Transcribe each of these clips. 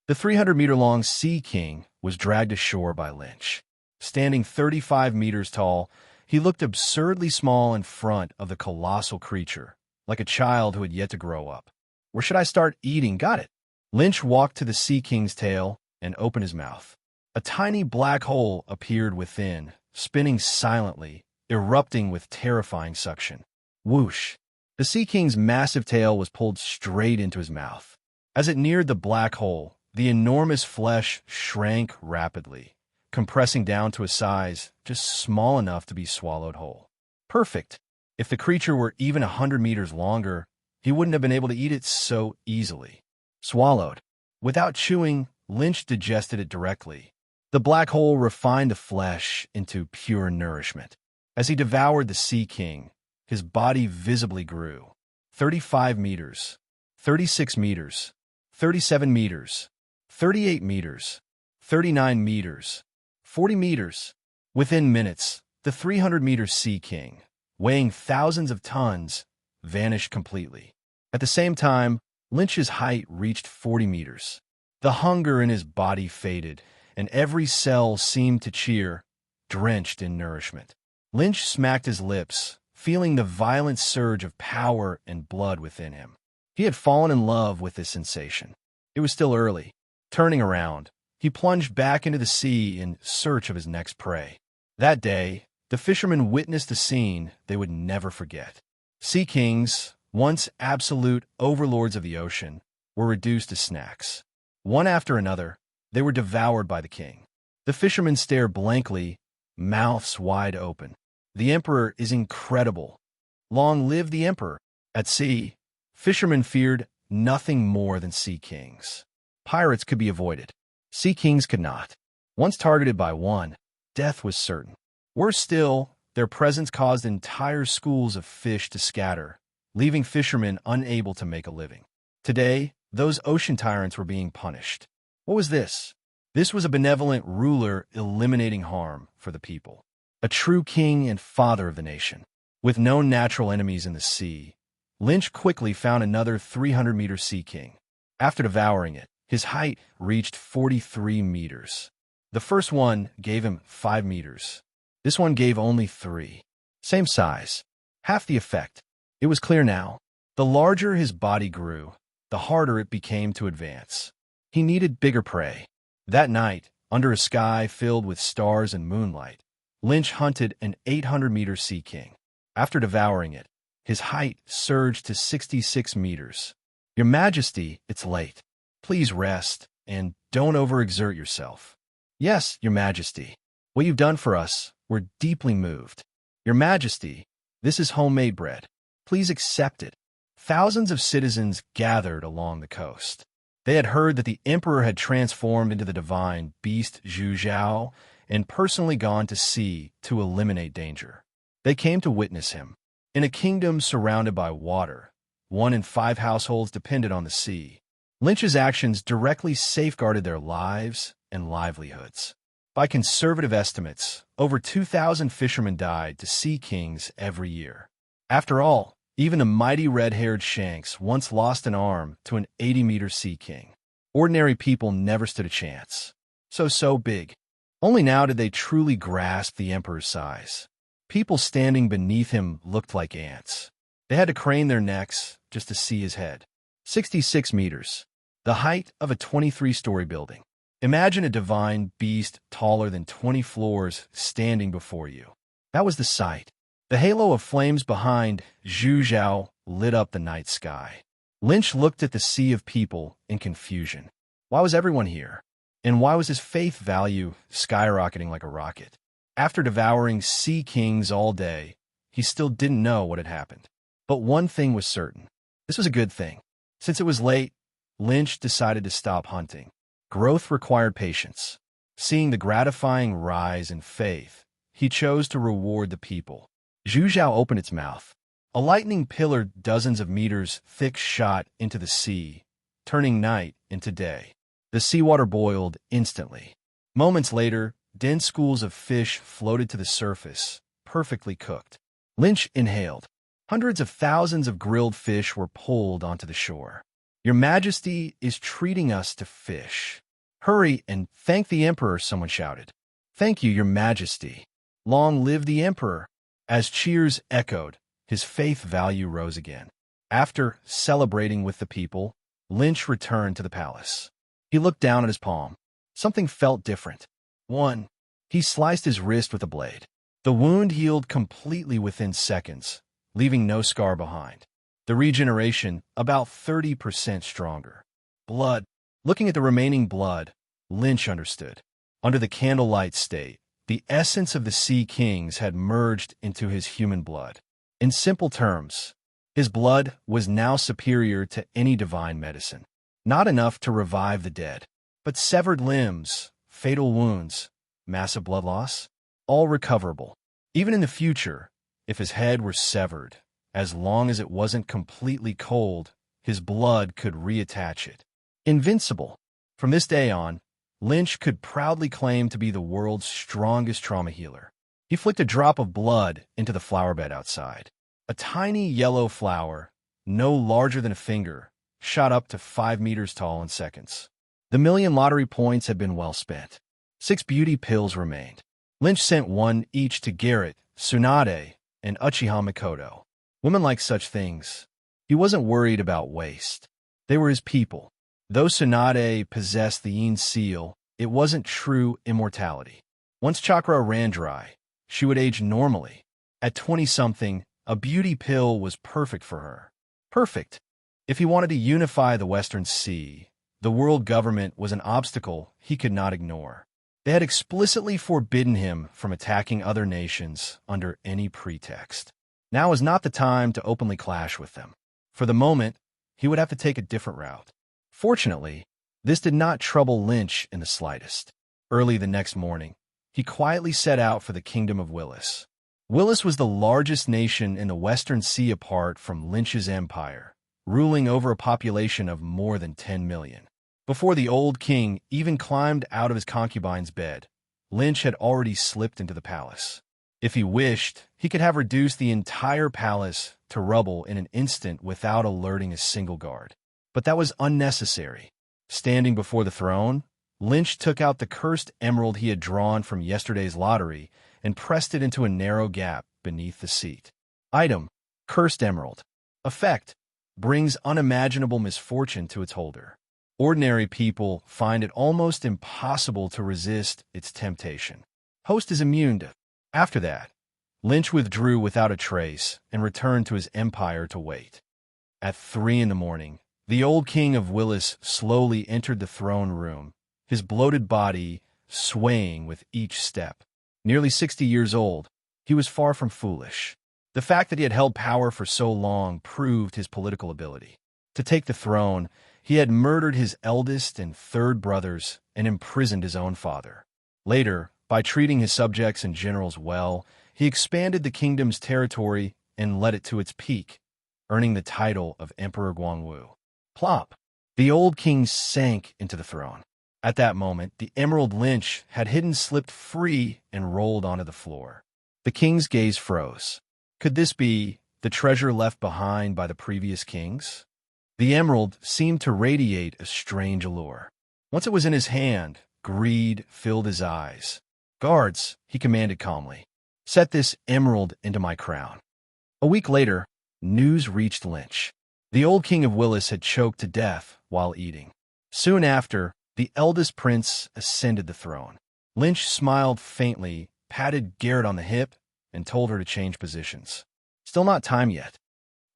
The 300-meter-long Sea King was dragged ashore by Lynch. Standing 35 meters tall, he looked absurdly small in front of the colossal creature, like a child who had yet to grow up. "Where should I start eating? Got it." Lynch walked to the Sea King's tail and opened his mouth. A tiny black hole appeared within, spinning silently, erupting with terrifying suction. Whoosh! The Sea King's massive tail was pulled straight into his mouth. As it neared the black hole, the enormous flesh shrank rapidly, compressing down to a size just small enough to be swallowed whole. Perfect! If the creature were even 100 meters longer, he wouldn't have been able to eat it so easily. Swallowed. Without chewing, Lynch digested it directly. The black hole refined the flesh into pure nourishment. As he devoured the Sea King, his body visibly grew. 35 meters, 36 meters, 37 meters, 38 meters, 39 meters, 40 meters. Within minutes, the 300-meter Sea King, weighing thousands of tons, vanished completely. At the same time, Lynch's height reached 40 meters. The hunger in his body faded, and every cell seemed to cheer, drenched in nourishment. Lynch smacked his lips, feeling the violent surge of power and blood within him. He had fallen in love with this sensation. It was still early. Turning around, he plunged back into the sea in search of his next prey. That day, the fishermen witnessed a scene they would never forget. Sea Kings, once absolute overlords of the ocean, were reduced to snacks. One after another, they were devoured by the king. The fishermen stared blankly, mouths wide open. The emperor is incredible. Long live the emperor. At sea, fishermen feared nothing more than Sea Kings. Pirates could be avoided. Sea Kings could not. Once targeted by one, death was certain. Worse still, their presence caused entire schools of fish to scatter, leaving fishermen unable to make a living. Today, those ocean tyrants were being punished. What was this? This was a benevolent ruler eliminating harm for the people. A true king and father of the nation. With no natural enemies in the sea, Lynch quickly found another 300-meter Sea King. After devouring it, his height reached 43 meters. The first one gave him 5 meters. This one gave only 3. Same size. Half the effect. It was clear now. The larger his body grew, the harder it became to advance. He needed bigger prey. That night, under a sky filled with stars and moonlight, Lynch hunted an 800-meter Sea King. After devouring it, his height surged to 66 meters. "Your Majesty, it's late. Please rest, and don't overexert yourself." "Yes, Your Majesty. What you've done for us, we're deeply moved. Your Majesty, this is homemade bread. Please accept it." Thousands of citizens gathered along the coast. They had heard that the emperor had transformed into the divine beast Zhu Zhao and personally gone to sea to eliminate danger. They came to witness him. In a kingdom surrounded by water, 1 in 5 households depended on the sea. Lynch's actions directly safeguarded their lives and livelihoods. By conservative estimates, over 2,000 fishermen died to Sea Kings every year. After all, even the mighty red-haired Shanks once lost an arm to an 80-meter Sea King. Ordinary people never stood a chance. So big. Only now did they truly grasp the emperor's size. People standing beneath him looked like ants. They had to crane their necks just to see his head. 66 meters. The height of a 23-story building. Imagine a divine beast taller than 20 floors standing before you. That was the sight. The halo of flames behind Zhu Zhao lit up the night sky. Lynch looked at the sea of people in confusion. Why was everyone here? And why was his faith value skyrocketing like a rocket? After devouring Sea Kings all day, he still didn't know what had happened. But one thing was certain. This was a good thing. Since it was late, Lynch decided to stop hunting. Growth required patience. Seeing the gratifying rise in faith, he chose to reward the people. Zhu Zhao opened its mouth. A lightning pillar dozens of meters thick shot into the sea, turning night into day. The seawater boiled instantly. Moments later, dense schools of fish floated to the surface, perfectly cooked. Lynch inhaled. Hundreds of thousands of grilled fish were pulled onto the shore. Your Majesty is treating us to fish. Hurry and thank the Emperor, someone shouted. Thank you, Your Majesty. Long live the Emperor. As cheers echoed, his faith value rose again. After celebrating with the people, Lynch returned to the palace. He looked down at his palm. Something felt different. 1. He sliced his wrist with a blade. The wound healed completely within seconds, leaving no scar behind. The regeneration, about 30% stronger. Blood. Looking at the remaining blood, Lynch understood. Under the candlelight state, the essence of the Sea Kings had merged into his human blood. In simple terms, his blood was now superior to any divine medicine. Not enough to revive the dead, but severed limbs, fatal wounds, massive blood loss, all recoverable. Even in the future, if his head were severed, as long as it wasn't completely cold, his blood could reattach it. Invincible. From this day on, Lynch could proudly claim to be the world's strongest trauma healer. He flicked a drop of blood into the flower bed outside. A tiny yellow flower, no larger than a finger, shot up to 5 meters tall in seconds. The 1,000,000 lottery points had been well spent. 6 beauty pills remained. Lynch sent one each to Garrett, Tsunade, and Uchiha Mikoto. Women like such things. He wasn't worried about waste. They were his people. Though Tsunade possessed the Yin seal, it wasn't true immortality. Once chakra ran dry, she would age normally. At 20-something, a beauty pill was perfect for her. Perfect. If he wanted to unify the Western Sea, the world government was an obstacle he could not ignore. They had explicitly forbidden him from attacking other nations under any pretext. Now was not the time to openly clash with them. For the moment, he would have to take a different route. Fortunately, this did not trouble Lynch in the slightest. Early the next morning, he quietly set out for the Kingdom of Willis. Willis was the largest nation in the Western Sea apart from Lynch's empire, ruling over a population of more than 10 million. Before the old king even climbed out of his concubine's bed, Lynch had already slipped into the palace. If he wished, he could have reduced the entire palace to rubble in an instant without alerting a single guard. But that was unnecessary. Standing before the throne, Lynch took out the cursed emerald he had drawn from yesterday's lottery and pressed it into a narrow gap beneath the seat. Item: Cursed Emerald. Effect: brings unimaginable misfortune to its holder. Ordinary people find it almost impossible to resist its temptation. Host is immune to. After that, Lynch withdrew without a trace and returned to his empire to wait. At 3 in the morning, the old king of Willis slowly entered the throne room, his bloated body swaying with each step. Nearly 60 years old, he was far from foolish. The fact that he had held power for so long proved his political ability. To take the throne, he had murdered his eldest and third brothers and imprisoned his own father. Later, by treating his subjects and generals well, he expanded the kingdom's territory and led it to its peak, earning the title of Emperor Guangwu. Plop! The old king sank into the throne. At that moment, the emerald Lynch had hidden slipped free and rolled onto the floor. The king's gaze froze. Could this be the treasure left behind by the previous kings? The emerald seemed to radiate a strange allure. Once it was in his hand, greed filled his eyes. "Guards," he commanded calmly, "set this emerald into my crown." A week later, news reached Lynch. The old king of Willis had choked to death while eating. Soon after, the eldest prince ascended the throne. Lynch smiled faintly, patted Garrett on the hip, and told her to change positions. Still not time yet.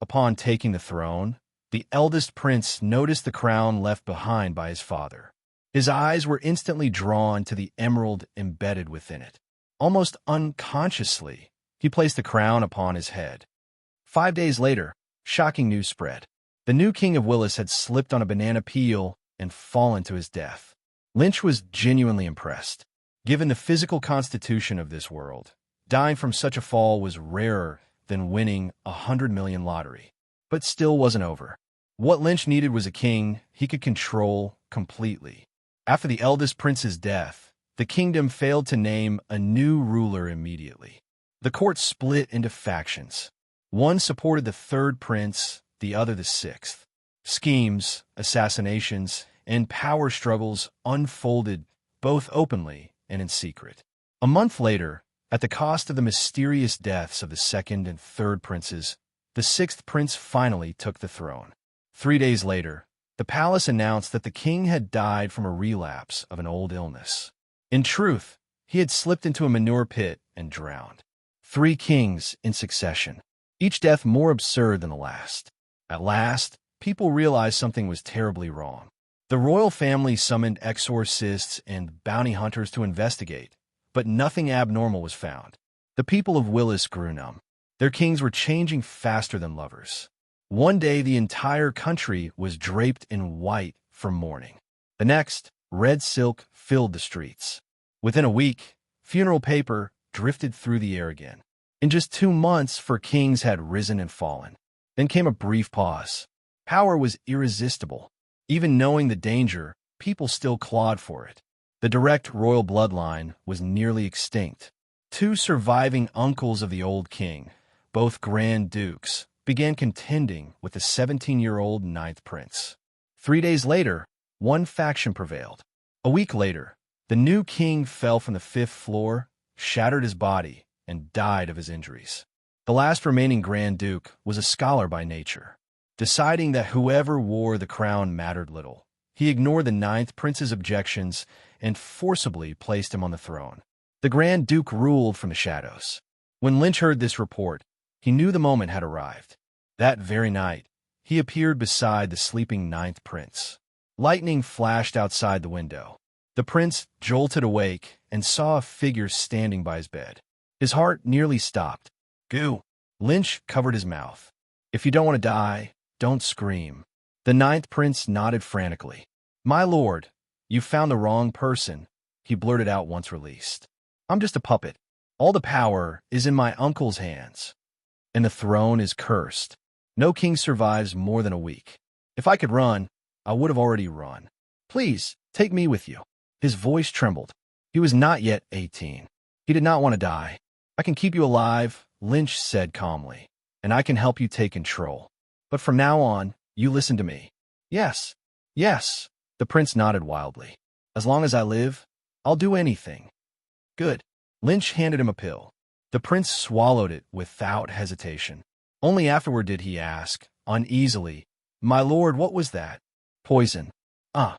Upon taking the throne, the eldest prince noticed the crown left behind by his father. His eyes were instantly drawn to the emerald embedded within it. Almost unconsciously, he placed the crown upon his head. 5 days later, shocking news spread. The new king of Willis had slipped on a banana peel and fallen to his death. Lynch was genuinely impressed. Given the physical constitution of this world, dying from such a fall was rarer than winning 100 million lottery. But still wasn't over. What Lynch needed was a king he could control completely. After the eldest prince's death, the kingdom failed to name a new ruler immediately. The court split into factions. One supported the third prince, the other the sixth. Schemes, assassinations, and power struggles unfolded both openly and in secret. A month later, at the cost of the mysterious deaths of the second and third princes, the sixth prince finally took the throne. 3 days later, the palace announced that the king had died from a relapse of an old illness. In truth, he had slipped into a manure pit and drowned. 3 kings in succession, each death more absurd than the last. At last, people realized something was terribly wrong. The royal family summoned exorcists and bounty hunters to investigate, but nothing abnormal was found. The people of Willis grew numb. Their kings were changing faster than lovers. One day, the entire country was draped in white for mourning. The next, red silk filled the streets. Within a week, funeral paper drifted through the air again. In just 2 months, 4 kings had risen and fallen. Then came a brief pause. Power was irresistible. Even knowing the danger, people still clawed for it. The direct royal bloodline was nearly extinct. 2 surviving uncles of the old king, both Grand Dukes, began contending with the 17-year-old 9th prince. 3 days later, one faction prevailed. A week later, the new king fell from the 5th floor, shattered his body, and died of his injuries. The last remaining Grand Duke was a scholar by nature. Deciding that whoever wore the crown mattered little, he ignored the 9th prince's objections and forcibly placed him on the throne. The Grand Duke ruled from the shadows. When Lynch heard this report, he knew the moment had arrived. That very night, he appeared beside the sleeping 9th prince. Lightning flashed outside the window. The prince jolted awake and saw a figure standing by his bed. His heart nearly stopped. "Goo!" Lynch covered his mouth. "If you don't want to die, don't scream." The 9th prince nodded frantically. "My lord, you found the wrong person," he blurted out once released. "I'm just a puppet. All the power is in my uncle's hands, and the throne is cursed. No king survives more than a week. If I could run, I would have already run. Please, take me with you." His voice trembled. He was not yet 18. He did not want to die. "I can keep you alive," Lynch said calmly, "and I can help you take control. But from now on, you listen to me." "Yes, yes," the prince nodded wildly. "As long as I live, I'll do anything." "Good." Lynch handed him a pill. The prince swallowed it without hesitation. Only afterward did he ask, uneasily, "My lord, what was that?" "Poison." "Ah."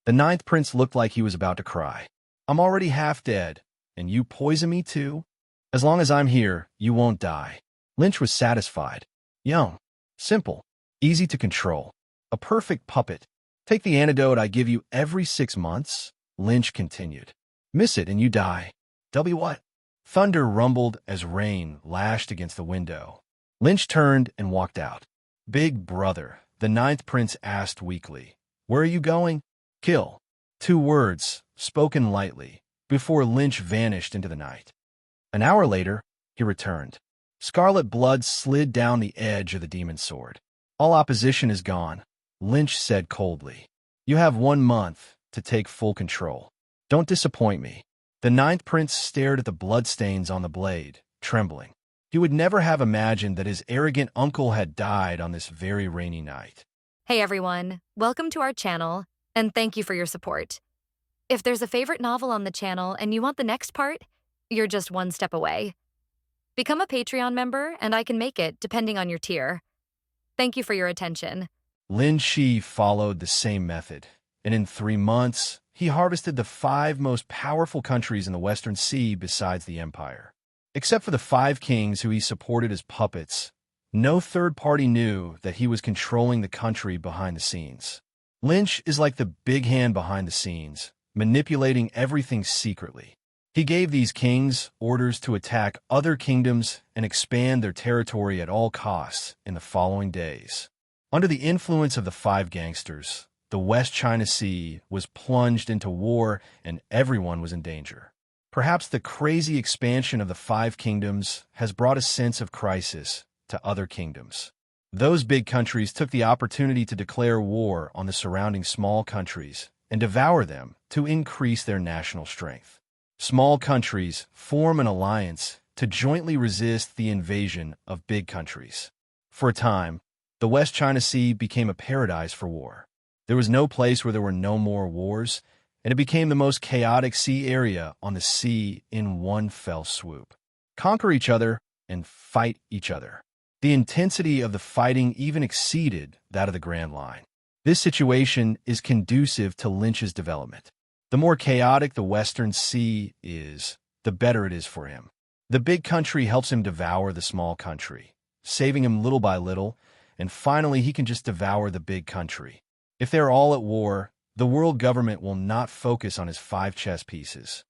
The 9th prince looked like he was about to cry. "I'm already half dead, and you poison me too? As long as I'm here, you won't die." Lynch was satisfied. Young, simple, easy to control. A perfect puppet. "Take the antidote I give you every 6 months," Lynch continued. "Miss it and you die." What? Thunder rumbled as rain lashed against the window. Lynch turned and walked out. "Big brother," the 9th prince asked weakly, "where are you going?" "Kill." 2 words, spoken lightly, before Lynch vanished into the night. An hour later, he returned. Scarlet blood slid down the edge of the demon's sword. "All opposition is gone," Lynch said coldly. "You have 1 month to take full control. Don't disappoint me." The 9th prince stared at the bloodstains on the blade, trembling. He would never have imagined that his arrogant uncle had died on this very rainy night. Hey everyone, welcome to our channel, and thank you for your support. If there's a favorite novel on the channel and you want the next part, you're just 1 step away. Become a Patreon member and I can make it depending on your tier. Thank you for your attention. Lin Shi followed the same method, and in 3 months, he harvested the 5 most powerful countries in the Western Sea besides the Empire. Except for the 5 kings who he supported as puppets, no third party knew that he was controlling the country behind the scenes. Lynch is like the big hand behind the scenes, manipulating everything secretly. He gave these kings orders to attack other kingdoms and expand their territory at all costs in the following days. Under the influence of the 5 gangsters, the West China Sea was plunged into war and everyone was in danger. Perhaps the crazy expansion of the 5 kingdoms has brought a sense of crisis to other kingdoms. Those big countries took the opportunity to declare war on the surrounding small countries and devour them to increase their national strength. Small countries form an alliance to jointly resist the invasion of big countries. For a time, the West China Sea became a paradise for war. There was no place where there were no more wars, and it became the most chaotic sea area on the sea in one fell swoop. Conquer each other and fight each other. The intensity of the fighting even exceeded that of the Grand Line. This situation is conducive to Lynch's development. The more chaotic the Western Sea is, the better it is for him. The big country helps him devour the small country, saving him little by little, and finally he can just devour the big country. If they're all at war, the world government will not focus on his 5 chess pieces.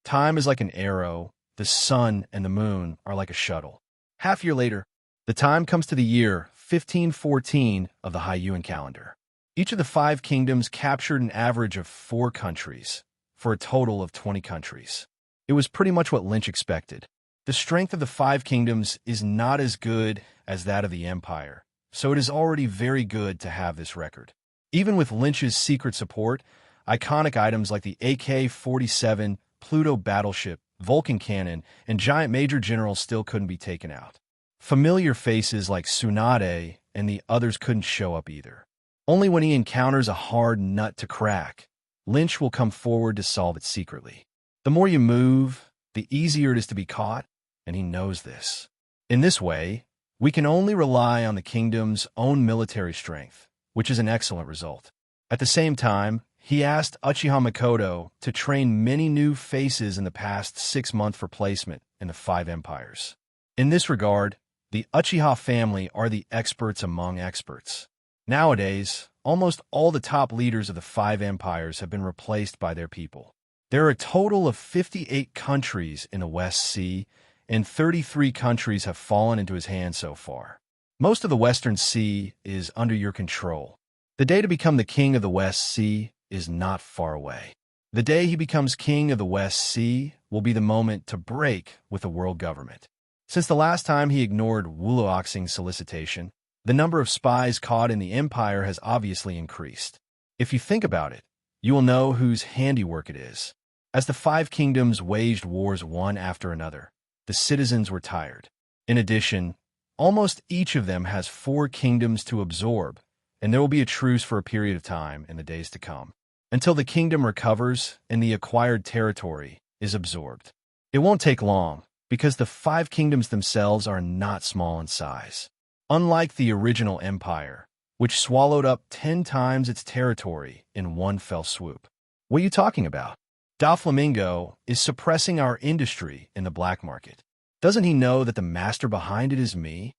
Time is like an arrow, the sun and the moon are like a shuttle. Half a year later, the time comes to the year 1514 of the Haiyuan calendar. Each of the 5 kingdoms captured an average of 4 countries, for a total of 20 countries. It was pretty much what Lynch expected. The strength of the 5 kingdoms is not as good as that of the empire, so it is already very good to have this record. Even with Lynch's secret support, iconic items like the AK-47 Pluto battleship, Vulcan cannon, and giant major generals still couldn't be taken out. Familiar faces like Tsunade and the others couldn't show up either. Only when he encounters a hard nut to crack, Lynch will come forward to solve it secretly. The more you move, the easier it is to be caught, and he knows this. In this way, we can only rely on the kingdom's own military strength, which is an excellent result. At the same time, he asked Uchiha Mikoto to train many new faces in the past 6 months for placement in the 5 empires. In this regard, the Uchiha family are the experts among experts. Nowadays, almost all the top leaders of the 5 empires have been replaced by their people. There are a total of 58 countries in the West Sea, and 33 countries have fallen into his hands so far. Most of the Western Sea is under your control. The day to become the king of the West Sea is not far away. The day he becomes king of the West Sea will be the moment to break with the world government. Since the last time he ignored Wuluoxing's solicitation, the number of spies caught in the empire has obviously increased. If you think about it, you will know whose handiwork it is. As the 5 kingdoms waged wars one after another, the citizens were tired. In addition, almost each of them has 4 kingdoms to absorb, and there will be a truce for a period of time in the days to come, until the kingdom recovers and the acquired territory is absorbed. It won't take long, because the 5 kingdoms themselves are not small in size. Unlike the original empire, which swallowed up 10 times its territory in one fell swoop. What are you talking about? Doflamingo is suppressing our industry in the black market. Doesn't he know that the master behind it is me?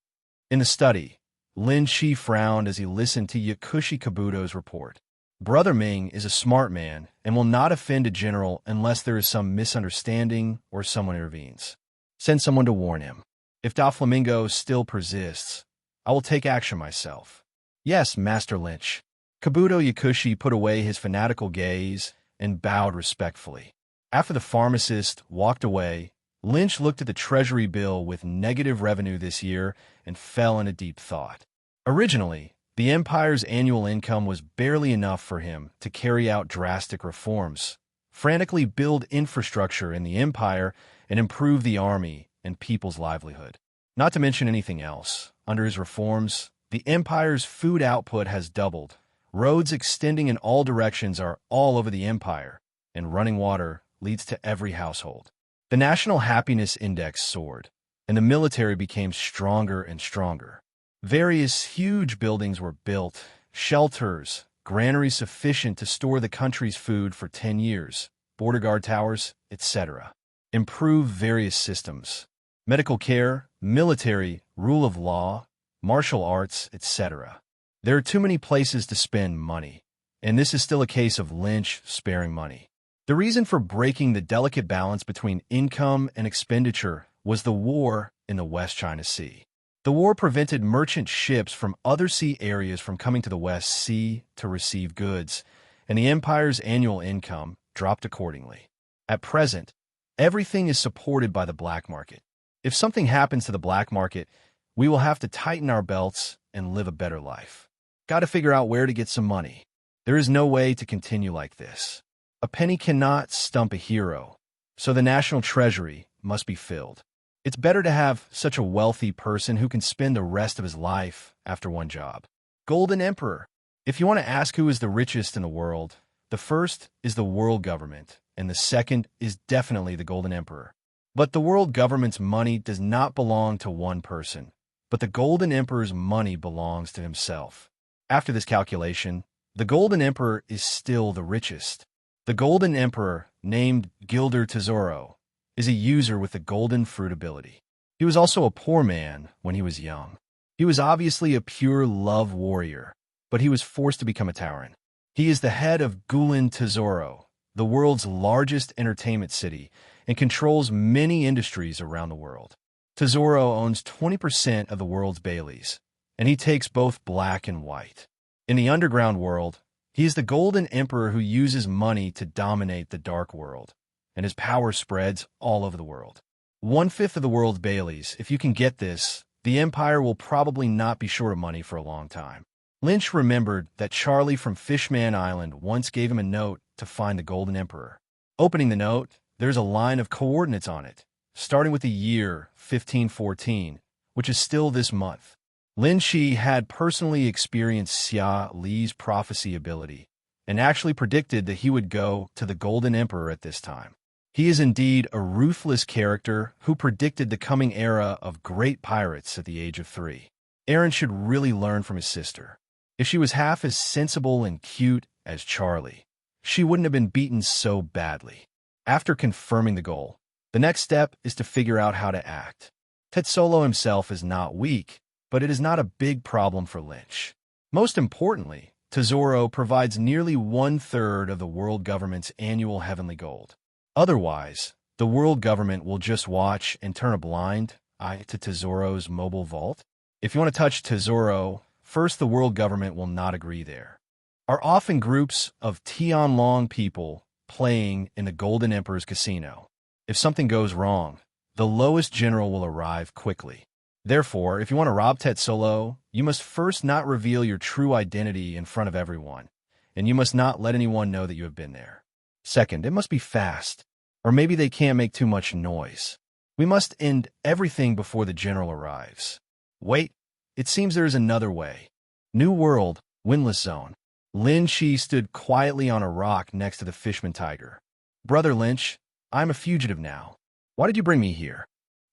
In the study, Lin Shi frowned as he listened to Yakushi Kabuto's report. Brother Ming is a smart man and will not offend a general unless there is some misunderstanding or someone intervenes. Send someone to warn him. If Doflamingo still persists, I will take action myself. Yes, Master Lynch. Kabuto Yakushi put away his fanatical gaze and bowed respectfully. After the pharmacist walked away, Lynch looked at the treasury bill with negative revenue this year and fell into deep thought. Originally, the empire's annual income was barely enough for him to carry out drastic reforms, frantically build infrastructure in the empire, and improve the army and people's livelihood. Not to mention anything else, under his reforms, the empire's food output has doubled. Roads extending in all directions are all over the empire, and running water leads to every household. The national happiness index soared, and the military became stronger and stronger. Various huge buildings were built, shelters, granaries sufficient to store the country's food for 10 years, border guard towers, etc. Improve various systems. Medical care, military, rule of law, martial arts, etc. There are too many places to spend money, and this is still a case of Lynch sparing money. The reason for breaking the delicate balance between income and expenditure was the war in the West China Sea. The war prevented merchant ships from other sea areas from coming to the West Sea to receive goods, and the empire's annual income dropped accordingly. At present, everything is supported by the black market. If something happens to the black market, we will have to tighten our belts and live a better life. Got to figure out where to get some money. There is no way to continue like this. A penny cannot stump a hero, so the national treasury must be filled. It's better to have such a wealthy person who can spend the rest of his life after one job. Golden Emperor. If you want to ask who is the richest in the world, the first is the world government, and the second is definitely the Golden Emperor. But the world government's money does not belong to one person, but the Golden Emperor's money belongs to himself. After this calculation, the Golden Emperor is still the richest. The Golden Emperor, named Gilder Tesoro, is a user with the golden fruit ability. He was also a poor man when he was young. He was obviously a pure love warrior, but he was forced to become a Tauren. He is the head of Gulen Tesoro, the world's largest entertainment city, and controls many industries around the world. Tesoro owns 20% of the world's Baileys, and he takes both black and white. In the underground world, he is the Golden Emperor who uses money to dominate the dark world, and his power spreads all over the world. 1/5 of the world's Baileys. If you can get this, the Empire will probably not be short of money for a long time. Lynch remembered that Charlie from Fishman Island once gave him a note to find the Golden Emperor. Opening the note, there's a line of coordinates on it, starting with the year 1514, which is still this month. Lin Shi had personally experienced Xia Li's prophecy ability and actually predicted that he would go to the Golden Emperor at this time. He is indeed a ruthless character who predicted the coming era of great pirates at the age of 3. Aaron should really learn from his sister. If she was half as sensible and cute as Charlie, she wouldn't have been beaten so badly. After confirming the goal, the next step is to figure out how to act. Tetsolo himself is not weak, but it is not a big problem for Lynch. Most importantly, Tesoro provides nearly 1/3 of the world government's annual heavenly gold. Otherwise, the world government will just watch and turn a blind eye to Tesoro's mobile vault. If you want to touch Tesoro, first the world government will not agree there. Are often groups of Tianlong people playing in the Golden Emperor's casino. If something goes wrong, the lowest general will arrive quickly. Therefore, if you want to rob Tetsolo, you must first not reveal your true identity in front of everyone, and you must not let anyone know that you have been there. Second, it must be fast, or maybe they can't make too much noise. We must end everything before the general arrives. Wait, it seems there is another way. New World, Windless Zone. Lin Shi stood quietly on a rock next to the Fishman Tiger. Brother Lynch, I am a fugitive now. Why did you bring me here?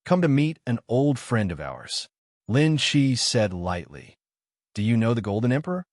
Come to meet an old friend of ours. Lin Shi said lightly. Do you know the Golden Emperor?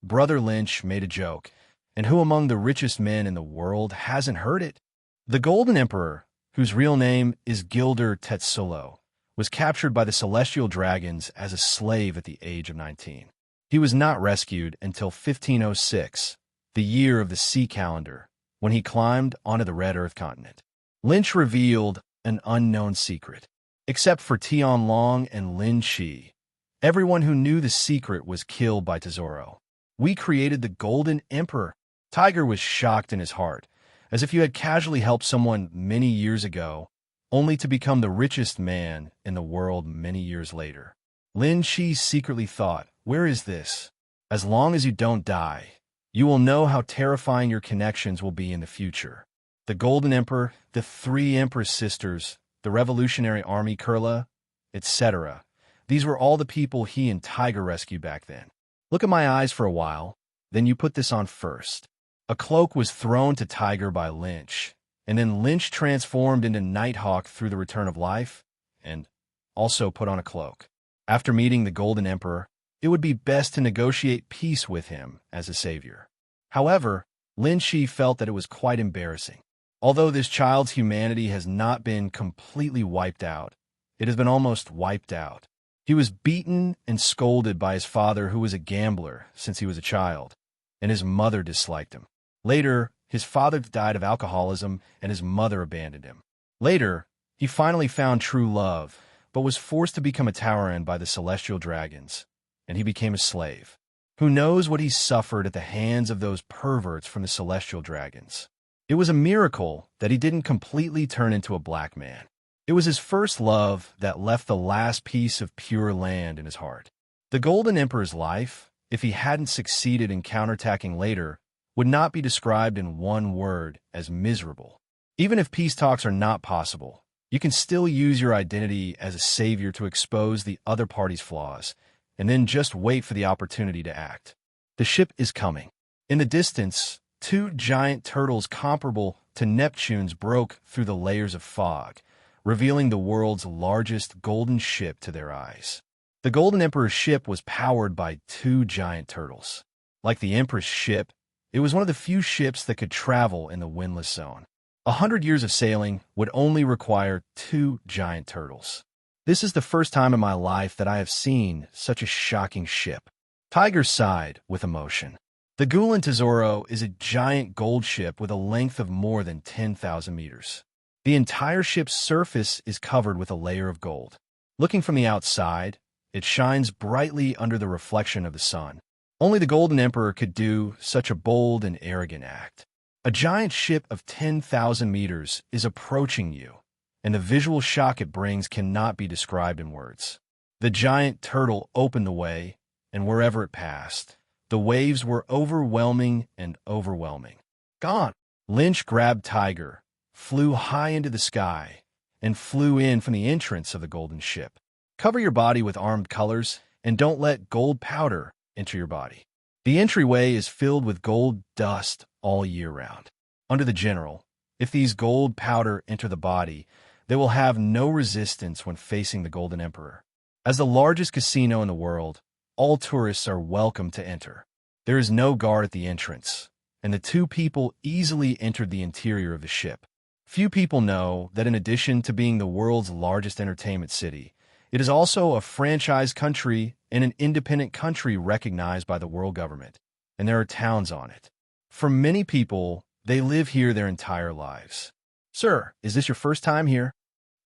Brother Lynch made a joke. And who among the richest men in the world hasn't heard it? The Golden Emperor, whose real name is Gilder Tetsolo, was captured by the Celestial Dragons as a slave at the age of 19. He was not rescued until 1506, the year of the sea calendar, when he climbed onto the Red Earth continent. Lynch revealed an unknown secret. Except for Tianlong and Lin Shi, everyone who knew the secret was killed by Tesoro. We created the Golden Emperor. Tiger was shocked in his heart, as if you had casually helped someone many years ago, only to become the richest man in the world many years later. Lin Shi secretly thought, where is this? As long as you don't die, you will know how terrifying your connections will be in the future. The Golden Emperor, the 3 Empress sisters, the Revolutionary Army Kurla, etc. These were all the people he and Tiger rescued back then. Look at my eyes for a while, then you put this on first. A cloak was thrown to Tiger by Lynch, and then Lynch transformed into Nighthawk through the Return of Life, and also put on a cloak. After meeting the Golden Emperor, it would be best to negotiate peace with him as a savior. However, Lin Shi felt that it was quite embarrassing. Although this child's humanity has not been completely wiped out, it has been almost wiped out. He was beaten and scolded by his father, who was a gambler since he was a child, and his mother disliked him. Later, his father died of alcoholism, and his mother abandoned him. Later, he finally found true love, but was forced to become a Tauren by the Celestial Dragons, and he became a slave. Who knows what he suffered at the hands of those perverts from the Celestial Dragons? It was a miracle that he didn't completely turn into a black man. It was his first love that left the last piece of pure land in his heart. The Golden Emperor's life, if he hadn't succeeded in counterattacking later, would not be described in one word as miserable. Even if peace talks are not possible, You can still use your identity as a savior to expose the other party's flaws, and then just wait for the opportunity to act. The ship is coming. In the distance, two giant turtles comparable to Neptune's broke through the layers of fog, revealing the world's largest golden ship to their eyes. The Golden Emperor's ship was powered by two giant turtles. Like the Empress ship, it was one of the few ships that could travel in the windless zone. 100 years of sailing would only require two giant turtles. This is the first time in my life that I have seen such a shocking ship. Tiger sighed with emotion. The Gulen Tesoro is a giant gold ship with a length of more than 10,000 meters. The entire ship's surface is covered with a layer of gold. Looking from the outside, it shines brightly under the reflection of the sun. Only the Golden Emperor could do such a bold and arrogant act. A giant ship of 10,000 meters is approaching you, and the visual shock it brings cannot be described in words. The giant turtle opened the way, and wherever it passed, the waves were overwhelming and overwhelming. Gone! Lynch grabbed Tiger, flew high into the sky, and flew in from the entrance of the golden ship. Cover your body with armed colors, and don't let gold powder enter your body. The entryway is filled with gold dust all year round. Under the general, if these gold powder enter the body, they will have no resistance when facing the Golden Emperor. As the largest casino in the world, all tourists are welcome to enter. There is no guard at the entrance, and the two people easily entered the interior of the ship. Few people know that in addition to being the world's largest entertainment city, it is also a franchise country and an independent country recognized by the world government, and there are towns on it. For many people, they live here their entire lives. Sir, is this your first time here?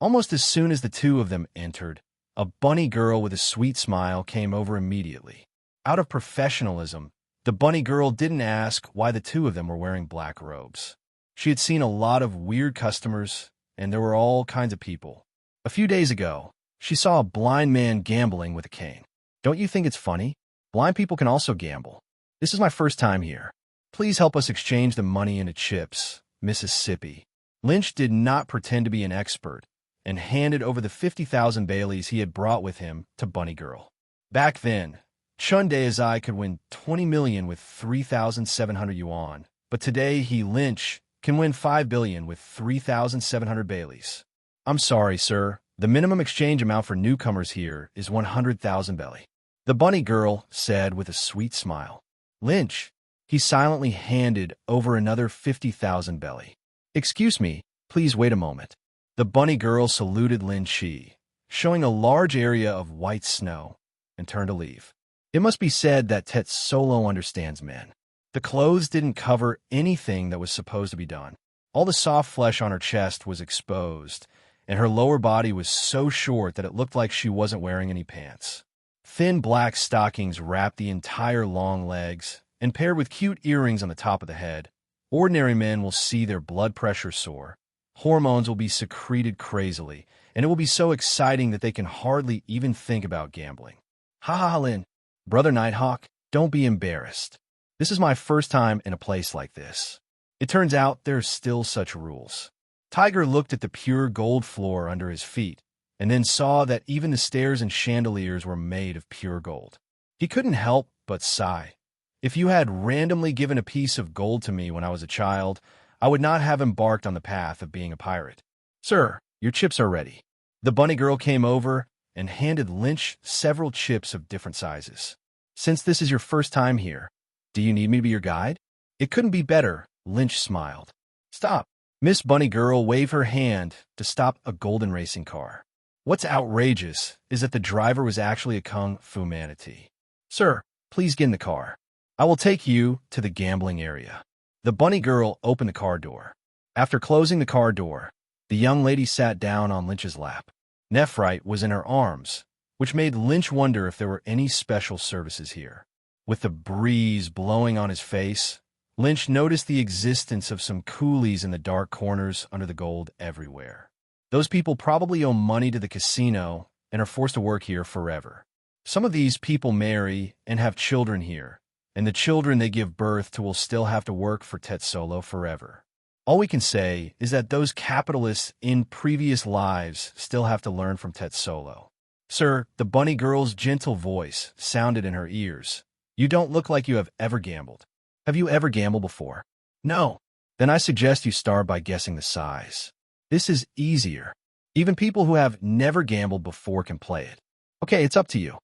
Almost as soon as the two of them entered, a bunny girl with a sweet smile came over immediately. Out of professionalism, the bunny girl didn't ask why the two of them were wearing black robes. She had seen a lot of weird customers, and there were all kinds of people. A few days ago, she saw a blind man gambling with a cane. Don't you think it's funny? Blind people can also gamble. This is my first time here. Please help us exchange the money into chips, Mississippi. Lynch did not pretend to be an expert and handed over the 50,000 Baileys he had brought with him to Bunny Girl. Back then, Chun Daizai could win 20 million with 3,700 yuan, but today Lynch can win 5 billion with 3,700 Baileys. I'm sorry, sir. The minimum exchange amount for newcomers here is 100,000 belly. The bunny girl said with a sweet smile. Lynch, he silently handed over another 50,000 belly. Excuse me, please wait a moment. The bunny girl saluted Lin Chi, showing a large area of white snow, and turned to leave. It must be said that Tet Solo understands men. The clothes didn't cover anything that was supposed to be done. All the soft flesh on her chest was exposed, and her lower body was so short that it looked like she wasn't wearing any pants. Thin black stockings wrapped the entire long legs, and paired with cute earrings on the top of the head, ordinary men will see their blood pressure soar. Hormones will be secreted crazily, and it will be so exciting that they can hardly even think about gambling. Ha ha, Lin. Brother Nighthawk, don't be embarrassed. This is my first time in a place like this. It turns out there are still such rules. Tiger looked at the pure gold floor under his feet, and then saw that even the stairs and chandeliers were made of pure gold. He couldn't help but sigh. If you had randomly given a piece of gold to me when I was a child, I would not have embarked on the path of being a pirate. Sir, your chips are ready. The bunny girl came over and handed Lynch several chips of different sizes. Since this is your first time here, do you need me to be your guide? It couldn't be better, Lynch smiled. Stop. Miss Bunny Girl waved her hand to stop a golden racing car. What's outrageous is that the driver was actually a kung fu manatee. Sir, please get in the car. I will take you to the gambling area. The bunny girl opened the car door. After closing the car door, the young lady sat down on Lynch's lap. Nephrite was in her arms, which made Lynch wonder if there were any special services here. With the breeze blowing on his face, Lynch noticed the existence of some coolies in the dark corners under the gold everywhere. Those people probably owe money to the casino and are forced to work here forever. Some of these people marry and have children here, and the children they give birth to will still have to work for Tet Solo forever. All we can say is that those capitalists in previous lives still have to learn from Tetsolo. Sir, the bunny girl's gentle voice sounded in her ears. You don't look like you have ever gambled. Have you ever gambled before? No. Then I suggest you start by guessing the size. This is easier. Even people who have never gambled before can play it. Okay, it's up to you.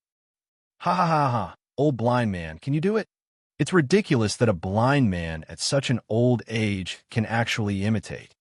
Ha ha ha ha. Old blind man, can you do it? It's ridiculous that a blind man at such an old age can actually imitate.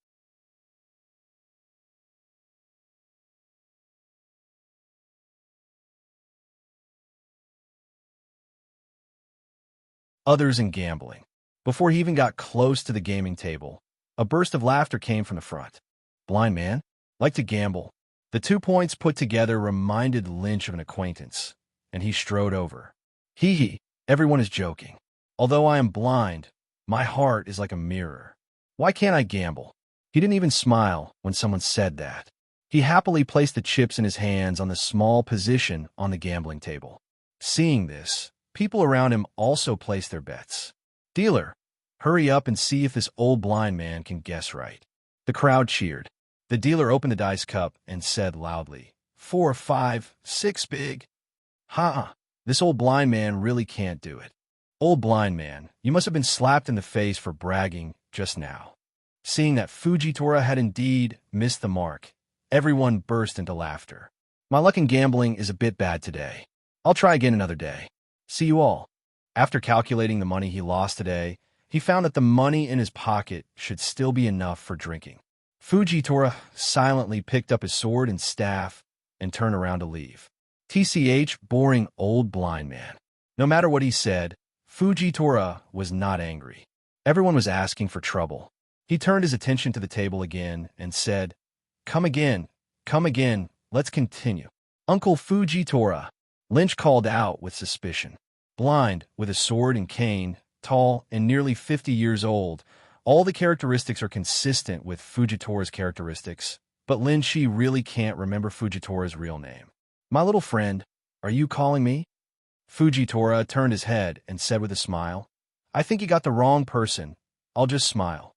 Others in gambling. Before he even got close to the gaming table, a burst of laughter came from the front. Blind man? Like to gamble. The 2 points put together reminded Lynch of an acquaintance, and he strode over. Hee hee, everyone is joking. Although I am blind, my heart is like a mirror. Why can't I gamble? He didn't even smile when someone said that. He happily placed the chips in his hands on the small position on the gambling table. Seeing this, people around him also placed their bets. Dealer, hurry up and see if this old blind man can guess right. The crowd cheered. The dealer opened the dice cup and said loudly, 4, 5, 6 big. Ha! This old blind man really can't do it. Old blind man, you must have been slapped in the face for bragging just now. Seeing that Fujitora had indeed missed the mark, everyone burst into laughter. My luck in gambling is a bit bad today. I'll try again another day. See you all. After calculating the money he lost today, he found that the money in his pocket should still be enough for drinking. Fujitora silently picked up his sword and staff and turned around to leave. TCH, boring old blind man. No matter what he said, Fujitora was not angry. Everyone was asking for trouble. He turned his attention to the table again and said, come again, let's continue. Uncle Fujitora, Lynch called out with suspicion. Blind, with a sword and cane, tall and nearly 50 years old, all the characteristics are consistent with Fujitora's characteristics, but Lynch really can't remember Fujitora's real name. My little friend, are you calling me? Fujitora turned his head and said with a smile, I think you got the wrong person. I'll just smile.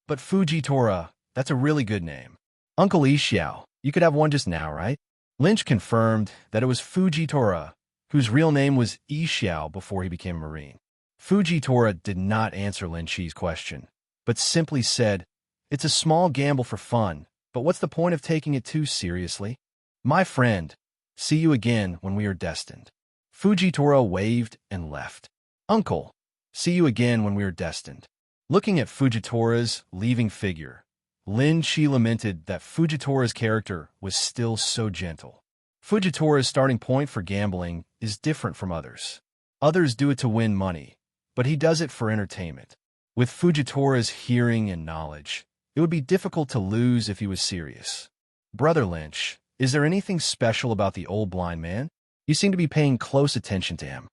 But Fujitora, that's a really good name. Uncle Ishiao, you could have one just now, right? Lynch confirmed that it was Fujitora, whose real name was Ishiao before he became a Marine. Fujitora did not answer Lynch's question, but simply said, it's a small gamble for fun, but what's the point of taking it too seriously? My friend, see you again when we are destined. Fujitora waved and left. Uncle, see you again when we are destined. Looking at Fujitora's leaving figure, Lin Chi lamented that Fujitora's character was still so gentle. Fujitora's starting point for gambling is different from others. Others do it to win money, but he does it for entertainment. With Fujitora's hearing and knowledge, it would be difficult to lose if he was serious. Brother Lynch, is there anything special about the old blind man? You seem to be paying close attention to him.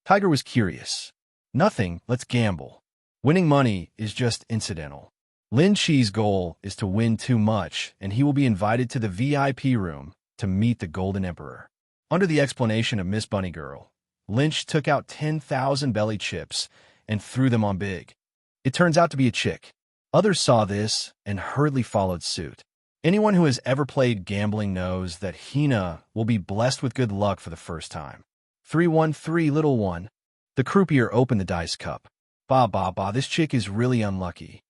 Tiger was curious. Nothing, let's gamble. Winning money is just incidental. Lin Chi's goal is to win too much, and he will be invited to the VIP room to meet the Golden Emperor. Under the explanation of Miss Bunny Girl, Lynch took out 10,000 belly chips and threw them on Big. It turns out to be a chick. Others saw this and hurriedly followed suit. Anyone who has ever played gambling knows that Hina will be blessed with good luck for the first time. 313, little one. The croupier opened the dice cup. Ba, this chick is really unlucky.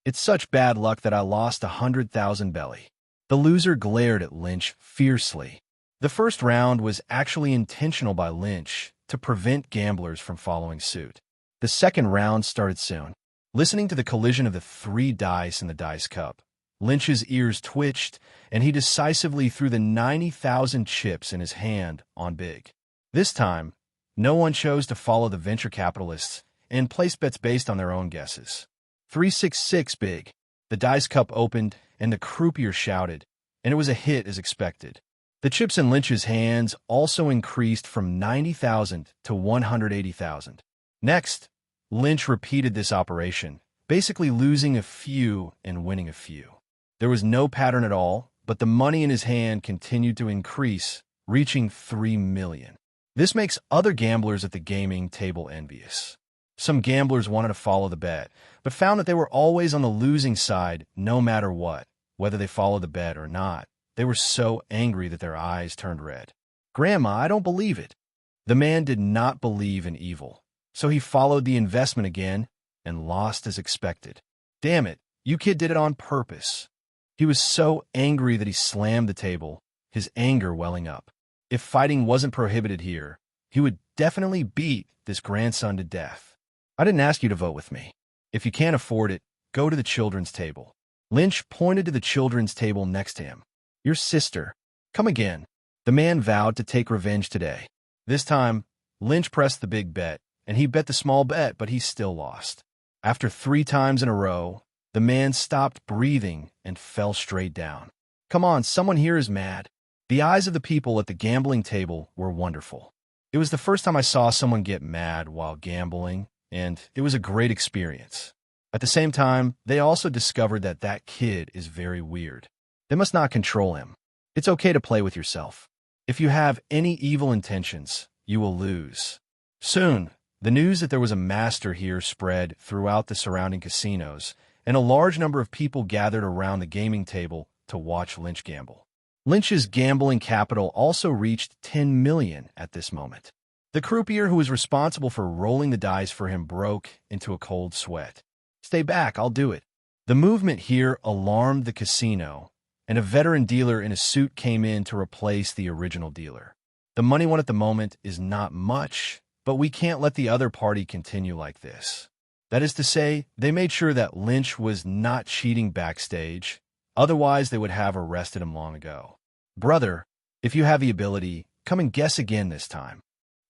It's such bad luck that I lost 100,000 belly. The loser glared at Lynch fiercely. The first round was actually intentional by Lynch to prevent gamblers from following suit. The second round started soon. Listening to the collision of the 3 dice in the dice cup, Lynch's ears twitched, and he decisively threw the 90,000 chips in his hand on Big. This time, no one chose to follow the venture capitalists and place bets based on their own guesses. 366 Big. The dice cup opened, and the croupier shouted, and it was a hit as expected. The chips in Lynch's hands also increased from 90,000 to 180,000. Next, Lynch repeated this operation, basically losing a few and winning a few. There was no pattern at all, but the money in his hand continued to increase, reaching 3 million. This makes other gamblers at the gaming table envious. Some gamblers wanted to follow the bet, but found that they were always on the losing side no matter what, whether they followed the bet or not. They were so angry that their eyes turned red. "Grandma, I don't believe it." The man did not believe in evil, so he followed the investment again and lost as expected. "Damn it, you kid did it on purpose." He was so angry that he slammed the table, his anger welling up. If fighting wasn't prohibited here, he would definitely beat this grandson to death. "I didn't ask you to vote with me. If you can't afford it, go to the children's table." Lynch pointed to the children's table next to him. "Your sister. Come again." The man vowed to take revenge today. This time, Lynch pressed the big bet, and he bet the small bet, but he still lost. After 3 times in a row, the man stopped breathing and fell straight down. "Come on, someone here is mad." The eyes of the people at the gambling table were wonderful. It was the first time I saw someone get mad while gambling, and it was a great experience. At the same time, they also discovered that that kid is very weird. They must not control him. It's okay to play with yourself. If you have any evil intentions, you will lose. Soon, the news that there was a master here spread throughout the surrounding casinos, and a large number of people gathered around the gaming table to watch Lynch gamble. Lynch's gambling capital also reached 10 million at this moment. The croupier who was responsible for rolling the dice for him broke into a cold sweat. "Stay back, I'll do it." The movement here alarmed the casino, and a veteran dealer in a suit came in to replace the original dealer. "The money won at the moment is not much, but we can't let the other party continue like this." That is to say, they made sure that Lynch was not cheating backstage, otherwise they would have arrested him long ago. "Brother, if you have the ability, come and guess again this time."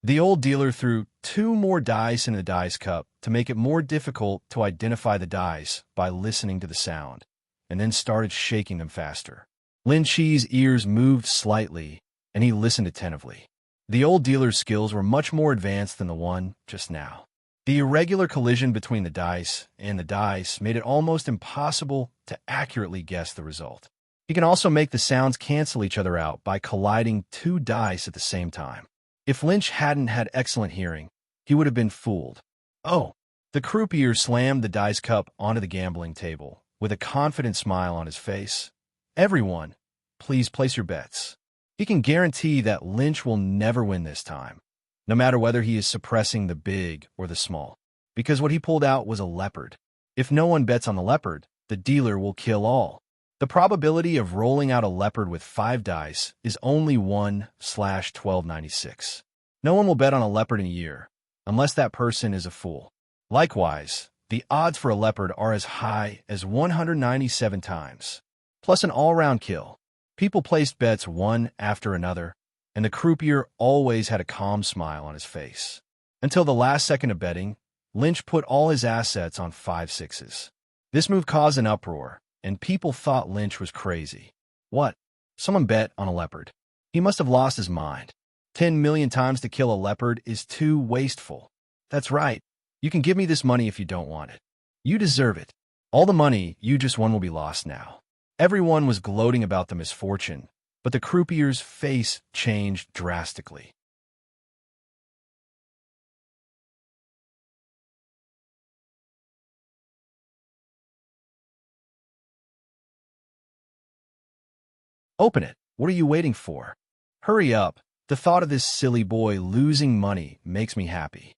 The old dealer threw 2 more dice in the dice cup to make it more difficult to identify the dice by listening to the sound, and then started shaking them faster. Lynch's ears moved slightly, and he listened attentively. The old dealer's skills were much more advanced than the one just now. The irregular collision between the dice and the dice made it almost impossible to accurately guess the result. He can also make the sounds cancel each other out by colliding 2 dice at the same time. If Lynch hadn't had excellent hearing, he would have been fooled. "Oh!" The croupier slammed the dice cup onto the gambling table with a confident smile on his face. "Everyone, please place your bets." He can guarantee that Lynch will never win this time, no matter whether he is suppressing the big or the small, because what he pulled out was a leopard. If no one bets on the leopard, the dealer will kill all. The probability of rolling out a leopard with 5 dice is only 1/1296. No one will bet on a leopard in a year, unless that person is a fool. Likewise, the odds for a leopard are as high as 197 times, plus an all-round kill. People placed bets one after another, and the croupier always had a calm smile on his face. Until the last second of betting, Lynch put all his assets on 5 sixes. This move caused an uproar, and people thought Lynch was crazy. What? Someone bet on a leopard. He must have lost his mind. 10 million times to kill a leopard is too wasteful. That's right. You can give me this money if you don't want it. You deserve it. All the money you just won will be lost now. Everyone was gloating about the misfortune, but the croupier's face changed drastically. "Open it. What are you waiting for? Hurry up. The thought of this silly boy losing money makes me happy."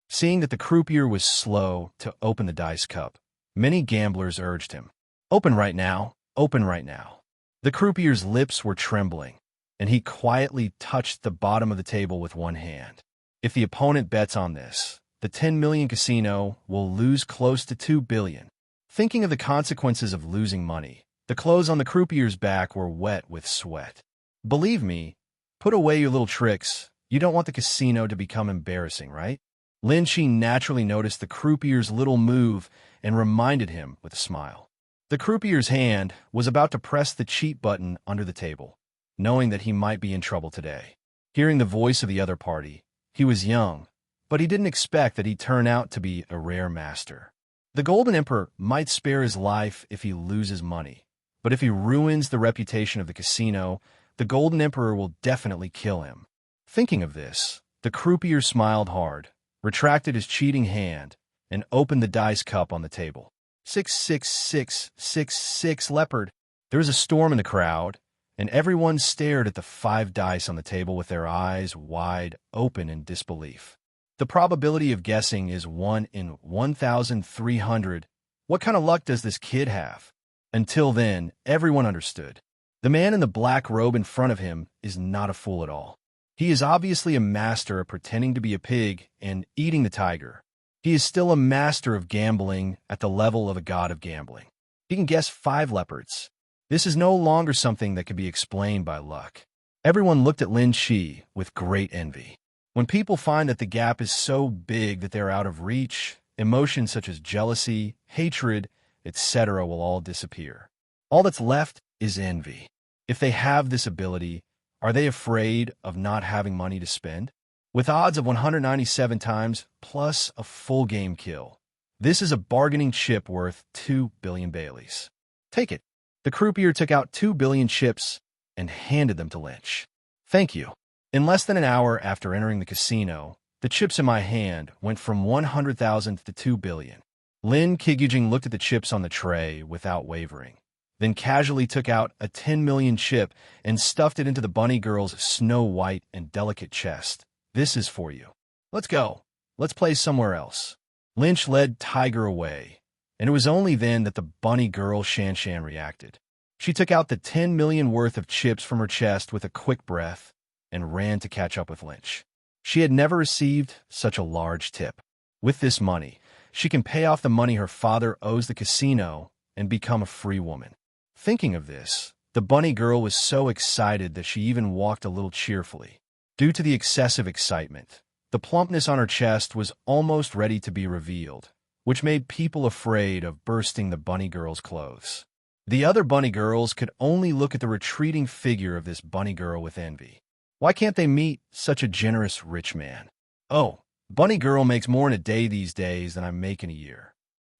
Seeing that the croupier was slow to open the dice cup, many gamblers urged him, "Open right now. Open right now." The croupier's lips were trembling, and he quietly touched the bottom of the table with one hand. If the opponent bets on this, the 10 million casino will lose close to 2 billion. Thinking of the consequences of losing money, the clothes on the croupier's back were wet with sweat. "Believe me, put away your little tricks. You don't want the casino to become embarrassing, right?" Lynch naturally noticed the croupier's little move and reminded him with a smile. The croupier's hand was about to press the cheat button under the table, knowing that he might be in trouble today. Hearing the voice of the other party, he was young, but he didn't expect that he'd turn out to be a rare master. The Golden Emperor might spare his life if he loses money, but if he ruins the reputation of the casino, the Golden Emperor will definitely kill him. Thinking of this, the croupier smiled hard, retracted his cheating hand, and opened the dice cup on the table. 66666 leopard. There was a storm in the crowd, and everyone stared at the 5 dice on the table with their eyes wide open in disbelief. The probability of guessing is 1 in 1,300. What kind of luck does this kid have? Until then, everyone understood. The man in the black robe in front of him is not a fool at all. He is obviously a master of pretending to be a pig and eating the tiger. He is still a master of gambling at the level of a god of gambling. He can guess 5 leopards. This is no longer something that can be explained by luck. Everyone looked at Lin Shi with great envy. When people find that the gap is so big that they are out of reach, emotions such as jealousy, hatred, etc. will all disappear. All that's left is envy. If they have this ability, are they afraid of not having money to spend? With odds of 197 times plus a full game kill, this is a bargaining chip worth 2 billion Baileys. Take it. The croupier took out 2 billion chips and handed them to Lynch. Thank you. In less than an hour after entering the casino, the chips in my hand went from 100,000 to 2 billion. Lin Qigyujing looked at the chips on the tray without wavering, then casually took out a 10 million chip and stuffed it into the bunny girl's snow-white and delicate chest. This is for you. Let's go. Let's play somewhere else. Lynch led Tiger away, and it was only then that the bunny girl Shan Shan reacted. She took out the 10 million worth of chips from her chest with a quick breath and ran to catch up with Lynch. She had never received such a large tip. With this money, she can pay off the money her father owes the casino and become a free woman. Thinking of this, the bunny girl was so excited that she even walked a little cheerfully. Due to the excessive excitement, the plumpness on her chest was almost ready to be revealed, which made people afraid of bursting the bunny girl's clothes. The other bunny girls could only look at the retreating figure of this bunny girl with envy. Why can't they meet such a generous rich man? Oh, bunny girl makes more in a day these days than I make in a year.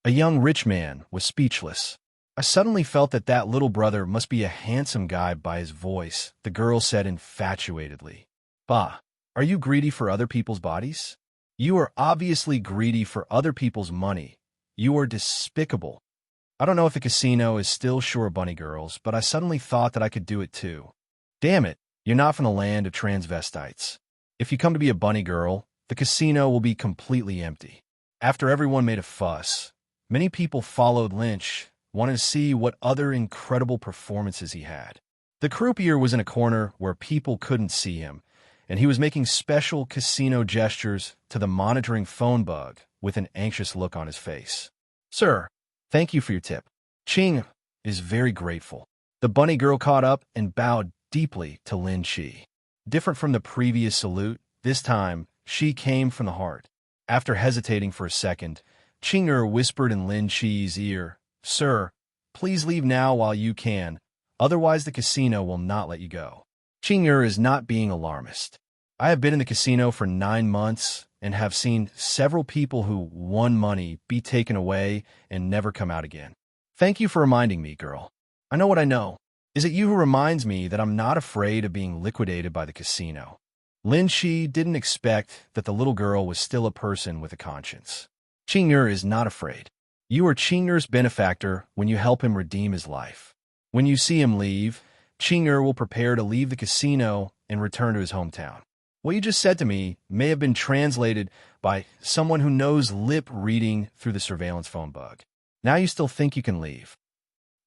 A young rich man was speechless. I suddenly felt that that little brother must be a handsome guy by his voice, the girl said infatuatedly. Bah, are you greedy for other people's bodies? You are obviously greedy for other people's money. You are despicable. I don't know if the casino is still sure of bunny girls, but I suddenly thought that I could do it too. Damn it, you're not from the land of transvestites. If you come to be a bunny girl, the casino will be completely empty. After everyone made a fuss, many people followed Lynch, wanting to see what other incredible performances he had. The croupier was in a corner where people couldn't see him, and he was making special casino gestures to the monitoring phone bug with an anxious look on his face. Sir, thank you for your tip. Ching is very grateful. The bunny girl caught up and bowed deeply to Lin Shi. Different from the previous salute, this time, she came from the heart. After hesitating for a second, Chinger whispered in Lin Shi's ear, Sir, please leave now while you can, otherwise the casino will not let you go. Chinger is not being alarmist. I have been in the casino for 9 months and have seen several people who won money be taken away and never come out again. Thank you for reminding me, girl. I know what I know. Is it you who reminds me that I'm not afraid of being liquidated by the casino? Lin Shi didn't expect that the little girl was still a person with a conscience. Chinger is not afraid. You are Chinger's benefactor when you help him redeem his life. When you see him leave, Chinger will prepare to leave the casino and return to his hometown. What you just said to me may have been translated by someone who knows lip reading through the surveillance phone bug. Now you still think you can leave.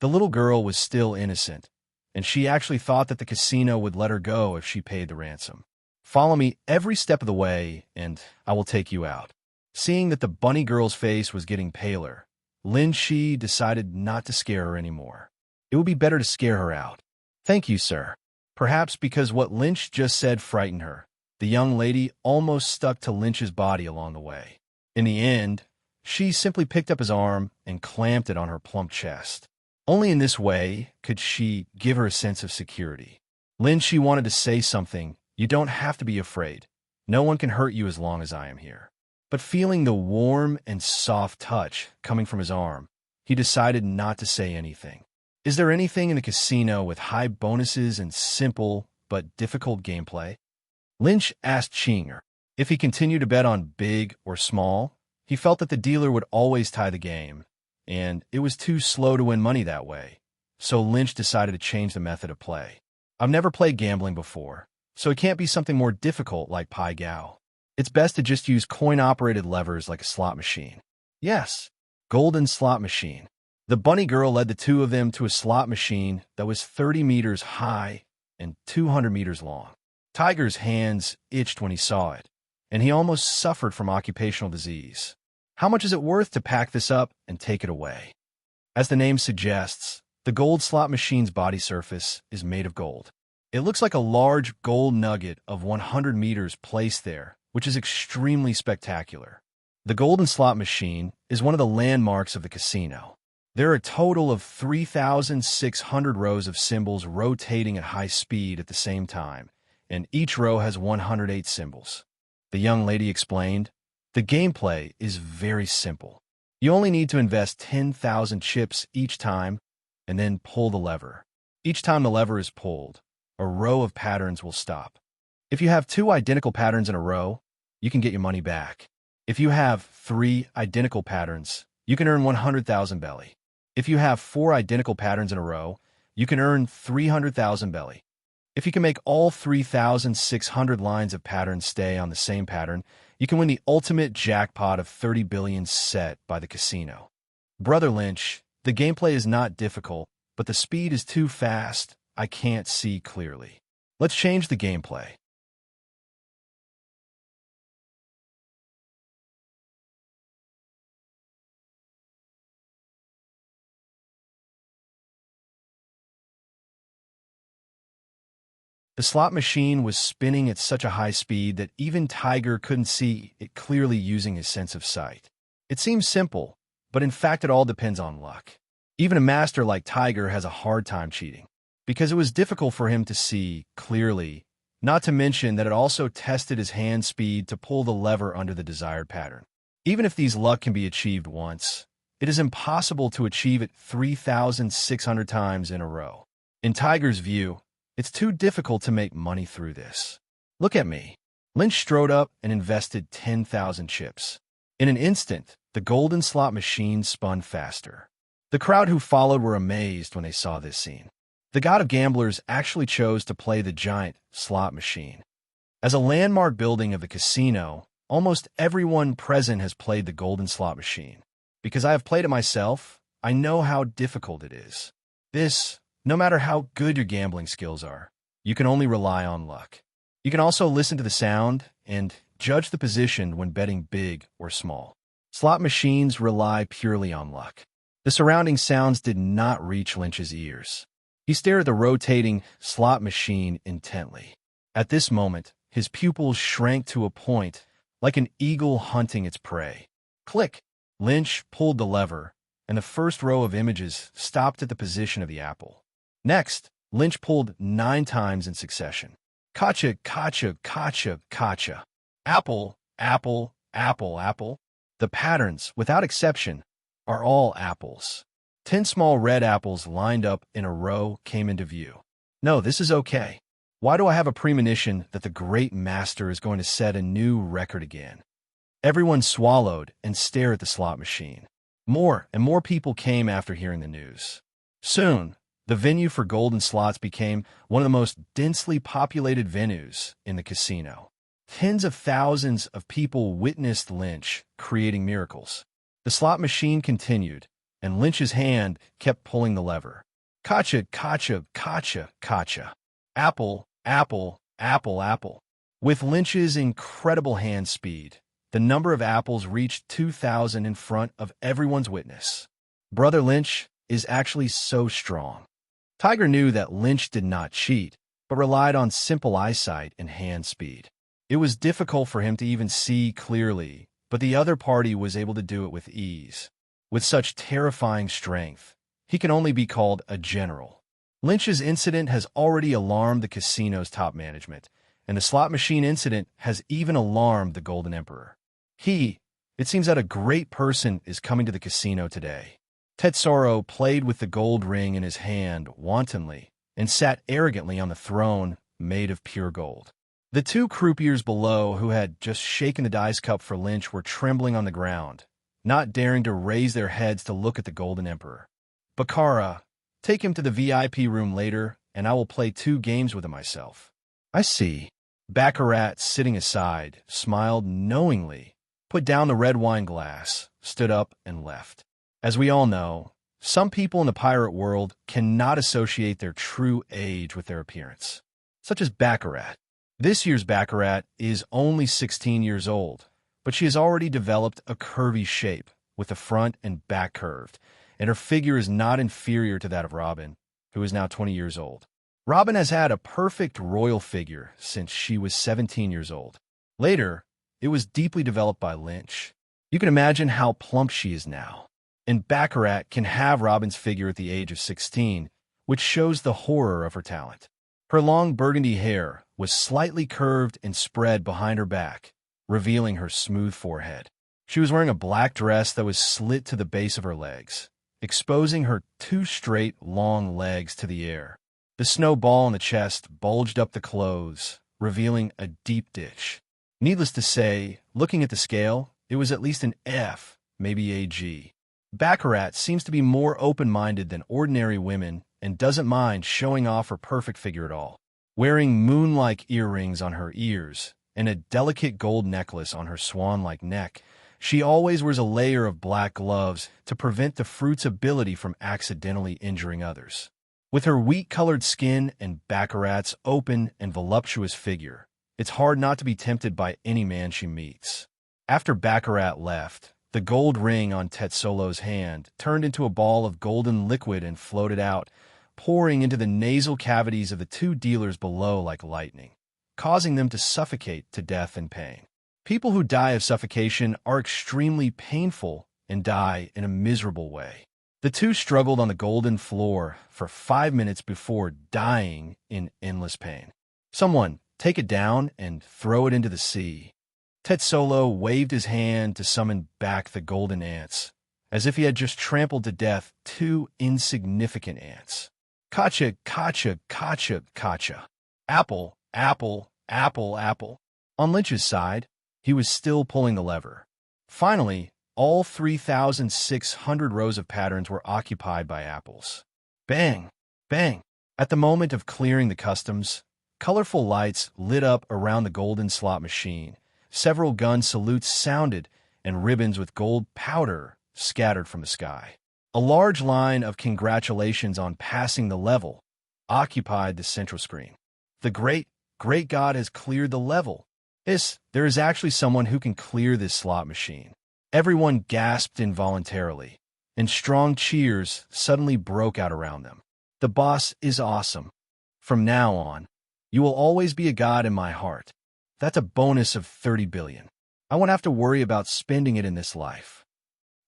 The little girl was still innocent, and she actually thought that the casino would let her go if she paid the ransom. Follow me every step of the way, and I will take you out. Seeing that the bunny girl's face was getting paler, Lin Shi decided not to scare her anymore. It would be better to scare her out. Thank you, sir. Perhaps because what Lynch just said frightened her, the young lady almost stuck to Lynch's body along the way. In the end, she simply picked up his arm and clamped it on her plump chest. Only in this way could she give her a sense of security. Lynch wanted to say something. You don't have to be afraid. No one can hurt you as long as I am here. But feeling the warm and soft touch coming from his arm, he decided not to say anything. Is there anything in the casino with high bonuses and simple but difficult gameplay? Lynch asked Chinger. If he continued to bet on big or small, he felt that the dealer would always tie the game, and it was too slow to win money that way. So Lynch decided to change the method of play. I've never played gambling before, so it can't be something more difficult like Pai Gow. It's best to just use coin-operated levers like a slot machine. Yes, golden slot machine. The bunny girl led the two of them to a slot machine that was 30 meters high and 200 meters long. Tiger's hands itched when he saw it, and he almost suffered from occupational disease. How much is it worth to pack this up and take it away? As the name suggests, the gold slot machine's body surface is made of gold. It looks like a large gold nugget of 100 meters placed there, which is extremely spectacular. The golden slot machine is one of the landmarks of the casino. There are a total of 3,600 rows of symbols rotating at high speed at the same time, and each row has 108 symbols. The young lady explained, "The gameplay is very simple. You only need to invest 10,000 chips each time and then pull the lever. Each time the lever is pulled, a row of patterns will stop. If you have 2 identical patterns in a row, you can get your money back. If you have 3 identical patterns, you can earn 100,000 belly. If you have 4 identical patterns in a row, you can earn 300,000 belly. If you can make all 3,600 lines of patterns stay on the same pattern, you can win the ultimate jackpot of 30 billion set by the casino." Brother Lynch, the gameplay is not difficult, but the speed is too fast. I can't see clearly. Let's change the gameplay. The slot machine was spinning at such a high speed that even Tiger couldn't see it clearly using his sense of sight. It seems simple, but in fact it all depends on luck. Even a master like Tiger has a hard time cheating, because it was difficult for him to see clearly, not to mention that it also tested his hand speed to pull the lever under the desired pattern. Even if these luck can be achieved once, it is impossible to achieve it 3,600 times in a row. In Tiger's view, it's too difficult to make money through this. Look at me. Lynch strode up and invested 10,000 chips. In an instant, the golden slot machine spun faster. The crowd who followed were amazed when they saw this scene. The god of gamblers actually chose to play the giant slot machine. As a landmark building of the casino, almost everyone present has played the golden slot machine. Because I have played it myself, I know how difficult it is. No matter how good your gambling skills are, you can only rely on luck. You can also listen to the sound and judge the position when betting big or small. Slot machines rely purely on luck. The surrounding sounds did not reach Lynch's ears. He stared at the rotating slot machine intently. At this moment, his pupils shrank to a point, like an eagle hunting its prey. Click! Lynch pulled the lever, and the first row of images stopped at the position of the apple. Next, Lynch pulled 9 times in succession. Gotcha, gotcha, gotcha, gotcha. Apple, apple, apple, apple. The patterns, without exception, are all apples. 10 small red apples lined up in a row came into view. No, this is okay. Why do I have a premonition that the great master is going to set a new record again? Everyone swallowed and stared at the slot machine. More and more people came after hearing the news. Soon, the venue for golden slots became one of the most densely populated venues in the casino. Tens of thousands of people witnessed Lynch creating miracles. The slot machine continued, and Lynch's hand kept pulling the lever. Gotcha, gotcha, gotcha, gotcha. Apple, apple, apple, apple. With Lynch's incredible hand speed, the number of apples reached 2,000 in front of everyone's witness. Brother Lynch is actually so strong. Tiger knew that Lynch did not cheat, but relied on simple eyesight and hand speed. It was difficult for him to even see clearly, but the other party was able to do it with ease. With such terrifying strength, he can only be called a general. Lynch's incident has already alarmed the casino's top management, and the slot machine incident has even alarmed the Golden Emperor. It seems that a great person is coming to the casino today. Tetsuro played with the gold ring in his hand wantonly and sat arrogantly on the throne made of pure gold. The two croupiers below, who had just shaken the dice cup for Lynch, were trembling on the ground, not daring to raise their heads to look at the Golden Emperor. "Baccarat, take him to the VIP room later, and I will play 2 games with him myself." "I see." Baccarat, sitting aside, smiled knowingly, put down the red wine glass, stood up, and left. As we all know, some people in the pirate world cannot associate their true age with their appearance, such as Baccarat. This year's Baccarat is only 16 years old, but she has already developed a curvy shape, with the front and back curved, and her figure is not inferior to that of Robin, who is now 20 years old. Robin has had a perfect royal figure since she was 17 years old. Later, it was deeply developed by Lynch. You can imagine how plump she is now. And Baccarat can have Robin's figure at the age of 16, which shows the horror of her talent. Her long burgundy hair was slightly curved and spread behind her back, revealing her smooth forehead. She was wearing a black dress that was slit to the base of her legs, exposing her 2 straight, long legs to the air. The snowball in the chest bulged up the clothes, revealing a deep ditch. Needless to say, looking at the scale, it was at least an F, maybe a G. Baccarat seems to be more open-minded than ordinary women and doesn't mind showing off her perfect figure at all. Wearing moon-like earrings on her ears and a delicate gold necklace on her swan-like neck, she always wears a layer of black gloves to prevent the fruit's ability from accidentally injuring others. With her wheat-colored skin and Baccarat's open and voluptuous figure, it's hard not to be tempted by any man she meets. After Baccarat left, the gold ring on Tetsolo's hand turned into a ball of golden liquid and floated out, pouring into the nasal cavities of the 2 dealers below like lightning, causing them to suffocate to death and pain. People who die of suffocation are extremely painful and die in a miserable way. The 2 struggled on the golden floor for 5 minutes before dying in endless pain. "Someone, take it down and throw it into the sea." Tetsolo waved his hand to summon back the golden ants, as if he had just trampled to death 2 insignificant ants. "Kacha, kacha, kacha, kacha. Apple, apple, apple, apple." On Lynch's side, he was still pulling the lever. Finally, all 3,600 rows of patterns were occupied by apples. Bang! Bang! At the moment of clearing the customs, colorful lights lit up around the golden slot machine. Several gun salutes sounded, and ribbons with gold powder scattered from the sky. A large line of congratulations on passing the level occupied the central screen. "The great God has cleared the level. Yes, there is actually someone who can clear this slot machine." Everyone gasped involuntarily, and strong cheers suddenly broke out around them. "The boss is awesome. From now on, you will always be a god in my heart. That's a bonus of 30 billion. I won't have to worry about spending it in this life."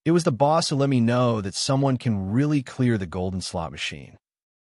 It was the boss who let me know that someone can really clear the golden slot machine.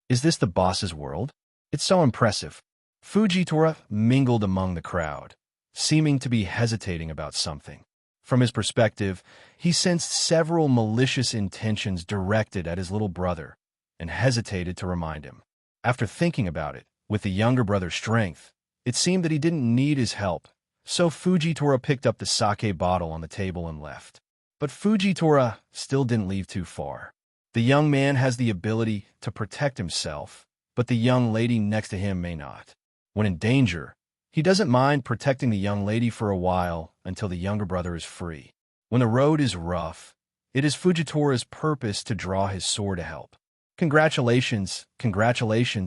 Is this the boss's world? It's so impressive. Fujitora mingled among the crowd, seeming to be hesitating about something. From his perspective, he sensed several malicious intentions directed at his little brother and hesitated to remind him. After thinking about it, with the younger brother's strength, it seemed that he didn't need his help, so Fujitora picked up the sake bottle on the table and left. But Fujitora still didn't leave too far. The young man has the ability to protect himself, but the young lady next to him may not. When in danger, he doesn't mind protecting the young lady for a while until the younger brother is free. When the road is rough, it is Fujitora's purpose to draw his sword to help. Congratulations,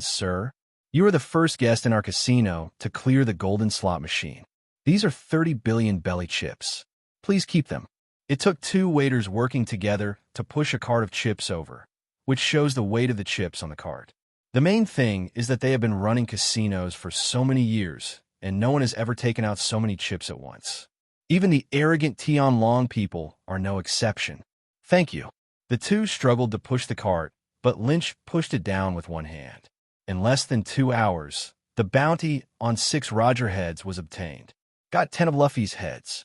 sir. You are the first guest in our casino to clear the golden slot machine. These are 30 billion belly chips. Please keep them. It took 2 waiters working together to push a cart of chips over, which shows the weight of the chips on the cart. The main thing is that they have been running casinos for so many years, and no one has ever taken out so many chips at once. Even the arrogant Tianlong people are no exception. Thank you. The 2 struggled to push the cart, but Lynch pushed it down with one hand. In less than 2 hours, the bounty on 6 Roger heads was obtained. Got 10 of Luffy's heads.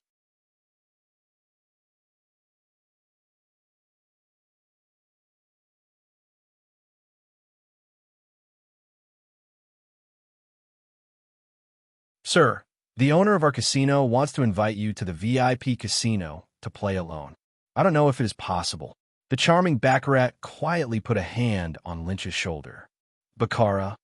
Sir, the owner of our casino wants to invite you to the VIP casino to play alone. I don't know if it is possible. The charming Baccarat quietly put a hand on Lynch's shoulder. Baccara.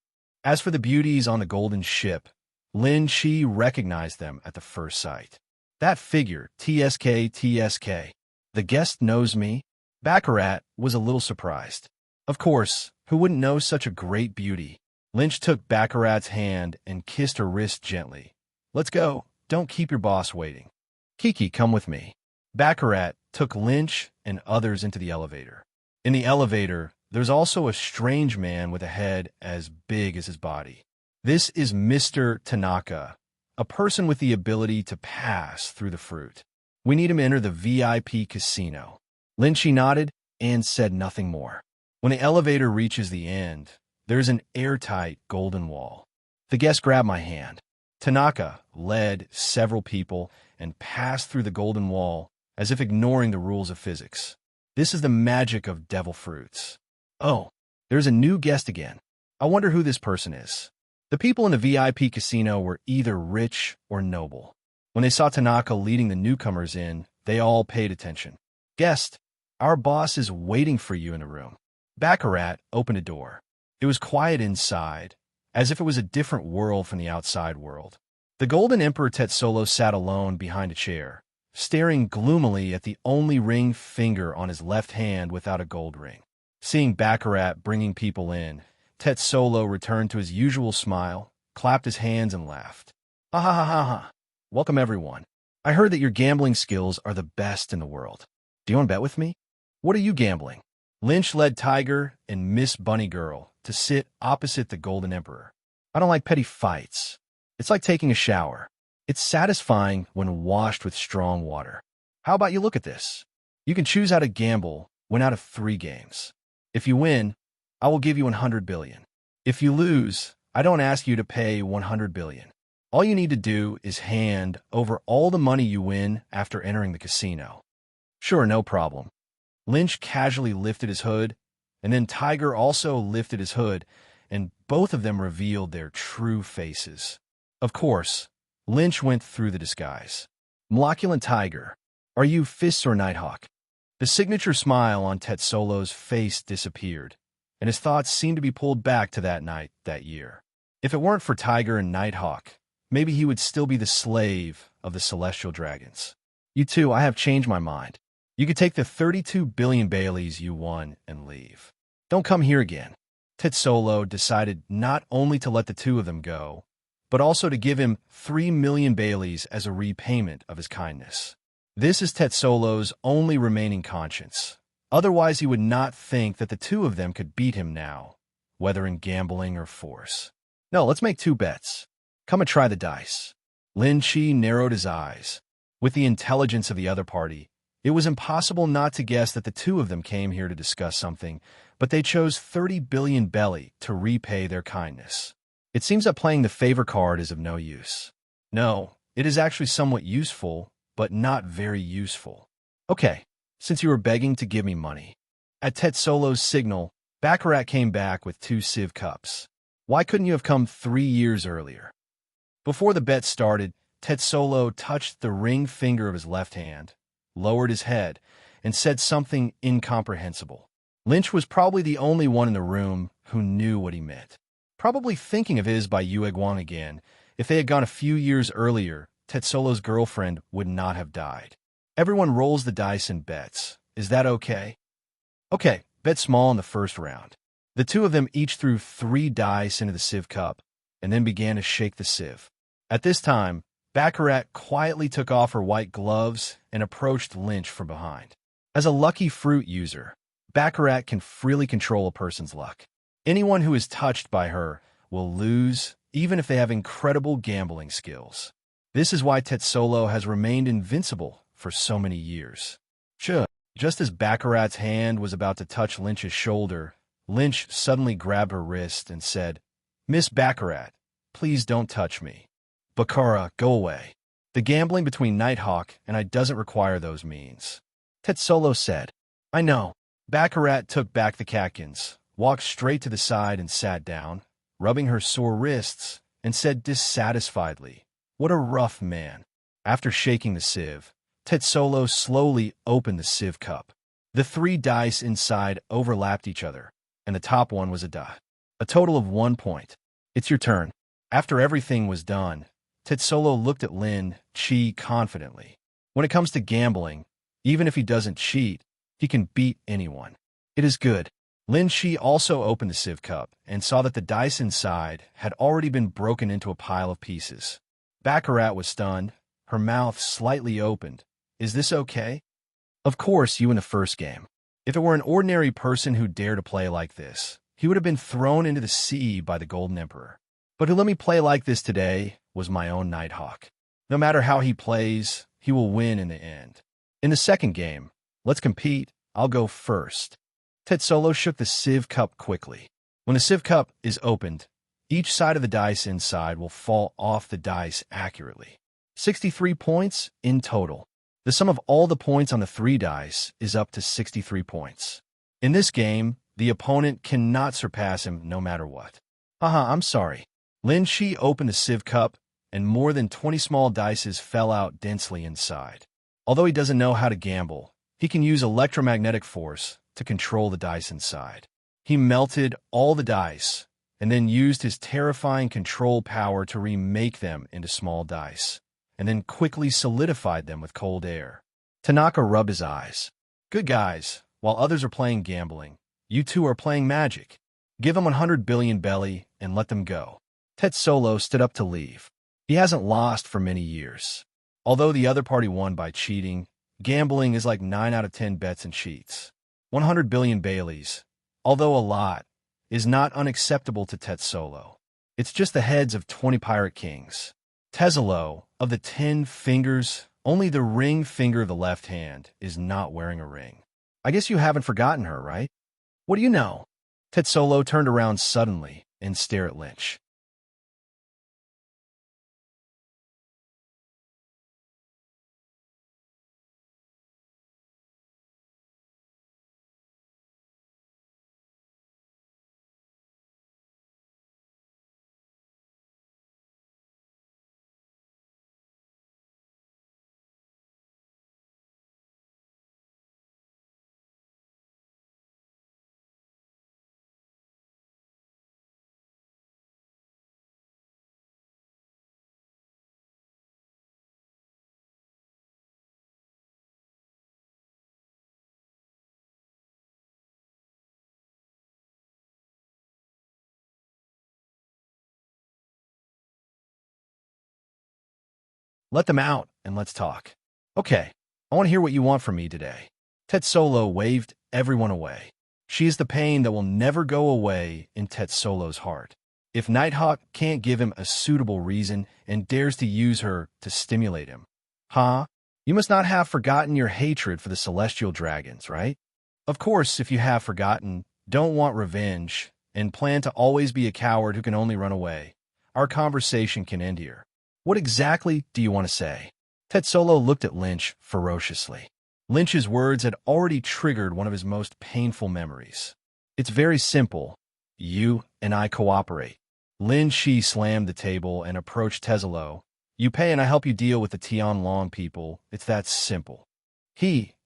As for the beauties on the golden ship, Lin Chi recognized them at the first sight. That figure, TSK. The guest knows me? Baccarat was a little surprised. Of course, who wouldn't know such a great beauty? Lynch took Baccarat's hand and kissed her wrist gently. Let's go. Don't keep your boss waiting. Kiki, come with me. Baccarat took Lynch and others into the elevator. In the elevator, there's also a strange man with a head as big as his body. This is Mr. Tanaka, a person with the ability to pass through the fruit. We need him to enter the VIP casino. Lynchy nodded and said nothing more. When the elevator reaches the end, there's an airtight golden wall. The guest grabbed my hand. Tanaka led several people and passed through the golden wall as if ignoring the rules of physics. This is the magic of devil fruits. Oh, there's a new guest again. I wonder who this person is. The people in the VIP casino were either rich or noble. When they saw Tanaka leading the newcomers in, they all paid attention. Guest, our boss is waiting for you in the room. Baccarat opened a door. It was quiet inside, as if it was a different world from the outside world. The Golden Emperor Tetsolo sat alone behind a chair, staring gloomily at the only ring finger on his left hand without a gold ring. Seeing Baccarat bringing people in, Tetsolo returned to his usual smile, clapped his hands, and laughed. Ha ha ha ha ha. Welcome, everyone. I heard that your gambling skills are the best in the world. Do you want to bet with me? What are you gambling? Lynch led Tiger and Miss Bunny Girl to sit opposite the Golden Emperor. I don't like petty fights. It's like taking a shower. It's satisfying when washed with strong water. How about you look at this? You can choose how to gamble one out of 3 games. If you win, I will give you 100 billion. If you lose, I don't ask you to pay 100 billion. All you need to do is hand over all the money you win after entering the casino. Sure, no problem. Lynch casually lifted his hood, and then Tiger also lifted his hood, and both of them revealed their true faces. Of course, Lynch went through the disguise. Moleculant Tiger, are you Fists or Nighthawk? The signature smile on Tetsolo's face disappeared, and his thoughts seemed to be pulled back to that night that year. If it weren't for Tiger and Nighthawk, maybe he would still be the slave of the celestial dragons. You two, I have changed my mind. You could take the 32 billion Baileys you won and leave. Don't come here again. Tetsolo decided not only to let the two of them go, but also to give him 3 million Baileys as a repayment of his kindness. This is Tetsolo's only remaining conscience. Otherwise, he would not think that the two of them could beat him now, whether in gambling or force. No, let's make 2 bets. Come and try the dice. Lin Chi narrowed his eyes. With the intelligence of the other party, it was impossible not to guess that the two of them came here to discuss something, but they chose 30 billion belly to repay their kindness. It seems that playing the favor card is of no use. No, it is actually somewhat useful, but not very useful. Okay, since you were begging to give me money. At Tetsolo's signal, Baccarat came back with 2 sieve cups. Why couldn't you have come 3 years earlier? Before the bet started, Tetsolo touched the ring finger of his left hand, lowered his head, and said something incomprehensible. Lynch was probably the only one in the room who knew what he meant. Probably thinking of his by Yue Guang again, if they had gone a few years earlier, Tetsolo's girlfriend would not have died. Everyone rolls the dice and bets. Is that okay? Okay, bet small in the first round. The two of them each threw 3 dice into the sieve cup, and then began to shake the sieve. At this time, Baccarat quietly took off her white gloves and approached Lynch from behind. As a lucky fruit user, Baccarat can freely control a person's luck. Anyone who is touched by her will lose, even if they have incredible gambling skills. This is why Tetsolo has remained invincible for so many years. Just as Baccarat's hand was about to touch Lynch's shoulder, Lynch suddenly grabbed her wrist and said, "Miss Baccarat, please don't touch me. Baccara, go away. The gambling between Nighthawk and I doesn't require those means." Tetsolo said, "I know." Baccarat took back the catkins, walked straight to the side and sat down, rubbing her sore wrists, and said dissatisfiedly, What a rough man. After shaking the sieve, Tetsolo slowly opened the sieve cup. The 3 dice inside overlapped each other, and the top one was a dot. A total of 1 point. It's your turn. After everything was done, Tetsolo looked at Lin Chi confidently. When it comes to gambling, even if he doesn't cheat, he can beat anyone. It is good. Lin Chi also opened the sieve cup and saw that the dice inside had already been broken into a pile of pieces. Baccarat was stunned, her mouth slightly opened. Is this okay? Of course, you in the first game. If it were an ordinary person who dared to play like this, he would have been thrown into the sea by the Golden Emperor. But who let me play like this today was my own Nighthawk. No matter how he plays, he will win in the end. In the second game, let's compete. I'll go first. Tetsolo shook the sieve cup quickly. When the sieve cup is opened, each side of the dice inside will fall off the dice accurately. 63 points in total. The sum of all the points on the 3 dice is up to 63 points. In this game, the opponent cannot surpass him no matter what. Haha, I'm sorry. Lin Chi opened the sieve cup, and more than 20 small dices fell out densely inside. Although he doesn't know how to gamble, he can use electromagnetic force to control the dice inside. He melted all the dice, and then used his terrifying control power to remake them into small dice, and then quickly solidified them with cold air. Tanaka rubbed his eyes. Good guys, while others are playing gambling, you two are playing magic. Give them 100 billion belly and let them go. Tetsolo stood up to leave. He hasn't lost for many years. Although the other party won by cheating, gambling is like 9 out of 10 bets and cheats. 100 billion Baileys, although a lot, is not unacceptable to Tetsolo. It's just the heads of 20 pirate kings. Tezolo, of the 10 fingers, only the ring finger of the left hand is not wearing a ring. I guess you haven't forgotten her, right? What do you know? Tetsolo turned around suddenly and stared at Lynch. Let them out, and let's talk. Okay, I want to hear what you want from me today. Tetsolo waved everyone away. She is the pain that will never go away in Tetsolo's heart. If Nighthawk can't give him a suitable reason and dares to use her to stimulate him. Huh? You must not have forgotten your hatred for the celestial dragons, right? Of course, if you have forgotten, don't want revenge, and plan to always be a coward who can only run away, our conversation can end here. What exactly do you want to say? Tetsolo looked at Lynch ferociously. Lynch's words had already triggered one of his most painful memories. It's very simple. You and I cooperate. Lin Chi slammed the table and approached Tezolo. You pay and I help you deal with the Tianlong people. It's that simple.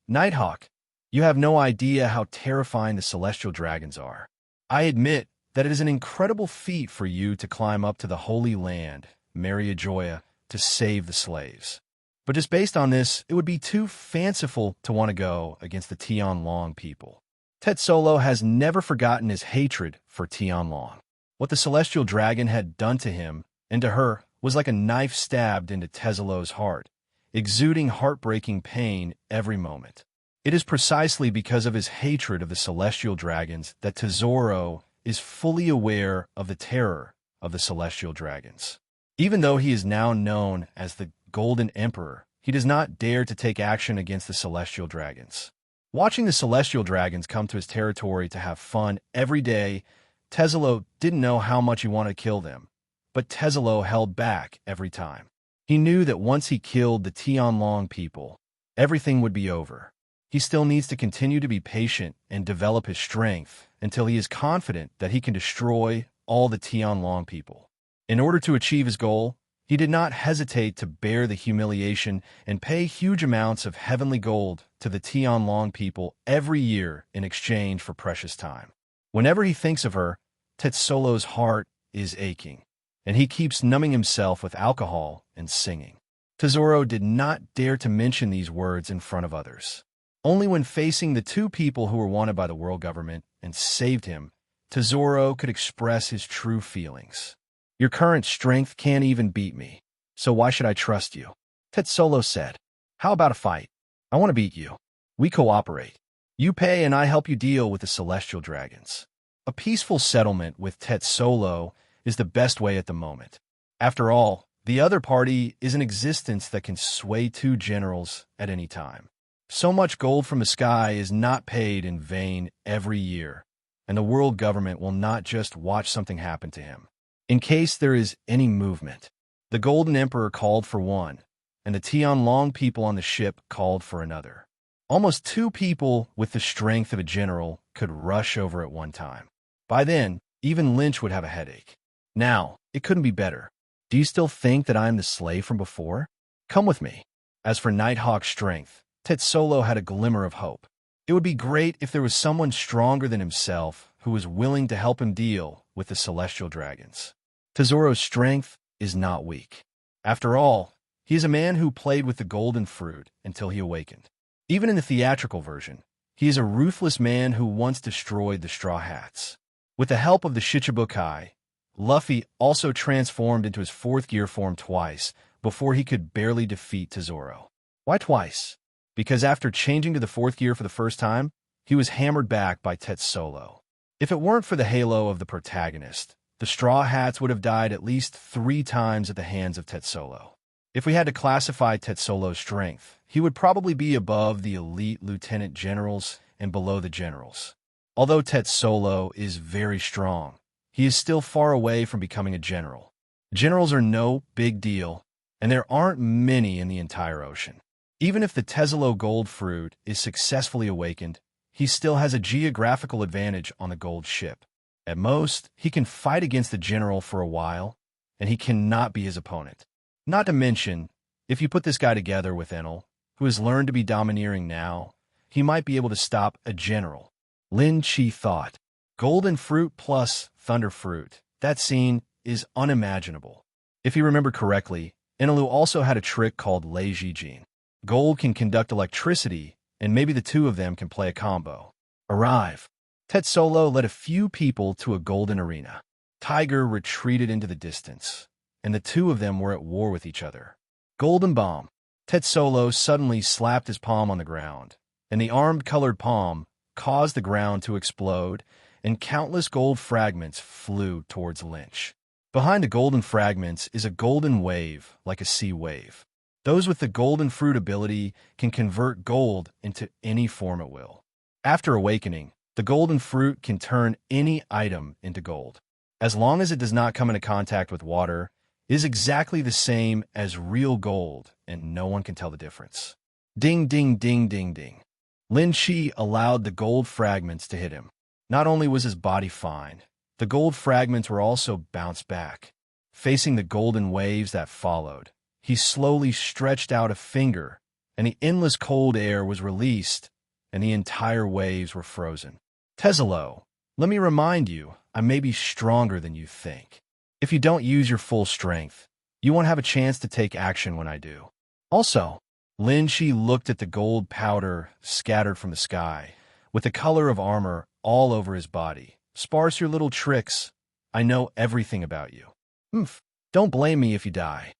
Nighthawk, you have no idea how terrifying the celestial dragons are. I admit that it is an incredible feat for you to climb up to the Holy Land, Maria Joya, to save the slaves. But just based on this, it would be too fanciful to want to go against the Tianlong people. Tetsolo has never forgotten his hatred for Tianlong. What the celestial dragon had done to him and to her was like a knife stabbed into Tezolo's heart, exuding heartbreaking pain every moment. It is precisely because of his hatred of the celestial dragons that Tezoro is fully aware of the terror of the celestial dragons. Even though he is now known as the Golden Emperor, he does not dare to take action against the celestial dragons. Watching the celestial dragons come to his territory to have fun every day, Tezolo didn't know how much he wanted to kill them, but Tezolo held back every time. He knew that once he killed the Tianlong people, everything would be over. He still needs to continue to be patient and develop his strength until he is confident that he can destroy all the Tianlong people. In order to achieve his goal, He did not hesitate to bear the humiliation and pay huge amounts of heavenly gold to the Tianlong people every year in exchange for precious time. Whenever he thinks of her, Tetsolo's heart is aching, and he keeps numbing himself with alcohol and singing. Tesoro did not dare to mention these words in front of others. Only when facing the two people who were wanted by the world government and saved him, Tesoro could express his true feelings. Your current strength can't even beat me, so why should I trust you? Tetsolo said. How about a fight? I want to beat you. We cooperate. You pay and I help you deal with the celestial dragons. A peaceful settlement with Tetsolo is the best way at the moment. After all, the other party is an existence that can sway two generals at any time. So much gold from the sky is not paid in vain every year, and the world government will not just watch something happen to him. In case there is any movement, the Golden Emperor called for one, and the Tianlong people on the ship called for another. Almost two people with the strength of a general could rush over at one time. By then, even Lynch would have a headache. Now, it couldn't be better. Do you still think that I am the slave from before? Come with me. As for Nighthawk's strength, Tetsolo had a glimmer of hope. It would be great if there was someone stronger than himself who was willing to help him deal with the celestial dragons. Tesoro's strength is not weak. After all, he is a man who played with the golden fruit until he awakened. Even in the theatrical version, he is a ruthless man who once destroyed the Straw Hats. With the help of the Shichibukai, Luffy also transformed into his fourth gear form twice before he could barely defeat Tesoro. Why twice? Because after changing to the fourth gear for the first time, he was hammered back by Tetsolo. If it weren't for the halo of the protagonist, the Straw Hats would have died at least 3 times at the hands of Tetsolo. If we had to classify Tetsolo's strength, he would probably be above the elite lieutenant generals and below the generals. Although Tetsolo is very strong, he is still far away from becoming a general. Generals are no big deal, and there aren't many in the entire ocean. Even if the Tesolo gold fruit is successfully awakened, he still has a geographical advantage on the gold ship. At most, he can fight against the general for a while, and he cannot be his opponent. Not to mention, if you put this guy together with Enel, who has learned to be domineering now, he might be able to stop a general. Lin Chi thought, golden fruit plus thunder fruit. That scene is unimaginable. If you remember correctly, Enelu also had a trick called Lei Jijin. Gold can conduct electricity, and maybe the two of them can play a combo. Arrive. Tetsolo led a few people to a golden arena. Tiger retreated into the distance, and the two of them were at war with each other. Golden Bomb. Tetsolo suddenly slapped his palm on the ground, and the armed-colored palm caused the ground to explode, and countless gold fragments flew towards Lynch. Behind the golden fragments is a golden wave, like a sea wave. Those with the golden fruit ability can convert gold into any form at will. After awakening, the golden fruit can turn any item into gold. As long as it does not come into contact with water, it is exactly the same as real gold, and no one can tell the difference. Ding, ding, ding, ding, ding. Lin Chi allowed the gold fragments to hit him. Not only was his body fine, the gold fragments were also bounced back. Facing the golden waves that followed, he slowly stretched out a finger, and the endless cold air was released, and the entire waves were frozen. Tesolo, let me remind you, I may be stronger than you think. If you don't use your full strength, you won't have a chance to take action when I do. Also, Lin Chi looked at the gold powder scattered from the sky, with the color of armor all over his body. Sparse your little tricks. I know everything about you. Don't blame me if you die.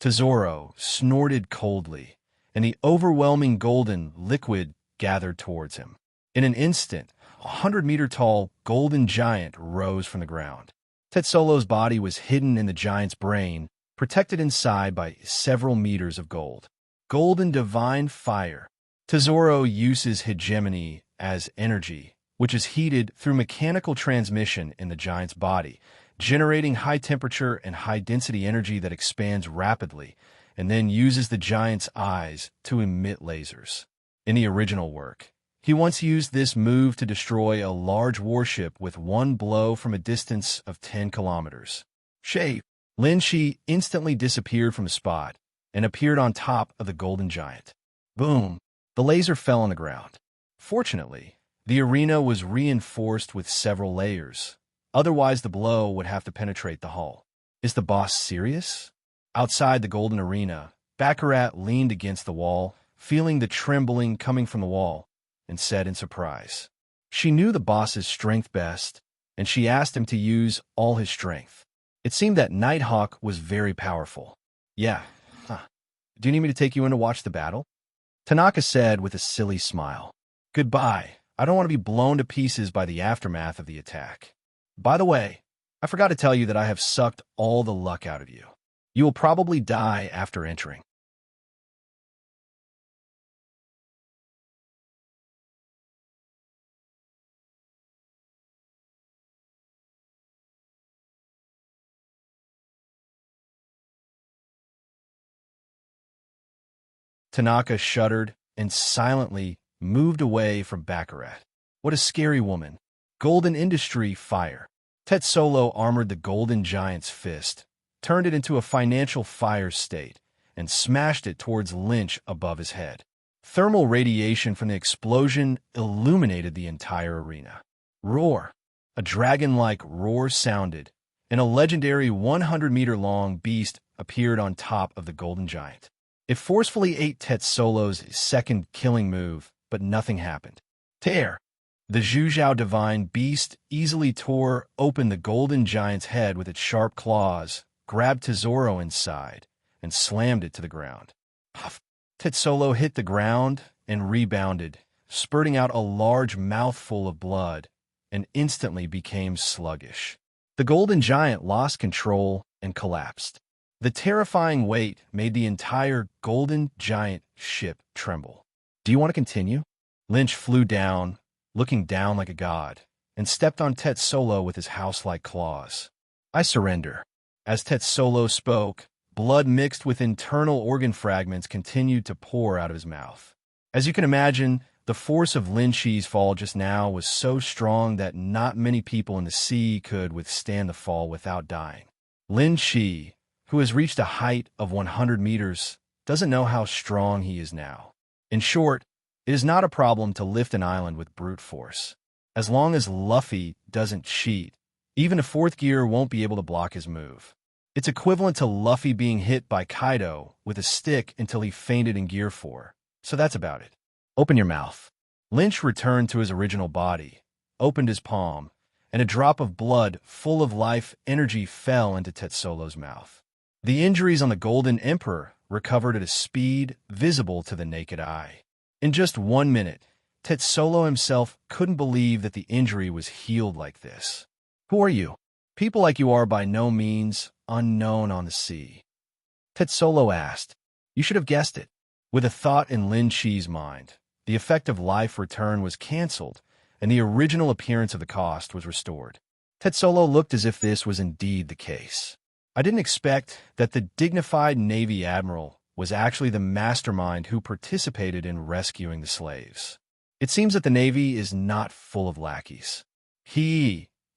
Tesoro snorted coldly, and the overwhelming golden liquid gathered towards him. In an instant, a 100-meter-tall golden giant rose from the ground. Tetsolo's body was hidden in the giant's brain, protected inside by several meters of gold. Golden divine fire. Tesoro uses hegemony as energy, which is heated through mechanical transmission in the giant's body, generating high-temperature and high-density energy that expands rapidly, and then uses the giant's eyes to emit lasers. In the original work, he once used this move to destroy a large warship with one blow from a distance of 10 kilometers. Shape. Lin Shi instantly disappeared from the spot and appeared on top of the golden giant. Boom! The laser fell on the ground. Fortunately, the arena was reinforced with several layers. Otherwise, the blow would have to penetrate the hull. Is the boss serious? Outside the golden arena, Baccarat leaned against the wall, feeling the trembling coming from the wall, and said in surprise. She knew the boss's strength best, and she asked him to use all his strength. It seemed that Nighthawk was very powerful. Yeah, Do you need me to take you in to watch the battle? Tanaka said with a silly smile. Goodbye. I don't want to be blown to pieces by the aftermath of the attack. By the way, I forgot to tell you that I have sucked all the luck out of you. You will probably die after entering. Tanaka shuddered and silently moved away from Baccarat. What a scary woman. Golden Industry fire. Tetsolo armored the golden giant's fist, turned it into a financial fire state, and smashed it towards Lynch above his head. Thermal radiation from the explosion illuminated the entire arena. Roar! A dragon-like roar sounded, and a legendary 100-meter-long beast appeared on top of the golden giant. It forcefully ate Tetsolo's second killing move, but nothing happened. Tear! The Zhujiao divine beast easily tore open the golden giant's head with its sharp claws, grabbed Tesoro inside, and slammed it to the ground. Puff! Tetsolo hit the ground and rebounded, spurting out a large mouthful of blood, and instantly became sluggish. The golden giant lost control and collapsed. The terrifying weight made the entire golden giant ship tremble. Do you want to continue? Lynch flew down, looking down like a god, and stepped on Tetsolo with his house-like claws. I surrender. As Tetsolo spoke, blood mixed with internal organ fragments continued to pour out of his mouth. As you can imagine, the force of Lin Shi's fall just now was so strong that not many people in the sea could withstand the fall without dying. Lin Shi, who has reached a height of 100 meters, doesn't know how strong he is now. In short, it is not a problem to lift an island with brute force. As long as Luffy doesn't cheat, even a fourth gear won't be able to block his move. It's equivalent to Luffy being hit by Kaido with a stick until he fainted in Gear 4. So that's about it. Open your mouth. Lynch returned to his original body, opened his palm, and a drop of blood full of life energy fell into Tetsolo's mouth. The injuries on the Golden Emperor recovered at a speed visible to the naked eye. In just 1 minute, Tetsolo himself couldn't believe that the injury was healed like this. Who are you? People like you are by no means unknown on the sea. Tetsolo asked. You should have guessed it. With a thought in Lin Shi's mind, the effect of life return was cancelled, and the original appearance of the cost was restored. Tetsolo looked as if this was indeed the case. I didn't expect that the dignified Navy admiral was actually the mastermind who participated in rescuing the slaves. It seems that the Navy is not full of lackeys.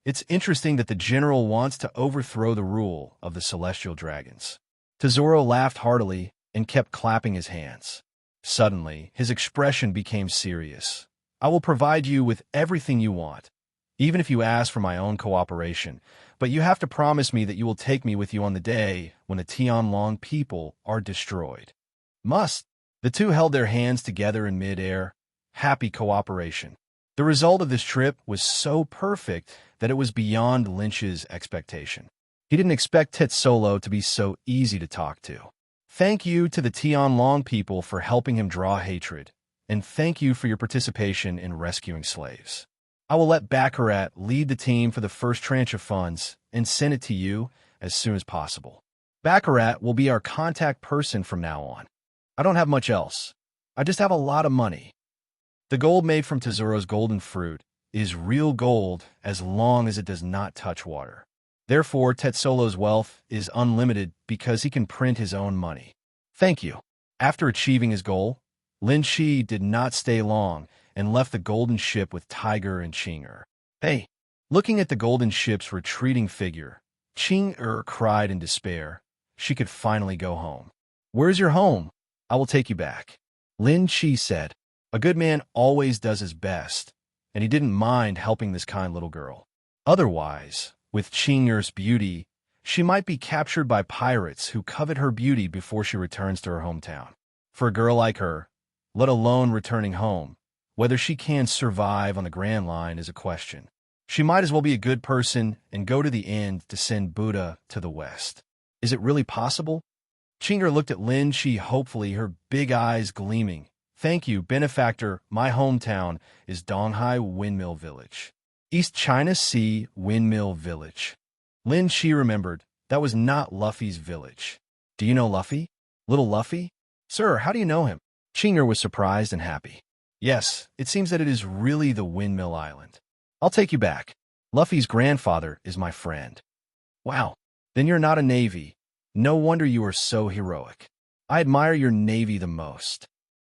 It's interesting that the general wants to overthrow the rule of the celestial dragons. Tesoro laughed heartily and kept clapping his hands. Suddenly, his expression became serious. I will provide you with everything you want, even if you ask for my own cooperation, but you have to promise me that you will take me with you on the day when the Tianlong people are destroyed. Must. The two held their hands together in midair. Happy cooperation. The result of this trip was so perfect that it was beyond Lynch's expectation. He didn't expect Tetsolo to be so easy to talk to. Thank you to the Tianlong people for helping him draw hatred, and thank you for your participation in rescuing slaves. I will let Baccarat lead the team for the first tranche of funds and send it to you as soon as possible. Baccarat will be our contact person from now on. I don't have much else. I just have a lot of money. The gold made from Tesoro's golden fruit is real gold as long as it does not touch water. Therefore, Tetsolo's wealth is unlimited because he can print his own money. Thank you. After achieving his goal, Lin Shi did not stay long and left the golden ship with Tiger and Chinger. Hey, looking at the golden ship's retreating figure, Qing cried in despair. She could finally go home. "Where's your home? I will take you back," Lin Chi said. A good man always does his best, and he didn't mind helping this kind little girl. Otherwise, with Qing's beauty, she might be captured by pirates who covet her beauty before she returns to her hometown. For a girl like her, let alone returning home, whether she can survive on the Grand Line is a question. She might as well be a good person and go to the end to send Buddha to the West. Is it really possible? Qing'er looked at Lin Chi hopefully, her big eyes gleaming. "Thank you, benefactor. My hometown is Donghai Windmill Village." East China Sea Windmill Village. Lin Chi remembered, that was not Luffy's village. "Do you know Luffy? Little Luffy?" "Sir, how do you know him?" Qing'er was surprised and happy. "Yes, it seems that it is really the Windmill Island. I'll take you back. Luffy's grandfather is my friend." "Wow, then you're not a Navy. No wonder you are so heroic. I admire your Navy the most."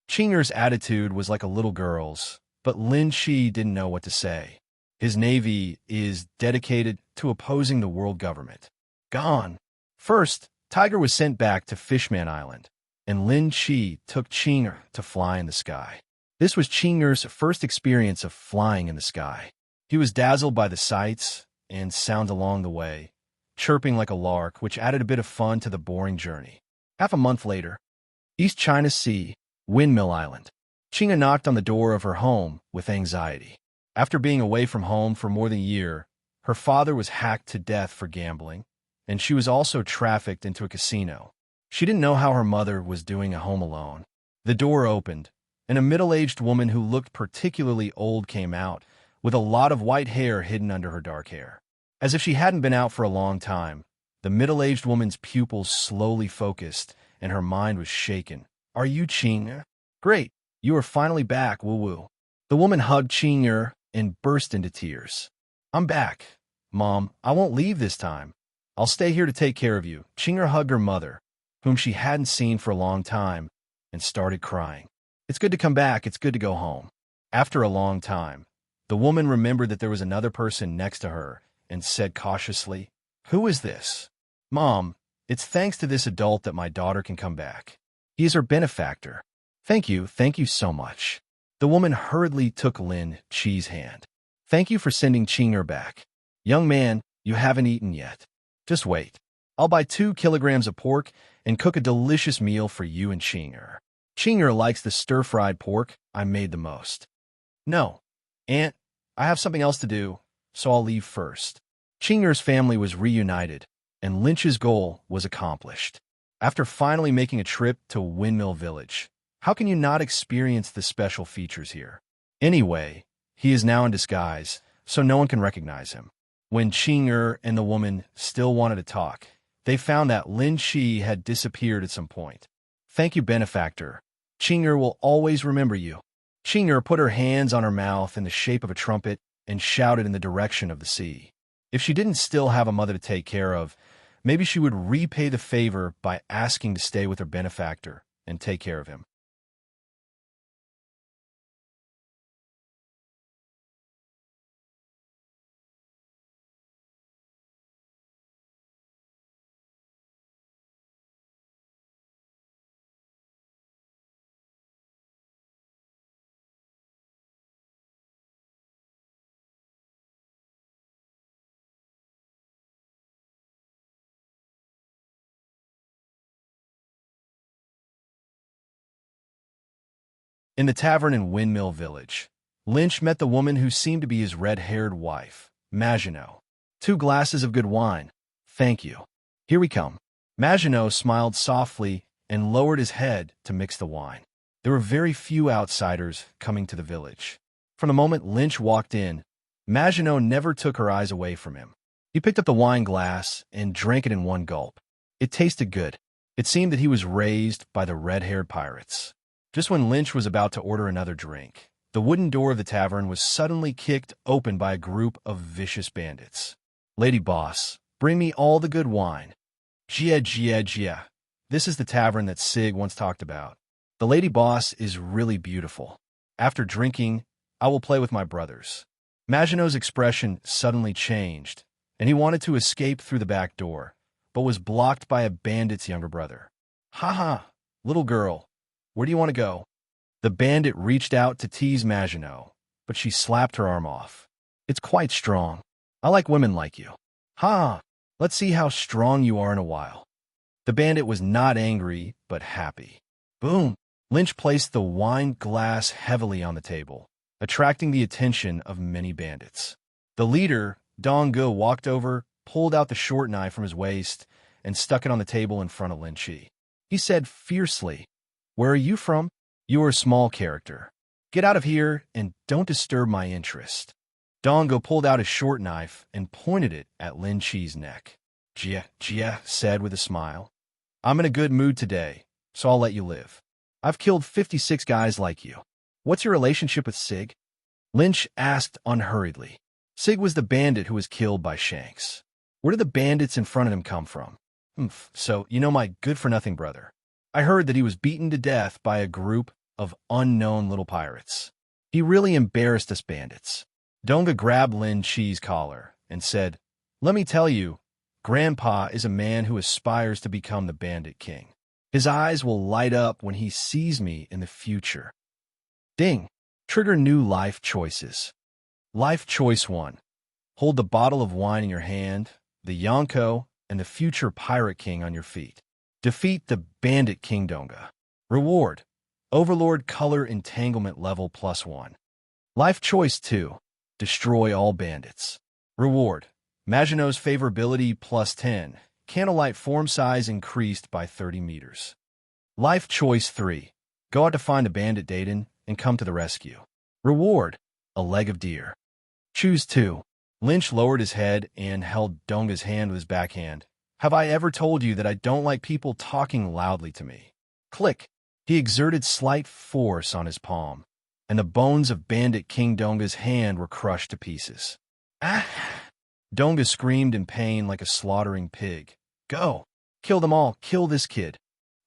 Qing'er's attitude was like a little girl's, but Lin Chi didn't know what to say. His Navy is dedicated to opposing the world government. Gone. First, Tiger was sent back to Fishman Island, and Lin Chi took Qing'er to fly in the sky. This was Qing'er's first experience of flying in the sky. He was dazzled by the sights and sounds along the way, chirping like a lark, which added a bit of fun to the boring journey. Half a month later, East China Sea, Windmill Island. Qing'er knocked on the door of her home with anxiety. After being away from home for more than a year, her father was hacked to death for gambling, and she was also trafficked into a casino. She didn't know how her mother was doing at home alone. The door opened, and a middle-aged woman who looked particularly old came out, with a lot of white hair hidden under her dark hair. As if she hadn't been out for a long time, the middle-aged woman's pupils slowly focused, and her mind was shaken. "Are you Qing'er? Great, you are finally back, woo-woo." The woman hugged Qing'er and burst into tears. "I'm back. Mom, I won't leave this time. I'll stay here to take care of you." Qing'er hugged her mother, whom she hadn't seen for a long time, and started crying. "It's good to come back. It's good to go home." After a long time, the woman remembered that there was another person next to her and said cautiously, "Who is this?" "Mom, it's thanks to this adult that my daughter can come back. He is her benefactor." Thank you so much." The woman hurriedly took Lin Chi's hand. "Thank you for sending Qing'er back. Young man, you haven't eaten yet. Just wait. I'll buy 2 kilograms of pork and cook a delicious meal for you and Qing'er. Qing'er likes the stir-fried pork I made the most." "No, Aunt, I have something else to do, so I'll leave first." Qing'er's family was reunited, and Lynch's goal was accomplished. After finally making a trip to Windmill Village, how can you not experience the special features here? Anyway, he is now in disguise, so no one can recognize him. When Qing'er and the woman still wanted to talk, they found that Lin Chi had disappeared at some point. "Thank you, benefactor. Qing'er will always remember you." Qing'er put her hands on her mouth in the shape of a trumpet and shouted in the direction of the sea. If she didn't still have a mother to take care of, maybe she would repay the favor by asking to stay with her benefactor and take care of him. In the tavern in Windmill Village, Lynch met the woman who seemed to be his red-haired wife, Maginot. 2 glasses of good wine. Thank you. Here we come. Maginot smiled softly and lowered his head to mix the wine. There were very few outsiders coming to the village. From the moment Lynch walked in, Maginot never took her eyes away from him. He picked up the wine glass and drank it in one gulp. It tasted good. It seemed that he was raised by the red-haired pirates. Just when Lynch was about to order another drink, the wooden door of the tavern was suddenly kicked open by a group of vicious bandits. "Lady boss, bring me all the good wine." Gia. This is the tavern that Sig once talked about. The lady boss is really beautiful. After drinking, I will play with my brothers. Maginot's expression suddenly changed, and he wanted to escape through the back door, but was blocked by a bandit's younger brother. "Ha ha, little girl, where do you want to go?" The bandit reached out to tease Maginot, but she slapped her arm off. "It's quite strong. I like women like you. Ha! Let's see how strong you are in a while." The bandit was not angry, but happy. Boom! Lynch placed the wine glass heavily on the table, attracting the attention of many bandits. The leader, Dong Ge, walked over, pulled out the short knife from his waist, and stuck it on the table in front of Lin Chi. He said fiercely, "Where are you from? You are a small character. Get out of here and don't disturb my interest." Dong Ge pulled out his short knife and pointed it at Lin Chi's neck. Jia said with a smile, "I'm in a good mood today, so I'll let you live. I've killed 56 guys like you. What's your relationship with Sig?" Lynch asked unhurriedly. Sig was the bandit who was killed by Shanks. "Where did the bandits in front of him come from?" "So, you know my good-for-nothing brother. I heard that he was beaten to death by a group of unknown little pirates. He really embarrassed us bandits." Donga grabbed Lin Chi's collar and said, "Let me tell you, Grandpa is a man who aspires to become the Bandit King. His eyes will light up when he sees me in the future." Ding! Trigger new life choices. Life choice 1. Hold the bottle of wine in your hand, the Yonko, and the future Pirate King on your feet. Defeat the Bandit King Donga. Reward: Overlord Color Entanglement Level +1. Life choice 2. Destroy all bandits. Reward: Maginot's Favorability +10. Candlelight form size increased by 30 meters. Life choice 3. Go out to find a bandit Dayton and come to the rescue. Reward: A leg of deer. Choose 2. Lynch lowered his head and held Donga's hand with his backhand. "Have I ever told you that I don't like people talking loudly to me?" Click. He exerted slight force on his palm, and the bones of Bandit King Donga's hand were crushed to pieces. "Ah!" Donga screamed in pain like a slaughtering pig. "Go! Kill them all! Kill this kid!"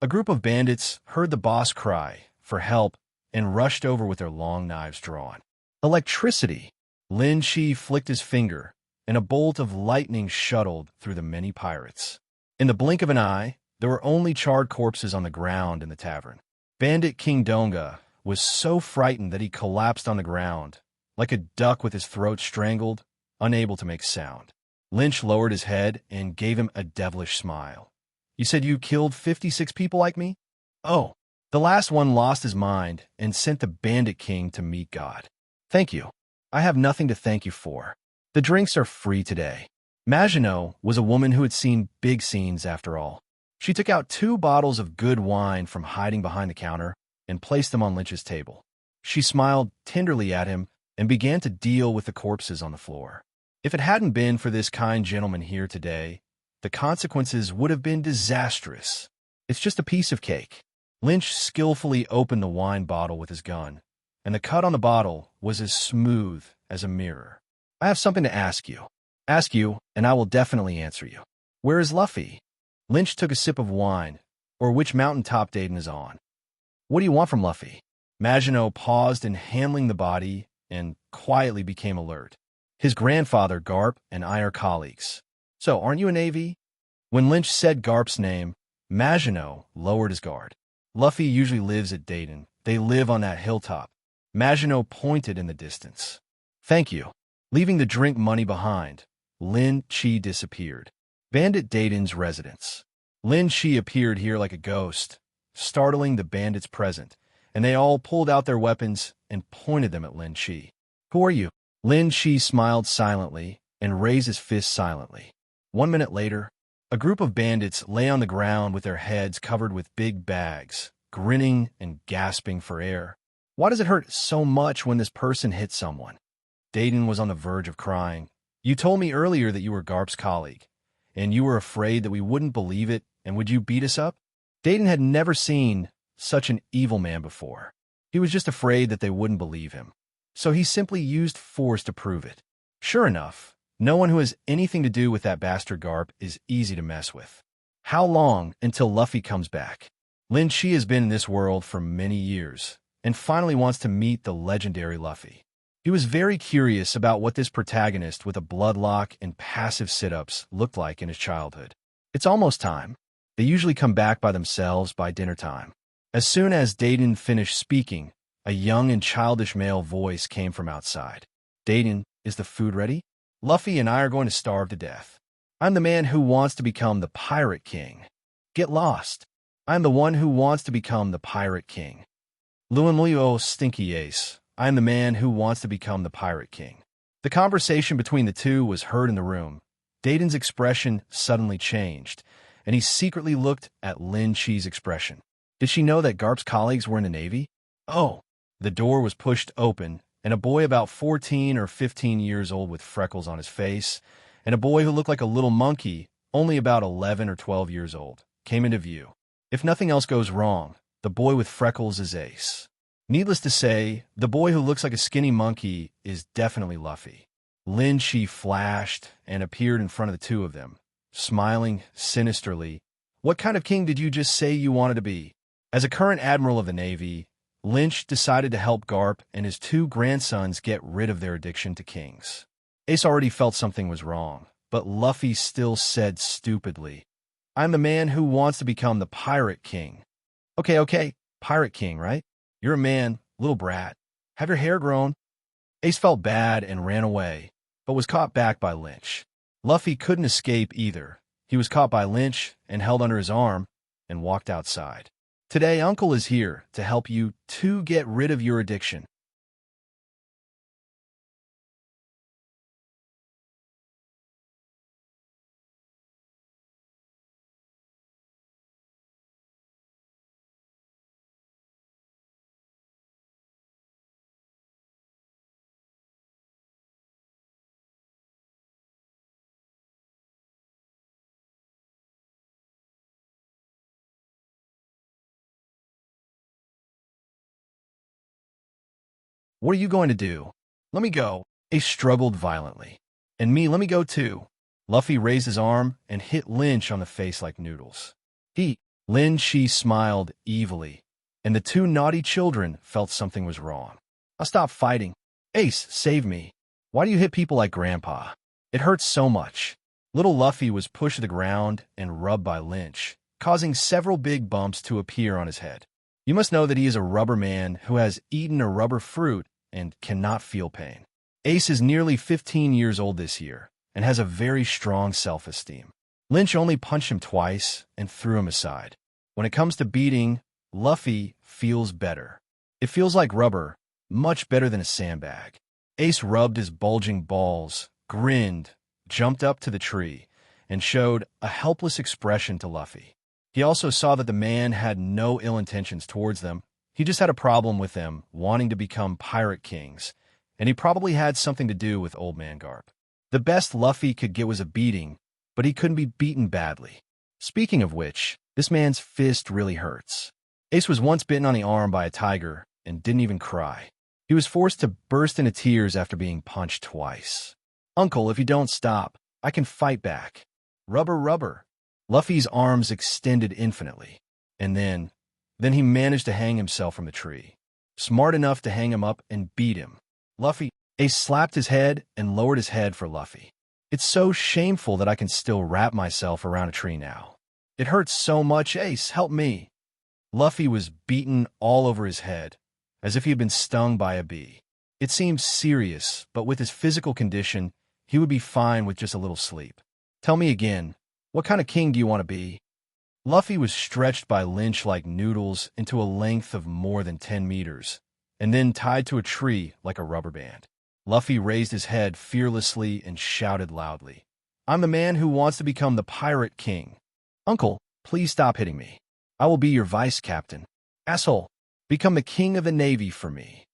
A group of bandits heard the boss cry for help and rushed over with their long knives drawn. Electricity! Lin Chi flicked his finger, and a bolt of lightning shuttled through the many pirates. In the blink of an eye, there were only charred corpses on the ground in the tavern. Bandit King Donga was so frightened that he collapsed on the ground, like a duck with his throat strangled, unable to make sound. Lynch lowered his head and gave him a devilish smile. "You said you killed 56 people like me?" "Oh, the last one lost his mind and sent the Bandit King to meet God." "Thank you. I have nothing to thank you for. The drinks are free today." Maginot was a woman who had seen big scenes after all. She took out 2 bottles of good wine from hiding behind the counter and placed them on Lynch's table. She smiled tenderly at him and began to deal with the corpses on the floor. If it hadn't been for this kind gentleman here today, the consequences would have been disastrous. "It's just a piece of cake." Lynch skillfully opened the wine bottle with his gun, and the cut on the bottle was as smooth as a mirror. "I have something to ask you. And I will definitely answer you. Where is Luffy?" Lynch took a sip of wine. "Or which mountaintop Dayton is on." "What do you want from Luffy?" Maginot paused in handling the body and quietly became alert. "His grandfather, Garp, and I are colleagues." "So, aren't you a Navy?" When Lynch said Garp's name, Maginot lowered his guard. "Luffy usually lives at Dayton. They live on that hilltop." Maginot pointed in the distance. "Thank you." Leaving the drink money behind, Lin Chi disappeared. Bandit Dayton's residence. Lin Chi appeared here like a ghost, startling the bandits present, and they all pulled out their weapons and pointed them at Lin Chi. "Who are you?" Lin Chi smiled silently and raised his fist silently. 1 minute later, a group of bandits lay on the ground with their heads covered with big bags, grinning and gasping for air. "Why does it hurt so much when this person hits someone?" Dayton was on the verge of crying. "You told me earlier that you were Garp's colleague, and you were afraid that we wouldn't believe it, and would you beat us up?" Dayton had never seen such an evil man before. He was just afraid that they wouldn't believe him. So he simply used force to prove it. Sure enough, no one who has anything to do with that bastard Garp is easy to mess with. How long until Luffy comes back? Lin Chi has been in this world for many years, and finally wants to meet the legendary Luffy. He was very curious about what this protagonist with a bloodlock and passive sit-ups looked like in his childhood. It's almost time. They usually come back by themselves by dinner time. As soon as Dayton finished speaking, a young and childish male voice came from outside. Dayton, is the food ready? Luffy and I are going to starve to death. I'm the man who wants to become the Pirate King. Get lost. I'm the one who wants to become the Pirate King. Luanlio Stinky Ace. I am the man who wants to become the Pirate King. The conversation between the two was heard in the room. Dayton's expression suddenly changed, and he secretly looked at Lin Chi's expression. Did she know that Garp's colleagues were in the Navy? Oh! The door was pushed open, and a boy about 14 or 15 years old with freckles on his face, and a boy who looked like a little monkey, only about 11 or 12 years old, came into view. If nothing else goes wrong, the boy with freckles is Ace. Needless to say, the boy who looks like a skinny monkey is definitely Luffy. Lin Chi flashed and appeared in front of the two of them, smiling sinisterly. What kind of king did you just say you wanted to be? As a current admiral of the Navy, Lynch decided to help Garp and his two grandsons get rid of their addiction to kings. Ace already felt something was wrong, but Luffy still said stupidly, I'm the man who wants to become the Pirate King. Okay, Pirate King, right? You're a man, little brat. Have your hair grown? Ace felt bad and ran away, but was caught back by Lynch. Luffy couldn't escape either. He was caught by Lynch and held under his arm and walked outside. Today, Uncle is here to help you to get rid of your addiction. What are you going to do? Let me go. Ace struggled violently. And me, let me go too. Luffy raised his arm and hit Lynch on the face like noodles. Lin Chi smiled evilly, and the two naughty children felt something was wrong. I'll stop fighting. Ace, save me. Why do you hit people like Grandpa? It hurts so much. Little Luffy was pushed to the ground and rubbed by Lynch, causing several big bumps to appear on his head. You must know that he is a rubber man who has eaten a rubber fruit and cannot feel pain. Ace is nearly 15 years old this year and has a very strong self-esteem. Lynch only punched him twice and threw him aside. When it comes to beating, Luffy feels better. It feels like rubber, much better than a sandbag. Ace rubbed his bulging balls, grinned, jumped up to the tree, and showed a helpless expression to Luffy. He also saw that the man had no ill intentions towards them. He just had a problem with them wanting to become pirate kings, and he probably had something to do with Old Man Garp. The best Luffy could get was a beating, but he couldn't be beaten badly. Speaking of which, this man's fist really hurts. Ace was once bitten on the arm by a tiger and didn't even cry. He was forced to burst into tears after being punched twice. Uncle, if you don't stop, I can fight back. Rubber. Luffy's arms extended infinitely, and then he managed to hang himself from the tree. Smart enough to hang him up and beat him. Ace slapped his head and lowered his head for Luffy. It's so shameful that I can still wrap myself around a tree now. It hurts so much, Ace, help me. Luffy was beaten all over his head, as if he had been stung by a bee. It seemed serious, but with his physical condition, he would be fine with just a little sleep. Tell me again, what kind of king do you want to be? Luffy was stretched by Lynch like noodles into a length of more than 10 meters, and then tied to a tree like a rubber band. Luffy raised his head fearlessly and shouted loudly, I'm the man who wants to become the Pirate King. Uncle, please stop hitting me. I will be your vice captain. Asshole, become the king of the Navy for me.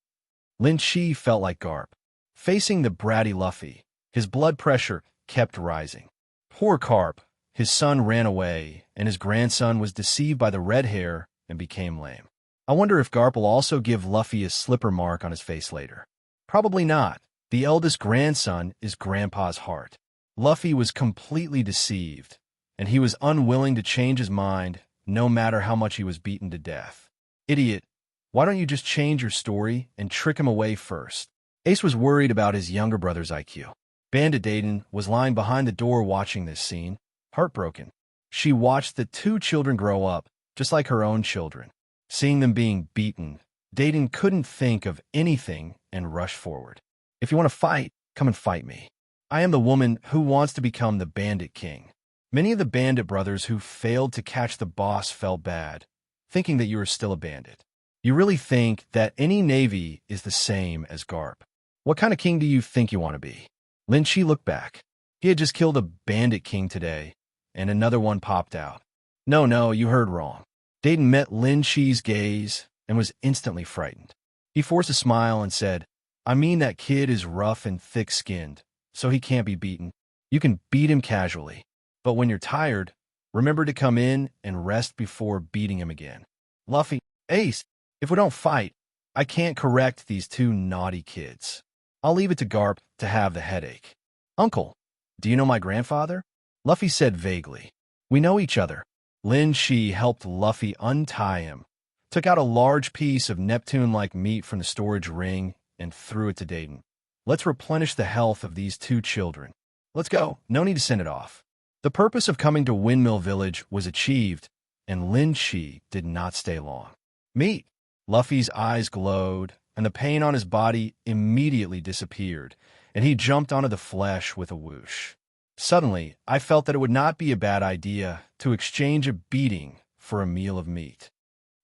Lin Chi felt like Garp. Facing the bratty Luffy, his blood pressure kept rising. Poor Garp. His son ran away, and his grandson was deceived by the red hair and became lame. I wonder if Garp will also give Luffy a slipper mark on his face later. Probably not. The eldest grandson is Grandpa's heart. Luffy was completely deceived, and he was unwilling to change his mind no matter how much he was beaten to death. Idiot, why don't you just change your story and trick him away first? Ace was worried about his younger brother's IQ. Bandit Dayton was lying behind the door watching this scene, heartbroken. She watched the two children grow up, just like her own children. Seeing them being beaten, Dayton couldn't think of anything and rushed forward. If you want to fight, come and fight me. I am the woman who wants to become the Bandit King. Many of the bandit brothers who failed to catch the boss felt bad, thinking that you were still a bandit. You really think that any navy is the same as Garp. What kind of king do you think you want to be? Lin Chi looked back. He had just killed a bandit king today, and another one popped out. No, you heard wrong. Dayton met Lin Chi's gaze and was instantly frightened. He forced a smile and said, I mean that kid is rough and thick-skinned, so he can't be beaten. You can beat him casually, but when you're tired, remember to come in and rest before beating him again. Luffy, Ace, if we don't fight, I can't correct these two naughty kids. I'll leave it to Garp to have the headache. Uncle, do you know my grandfather? Luffy said vaguely. We know each other. Lin Chi helped Luffy untie him, took out a large piece of Neptune-like meat from the storage ring, and threw it to Dayton. Let's replenish the health of these two children. Let's go. No need to send it off. The purpose of coming to Windmill Village was achieved, and Lin Chi did not stay long. Meat! Luffy's eyes glowed, and the pain on his body immediately disappeared, and he jumped onto the flesh with a whoosh. Suddenly, I felt that it would not be a bad idea to exchange a beating for a meal of meat.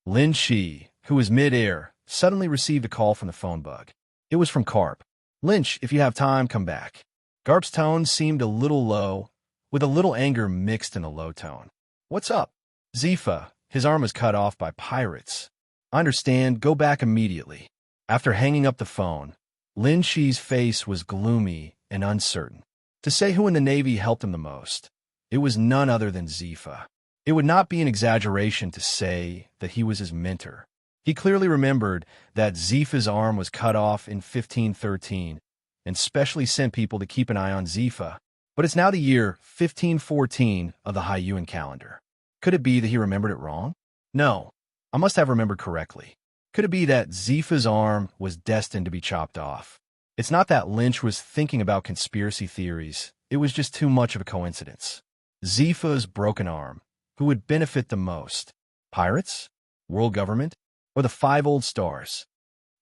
Lin Chi, who was mid-air, suddenly received a call from the phone bug. It was from Garp. Lynch, if you have time, come back. Garp's tone seemed a little low, with a little anger mixed in a low tone. What's up? Zifa, his arm was cut off by pirates. I understand, go back immediately. After hanging up the phone, Lin Chi's face was gloomy and uncertain. To say who in the Navy helped him the most, it was none other than Zifa. It would not be an exaggeration to say that he was his mentor. He clearly remembered that Zifa's arm was cut off in 1513 and specially sent people to keep an eye on Zifa. But it's now the year 1514 of the Hyuan calendar. Could it be that he remembered it wrong? No, I must have remembered correctly. Could it be that Zifa's arm was destined to be chopped off? It's not that Lynch was thinking about conspiracy theories. It was just too much of a coincidence. Zifa's broken arm. Who would benefit the most? Pirates? World government? Or the 5 old stars?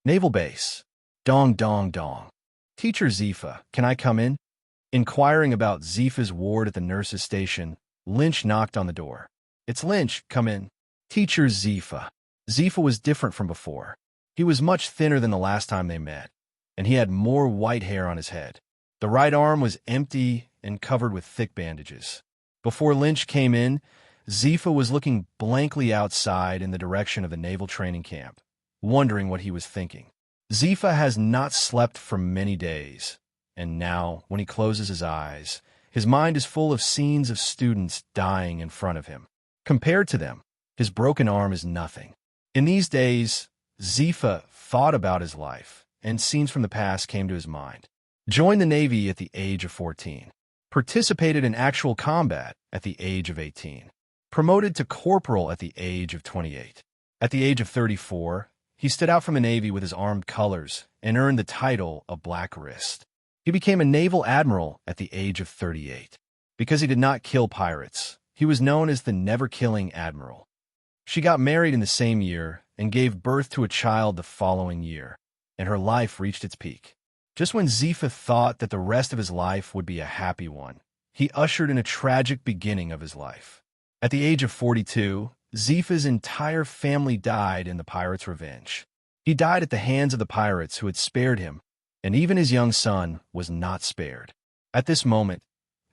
Naval base. Dong, dong, dong. Teacher Zifa, can I come in? Inquiring about Zifa's ward at the nurse's station, Lynch knocked on the door. It's Lynch, come in. Teacher Zifa. Zifa was different from before. He was much thinner than the last time they met, and he had more white hair on his head. The right arm was empty and covered with thick bandages. Before Lynch came in, Zifa was looking blankly outside in the direction of the naval training camp, wondering what he was thinking. Zifa has not slept for many days, and now, when he closes his eyes, his mind is full of scenes of students dying in front of him. Compared to them, his broken arm is nothing. In these days, Zifa thought about his life, and scenes from the past came to his mind. Joined the Navy at the age of 14. Participated in actual combat at the age of 18. Promoted to corporal at the age of 28. At the age of 34, he stood out from the Navy with his armed colors and earned the title of Black Wrist. He became a naval admiral at the age of 38. Because he did not kill pirates, he was known as the never-killing admiral. She got married in the same year and gave birth to a child the following year, and her life reached its peak. Just when Zifa thought that the rest of his life would be a happy one, he ushered in a tragic beginning of his life. At the age of 42, Zifa's entire family died in the pirates' revenge. He died at the hands of the pirates who had spared him, and even his young son was not spared. At this moment,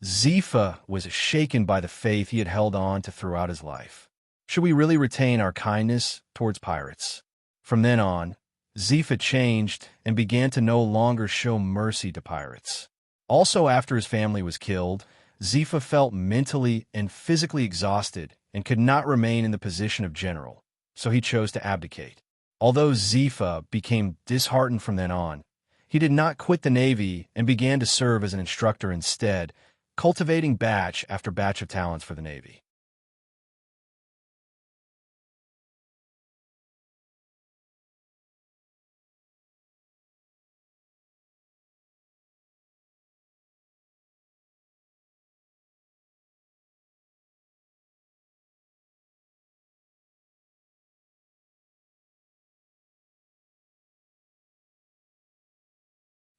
Zifa was shaken by the faith he had held on to throughout his life. Should we really retain our kindness towards pirates? From then on, Zifa changed and began to no longer show mercy to pirates. Also, after his family was killed, Zifa felt mentally and physically exhausted and could not remain in the position of general, so he chose to abdicate. Although Zifa became disheartened from then on, he did not quit the Navy and began to serve as an instructor instead, cultivating batch after batch of talents for the Navy.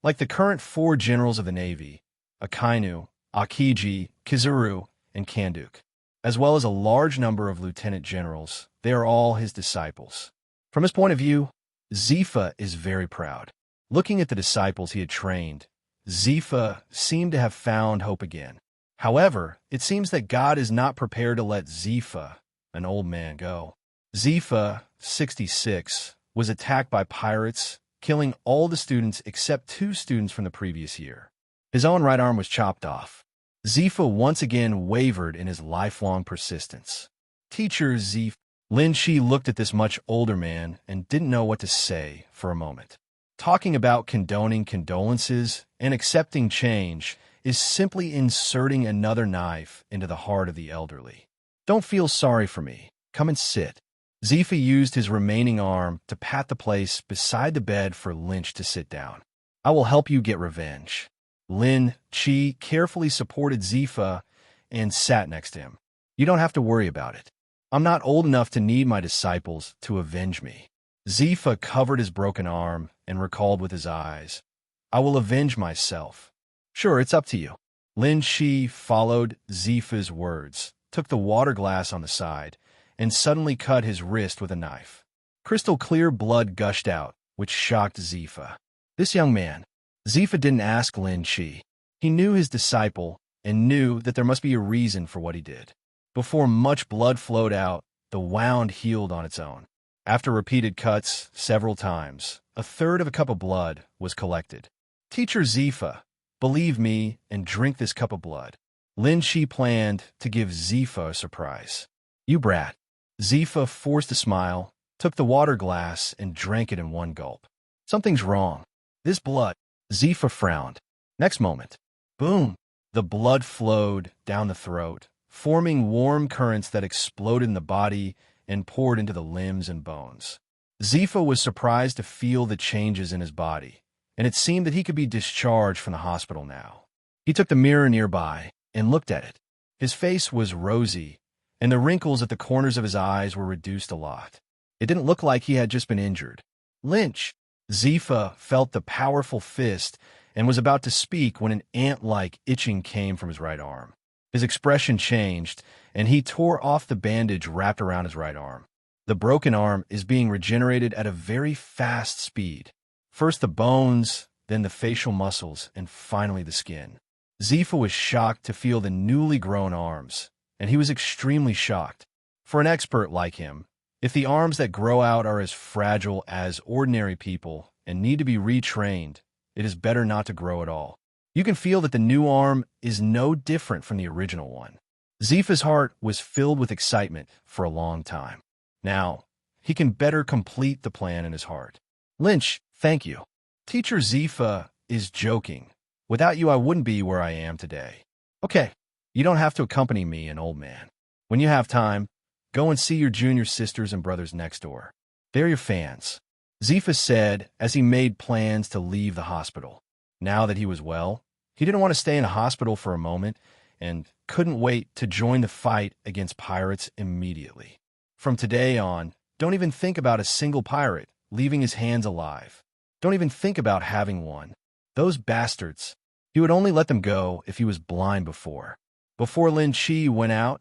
Like the current 4 generals of the Navy, Akainu, Akiji, Kizuru, and Kanduk, as well as a large number of lieutenant generals, they are all his disciples. From his point of view, Zifa is very proud. Looking at the disciples he had trained, Zifa seemed to have found hope again. However, it seems that God is not prepared to let Zifa, an old man, go. Zifa, 66, was attacked by pirates, killing all the students except 2 students from the previous year. His own right arm was chopped off. Zifa once again wavered in his lifelong persistence. Teacher Zifa. Lin Shi looked at this much older man and didn't know what to say for a moment. Talking about condoning condolences and accepting change is simply inserting another knife into the heart of the elderly. Don't feel sorry for me. Come and sit. Zifa used his remaining arm to pat the place beside the bed for Lynch to sit down. I will help you get revenge. Lin Chi carefully supported Zifa and sat next to him. You don't have to worry about it. I'm not old enough to need my disciples to avenge me. Zifa covered his broken arm and recalled with his eyes, I will avenge myself. Sure, it's up to you. Lin Shi followed Zifa's words, took the water glass on the side, and suddenly cut his wrist with a knife. Crystal clear blood gushed out, which shocked Zifa. This young man. Zifa didn't ask Lin Shi. He knew his disciple and knew that there must be a reason for what he did. Before much blood flowed out, the wound healed on its own. After repeated cuts several times, a third of a cup of blood was collected. Teacher Zifa, believe me and drink this cup of blood. Lin Shi planned to give Zifa a surprise. You brat. Zifa forced a smile, took the water glass, and drank it in one gulp. Something's wrong. This blood. Zifa frowned. Next moment, boom, the blood flowed down the throat, forming warm currents that exploded in the body and poured into the limbs and bones. Zifa was surprised to feel the changes in his body, and it seemed that he could be discharged from the hospital now. He took the mirror nearby and looked at it. His face was rosy, and the wrinkles at the corners of his eyes were reduced a lot. It didn't look like he had just been injured. Lynch! Zifa felt the powerful fist and was about to speak when an ant-like itching came from his right arm. His expression changed, and he tore off the bandage wrapped around his right arm. The broken arm is being regenerated at a very fast speed. First the bones, then the facial muscles, and finally the skin. Zifa was shocked to feel the newly grown arms, and he was extremely shocked. For an expert like him, if the arms that grow out are as fragile as ordinary people and need to be retrained, it is better not to grow at all. You can feel that the new arm is no different from the original one. Zifa's heart was filled with excitement for a long time. Now, he can better complete the plan in his heart. Lynch, thank you. Teacher Zifa is joking. Without you, I wouldn't be where I am today. Okay, you don't have to accompany me, an old man. When you have time, go and see your junior sisters and brothers next door. They're your fans. Zifa said as he made plans to leave the hospital. Now that he was well, he didn't want to stay in a hospital for a moment and couldn't wait to join the fight against pirates immediately. From today on, don't even think about a single pirate leaving his hands alive. Don't even think about having one. Those bastards. He would only let them go if he was blind before. Before Lin Chi went out,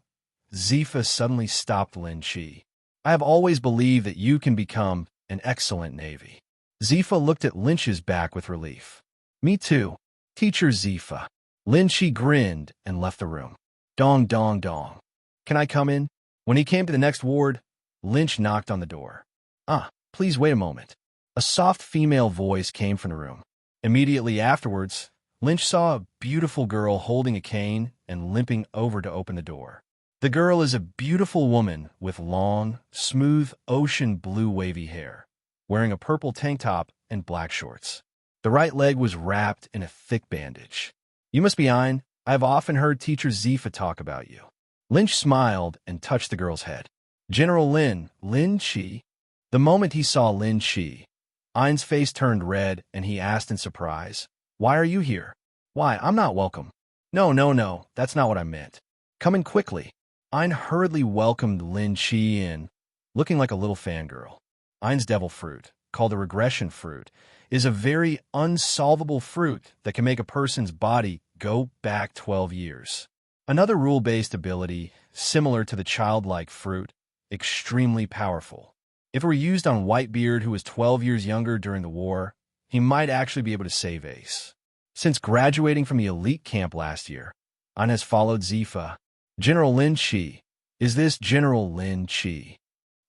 Zifa suddenly stopped Lin Chi. I have always believed that you can become an excellent Navy. Zifa looked at Lynch's back with relief. Me too. Teacher Zifa. Lin Chi grinned and left the room. Dong, dong, dong. Can I come in? When he came to the next ward, Lynch knocked on the door. Please wait a moment. A soft female voice came from the room. Immediately afterwards, Lynch saw a beautiful girl holding a cane and limping over to open the door. The girl is a beautiful woman with long, smooth, ocean blue wavy hair, wearing a purple tank top and black shorts. The right leg was wrapped in a thick bandage. You must be Ein. I have often heard Teacher Zifa talk about you. Lynch smiled and touched the girl's head. General Lin Chi. The moment he saw Lin Chi, Ein's face turned red and he asked in surprise, Why are you here? Why, I'm not welcome. No, that's not what I meant. Come in quickly. Ein hurriedly welcomed Lin Chi in, looking like a little fangirl. Ein's devil fruit, called the regression fruit, is a very unsolvable fruit that can make a person's body go back 12 years. Another rule-based ability, similar to the childlike fruit, extremely powerful. If it were used on Whitebeard, who was 12 years younger during the war, he might actually be able to save Ace. Since graduating from the elite camp last year, An has followed Zifa. General Lin Chi. Is this General Lin Chi?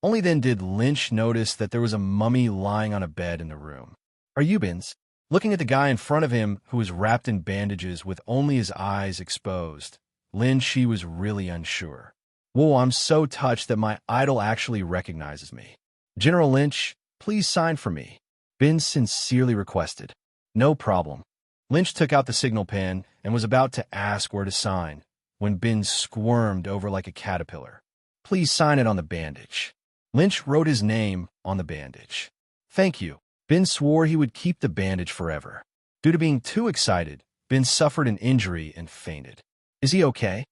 Only then did Lynch notice that there was a mummy lying on a bed in the room. Are you Bins? Looking at the guy in front of him who was wrapped in bandages with only his eyes exposed, Lin Chi was really unsure. Whoa, I'm so touched that my idol actually recognizes me. General Lynch, please sign for me. Bin sincerely requested. No problem. Lynch took out the signal pen and was about to ask where to sign when Bin squirmed over like a caterpillar. Please sign it on the bandage. Lynch wrote his name on the bandage. Thank you. Bin swore he would keep the bandage forever. Due to being too excited, Bin suffered an injury and fainted. Is he okay?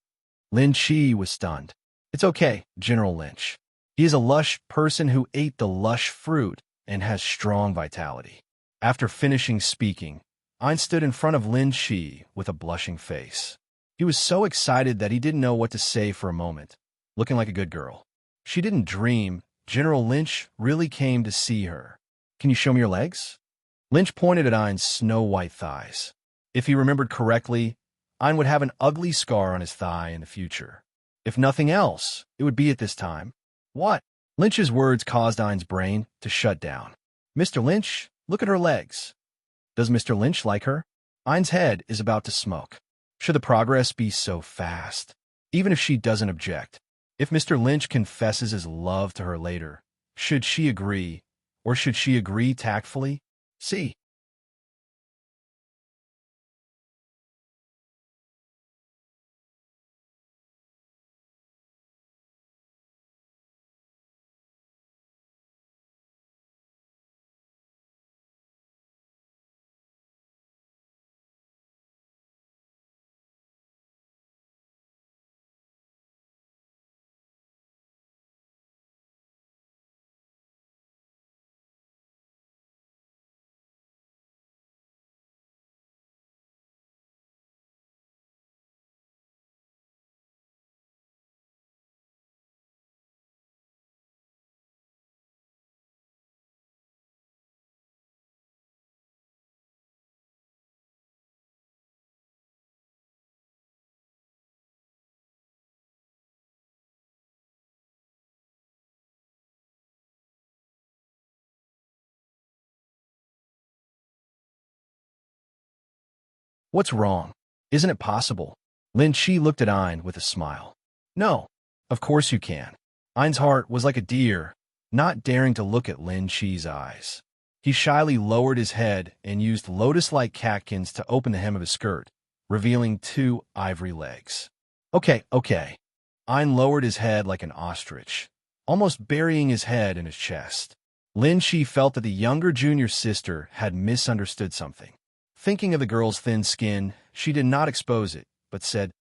Lin Chi was stunned. It's okay, General Lynch. He is a lush person who ate the lush fruit and has strong vitality. After finishing speaking, Ein stood in front of Lin Chi with a blushing face. He was so excited that he didn't know what to say for a moment, looking like a good girl. She didn't dream General Lynch really came to see her. Can you show me your legs? Lynch pointed at Ein's snow-white thighs. If he remembered correctly, Ein would have an ugly scar on his thigh in the future. If nothing else, it would be at this time. What? Lynch's words caused Ein's brain to shut down. Mr. Lynch, look at her legs. Does Mr. Lynch like her? Ein's head is about to smoke. Should the progress be so fast? Even if she doesn't object. If Mr. Lynch confesses his love to her later, should she agree, or should she agree tactfully? See. What's wrong? Isn't it possible? Lin Chi looked at Ein with a smile. No, of course you can. Ein's heart was like a deer, not daring to look at Lin Chi's eyes. He shyly lowered his head and used lotus-like catkins to open the hem of his skirt, revealing 2 ivory legs. Okay. Ein lowered his head like an ostrich, almost burying his head in his chest. Lin Chi felt that the younger junior sister had misunderstood something. Thinking of the girl's thin skin, she did not expose it, but said,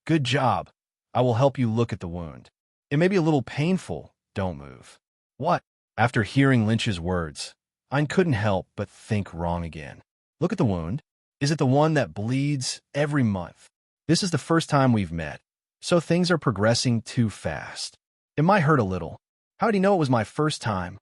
Good job. I will help you look at the wound. It may be a little painful. Don't move. What? After hearing Lynch's words, Ein couldn't help but think wrong again. Look at the wound. Is it the one that bleeds every month? This is the first time we've met, so things are progressing too fast. It might hurt a little. How did he know it was my first time?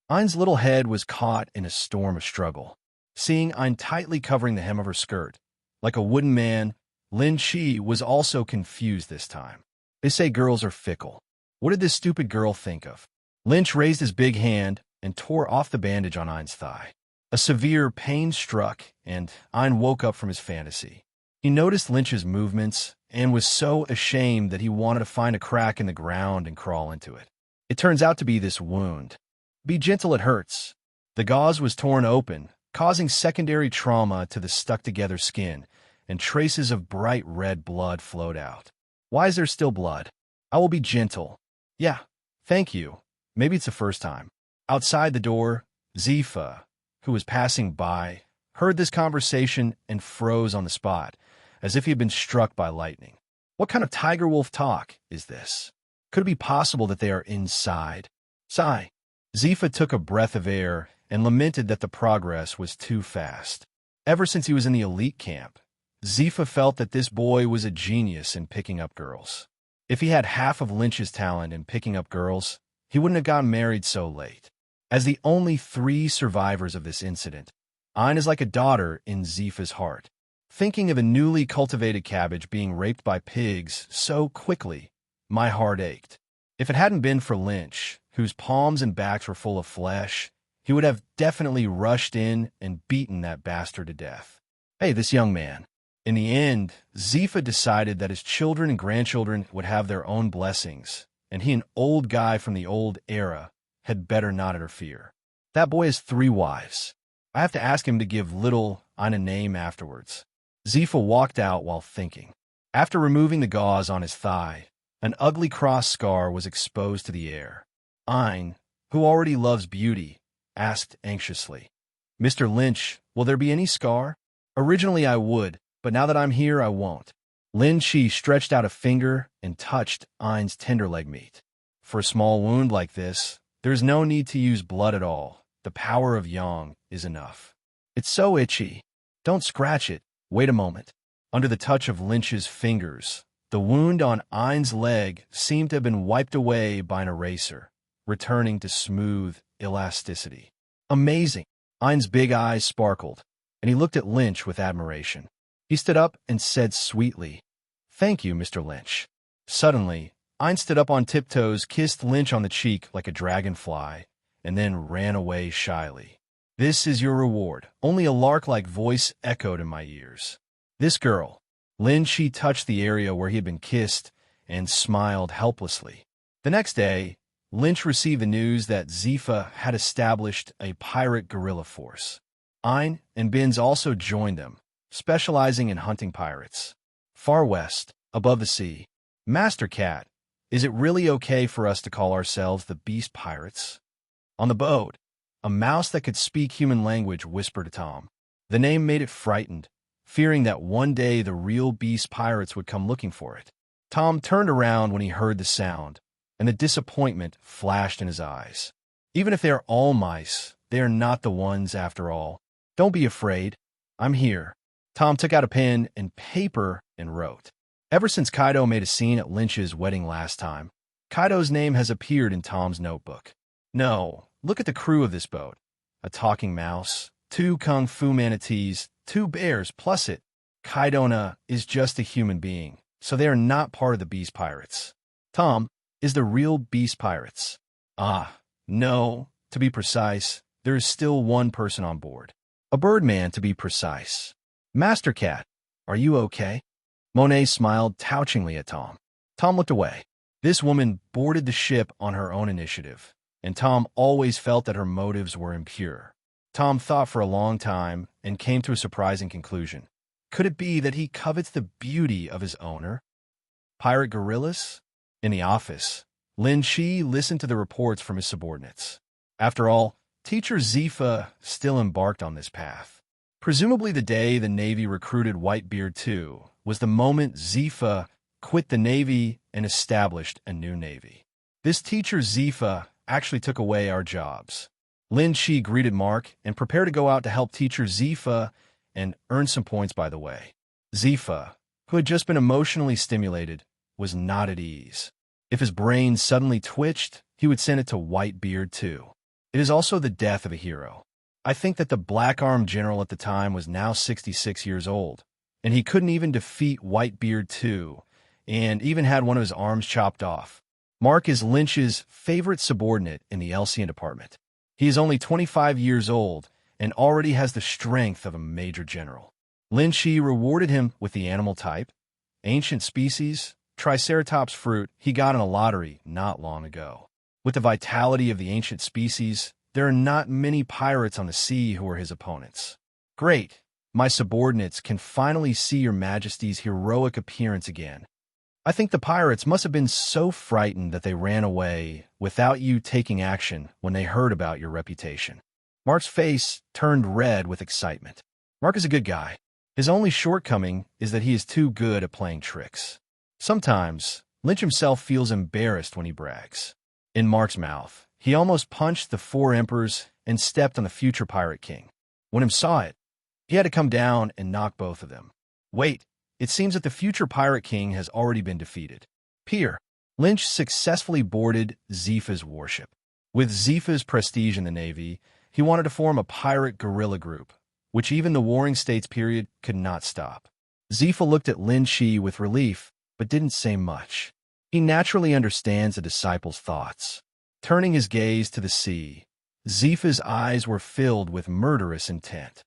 Ein's little head was caught in a storm of struggle. Seeing Ein tightly covering the hem of her skirt, like a wooden man, Lin Chi was also confused this time. They say girls are fickle. What did this stupid girl think of? Lynch raised his big hand and tore off the bandage on Ein's thigh. A severe pain struck, and Ein woke up from his fantasy. He noticed Lynch's movements and was so ashamed that he wanted to find a crack in the ground and crawl into it. It turns out to be this wound. Be gentle, it hurts. The gauze was torn open, causing secondary trauma to the stuck-together skin, and traces of bright red blood flowed out. Why is there still blood? I will be gentle. Yeah, thank you. Maybe it's the first time. Outside the door, Zifa, who was passing by, heard this conversation and froze on the spot, as if he had been struck by lightning. What kind of tiger wolf talk is this? Could it be possible that they are inside? Sigh. Zifa took a breath of air and lamented that the progress was too fast. Ever since he was in the elite camp, Zifa felt that this boy was a genius in picking up girls. If he had half of Lynch's talent in picking up girls, he wouldn't have gotten married so late. As the only 3 survivors of this incident, Ayn is like a daughter in Zifa's heart. Thinking of a newly cultivated cabbage being raped by pigs so quickly, my heart ached. If it hadn't been for Lynch, whose palms and backs were full of flesh, he would have definitely rushed in and beaten that bastard to death. Hey, this young man. In the end, Zifa decided that his children and grandchildren would have their own blessings, and he, an old guy from the old era, had better not interfere. That boy has 3 wives. I have to ask him to give little Ayn a name afterwards. Zifa walked out while thinking. After removing the gauze on his thigh, an ugly cross scar was exposed to the air. Ayn, who already loves beauty, asked anxiously, "Mr. Lynch, will there be any scar?" "Originally I would, but now that I'm here, I won't." Lin Chi stretched out a finger and touched Ayn's tender leg meat. "For a small wound like this, there's no need to use blood at all. The power of Yang is enough." "It's so itchy." "Don't scratch it. Wait a moment." Under the touch of Lynch's fingers, the wound on Ayn's leg seemed to have been wiped away by an eraser, returning to smooth elasticity. "Amazing." Ayn's big eyes sparkled, and he looked at Lynch with admiration. He stood up and said sweetly, "Thank you, Mr. Lynch." Suddenly, Ayn stood up on tiptoes, kissed Lynch on the cheek like a dragonfly, and then ran away shyly. "This is your reward." Only a lark-like voice echoed in my ears. "This girl." Lin Chi touched the area where he had been kissed and smiled helplessly. The next day, Lynch received the news that Zifa had established a pirate guerrilla force. Ayn and Binz also joined them, specializing in hunting pirates. Far west, above the sea. "Master Cat, is it really okay for us to call ourselves the Beast Pirates?" On the boat, a mouse that could speak human language whispered to Tom. The name made it frightened, fearing that one day the real Beast Pirates would come looking for it. Tom turned around when he heard the sound, and the disappointment flashed in his eyes. Even if they are all mice, they are not the ones after all. "Don't be afraid. I'm here." Tom took out a pen and paper and wrote. Ever since Kaido made a scene at Lynch's wedding last time, Kaido's name has appeared in Tom's notebook. No, look at the crew of this boat. A talking mouse, 2 kung fu manatees, 2 bears, plus it. Kaidona is just a human being, so they are not part of the Beast Pirates. Tom is the real Beast Pirates. No, to be precise, there is still one person on board. A birdman, to be precise. "Master Cat, are you okay?" Monet smiled touchingly at Tom. Tom looked away. This woman boarded the ship on her own initiative, and Tom always felt that her motives were impure. Tom thought for a long time and came to a surprising conclusion. Could it be that he covets the beauty of his owner? Pirate gorillas? In the office, Lin Chi listened to the reports from his subordinates. After all, Teacher Zifa still embarked on this path. Presumably the day the Navy recruited Whitebeard II was the moment Zifa quit the Navy and established a new Navy. This Teacher Zifa actually took away our jobs. Lin Chi greeted Mark and prepared to go out to help Teacher Zifa and earn some points by the way. Zifa, who had just been emotionally stimulated, was not at ease. If his brain suddenly twitched, he would send it to Whitebeard II. It is also the death of a hero. I think that the black-armed general at the time was now 66 years old, and he couldn't even defeat Whitebeard II, and even had one of his arms chopped off. Mark is Lynch's favorite subordinate in the LCN department. He is only 25 years old and already has the strength of a major general. Lin Chi rewarded him with the animal type, ancient species, Triceratops fruit he got in a lottery not long ago. With the vitality of the ancient species, there are not many pirates on the sea who are his opponents. Great! My subordinates can finally see your majesty's heroic appearance again. I think the pirates must have been so frightened that they ran away without you taking action when they heard about your reputation. Mark's face turned red with excitement. Mark is a good guy. His only shortcoming is that he is too good at playing tricks. Sometimes, Lynch himself feels embarrassed when he brags. In Mark's mouth, He almost punched the four emperors and stepped on the future pirate king. When him saw it, he had to come down and knock both of them. Wait, it seems that the future pirate king has already been defeated. Pier. Lynch successfully boarded Zifa's warship. With Zifa's prestige in the Navy, he wanted to form a pirate guerrilla group, which even the Warring States period could not stop. Zifa looked at Lin Shi with relief, but didn't say much. He naturally understands a disciple's thoughts. Turning his gaze to the sea, Zifa's eyes were filled with murderous intent.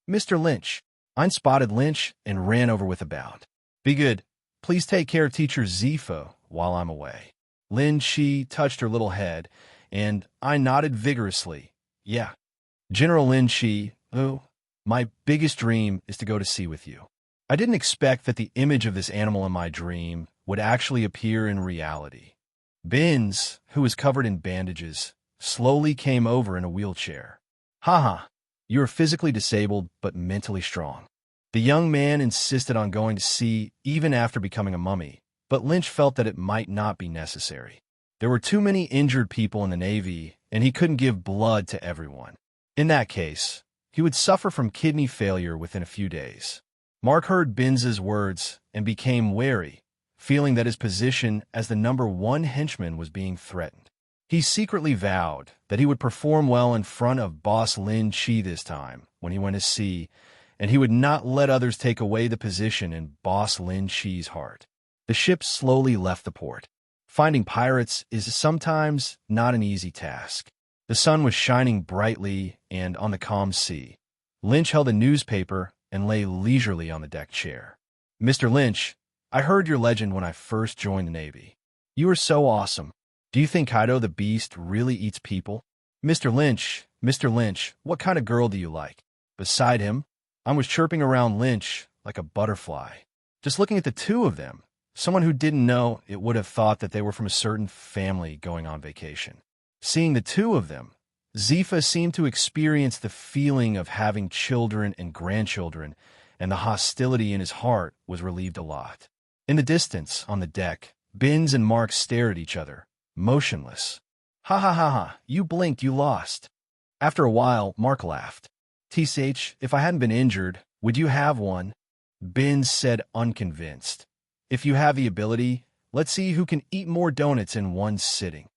Mr. Lynch. I spotted Lynch and ran over with a bound. Be good. Please take care of Teacher Zifa while I'm away. Lin Shi touched her little head, and I nodded vigorously. Yeah. General Lin Shi, my biggest dream is to go to sea with you. I didn't expect that the image of this animal in my dream would actually appear in reality. Binz, who was covered in bandages, slowly came over in a wheelchair. Haha. You are physically disabled, but mentally strong. The young man insisted on going to sea even after becoming a mummy, but Lynch felt that it might not be necessary. There were too many injured people in the Navy, and he couldn't give blood to everyone. In that case, he would suffer from kidney failure within a few days. Mark heard Binz's words and became wary, feeling that his position as the #1 henchman was being threatened. He secretly vowed that he would perform well in front of Boss Lin Chi this time when he went to sea, and he would not let others take away the position in Boss Lin Chi's heart. The ship slowly left the port. Finding pirates is sometimes not an easy task. The sun was shining brightly and on the calm sea. Lynch held a newspaper and lay leisurely on the deck chair. Mr. Lynch, I heard your legend when I first joined the Navy. You are so awesome. Do you think Kaido the Beast really eats people? Mr. Lynch, what kind of girl do you like? Beside him, I was chirping around Lynch like a butterfly. Just looking at the two of them, someone who didn't know it would have thought that they were from a certain family going on vacation. Seeing the two of them, Zifa seemed to experience the feeling of having children and grandchildren, and the hostility in his heart was relieved a lot. In the distance, on the deck, Binz and Mark stared at each other, motionless. Ha ha ha ha, you blinked, you lost. After a while, Mark laughed. TCH, if I hadn't been injured, would you have one? Binz said unconvinced. If you have the ability, let's see who can eat more donuts in one sitting.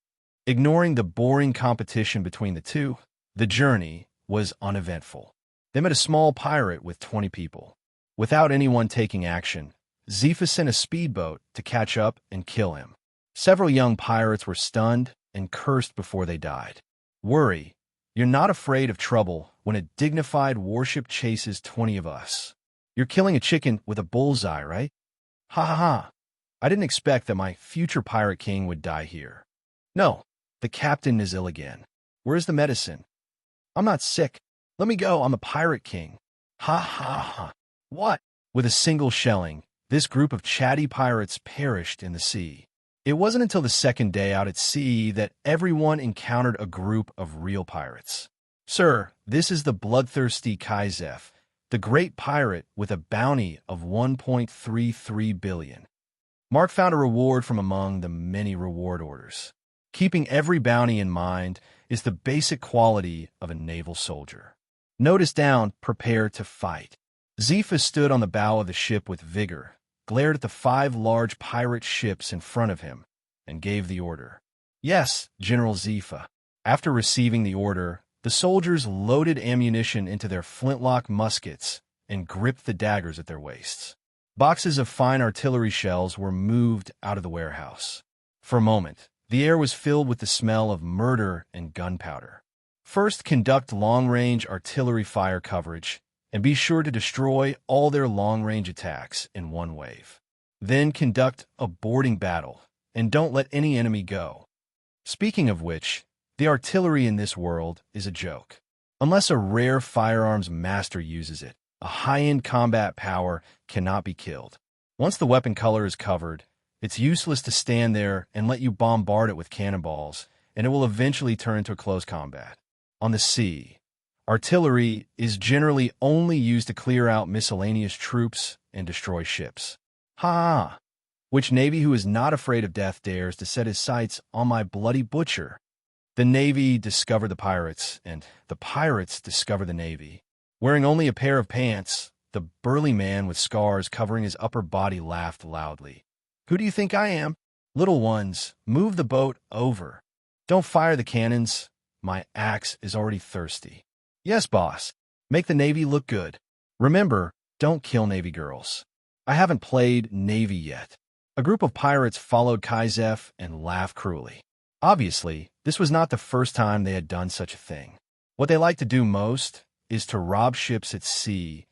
Ignoring the boring competition between the two, the journey was uneventful. They met a small pirate with 20 people. Without anyone taking action, Zifa sent a speedboat to catch up and kill him. Several young pirates were stunned and cursed before they died. Worry, you're not afraid of trouble when a dignified warship chases 20 of us. You're killing a chicken with a bullseye, right? Ha ha ha. I didn't expect that my future pirate king would die here. No, the captain is ill again. Where's the medicine? I'm not sick. Let me go, I'm a pirate king. Ha ha ha. What? With a single shelling, this group of chatty pirates perished in the sea. It wasn't until the second day out at sea that everyone encountered a group of real pirates. Sir, this is the bloodthirsty Kaizef, the great pirate with a bounty of 1.33 billion. Mark found a reward from among the many reward orders. Keeping every bounty in mind is the basic quality of a naval soldier. Notice down, prepare to fight. Zifa stood on the bow of the ship with vigor, glared at the 5 large pirate ships in front of him, and gave the order. Yes, General Zifa. After receiving the order, the soldiers loaded ammunition into their flintlock muskets and gripped the daggers at their waists. Boxes of fine artillery shells were moved out of the warehouse. For a moment, the air was filled with the smell of murder and gunpowder. First, conduct long-range artillery fire coverage, and be sure to destroy all their long-range attacks in one wave. Then conduct a boarding battle and don't let any enemy go. Speaking of which, the artillery in this world is a joke. Unless a rare firearms master uses it, a high-end combat power cannot be killed. Once the weapon color is covered, it's useless to stand there and let you bombard it with cannonballs, and it will eventually turn into a close combat. On the sea, artillery is generally only used to clear out miscellaneous troops and destroy ships. Ha! Which Navy who is not afraid of death dares to set his sights on my bloody butcher? The Navy discovered the pirates, and the pirates discovered the Navy. Wearing only a pair of pants, the burly man with scars covering his upper body laughed loudly. Who do you think I am? Little ones, move the boat over. Don't fire the cannons. My axe is already thirsty. Yes, boss. Make the Navy look good. Remember, don't kill Navy girls. I haven't played Navy yet. A group of pirates followed Kaizef and laughed cruelly. Obviously, this was not the first time they had done such a thing. What they like to do most is to rob ships at sea,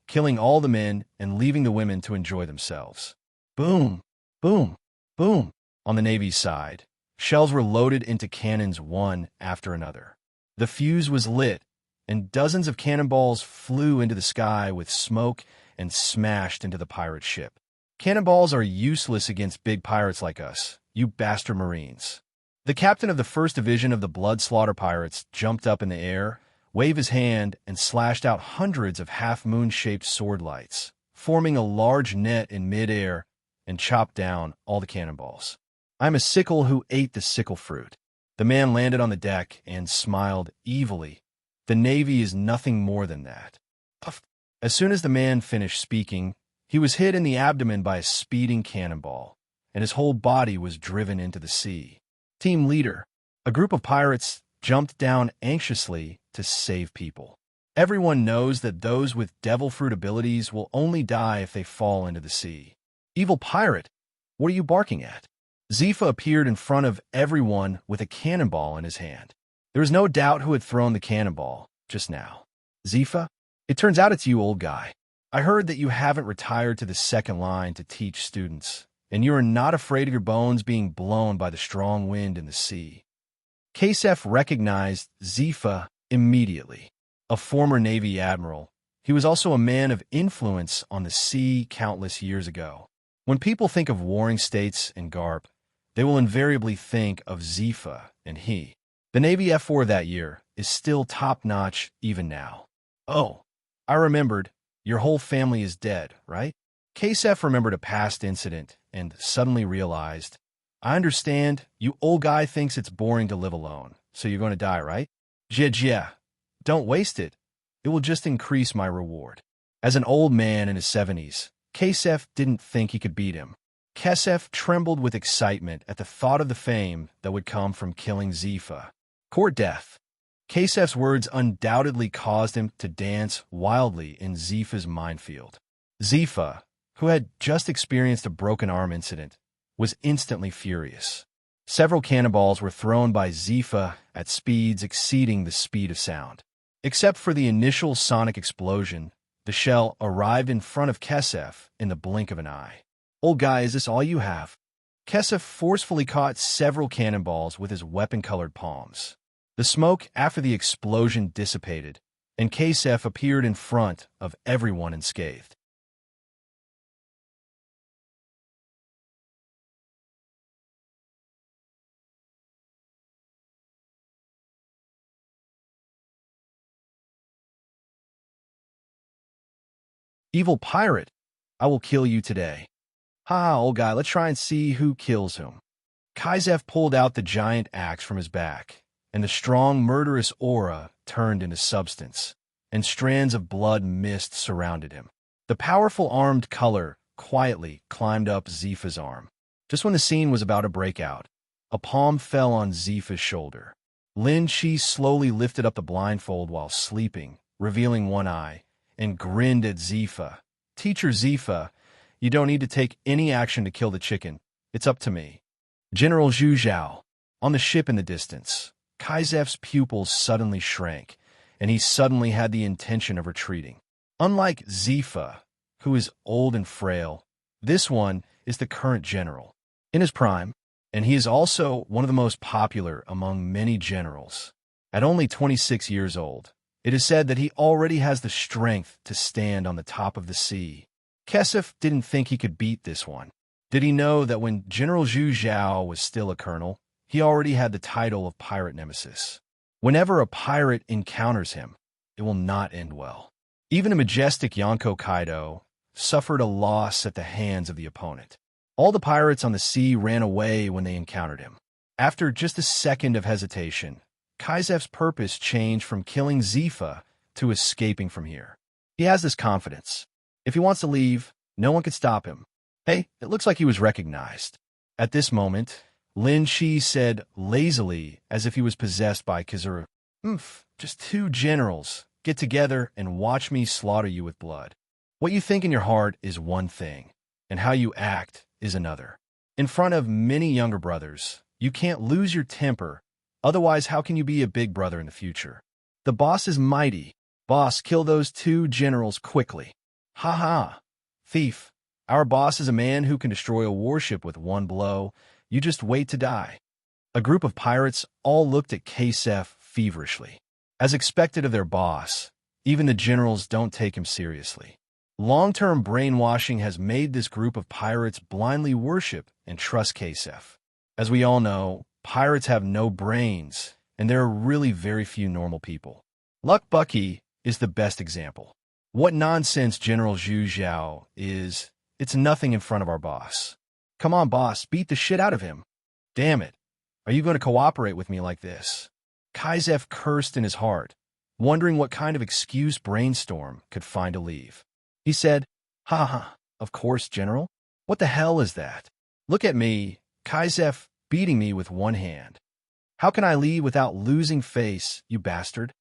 killing all the men and leaving the women to enjoy themselves. Boom, boom, boom. On the Navy's side, shells were loaded into cannons one after another. The fuse was lit, and dozens of cannonballs flew into the sky with smoke and smashed into the pirate ship. Cannonballs are useless against big pirates like us, you bastard Marines. The captain of the 1st Division of the Blood Slaughter Pirates jumped up in the air, waved his hand, and slashed out hundreds of half-moon-shaped sword lights, forming a large net in mid-air, and chopped down all the cannonballs. I'm a sickle who ate the sickle fruit. The man landed on the deck and smiled evilly. The Navy is nothing more than that. Puff. As soon as the man finished speaking, he was hit in the abdomen by a speeding cannonball, and his whole body was driven into the sea. Team leader, a group of pirates jumped down anxiously to save people. Everyone knows that those with devil fruit abilities will only die if they fall into the sea. Evil pirate, what are you barking at? Zifa appeared in front of everyone with a cannonball in his hand. There was no doubt who had thrown the cannonball just now. Zifa, it turns out it's you, old guy. I heard that you haven't retired to the second line to teach students, and you are not afraid of your bones being blown by the strong wind in the sea. Kasef recognized Zifa immediately. A former Navy admiral, he was also a man of influence on the sea countless years ago. When people think of warring states and GARP, they will invariably think of Zifa and he. The Navy F4 that year is still top-notch even now. Oh, I remembered. Your whole family is dead, right? Kasef remembered a past incident and suddenly realized, I understand, you old guy thinks it's boring to live alone, so you're going to die, right? Yeah. Don't waste it. It will just increase my reward. As an old man in his 70s, Kasef didn't think he could beat him. Kasef trembled with excitement at the thought of the fame that would come from killing Zifa. Court death. Kasef's words undoubtedly caused him to dance wildly in Zifa's minefield. Zifa, who had just experienced a broken arm incident, was instantly furious. Several cannonballs were thrown by Zifa at speeds exceeding the speed of sound. Except for the initial sonic explosion, the shell arrived in front of Kasef in the blink of an eye. Old guy, is this all you have? Kasef forcefully caught several cannonballs with his weapon-colored palms. The smoke after the explosion dissipated, and Kasef appeared in front of everyone unscathed. Evil pirate, I will kill you today. Ha, old guy, let's try and see who kills whom. Kaizef pulled out the giant axe from his back, and the strong, murderous aura turned into substance, and strands of blood mist surrounded him. The powerful armed color quietly climbed up Zifa's arm. Just when the scene was about to break out, a palm fell on Zifa's shoulder. Lin Chi slowly lifted up the blindfold while sleeping, revealing one eye, and grinned at Zifa. Teacher Zifa, you don't need to take any action to kill the chicken. It's up to me. General Zhu Zhao, on the ship in the distance, Kaizef's pupils suddenly shrank, and he suddenly had the intention of retreating. Unlike Zifa, who is old and frail, this one is the current general. In his prime, and he is also one of the most popular among many generals. At only 26 years old, it is said that he already has the strength to stand on the top of the sea. Kesef didn't think he could beat this one. Did he know that when General Zhu Zhao was still a colonel, he already had the title of pirate nemesis? Whenever a pirate encounters him, it will not end well. Even a majestic Yonko Kaido suffered a loss at the hands of the opponent. All the pirates on the sea ran away when they encountered him. After just a second of hesitation, Kaizef's purpose changed from killing Zifa to escaping from here. He has this confidence. If he wants to leave, no one can stop him. Hey, it looks like he was recognized. At this moment, Lin Shi said lazily, as if he was possessed by Kizuru, just two generals. Get together and watch me slaughter you with blood. What you think in your heart is one thing, and how you act is another. In front of many younger brothers, you can't lose your temper. Otherwise, how can you be a big brother in the future? The boss is mighty. Boss, kill those two generals quickly. Ha ha. Thief. Our boss is a man who can destroy a warship with one blow. You just wait to die. A group of pirates all looked at Kasef feverishly. As expected of their boss, even the generals don't take him seriously. Long-term brainwashing has made this group of pirates blindly worship and trust Kasef. As we all know, pirates have no brains, and there are really very few normal people. Luck Bucky is the best example. What nonsense General Zhu Zhao is, it's nothing in front of our boss. Come on, boss, beat the shit out of him. Damn it. Are you going to cooperate with me like this? Kaizef cursed in his heart, wondering what kind of excuse Brainstorm could find to leave. He said, "Ha ha, of course, General. What the hell is that? Look at me, Kaizef beating me with one hand. How can I leave without losing face, you bastard?"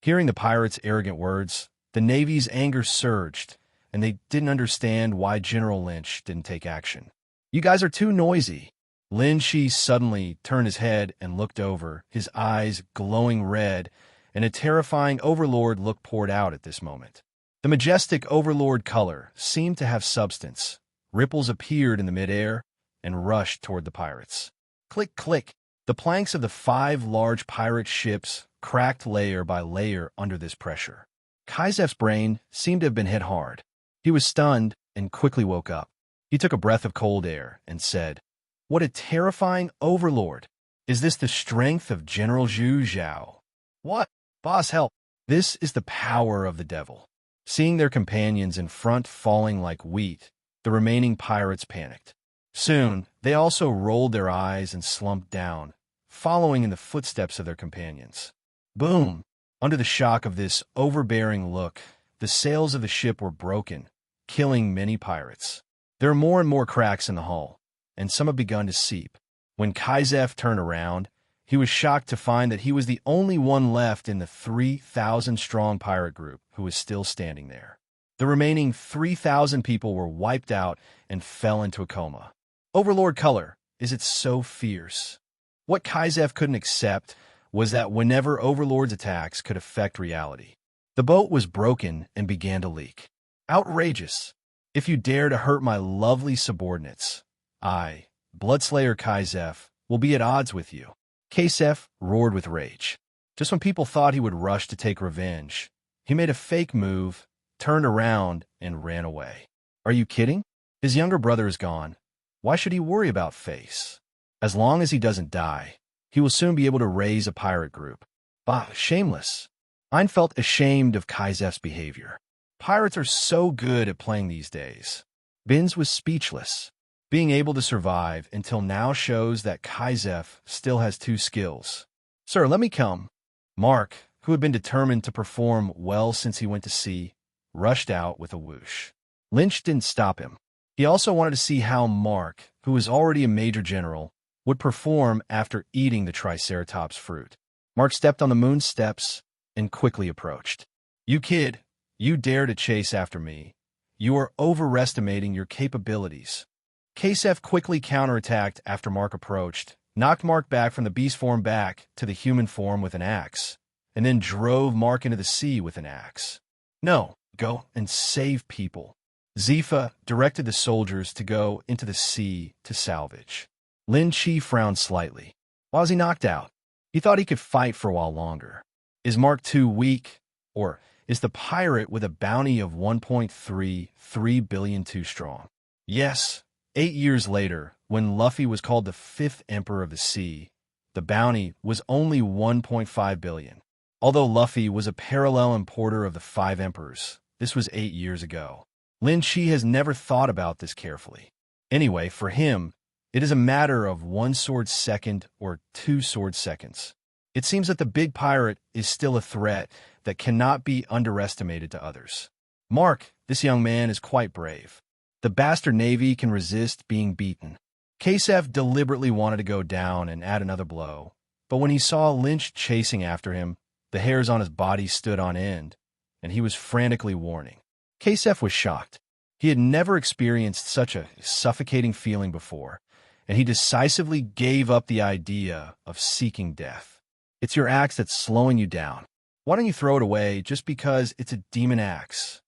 Hearing the pirate's arrogant words, the Navy's anger surged, and they didn't understand why General Lynch didn't take action. You guys are too noisy. Lin Shi suddenly turned his head and looked over, his eyes glowing red, and a terrifying overlord look poured out at this moment. The majestic overlord color seemed to have substance. Ripples appeared in the midair and rushed toward the pirates. Click, click. The planks of the 5 large pirate ships cracked layer by layer under this pressure. Kaizef's brain seemed to have been hit hard. He was stunned and quickly woke up. He took a breath of cold air and said, "What a terrifying overlord! Is this the strength of General Zhu Zhao?" "What? Boss, help!" This is the power of the devil. Seeing their companions in front falling like wheat, the remaining pirates panicked. Soon, they also rolled their eyes and slumped down, following in the footsteps of their companions. Boom! Under the shock of this overbearing look, the sails of the ship were broken, killing many pirates. There are more and more cracks in the hull, and some have begun to seep. When Kaizef turned around, he was shocked to find that he was the only one left in the 3,000-strong pirate group who was still standing there. The remaining 3,000 people were wiped out and fell into a coma. Overlord color, is it so fierce? What Kaizef couldn't accept was that whenever Overlord's attacks could affect reality. The boat was broken and began to leak. Outrageous! If you dare to hurt my lovely subordinates, I, Bloodslayer Kaizef, will be at odds with you. Kasef roared with rage. Just when people thought he would rush to take revenge, he made a fake move, turned around, and ran away. Are you kidding? His younger brother is gone. Why should he worry about face? As long as he doesn't die, he will soon be able to raise a pirate group. Bah, shameless. Ein felt ashamed of Kaizef's behavior. Pirates are so good at playing these days. Binz was speechless. Being able to survive until now shows that Kaizef still has 2 skills. "Sir, let me come." Mark, who had been determined to perform well since he went to sea, rushed out with a whoosh. Lynch didn't stop him. He also wanted to see how Mark, who was already a major general, would perform after eating the Triceratops fruit. Mark stepped on the moon's steps and quickly approached. "You kid, you dare to chase after me. You are overestimating your capabilities." Kasef quickly counterattacked after Mark approached, knocked Mark back from the beast form back to the human form with an axe, and then drove Mark into the sea with an axe. "No, go and save people." Zifa directed the soldiers to go into the sea to salvage. Lin Chi frowned slightly. Why was he knocked out? He thought he could fight for a while longer. Is Mark II weak? Or is the pirate with a bounty of 1.33 billion too strong? Yes, 8 years later, when Luffy was called the fifth emperor of the sea, the bounty was only 1.5 billion. Although Luffy was a parallel importer of the five emperors, this was 8 years ago. Lin Chi has never thought about this carefully. Anyway, for him, it is a matter of 1 sword second or 2 sword seconds. It seems that the big pirate is still a threat that cannot be underestimated to others. Mark, this young man, is quite brave. The bastard navy can resist being beaten. Kasef deliberately wanted to go down and add another blow, but when he saw Lynch chasing after him, the hairs on his body stood on end, and he was frantically warning. Kasef was shocked. He had never experienced such a suffocating feeling before, and he decisively gave up the idea of seeking death. It's your axe that's slowing you down. Why don't you throw it away just because it's a demon axe?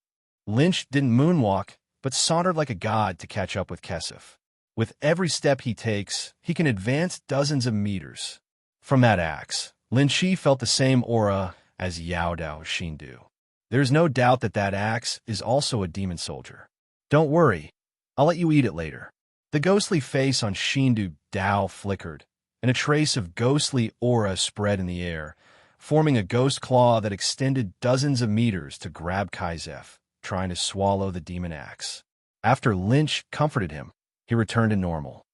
Lynch didn't moonwalk, but sauntered like a god to catch up with Kasef. With every step he takes, he can advance dozens of meters. From that axe, Lin Chi felt the same aura as Yao Dao Xindu. There's no doubt that that axe is also a demon soldier. Don't worry, I'll let you eat it later. The ghostly face on Xindu Dao flickered, and a trace of ghostly aura spread in the air, forming a ghost claw that extended dozens of meters to grab Kasef, trying to swallow the demon axe. After Lynch comforted him, he returned to normal.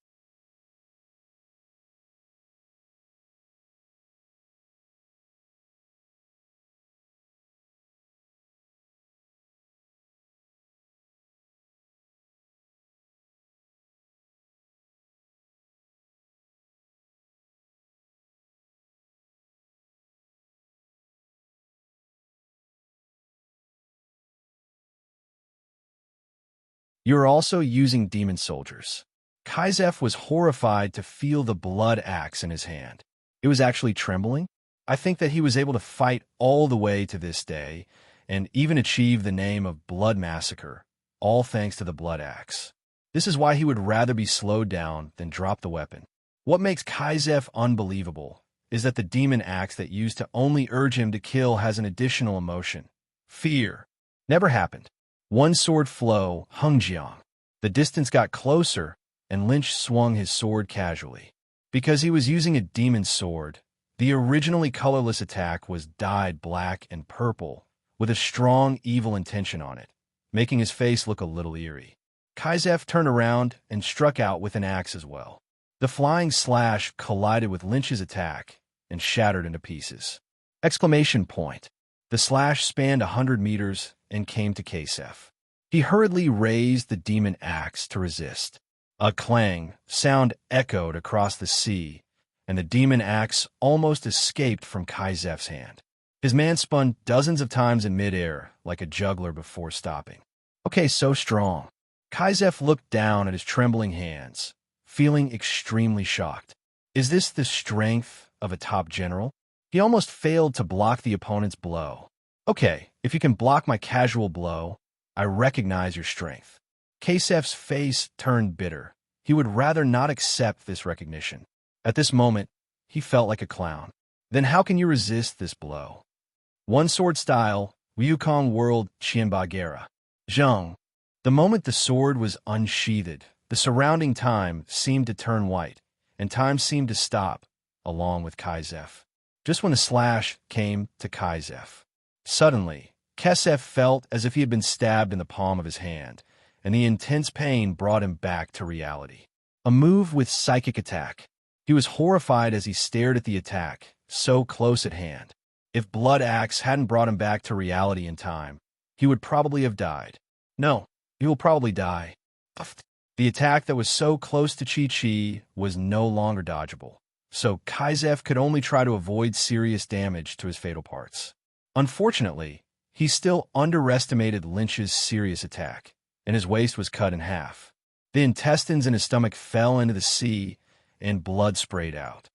You're also using demon soldiers. Kasef was horrified to feel the blood axe in his hand. It was actually trembling. I think that he was able to fight all the way to this day, and even achieve the name of Blood Massacre, all thanks to the blood axe. This is why he would rather be slowed down than drop the weapon. What makes Kasef unbelievable is that the demon axe that used to only urge him to kill has an additional emotion. Fear. Never happened. One sword flow, Hungjiang. The distance got closer, and Lynch swung his sword casually. Because he was using a demon sword, the originally colorless attack was dyed black and purple, with a strong evil intention on it, making his face look a little eerie. Kasef turned around and struck out with an axe as well. The flying slash collided with Lynch's attack and shattered into pieces. Exclamation point. The slash spanned 100 meters and came to Kasef. He hurriedly raised the demon axe to resist. A clang sound echoed across the sea, and the demon axe almost escaped from Kasef's hand. His man spun dozens of times in midair, like a juggler before stopping. Okay, so strong. Kasef looked down at his trembling hands, feeling extremely shocked. Is this the strength of a top general? He almost failed to block the opponent's blow. Okay, if you can block my casual blow, I recognize your strength. Kasef's face turned bitter. He would rather not accept this recognition. At this moment, he felt like a clown. Then how can you resist this blow? One sword style, Wukong World Qianbagera. Zheng. The moment the sword was unsheathed, the surrounding time seemed to turn white, and time seemed to stop, along with Kasef. Just when the slash came to Kasef. Suddenly, Kasef felt as if he had been stabbed in the palm of his hand, and the intense pain brought him back to reality. A move with psychic attack. He was horrified as he stared at the attack, so close at hand. If Blood Axe hadn't brought him back to reality in time, he would probably have died. No, he will probably die. The attack that was so close to Chi-Chi was no longer dodgeable, so Kasef could only try to avoid serious damage to his fatal parts. Unfortunately, he still underestimated Lynch's serious attack, and his waist was cut in half. The intestines in his stomach fell into the sea, and blood sprayed out.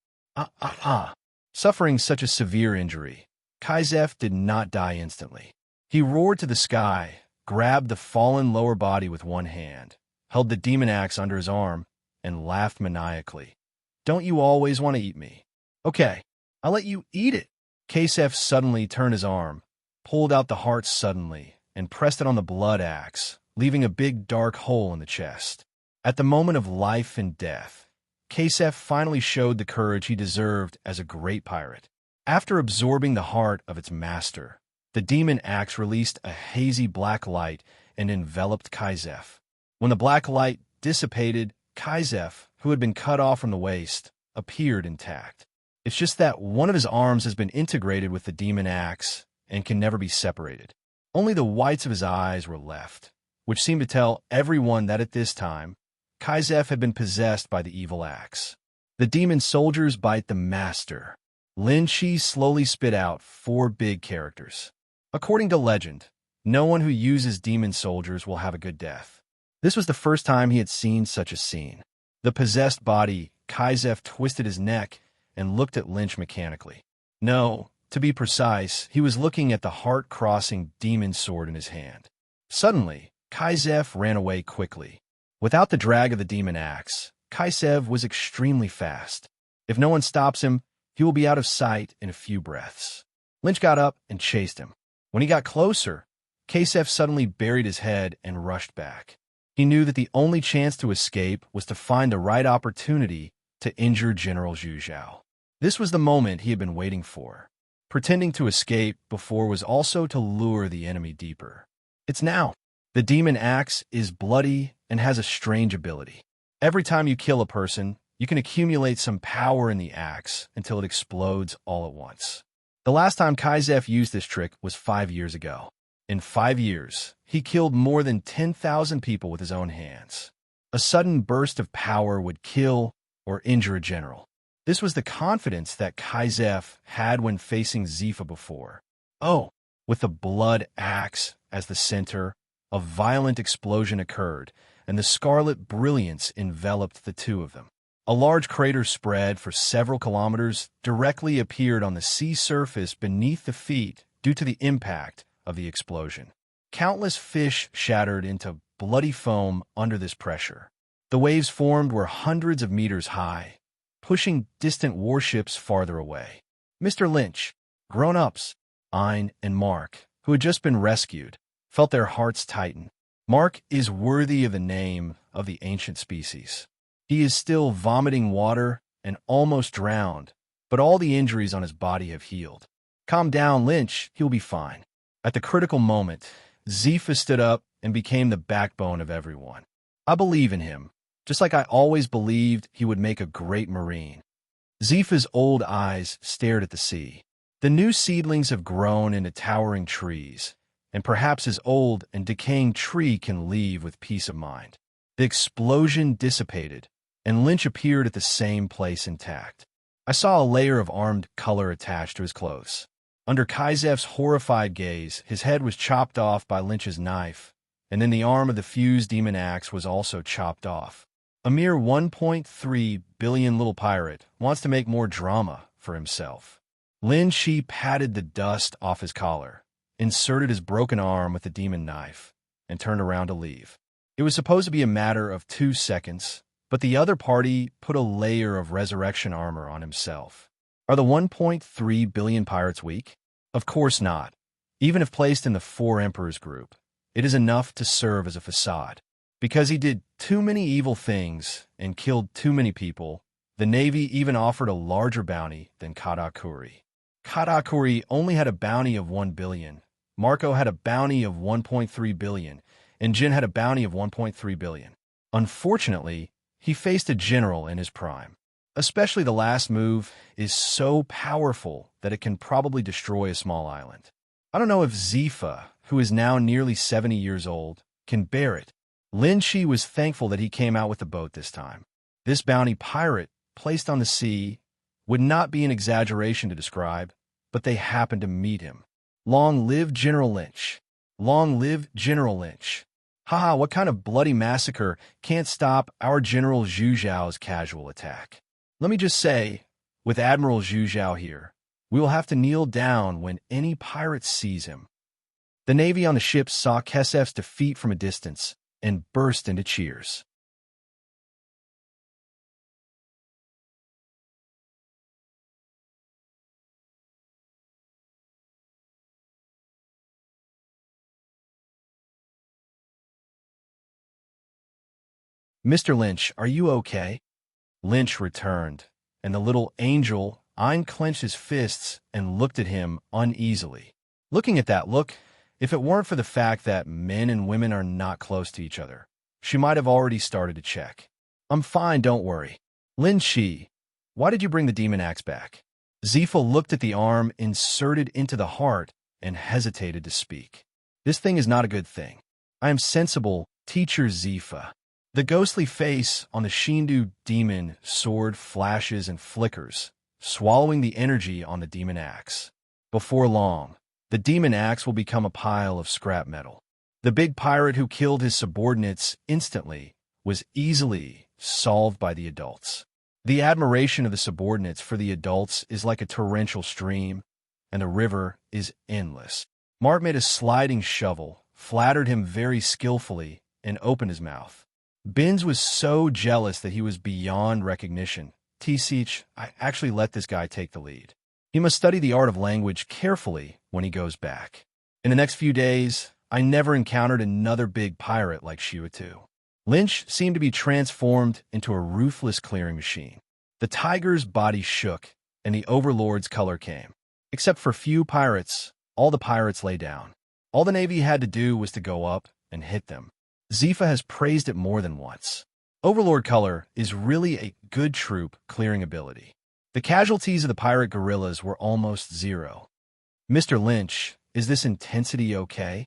Suffering such a severe injury, Kasef did not die instantly. He roared to the sky, grabbed the fallen lower body with one hand, held the demon axe under his arm, and laughed maniacally. "Don't you always want to eat me? Okay, I'll let you eat it." Kasef suddenly turned his arm, pulled out the heart suddenly, and pressed it on the blood axe, leaving a big dark hole in the chest. At the moment of life and death, Kasef finally showed the courage he deserved as a great pirate. After absorbing the heart of its master, the demon axe released a hazy black light and enveloped Kasef. When the black light dissipated, Kasef, who had been cut off from the waist, appeared intact. It's just that one of his arms has been integrated with the demon axe and can never be separated. Only the whites of his eyes were left, which seemed to tell everyone that at this time, Kasef had been possessed by the evil axe. The demon soldiers bite the master. Lin Shi slowly spit out 4 big characters. According to legend, no one who uses demon soldiers will have a good death. This was the first time he had seen such a scene. The possessed body, Kasef twisted his neck and looked at Lynch mechanically. No, to be precise, he was looking at the heart-crossing demon sword in his hand. Suddenly, Kasef ran away quickly. Without the drag of the demon axe, Kasef was extremely fast. If no one stops him, he will be out of sight in a few breaths. Lynch got up and chased him. When he got closer, Kasef suddenly buried his head and rushed back. He knew that the only chance to escape was to find the right opportunity to injure General Zhu Zhao. This was the moment he had been waiting for. Pretending to escape before was also to lure the enemy deeper. It's now. The demon axe is bloody and has a strange ability. Every time you kill a person, you can accumulate some power in the axe until it explodes all at once. The last time Kasef used this trick was 5 years ago. In 5 years, he killed more than 10,000 people with his own hands. A sudden burst of power would kill or injure a general. This was the confidence that Kasef had when facing Zifa before. Oh, with the blood axe as the center, a violent explosion occurred, and the scarlet brilliance enveloped the two of them. A large crater spread for several kilometers directly appeared on the sea surface beneath the feet due to the impact of the explosion. Countless fish shattered into bloody foam under this pressure. The waves formed were hundreds of meters high, pushing distant warships farther away. Mr. Lynch, grown-ups, Ein and Mark, who had just been rescued, felt their hearts tighten. Mark is worthy of the name of the ancient species. He is still vomiting water and almost drowned, but all the injuries on his body have healed. Calm down, Lynch, he'll be fine. At the critical moment, Zifa stood up and became the backbone of everyone. I believe in him, just like I always believed he would make a great Marine. Zifa's old eyes stared at the sea. The new seedlings have grown into towering trees, and perhaps his old and decaying tree can leave with peace of mind. The explosion dissipated, and Lynch appeared at the same place intact. I saw a layer of armed color attached to his clothes. Under Kasef's horrified gaze, his head was chopped off by Lynch's knife, and then the arm of the fused demon axe was also chopped off. A mere 1.3 billion little pirate wants to make more drama for himself. Lin Shi patted the dust off his collar, inserted his broken arm with the demon knife, and turned around to leave. It was supposed to be a matter of 2 seconds, but the other party put a layer of resurrection armor on himself. Are the 1.3 billion pirates weak? Of course not. Even if placed in the Four Emperors group, it is enough to serve as a facade. Because he did too many evil things and killed too many people, the Navy even offered a larger bounty than Katakuri. Katakuri only had a bounty of 1 billion, Marco had a bounty of 1.3 billion, and Jin had a bounty of 1.3 billion. Unfortunately, he faced a general in his prime. Especially the last move is so powerful that it can probably destroy a small island. I don't know if Zifa, who is now nearly 70 years old, can bear it. Lin Shi was thankful that he came out with the boat this time. This bounty pirate, placed on the sea, would not be an exaggeration to describe, but they happened to meet him. Long live General Lynch. Long live General Lynch. Haha, what kind of bloody massacre can't stop our General Zhu Zhao's casual attack? Let me just say, with Admiral Zhu Zhao here, we will have to kneel down when any pirate sees him. The Navy on the ship saw Kasef's defeat from a distance and burst into cheers. "Mr. Lynch, are you okay?" Lynch returned, and the little angel unclenched his fists and looked at him uneasily. Looking at that look, if it weren't for the fact that men and women are not close to each other, she might have already started to check. "I'm fine, don't worry." "Lin Shi, why did you bring the demon axe back?" Zifa looked at the arm inserted into the heart and hesitated to speak. "This thing is not a good thing. I am sensible, teacher Zifa." The ghostly face on the Shindu demon sword flashes and flickers, swallowing the energy on the demon axe. Before long, the demon axe will become a pile of scrap metal. The big pirate who killed his subordinates instantly was easily solved by the adults. The admiration of the subordinates for the adults is like a torrential stream, and the river is endless. Mark made a sliding shovel, flattered him very skillfully, and opened his mouth. Binz was so jealous that he was beyond recognition. "T-Seach, I actually let this guy take the lead. He must study the art of language carefully when he goes back. In the next few days, I never encountered another big pirate like Shiwatu." Lynch seemed to be transformed into a ruthless clearing machine. The tiger's body shook, and the overlord's color came. Except for few pirates, all the pirates lay down. All the Navy had to do was to go up and hit them. Zifa has praised it more than once. Overlord color is really a good troop clearing ability. The casualties of the pirate guerrillas were almost zero. "Mr. Lynch, is this intensity okay?"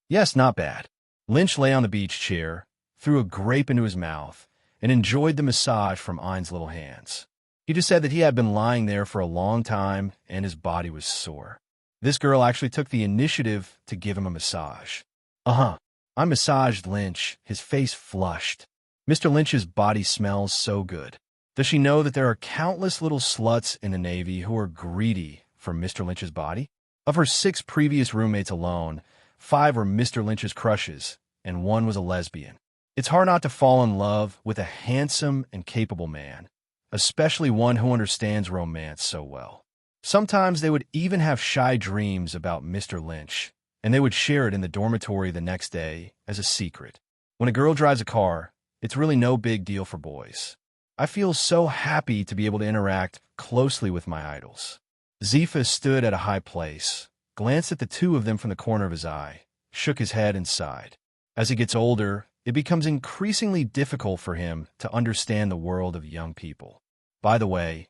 "Yes, not bad." Lynch lay on the beach chair, threw a grape into his mouth, and enjoyed the massage from Ein's little hands. He just said that he had been lying there for a long time and his body was sore. This girl actually took the initiative to give him a massage. "Uh-huh." I massaged Lynch, his face flushed. "Mr. Lynch's body smells so good." Does she know that there are countless little sluts in the Navy who are greedy for Mr. Lynch's body? Of her 6 previous roommates alone, 5 were Mr. Lynch's crushes, and 1 was a lesbian. It's hard not to fall in love with a handsome and capable man, especially one who understands romance so well. Sometimes they would even have shy dreams about Mr. Lynch, and they would share it in the dormitory the next day as a secret. When a girl drives a car, it's really no big deal for boys. I feel so happy to be able to interact closely with my idols. Zifa stood at a high place, glanced at the 2 of them from the corner of his eye, shook his head and sighed. As he gets older, it becomes increasingly difficult for him to understand the world of young people. By the way,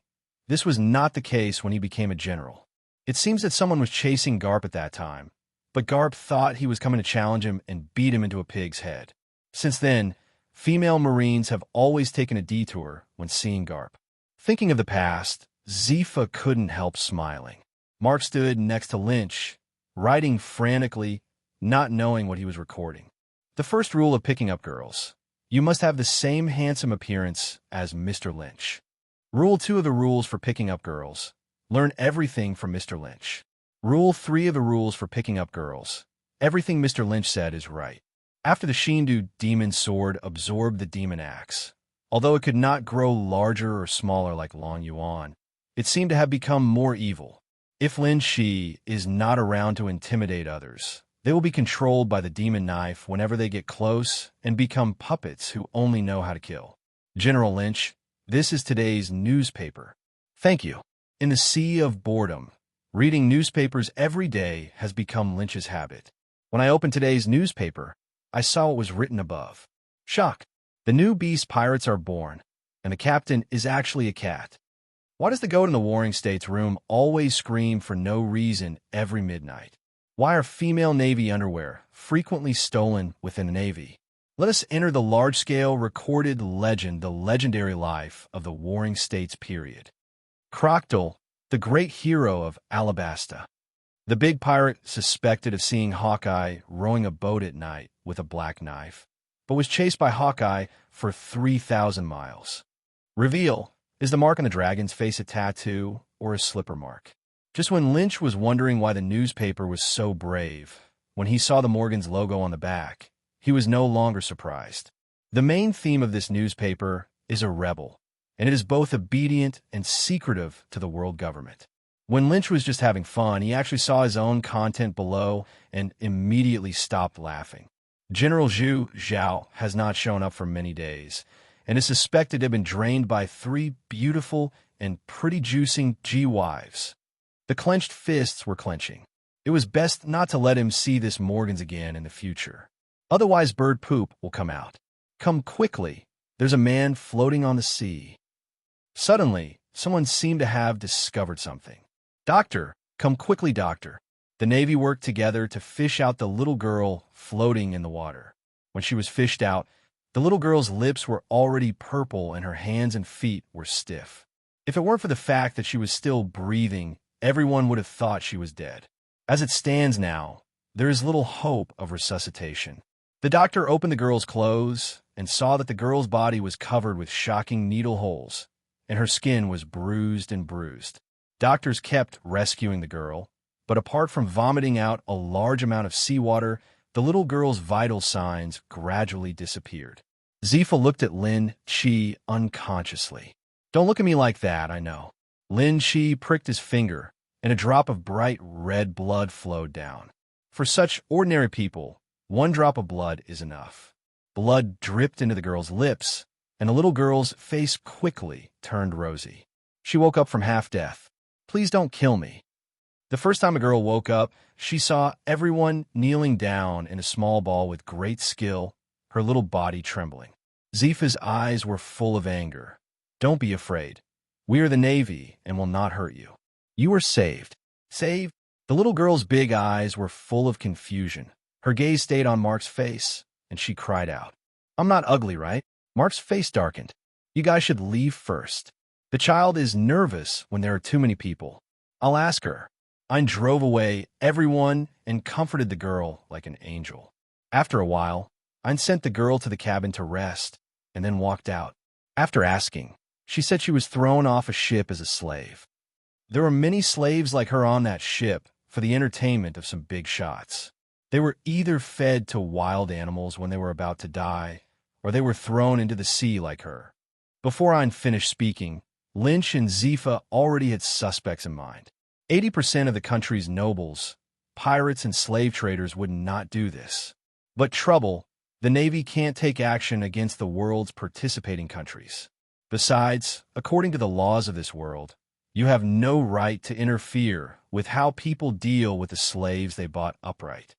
this was not the case when he became a general. It seems that someone was chasing Garp at that time, but Garp thought he was coming to challenge him and beat him into a pig's head. Since then, female Marines have always taken a detour when seeing Garp. Thinking of the past, Zifa couldn't help smiling. Mark stood next to Lynch, writing frantically, not knowing what he was recording. The first rule of picking up girls: you must have the same handsome appearance as Mr. Lynch. Rule 2 of the rules for picking up girls: learn everything from Mr. Lynch. Rule 3 of the rules for picking up girls: everything Mr. Lynch said is right. After the Shindu demon sword absorbed the demon axe, although it could not grow larger or smaller like Long Yuan, it seemed to have become more evil. If Lin Shi is not around to intimidate others, they will be controlled by the demon knife whenever they get close and become puppets who only know how to kill. General Lynch, this is today's newspaper. Thank you. In the sea of boredom, reading newspapers every day has become Lynch's habit. When I opened today's newspaper, I saw what was written above. Shock. The new beast pirates are born, and the captain is actually a cat. Why does the goat in the Warring States room always scream for no reason every midnight? Why are female Navy underwear frequently stolen within the Navy? Let us enter the large-scale recorded legend, the legendary life of the Warring States period. Crocodile, the great hero of Alabasta. The big pirate suspected of seeing Hawkeye rowing a boat at night with a black knife, but was chased by Hawkeye for 3,000 miles. Reveal, is the mark on the dragon's face a tattoo or a slipper mark? Just when Lynch was wondering why the newspaper was so brave, when he saw the Morgan's logo on the back, he was no longer surprised. The main theme of this newspaper is a rebel, and it is both obedient and secretive to the world government. When Lynch was just having fun, he actually saw his own content below and immediately stopped laughing. General Zhu Zhao has not shown up for many days, and is suspected to have been drained by 3 beautiful and pretty juicing G-wives. The clenched fists were clenching. It was best not to let him see this Morgans again in the future. Otherwise bird poop will come out. Come quickly. There's a man floating on the sea. Suddenly, someone seemed to have discovered something. Doctor, come quickly, doctor. The Navy worked together to fish out the little girl floating in the water. When she was fished out, the little girl's lips were already purple and her hands and feet were stiff. If it weren't for the fact that she was still breathing, everyone would have thought she was dead. As it stands now, there is little hope of resuscitation. The doctor opened the girl's clothes and saw that the girl's body was covered with shocking needle holes, and her skin was bruised and bruised. Doctors kept rescuing the girl, but apart from vomiting out a large amount of seawater, the little girl's vital signs gradually disappeared. Zifa looked at Lin Chi unconsciously. Don't look at me like that, I know. Lin Chi pricked his finger, and a drop of bright red blood flowed down. For such ordinary people, 1 drop of blood is enough. Blood dripped into the girl's lips, and the little girl's face quickly turned rosy. She woke up from half-death. Please don't kill me. The first time a girl woke up, she saw everyone kneeling down in a small ball with great skill, her little body trembling. Zifa's eyes were full of anger. Don't be afraid. We are the Navy and will not hurt you. You were saved. Saved? The little girl's big eyes were full of confusion. Her gaze stayed on Mark's face, and she cried out. I'm not ugly, right? Mark's face darkened. You guys should leave first. The child is nervous when there are too many people. I'll ask her. I drove away everyone and comforted the girl like an angel. After a while, I sent the girl to the cabin to rest, and then walked out. After asking, she said she was thrown off a ship as a slave. There were many slaves like her on that ship for the entertainment of some big shots. They were either fed to wild animals when they were about to die, or they were thrown into the sea like her. Before I'd finished speaking, Lynch and Zifa already had suspects in mind. 80% of the country's nobles, pirates, and slave traders would not do this. But trouble, the Navy can't take action against the world's participating countries. Besides, according to the laws of this world, you have no right to interfere with how people deal with the slaves they bought upright.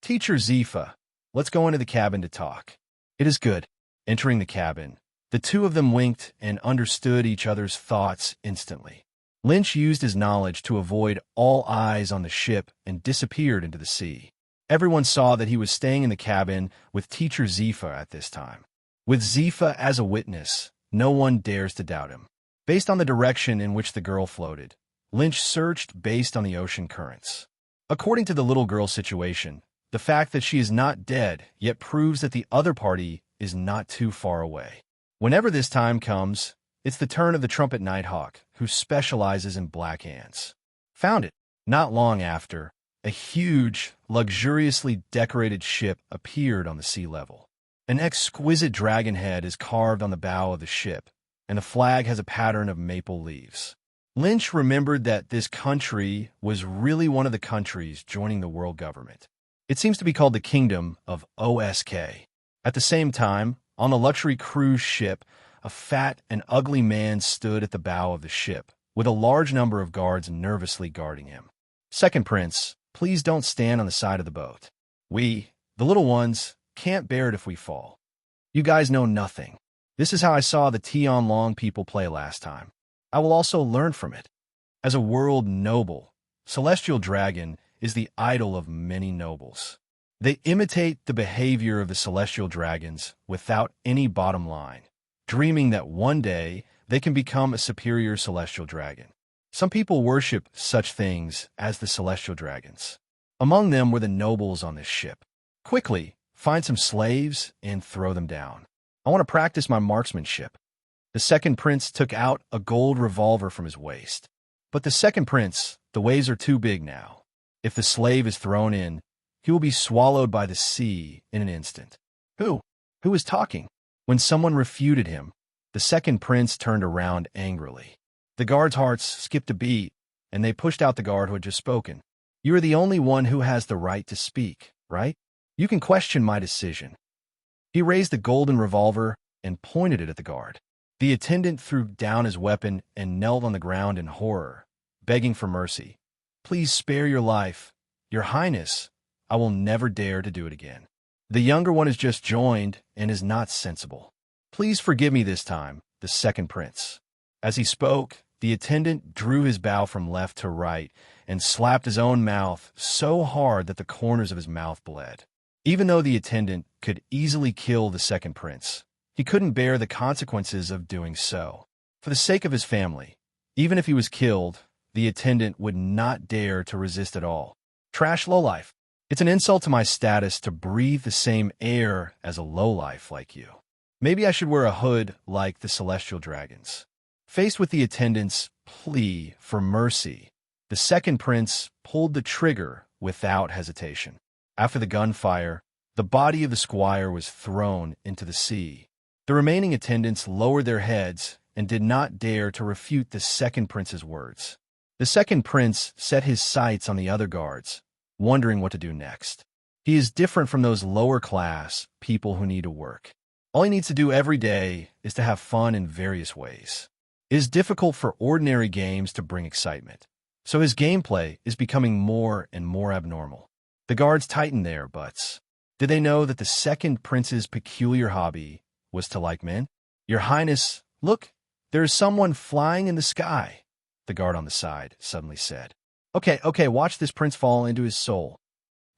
Teacher Zifa, let's go into the cabin to talk. It is good. Entering the cabin, the two of them winked and understood each other's thoughts instantly. Lynch used his knowledge to avoid all eyes on the ship and disappeared into the sea. Everyone saw that he was staying in the cabin with Teacher Zifa at this time. With Zifa as a witness, no one dares to doubt him. Based on the direction in which the girl floated, Lynch searched based on the ocean currents. According to the little girl's situation, the fact that she is not dead yet proves that the other party is not too far away. Whenever this time comes, it's the turn of the trumpet nighthawk, who specializes in black ants. Found it. Not long after, a huge, luxuriously decorated ship appeared on the sea level. An exquisite dragon head is carved on the bow of the ship, and the flag has a pattern of maple leaves. Lynch remembered that this country was really one of the countries joining the world government. It seems to be called the Kingdom of OSK. At the same time, on the luxury cruise ship, a fat and ugly man stood at the bow of the ship, with a large number of guards nervously guarding him. Second Prince, please don't stand on the side of the boat. We, the little ones, can't bear it if we fall. You guys know nothing. This is how I saw the Tian Long people play last time. I will also learn from it. As a world noble, Celestial Dragon is the idol of many nobles. They imitate the behavior of the celestial dragons without any bottom line, dreaming that one day they can become a superior celestial dragon. Some people worship such things as the celestial dragons. Among them were the nobles on this ship. Quickly, find some slaves and throw them down. I want to practice my marksmanship. The second prince took out a gold revolver from his waist. But the second prince The waves are too big now. If the slave is thrown in, he will be swallowed by the sea in an instant. Who? Who is talking? When someone refuted him, the second prince turned around angrily. The guards' hearts skipped a beat, and they pushed out the guard who had just spoken. You are the only one who has the right to speak, right? You can question my decision. He raised the golden revolver and pointed it at the guard. The attendant threw down his weapon and knelt on the ground in horror, begging for mercy. Please spare your life. Your Highness, I will never dare to do it again. The younger one has just joined and is not sensible. Please forgive me this time, the second prince. As he spoke, the attendant drew his bow from left to right and slapped his own mouth so hard that the corners of his mouth bled. Even though the attendant could easily kill the second prince, he couldn't bear the consequences of doing so. For the sake of his family, even if he was killed, the attendant would not dare to resist at all. Trash lowlife. It's an insult to my status to breathe the same air as a lowlife like you. Maybe I should wear a hood like the celestial dragons. Faced with the attendant's plea for mercy, the second prince pulled the trigger without hesitation. After the gunfire, the body of the squire was thrown into the sea. The remaining attendants lowered their heads and did not dare to refute the second prince's words. The second prince set his sights on the other guards, wondering what to do next. He is different from those lower-class people who need to work. All he needs to do every day is to have fun in various ways. It is difficult for ordinary games to bring excitement, so his gameplay is becoming more and more abnormal. The guards tightened their butts. Did they know that the second prince's peculiar hobby was to like men? Your Highness, look, there is someone flying in the sky, the guard on the side suddenly said. Okay, watch this prince fall into his soul.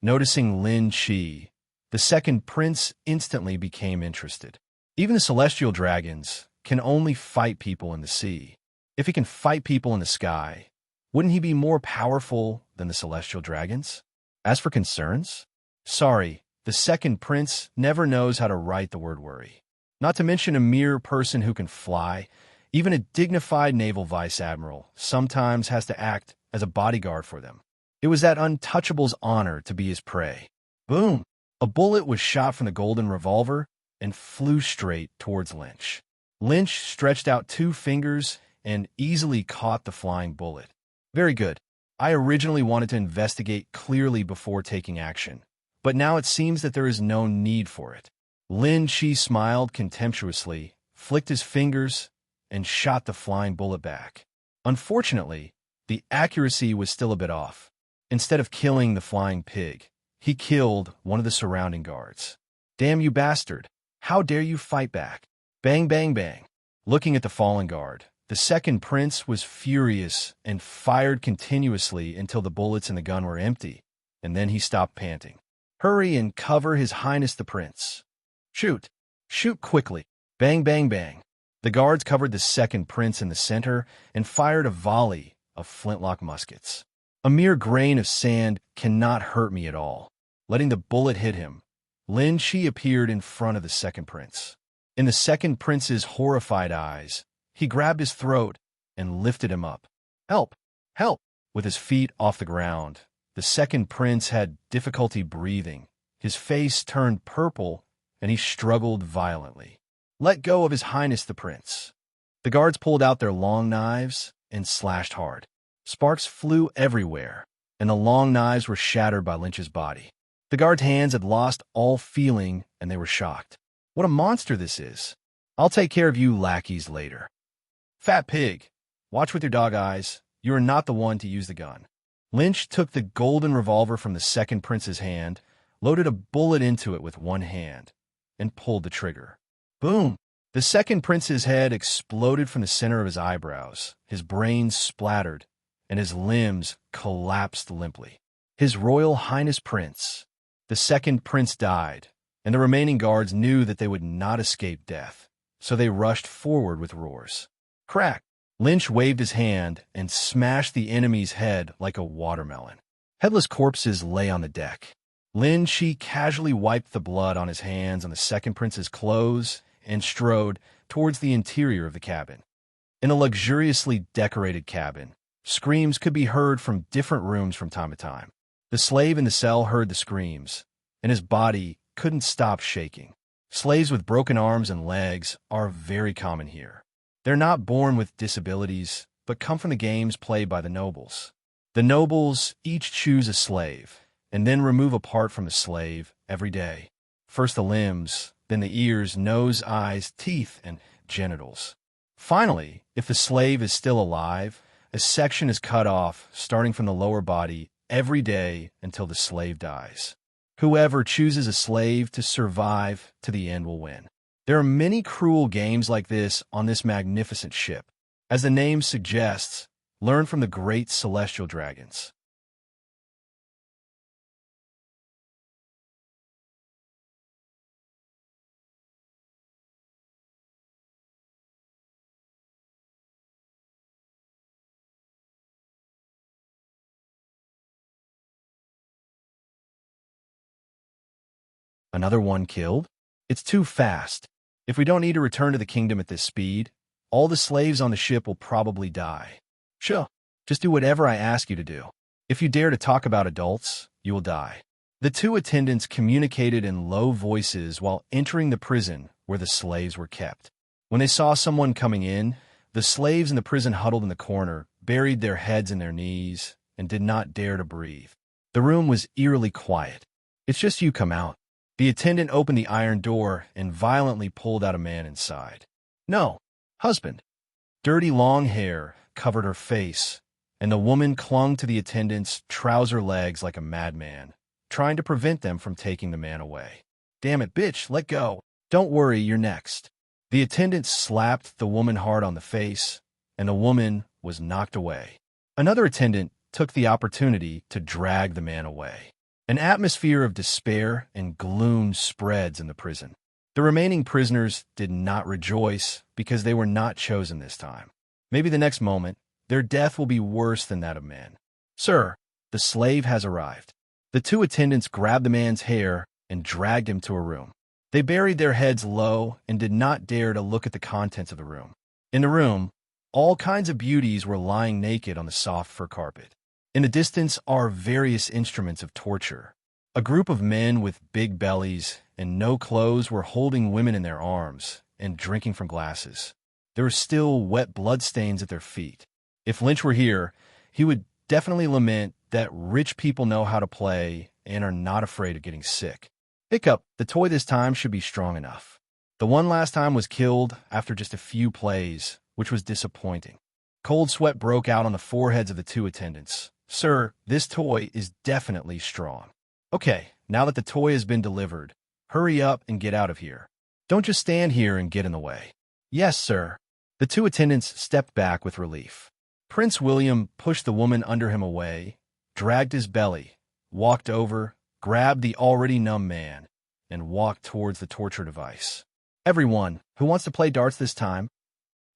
Noticing Lin Chi, the second prince instantly became interested. Even the celestial dragons can only fight people in the sea. If he can fight people in the sky, wouldn't he be more powerful than the celestial dragons? As for concerns? Sorry, the second prince never knows how to write the word worry. Not to mention a mere person who can fly, even a dignified naval vice admiral sometimes has to act as a bodyguard for them. It was that untouchable's honor to be his prey. Boom! A bullet was shot from the golden revolver and flew straight towards Lynch. Lynch stretched out 2 fingers and easily caught the flying bullet. Very good. I originally wanted to investigate clearly before taking action, but now it seems that there is no need for it. Lin Chi smiled contemptuously, flicked his fingers, and shot the flying bullet back. Unfortunately, the accuracy was still a bit off. Instead of killing the flying pig, he killed one of the surrounding guards. Damn you bastard! How dare you fight back? Bang, bang, bang. Looking at the fallen guard, the second prince was furious and fired continuously until the bullets in the gun were empty, and then he stopped panting. Hurry and cover His Highness the Prince. Shoot! Shoot quickly! Bang, bang, bang. The guards covered the second prince in the center and fired a volley of flintlock muskets. A mere grain of sand cannot hurt me at all. Letting the bullet hit him, Lin Chi appeared in front of the second prince. In the second prince's horrified eyes, he grabbed his throat and lifted him up. Help! Help! With his feet off the ground, the second prince had difficulty breathing. His face turned purple, and he struggled violently. Let go of His Highness the Prince. The guards pulled out their long knives and slashed hard. Sparks flew everywhere, and the long knives were shattered by Lynch's body. The guards' hands had lost all feeling, and they were shocked. What a monster this is. I'll take care of you lackeys later. Fat pig, watch with your dog eyes. You are not the one to use the gun. Lynch took the golden revolver from the second prince's hand, loaded a bullet into it with one hand, and pulled the trigger. Boom! The second prince's head exploded from the center of his eyebrows. His brains splattered, and his limbs collapsed limply. His Royal Highness Prince. The second prince died, and the remaining guards knew that they would not escape death, so they rushed forward with roars. Crack! Lynch waved his hand and smashed the enemy's head like a watermelon. Headless corpses lay on the deck. Lin Chi casually wiped the blood on his hands on the second prince's clothes and strode towards the interior of the cabin. In a luxuriously decorated cabin, Screams could be heard from different rooms from time to time. The slave in the cell heard the screams, and his body couldn't stop shaking. Slaves with broken arms and legs are very common here. They're not born with disabilities, but come from the games played by the nobles. The nobles each choose a slave, and then remove a part from the slave every day. First the limbs, then the ears, nose, eyes, teeth, and genitals. Finally, if the slave is still alive, a section is cut off, starting from the lower body, every day until the slave dies. Whoever chooses a slave to survive to the end will win. There are many cruel games like this on this magnificent ship. As the name suggests, learn from the great celestial dragons. Another one killed? It's too fast. If we don't need to return to the kingdom at this speed, all the slaves on the ship will probably die. Sure, just do whatever I ask you to do. If you dare to talk about adults, you will die. The two attendants communicated in low voices while entering the prison where the slaves were kept. When they saw someone coming in, the slaves in the prison huddled in the corner, buried their heads in their knees, and did not dare to breathe. The room was eerily quiet. It's just you, come out. The attendant opened the iron door and violently pulled out a man inside. No, husband. Dirty long hair covered her face, and the woman clung to the attendant's trouser legs like a madman, trying to prevent them from taking the man away. Damn it, bitch, let go. Don't worry, you're next. The attendant slapped the woman hard on the face, and the woman was knocked away. Another attendant took the opportunity to drag the man away. An atmosphere of despair and gloom spreads in the prison. The remaining prisoners did not rejoice because they were not chosen this time. Maybe the next moment, their death will be worse than that of men. Sir, the slave has arrived. The two attendants grabbed the man's hair and dragged him to a room. They buried their heads low and did not dare to look at the contents of the room. In the room, all kinds of beauties were lying naked on the soft fur carpet. In the distance are various instruments of torture. A group of men with big bellies and no clothes were holding women in their arms and drinking from glasses. There were still wet bloodstains at their feet. If Lynch were here, he would definitely lament that rich people know how to play and are not afraid of getting sick. Hiccup, the toy this time should be strong enough. The one last time was killed after just a few plays, which was disappointing. Cold sweat broke out on the foreheads of the two attendants. Sir, this toy is definitely strong. Okay, now that the toy has been delivered, hurry up and get out of here. Don't just stand here and get in the way. Yes, sir. The two attendants stepped back with relief. Prince William pushed the woman under him away, dragged his belly, walked over, grabbed the already numb man, and walked towards the torture device. Everyone who wants to play darts this time,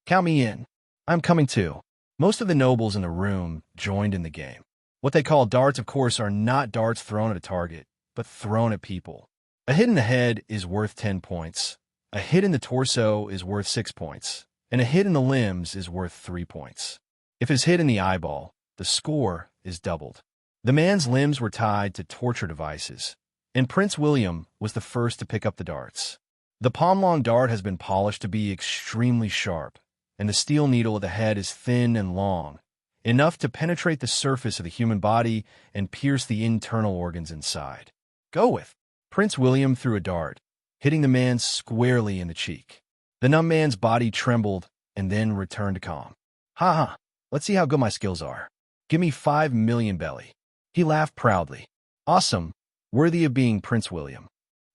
count me in. I'm coming too. Most of the nobles in the room joined in the game. What they call darts, of course, are not darts thrown at a target, but thrown at people. A hit in the head is worth 10 points, a hit in the torso is worth 6 points, and a hit in the limbs is worth 3 points. If it's hit in the eyeball, the score is doubled. The man's limbs were tied to torture devices, and Prince William was the first to pick up the darts. The palm-long dart has been polished to be extremely sharp, and the steel needle of the head is thin and long, enough to penetrate the surface of the human body and pierce the internal organs inside. Go with. Prince William threw a dart, hitting the man squarely in the cheek. The numb man's body trembled and then returned to calm. Ha ha, let's see how good my skills are. Give me 5 million belly. He laughed proudly. Awesome, worthy of being Prince William.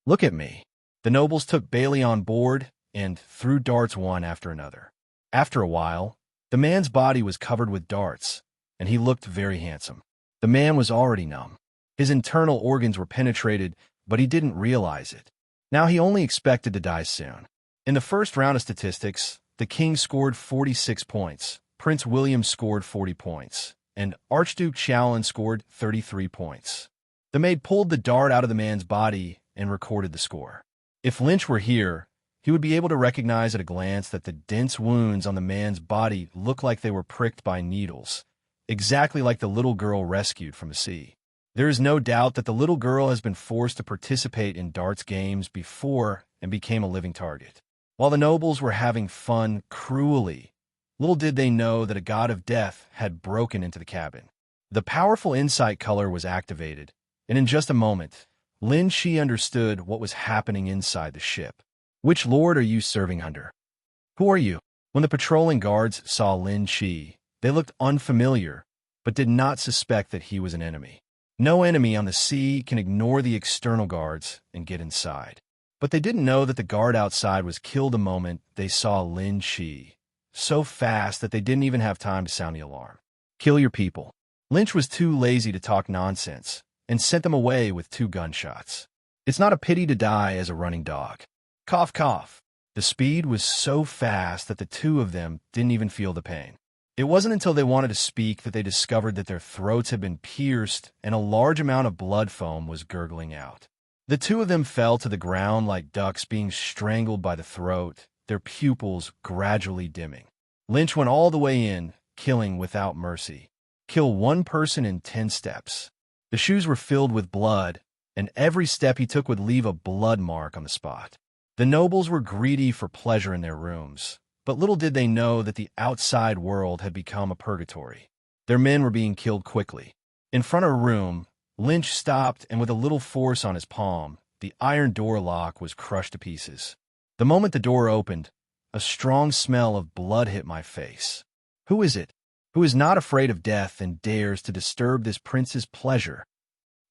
Look at me. The nobles took Bailey on board and threw darts one after another. After a while, the man's body was covered with darts, and he looked very handsome. The man was already numb. His internal organs were penetrated, but he didn't realize it. Now he only expected to die soon. In the first round of statistics, the king scored 46 points, Prince William scored 40 points, and Archduke Chalon scored 33 points. The maid pulled the dart out of the man's body and recorded the score. If Lynch were here, he would be able to recognize at a glance that the dense wounds on the man's body looked like they were pricked by needles, exactly like the little girl rescued from the sea. There is no doubt that the little girl has been forced to participate in darts games before and became a living target. While the nobles were having fun cruelly, little did they know that a god of death had broken into the cabin. The powerful insight color was activated, and in just a moment, Lin Shi understood what was happening inside the ship. Which lord are you serving under? Who are you? When the patrolling guards saw Lin Shi, they looked unfamiliar, but did not suspect that he was an enemy. No enemy on the sea can ignore the external guards and get inside. But they didn't know that the guard outside was killed the moment they saw Lin Shi, so fast that they didn't even have time to sound the alarm. Kill your people. Lynch was too lazy to talk nonsense and sent them away with 2 gunshots. It's not a pity to die as a running dog. Cough, cough. The speed was so fast that the 2 of them didn't even feel the pain. It wasn't until they wanted to speak that they discovered that their throats had been pierced and a large amount of blood foam was gurgling out. The 2 of them fell to the ground like ducks being strangled by the throat, their pupils gradually dimming. Lynch went all the way in, killing without mercy. Kill 1 person in 10 steps. The shoes were filled with blood, and every step he took would leave a blood mark on the spot. The nobles were greedy for pleasure in their rooms, but little did they know that the outside world had become a purgatory. Their men were being killed quickly. In front of a room, Lynch stopped, and with a little force on his palm, the iron door lock was crushed to pieces. The moment the door opened, a strong smell of blood hit my face. Who is it? Who is not afraid of death and dares to disturb this prince's pleasure?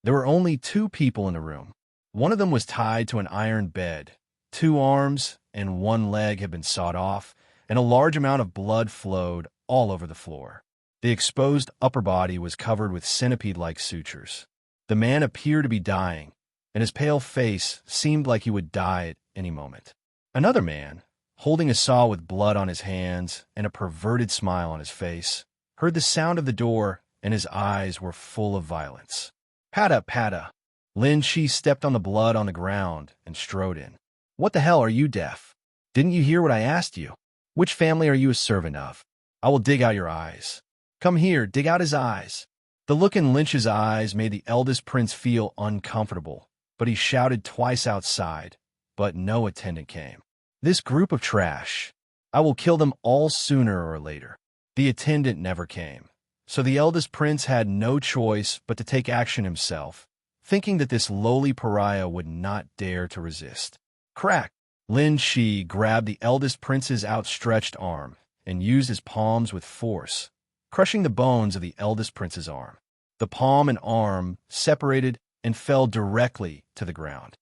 There were only 2 people in the room. One of them was tied to an iron bed. 2 arms and 1 leg had been sawed off, and a large amount of blood flowed all over the floor. The exposed upper body was covered with centipede-like sutures. The man appeared to be dying, and his pale face seemed like he would die at any moment. Another man, holding a saw with blood on his hands and a perverted smile on his face, heard the sound of the door, and his eyes were full of violence. Pada, pada. Lin Shi stepped on the blood on the ground and strode in. What the hell, are you deaf? Didn't you hear what I asked you? Which family are you a servant of? I will dig out your eyes. Come here, dig out his eyes. The look in Lynch's eyes made the eldest prince feel uncomfortable, but he shouted twice outside, but no attendant came. This group of trash. I will kill them all sooner or later. The attendant never came, so the eldest prince had no choice but to take action himself, thinking that this lowly pariah would not dare to resist. Crack! Lin Shi grabbed the eldest prince's outstretched arm and used his palms with force, crushing the bones of the eldest prince's arm. The palm and arm separated and fell directly to the ground.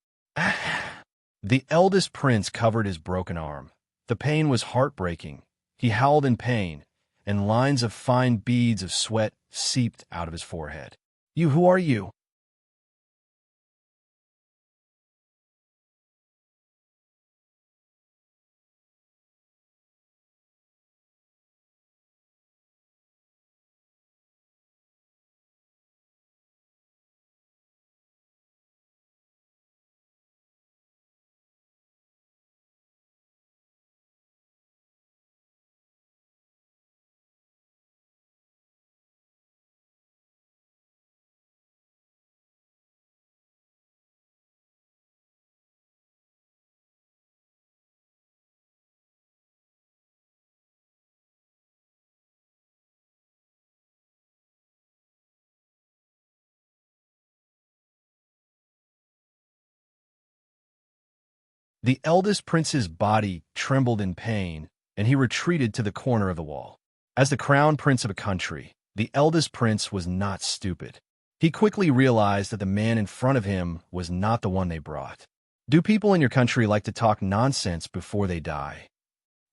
The eldest prince covered his broken arm. The pain was heartbreaking. He howled in pain, and lines of fine beads of sweat seeped out of his forehead. Who are you? The eldest prince's body trembled in pain, and he retreated to the corner of the wall. As the crown prince of a country, the eldest prince was not stupid. He quickly realized that the man in front of him was not the one they brought. Do people in your country like to talk nonsense before they die?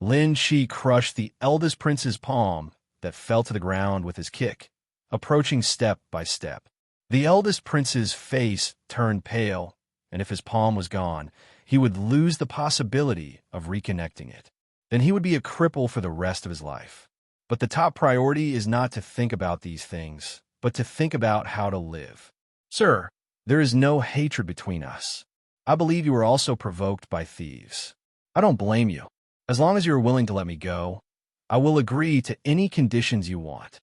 Lin Shi crushed the eldest prince's palm that fell to the ground with his kick, approaching step by step. The eldest prince's face turned pale, and if his palm was gone, he would lose the possibility of reconnecting it. Then he would be a cripple for the rest of his life. But the top priority is not to think about these things, but to think about how to live. Sir, there is no hatred between us. I believe you were also provoked by thieves. I don't blame you. As long as you are willing to let me go, I will agree to any conditions you want.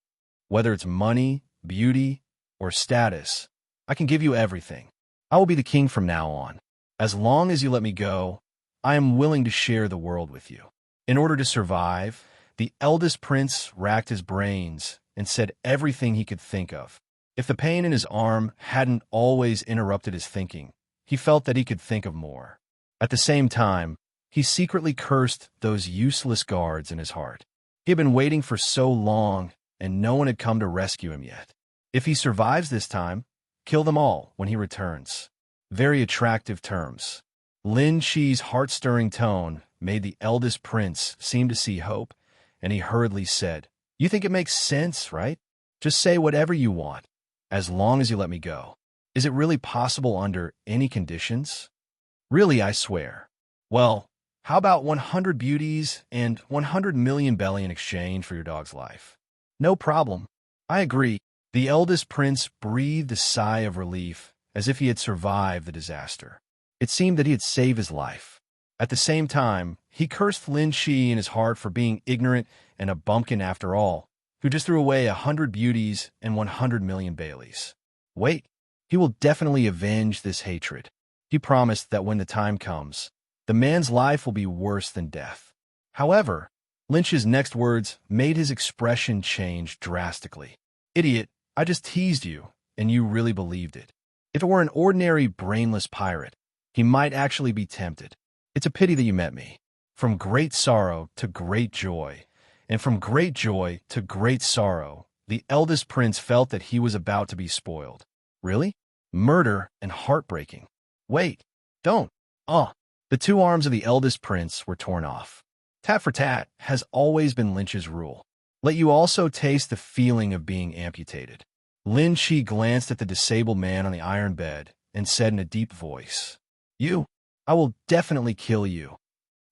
Whether it's money, beauty, or status, I can give you everything. I will be the king from now on. As long as you let me go, I am willing to share the world with you." In order to survive, the eldest prince racked his brains and said everything he could think of. If the pain in his arm hadn't always interrupted his thinking, he felt that he could think of more. At the same time, he secretly cursed those useless guards in his heart. He had been waiting for so long, and no one had come to rescue him yet. If he survives this time, kill them all when he returns. Very attractive terms. Lin Shi's heart-stirring tone made the eldest prince seem to see hope, and he hurriedly said, "You think it makes sense, right? Just say whatever you want, as long as you let me go. Is it really possible under any conditions?" "Really, I swear." "Well, how about 100 beauties and 100 million belly in exchange for your dog's life?" "No problem. I agree." The eldest prince breathed a sigh of relief, as if he had survived the disaster. It seemed that he had saved his life. At the same time, he cursed Lin Shi in his heart for being ignorant and a bumpkin after all, who just threw away 100 beauties and 100 million Baileys. Wait, he will definitely avenge this hatred. He promised that when the time comes, the man's life will be worse than death. However, Lynch's next words made his expression change drastically. "Idiot, I just teased you, and you really believed it. If it were an ordinary brainless pirate, he might actually be tempted. It's a pity that you met me. From great sorrow to great joy, and from great joy to great sorrow, the eldest prince felt that he was about to be spoiled. Really? Murder and heartbreaking. Wait, don't. The two arms of the eldest prince were torn off. Tat for tat has always been Lynch's rule. Let you also taste the feeling of being amputated. Lin Shi glanced at the disabled man on the iron bed and said in a deep voice, I will definitely kill you."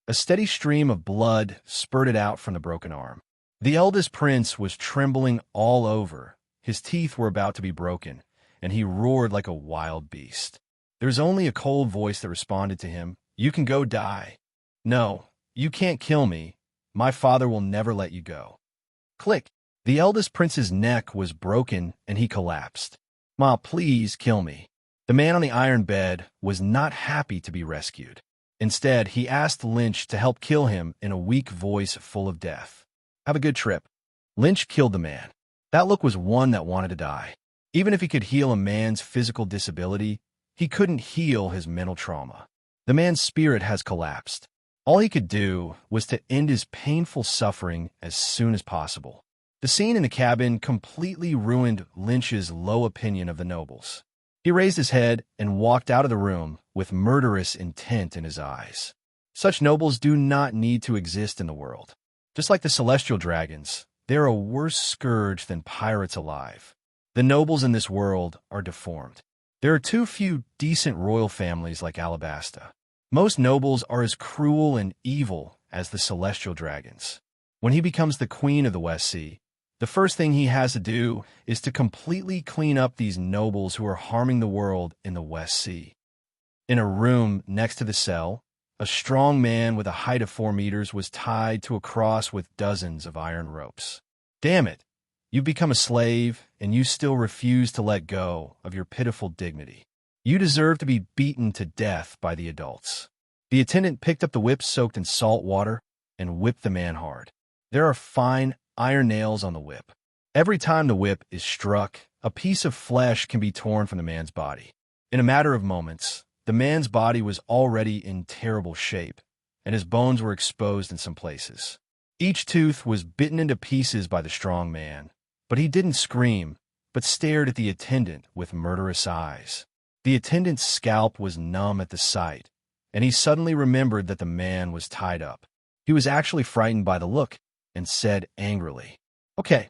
A steady stream of blood spurted out from the broken arm. The eldest prince was trembling all over. His teeth were about to be broken, and he roared like a wild beast. There was only a cold voice that responded to him, "You can go die." "No, you can't kill me. My father will never let you go." Click. The eldest prince's neck was broken, and he collapsed. "Ma, please kill me." The man on the iron bed was not happy to be rescued. Instead, he asked Lynch to help kill him in a weak voice full of death. "Have a good trip." Lynch killed the man. That look was one that wanted to die. Even if he could heal a man's physical disability, he couldn't heal his mental trauma. The man's spirit has collapsed. All he could do was to end his painful suffering as soon as possible. The scene in the cabin completely ruined Lynch's low opinion of the nobles. He raised his head and walked out of the room with murderous intent in his eyes. Such nobles do not need to exist in the world. Just like the celestial dragons, they're a worse scourge than pirates alive. The nobles in this world are deformed. There are too few decent royal families like Alabasta. Most nobles are as cruel and evil as the celestial dragons. When he becomes the queen of the West Sea, the first thing he has to do is to completely clean up these nobles who are harming the world in the West Sea. In a room next to the cell, a strong man with a height of 4 meters was tied to a cross with dozens of iron ropes. Damn it! You've become a slave, and you still refuse to let go of your pitiful dignity. You deserve to be beaten to death by the adults. The attendant picked up the whip soaked in salt water and whipped the man hard. There are fine iron nails on the whip. Every time the whip is struck, a piece of flesh can be torn from the man's body. In a matter of moments, the man's body was already in terrible shape, and his bones were exposed in some places. Each tooth was bitten into pieces by the strong man, but he didn't scream, but stared at the attendant with murderous eyes. The attendant's scalp was numb at the sight, and he suddenly remembered that the man was tied up. He was actually frightened by the look, and said angrily, Okay,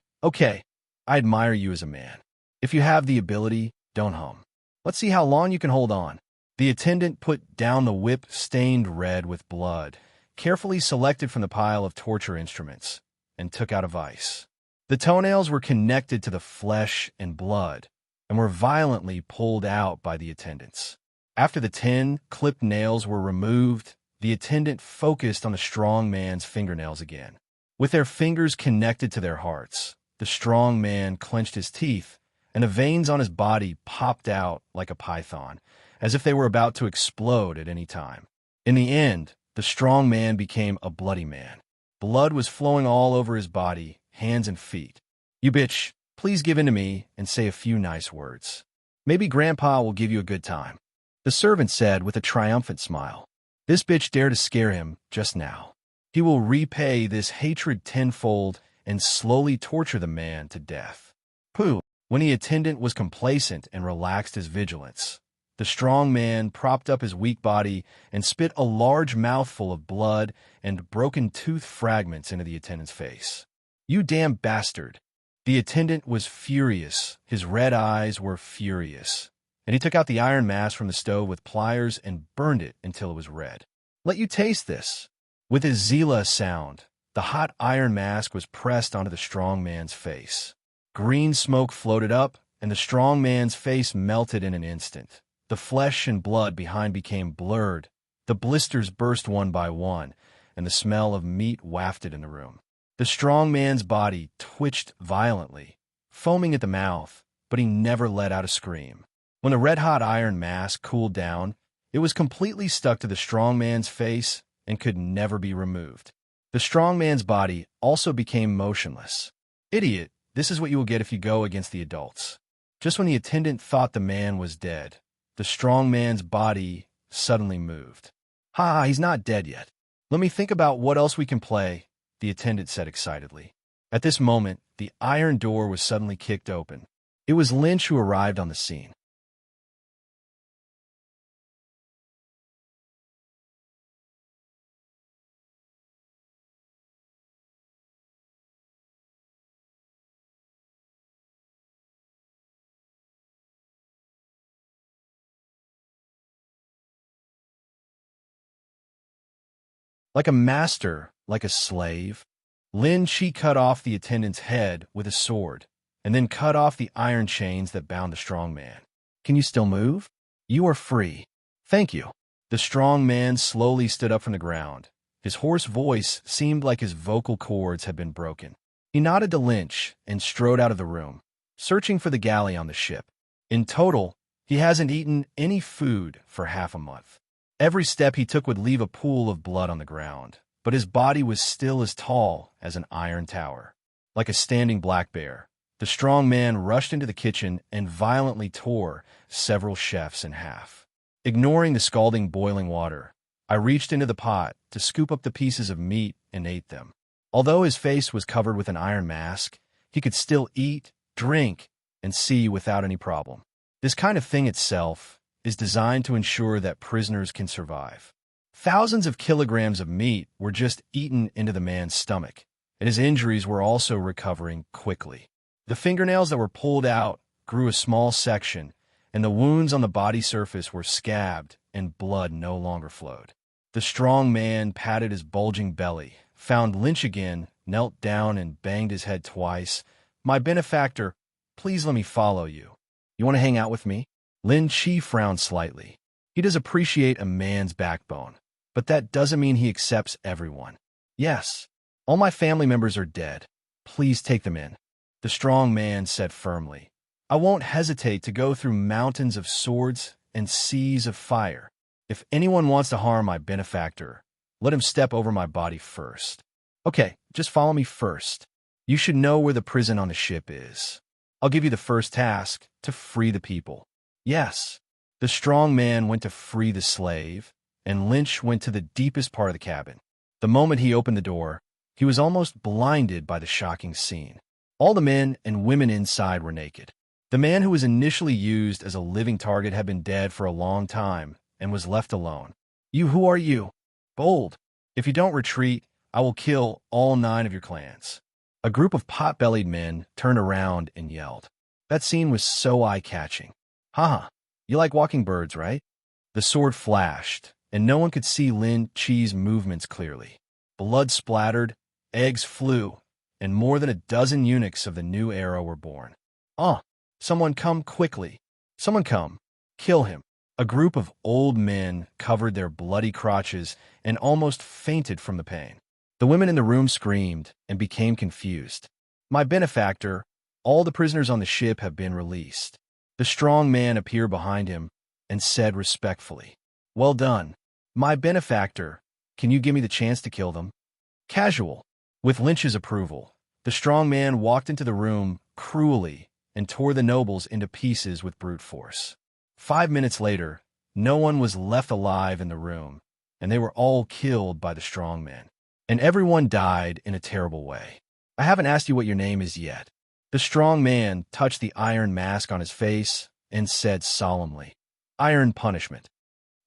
I admire you as a man. If you have the ability, don't hum. Let's see how long you can hold on." The attendant put down the whip stained red with blood, carefully selected from the pile of torture instruments, and took out a vise. The toenails were connected to the flesh and blood, and were violently pulled out by the attendants. After the 10 clipped nails were removed, the attendant focused on the strong man's fingernails again. With their fingers connected to their hearts, the strong man clenched his teeth, and the veins on his body popped out like a python, as if they were about to explode at any time. In the end, the strong man became a bloody man. Blood was flowing all over his body, hands and feet. "You bitch, please give in to me and say a few nice words. Maybe Grandpa will give you a good time," the servant said with a triumphant smile. "This bitch dared to scare him just now. He will repay this hatred tenfold and slowly torture the man to death." Pooh! When the attendant was complacent and relaxed his vigilance, the strong man propped up his weak body and spit a large mouthful of blood and broken tooth fragments into the attendant's face. "You damn bastard!" The attendant was furious. His red eyes were furious, and he took out the iron mask from the stove with pliers and burned it until it was red. "Let you taste this." With his Zila sound, the hot iron mask was pressed onto the strong man's face. Green smoke floated up, and the strong man's face melted in an instant. The flesh and blood behind became blurred. The blisters burst one by one, and the smell of meat wafted in the room. The strong man's body twitched violently, foaming at the mouth, but he never let out a scream. When the red-hot iron mask cooled down, it was completely stuck to the strong man's face and could never be removed. The strong man's body also became motionless. "Idiot, this is what you will get if you go against the adults." Just when the attendant thought the man was dead, the strong man's body suddenly moved. "Ha, he's not dead yet. Let me think about what else we can play," the attendant said excitedly. At this moment, the iron door was suddenly kicked open. It was Lynch who arrived on the scene. Like a master, like a slave, Lin Chi cut off the attendant's head with a sword, and then cut off the iron chains that bound the strong man. "Can you still move? You are free." "Thank you." The strong man slowly stood up from the ground. His hoarse voice seemed like his vocal cords had been broken. He nodded to Lynch and strode out of the room, searching for the galley on the ship. In total, he hasn't eaten any food for half a month. Every step he took would leave a pool of blood on the ground, but his body was still as tall as an iron tower. Like a standing black bear, the strong man rushed into the kitchen and violently tore several chefs in half. Ignoring the scalding boiling water, I reached into the pot to scoop up the pieces of meat and ate them. Although his face was covered with an iron mask, he could still eat, drink, and see without any problem. This kind of thing itself is designed to ensure that prisoners can survive. Thousands of kilograms of meat were just eaten into the man's stomach, and his injuries were also recovering quickly. The fingernails that were pulled out grew a small section, and the wounds on the body surface were scabbed and blood no longer flowed. The strong man patted his bulging belly, found Lynch again, knelt down and banged his head twice. "My benefactor, please let me follow you. You want to hang out with me?" Lin Chi frowned slightly. He does appreciate a man's backbone, but that doesn't mean he accepts everyone. "Yes, all my family members are dead. Please take them in," the strong man said firmly. "I won't hesitate to go through mountains of swords and seas of fire. If anyone wants to harm my benefactor, let him step over my body first." "Okay, just follow me first. You should know where the prison on the ship is. I'll give you the first task, to free the people." "Yes." The strong man went to free the slave, and Lynch went to the deepest part of the cabin. The moment he opened the door, he was almost blinded by the shocking scene. All the men and women inside were naked. The man who was initially used as a living target had been dead for a long time and was left alone. Who are you?" "Bold. If you don't retreat, I will kill all 9 of your clans." A group of pot-bellied men turned around and yelled. That scene was so eye-catching. "Haha, you like walking birds, right?" The sword flashed, and no one could see Lin Chi's movements clearly. Blood splattered, eggs flew, and more than a dozen eunuchs of the new era were born. Someone come quickly. Someone come. Kill him." A group of old men covered their bloody crotches and almost fainted from the pain. The women in the room screamed and became confused. My benefactor, all the prisoners on the ship have been released. The strong man appeared behind him and said respectfully, "Well done. My benefactor, can you give me the chance to kill them?" Casual. With Lynch's approval, the strong man walked into the room cruelly and tore the nobles into pieces with brute force. 5 minutes later, no one was left alive in the room, and they were all killed by the strong man. And everyone died in a terrible way. I haven't asked you what your name is yet. The strong man touched the iron mask on his face and said solemnly, "Iron punishment."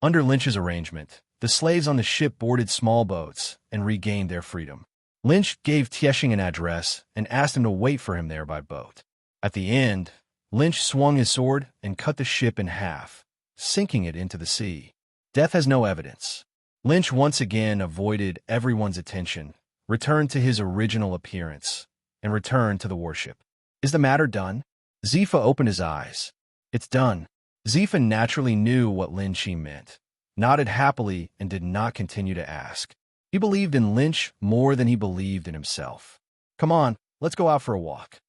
Under Lynch's arrangement, the slaves on the ship boarded small boats and regained their freedom. Lynch gave Tieshing an address and asked him to wait for him there by boat. At the end, Lynch swung his sword and cut the ship in half, sinking it into the sea. Death has no evidence. Lynch once again avoided everyone's attention, returned to his original appearance, and returned to the warship. "Is the matter done?" Zifa opened his eyes. "It's done." Zifa naturally knew what Lynch meant, nodded happily, and did not continue to ask. He believed in Lynch more than he believed in himself. "Come on, let's go out for a walk."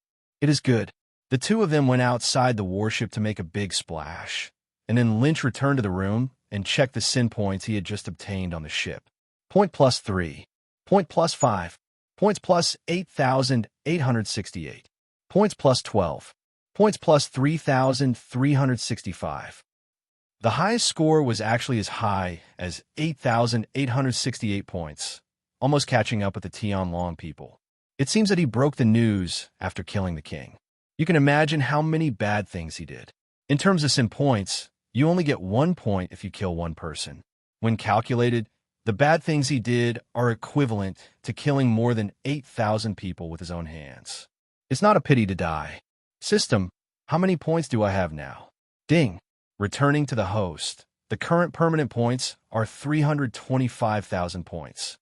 "It is good." The two of them went outside the warship to make a big splash, and then Lynch returned to the room and checked the sin points he had just obtained on the ship. Point +3. Point +5. Points +8,868. Points +12. Points +3,365. The highest score was actually as high as 8,868 points, almost catching up with the Tian Long people. It seems that he broke the news after killing the king. You can imagine how many bad things he did. In terms of sin points, you only get 1 point if you kill one person. When calculated, the bad things he did are equivalent to killing more than 8,000 people with his own hands. It's not a pity to die. System, how many points do I have now? Ding. Returning to the host, the current permanent points are 325,000 points.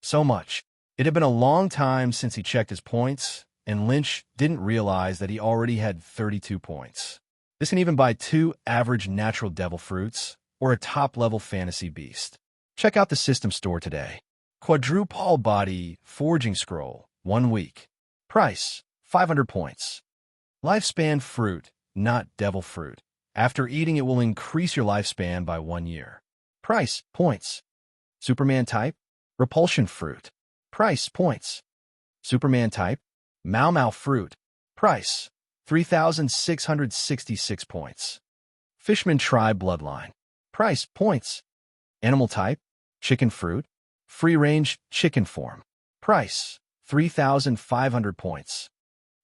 So much. It had been a long time since he checked his points, and Lynch didn't realize that he already had 32 points. This can even buy 2 average natural devil fruits or a top-level fantasy beast. Check out the system store today. Quadruple body forging scroll, 1 week. Price, 500 points. Lifespan fruit, not devil fruit. After eating, it will increase your lifespan by 1 year. Price, points. Superman type, repulsion fruit. Price, points. Superman type, Mau Mau fruit. Price, 3,666 points. Fishman tribe bloodline. Price, points. Animal type, chicken fruit. Free-range chicken form. Price, 3,500 points.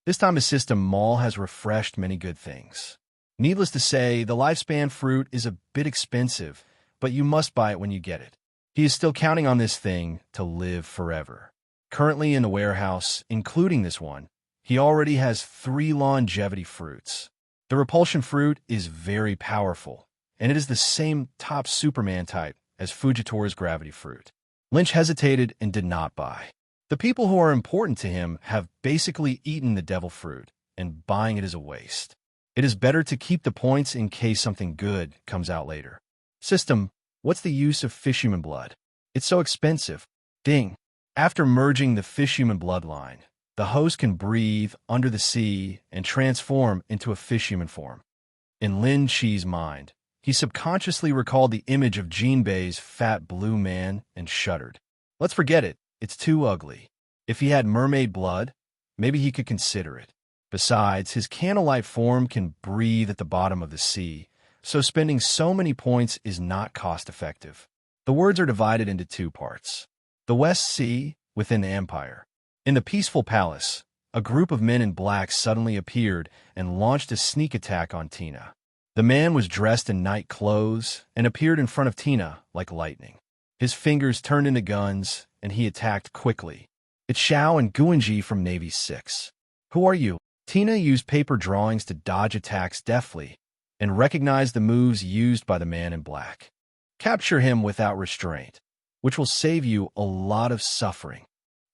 This time the system mall has refreshed many good things. Needless to say, the lifespan fruit is a bit expensive, but you must buy it when you get it. He is still counting on this thing to live forever. Currently in the warehouse, including this one, he already has 3 longevity fruits. The repulsion fruit is very powerful, and it is the same top Superman type as Fujitori's gravity fruit. Lynch hesitated and did not buy. The people who are important to him have basically eaten the devil fruit, and buying it is a waste. It is better to keep the points in case something good comes out later. System, what's the use of fish-human blood? It's so expensive. Ding. After merging the fish-human bloodline, the host can breathe under the sea and transform into a fish-human form. In Lin Chi's mind, he subconsciously recalled the image of Jinbei's fat blue man and shuddered. Let's forget it. It's too ugly. If he had mermaid blood, maybe he could consider it. Besides, his candlelight form can breathe at the bottom of the sea, so spending so many points is not cost-effective. The words are divided into 2 parts. The West Sea, within the Empire. In the peaceful palace, a group of men in black suddenly appeared and launched a sneak attack on Tina. The man was dressed in night clothes and appeared in front of Tina like lightning. His fingers turned into guns, and he attacked quickly. It's Xiao and Guanji from Navy 6. Who are you? Tina used paper drawings to dodge attacks deftly and recognized the moves used by the man in black. Capture him without restraint, which will save you a lot of suffering.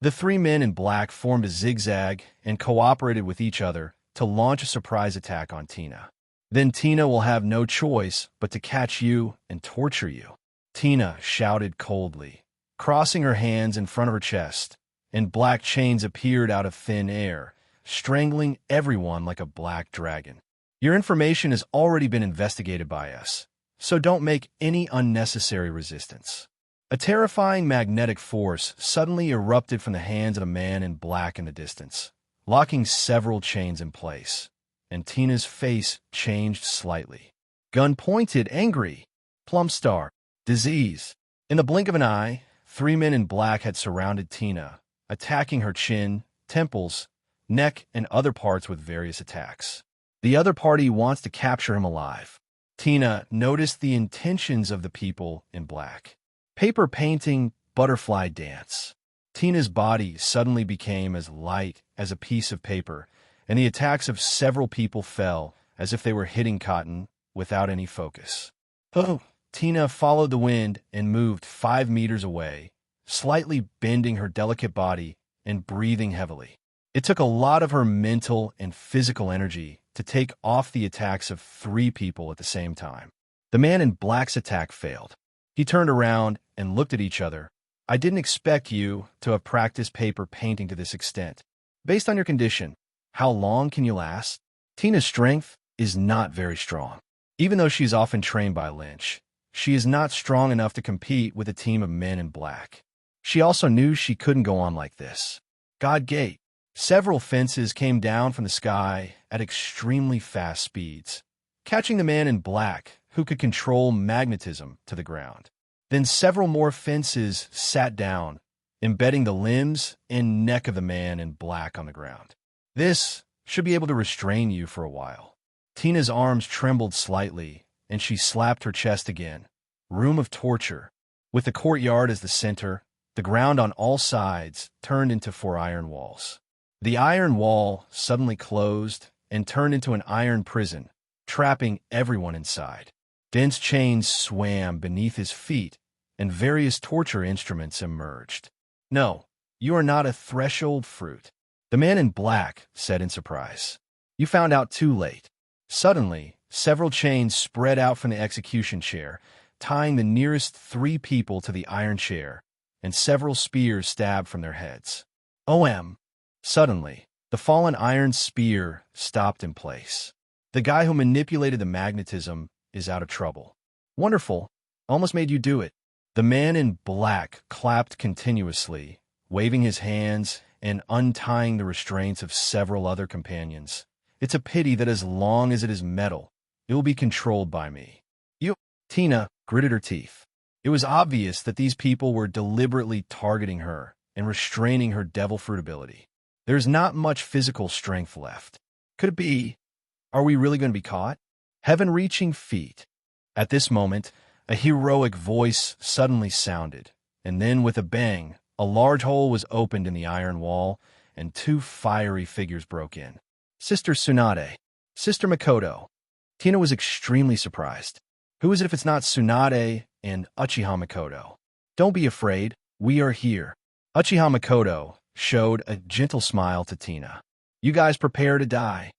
The 3 men in black formed a zigzag and cooperated with each other to launch a surprise attack on Tina. Then Tina will have no choice but to catch you and torture you. Tina shouted coldly, crossing her hands in front of her chest, and black chains appeared out of thin air, strangling everyone like a black dragon. Your information has already been investigated by us, so don't make any unnecessary resistance. A terrifying magnetic force suddenly erupted from the hands of a man in black in the distance, locking several chains in place, and Tina's face changed slightly. Gun pointed, angry. Plum star. Disease. In the blink of an eye, 3 men in black had surrounded Tina, attacking her chin, temples, neck, and other parts with various attacks. The other party wants to capture him alive. Tina noticed the intentions of the people in black. Paper painting, butterfly dance. Tina's body suddenly became as light as a piece of paper, and the attacks of several people fell as if they were hitting cotton without any focus. Oh! Tina followed the wind and moved 5 meters away, slightly bending her delicate body and breathing heavily. It took a lot of her mental and physical energy to take off the attacks of 3 people at the same time. The man in black's attack failed. He turned around and looked at each other. I didn't expect you to have practiced paper painting to this extent. Based on your condition, how long can you last? Tina's strength is not very strong. Even though she's often trained by Lynch, she is not strong enough to compete with a team of men in black. She also knew she couldn't go on like this. God gate. Several fences came down from the sky at extremely fast speeds, catching the man in black who could control magnetism to the ground. Then several more fences sat down, embedding the limbs and neck of the man in black on the ground. This should be able to restrain you for a while. Tina's arms trembled slightly, and she slapped her chest again. Room of torture. With the courtyard as the center, the ground on all sides turned into 4 iron walls. The iron wall suddenly closed and turned into an iron prison, trapping everyone inside. Dense chains swam beneath his feet, and various torture instruments emerged. No, you are not a threshold fruit, the man in black said in surprise. You found out too late. Suddenly, several chains spread out from the execution chair, tying the nearest 3 people to the iron chair, and several spears stabbed from their heads. OM. Suddenly, the fallen iron spear stopped in place. The guy who manipulated the magnetism is out of trouble. Wonderful. Almost made you do it. The man in black clapped continuously, waving his hands and untying the restraints of several other companions. It's a pity that as long as it is metal, it will be controlled by me. Tina gritted her teeth. It was obvious that these people were deliberately targeting her and restraining her devil fruit ability. There's not much physical strength left. Could it be? Are we really going to be caught? Heaven-reaching feet. At this moment, a heroic voice suddenly sounded, and then with a bang, a large hole was opened in the iron wall, and 2 fiery figures broke in. Sister Tsunade. Sister Makoto. Tina was extremely surprised. Who is it if it's not Tsunade and Uchiha Makoto? Don't be afraid, we are here. Uchiha Makoto showed a gentle smile to Tina. You guys prepare to die.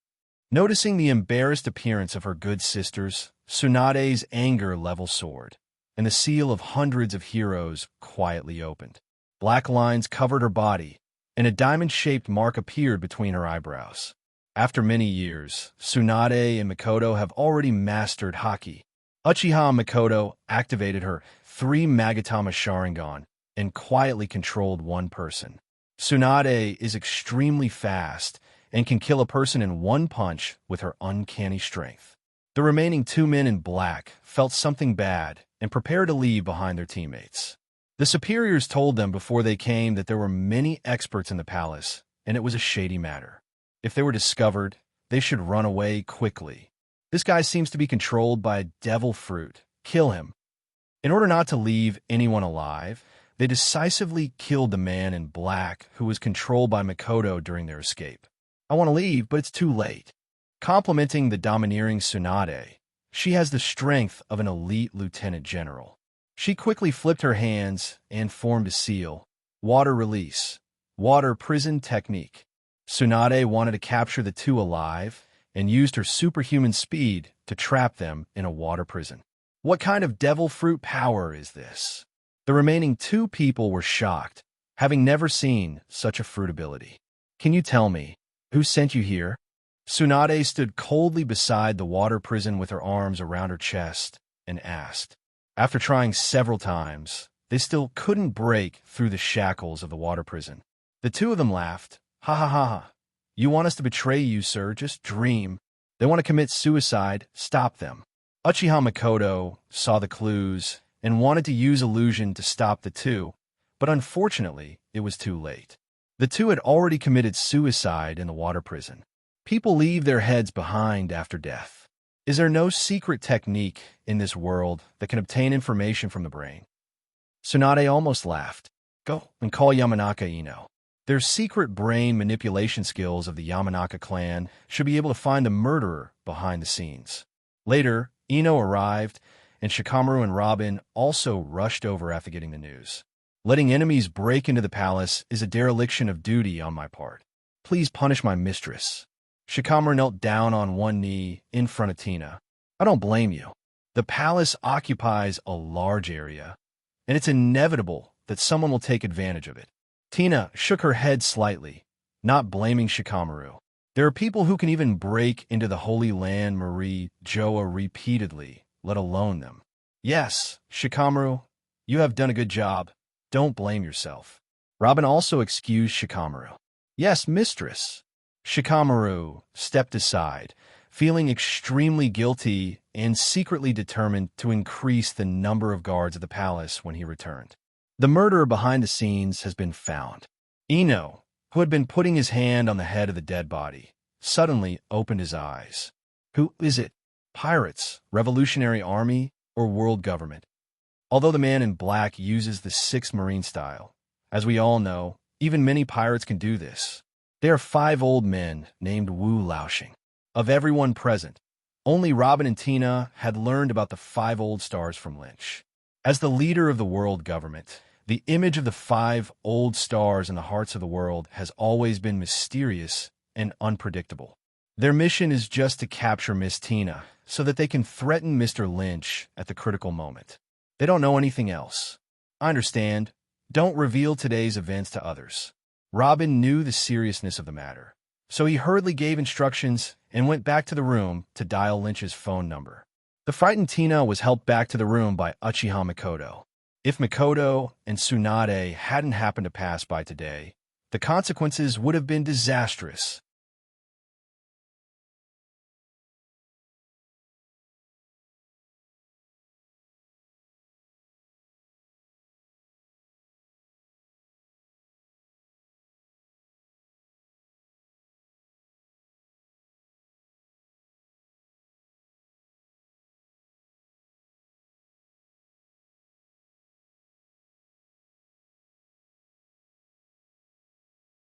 Noticing the embarrassed appearance of her good sisters, Tsunade's anger level soared, and the seal of hundreds of heroes quietly opened. Black lines covered her body, and a diamond-shaped mark appeared between her eyebrows. After many years, Tsunade and Makoto have already mastered Haki. Uchiha Makoto activated her 3 Magatama Sharingan and quietly controlled one person. Tsunade is extremely fast and can kill a person in one punch with her uncanny strength. The remaining 2 men in black felt something bad and prepared to leave behind their teammates. The superiors told them before they came that there were many experts in the palace, and it was a shady matter. If they were discovered, they should run away quickly. This guy seems to be controlled by a devil fruit. Kill him. In order not to leave anyone alive, they decisively killed the man in black who was controlled by Makoto during their escape. I want to leave, but it's too late. Complimenting the domineering Tsunade, she has the strength of an elite lieutenant general. She quickly flipped her hands and formed a seal. Water release. Water prison technique. Tsunade wanted to capture the 2 alive and used her superhuman speed to trap them in a water prison. What kind of devil fruit power is this? The remaining 2 people were shocked, having never seen such a fruit ability. Can you tell me, Who sent you here? Tsunade stood coldly beside the water prison with her arms around her chest and asked. After trying several times, they still couldn't break through the shackles of the water prison. The two of them laughed. Ha ha ha ha. You want us to betray you, sir? Just dream. They want to commit suicide. Stop them. Uchiha Makoto saw the clues and wanted to use illusion to stop the two, but unfortunately, it was too late. The two had already committed suicide in the water prison. People leave their heads behind after death. Is there no secret technique in this world that can obtain information from the brain? Tsunade almost laughed. Go and call Yamanaka Ino. Their secret brain manipulation skills of the Yamanaka clan should be able to find the murderer behind the scenes. Later, Ino arrived, and Shikamaru and Robin also rushed over after getting the news. Letting enemies break into the palace is a dereliction of duty on my part. Please punish my mistress. Shikamaru knelt down on one knee in front of Tina. I don't blame you. The palace occupies a large area, and it's inevitable that someone will take advantage of it. Tina shook her head slightly, not blaming Shikamaru. There are people who can even break into the Holy Land Marie Joa repeatedly, let alone them. Yes, Shikamaru, you have done a good job. Don't blame yourself. Robin also excused Shikamaru. Yes, mistress. Shikamaru stepped aside, feeling extremely guilty and secretly determined to increase the number of guards at the palace when he returned. The murderer behind the scenes has been found. Ino, who had been putting his hand on the head of the dead body, suddenly opened his eyes. Who is it? Pirates, Revolutionary Army, or world government? Although the man in black uses the 6th Marine style, as we all know, even many pirates can do this. There are 5 old men named Wu Laoxing. Of everyone present, only Robin and Tina had learned about the 5 old stars from Lynch. As the leader of the world government, the image of the 5 old stars in the hearts of the world has always been mysterious and unpredictable. Their mission is just to capture Miss Tina so that they can threaten Mr. Lynch at the critical moment. They don't know anything else. I understand. Don't reveal today's events to others. Robin knew the seriousness of the matter, so he hurriedly gave instructions and went back to the room to dial Lynch's phone number. The frightened Tina was helped back to the room by Uchiha Makoto. If Makoto and Tsunade hadn't happened to pass by today, the consequences would have been disastrous.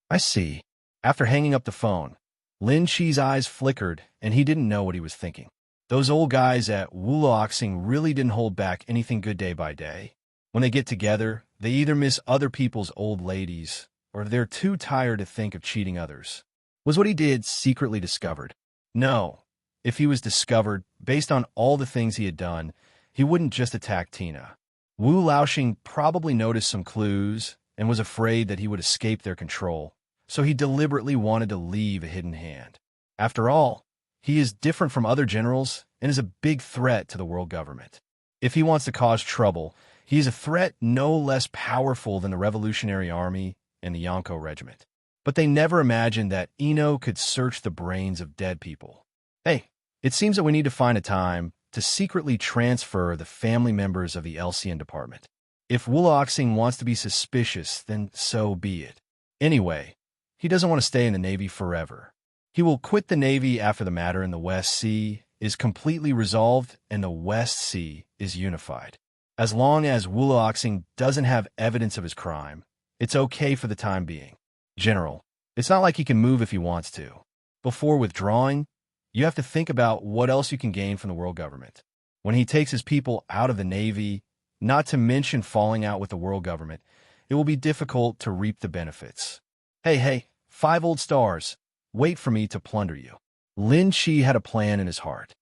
I see. After hanging up the phone, Lin Chi's eyes flickered, and he didn't know what he was thinking. Those old guys at Wulaoxing really didn't hold back anything good day by day. When they get together, they either miss other people's old ladies, or they're too tired to think of cheating others. Was what he did secretly discovered? No. If he was discovered, based on all the things he had done, he wouldn't just attack Tina. Wu Laoxing probably noticed some clues and was afraid that he would escape their control, so he deliberately wanted to leave a hidden hand. After all, he is different from other generals and is a big threat to the world government. If he wants to cause trouble, he is a threat no less powerful than the Revolutionary Army and the Yonko Regiment. But they never imagined that Ino could search the brains of dead people. Hey, it seems that we need to find a time to secretly transfer the family members of the Elcian department. If Wulaoxing wants to be suspicious, then so be it. Anyway, he doesn't want to stay in the Navy forever. He will quit the Navy after the matter in the West Sea is completely resolved and the West Sea is unified. As long as Wulaoxing doesn't have evidence of his crime, it's okay for the time being. General, it's not like he can move if he wants to. Before withdrawing, you have to think about what else you can gain from the world government. When he takes his people out of the Navy, not to mention falling out with the world government, it will be difficult to reap the benefits. Hey, 5 old stars, wait for me to plunder you. Lin Chi had a plan in his heart.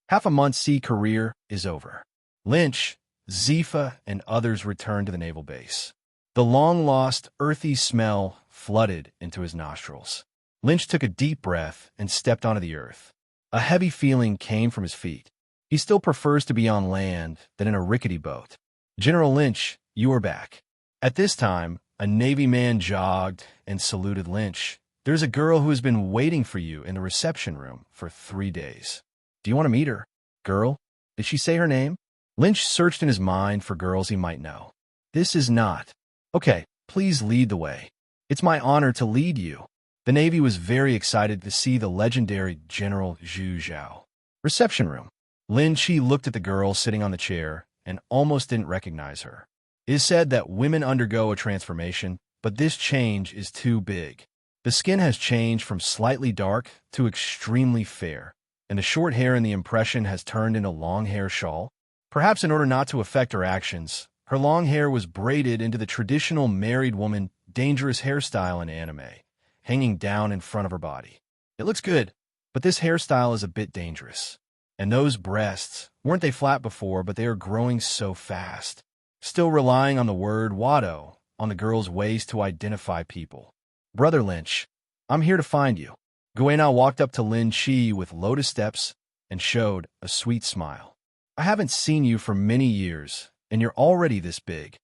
Half a month's sea career is over. Lynch, Zifa, and others returned to the naval base. The long-lost, earthy smell flooded into his nostrils. Lynch took a deep breath and stepped onto the earth. A heavy feeling came from his feet. He still prefers to be on land than in a rickety boat. General Lynch, you are back. At this time, a Navy man jogged and saluted Lynch. There's a girl who has been waiting for you in the reception room for 3 days. Do you want to meet her? Girl? Did she say her name? Lynch searched in his mind for girls he might know. This is not. Okay, please lead the way. It's my honor to lead you. The Navy was very excited to see the legendary General Zhu Zhao. Reception room. Lin Chi looked at the girl sitting on the chair and almost didn't recognize her. It is said that women undergo a transformation, but this change is too big. The skin has changed from slightly dark to extremely fair, and the short hair in the impression has turned into long hair shawl. Perhaps in order not to affect her actions, her long hair was braided into the traditional married woman dangerous hairstyle in anime, hanging down in front of her body. It looks good, but this hairstyle is a bit dangerous. And those breasts, weren't they flat before, but they are growing so fast. Still relying on the word Wado on the girl's waist to identify people. Brother Lynch, I'm here to find you. Guena walked up to Lin Chi with lotus steps and showed a sweet smile. I haven't seen you for many years, and you're already this big.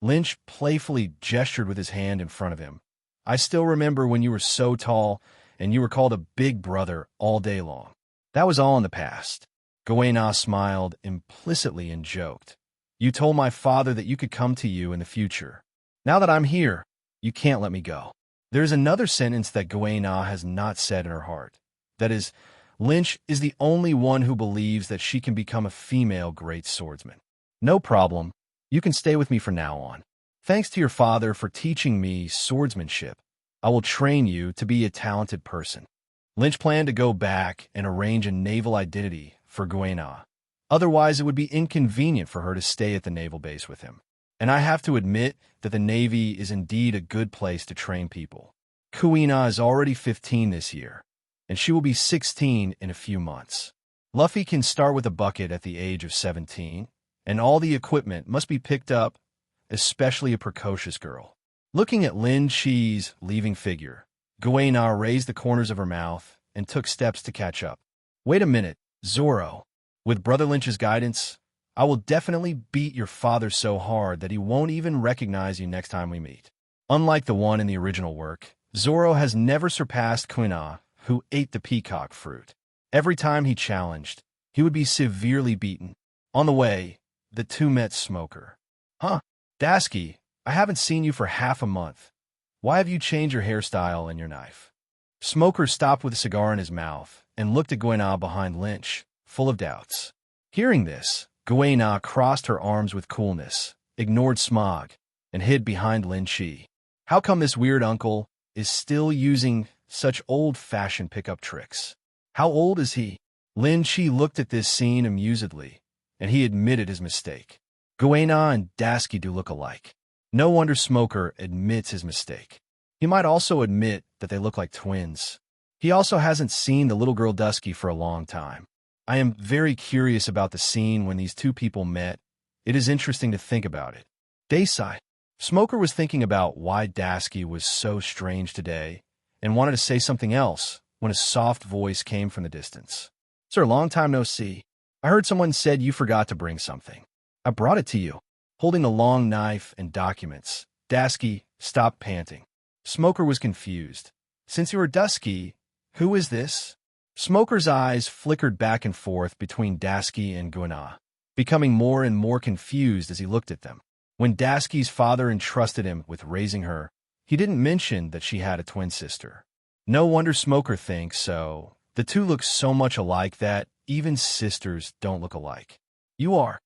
Lynch playfully gestured with his hand in front of him. I still remember when you were so tall, and you were called a big brother all day long. That was all in the past. Guena smiled implicitly and joked. You told my father that you could come to you in the future. Now that I'm here, you can't let me go. There's another sentence that Guena has not said in her heart. That is, Lynch is the only one who believes that she can become a female great swordsman. No problem. You can stay with me from now on. Thanks to your father for teaching me swordsmanship. I will train you to be a talented person. Lynch planned to go back and arrange a naval identity for Guena. Otherwise, it would be inconvenient for her to stay at the naval base with him. And I have to admit that the Navy is indeed a good place to train people. Guena is already 15 this year, and she will be 16 in a few months. Luffy can start with a bucket at the age of 17, and all the equipment must be picked up, especially a precocious girl. Looking at Lin Chi's leaving figure, Guena raised the corners of her mouth and took steps to catch up. Wait a minute, Zoro. With Brother Lynch's guidance, I will definitely beat your father so hard that he won't even recognize you next time we meet. Unlike the one in the original work, Zoro has never surpassed Guena, who ate the peacock fruit. Every time he challenged, he would be severely beaten. On the way, the two met Smoker. Huh, Dasky, I haven't seen you for half a month. Why have you changed your hairstyle and your knife? Smoker stopped with a cigar in his mouth and looked at Guena behind Lynch, full of doubts. Hearing this, Guena crossed her arms with coolness, ignored Smog, and hid behind Lin Chi. How come this weird uncle is still using such old-fashioned pickup tricks? How old is he? Lin Chi looked at this scene amusedly, and he admitted his mistake. Guena and Dasky do look alike. No wonder Smoker admits his mistake. He might also admit that they look like twins. He also hasn't seen the little girl Dusky for a long time. I am very curious about the scene when these two people met. It is interesting to think about it. Dayside. Smoker was thinking about why Dasky was so strange today and wanted to say something else when a soft voice came from the distance. Sir, long time no see. I heard someone said you forgot to bring something. I brought it to you. Holding the long knife and documents, Dasky stopped panting. Smoker was confused. Since you are Dusky, who is this? Smoker's eyes flickered back and forth between Dasky and Guena, becoming more and more confused as he looked at them. When Dasky's father entrusted him with raising her, he didn't mention that she had a twin sister. No wonder Smoker thinks so. The two look so much alike that even sisters don't look alike. You are.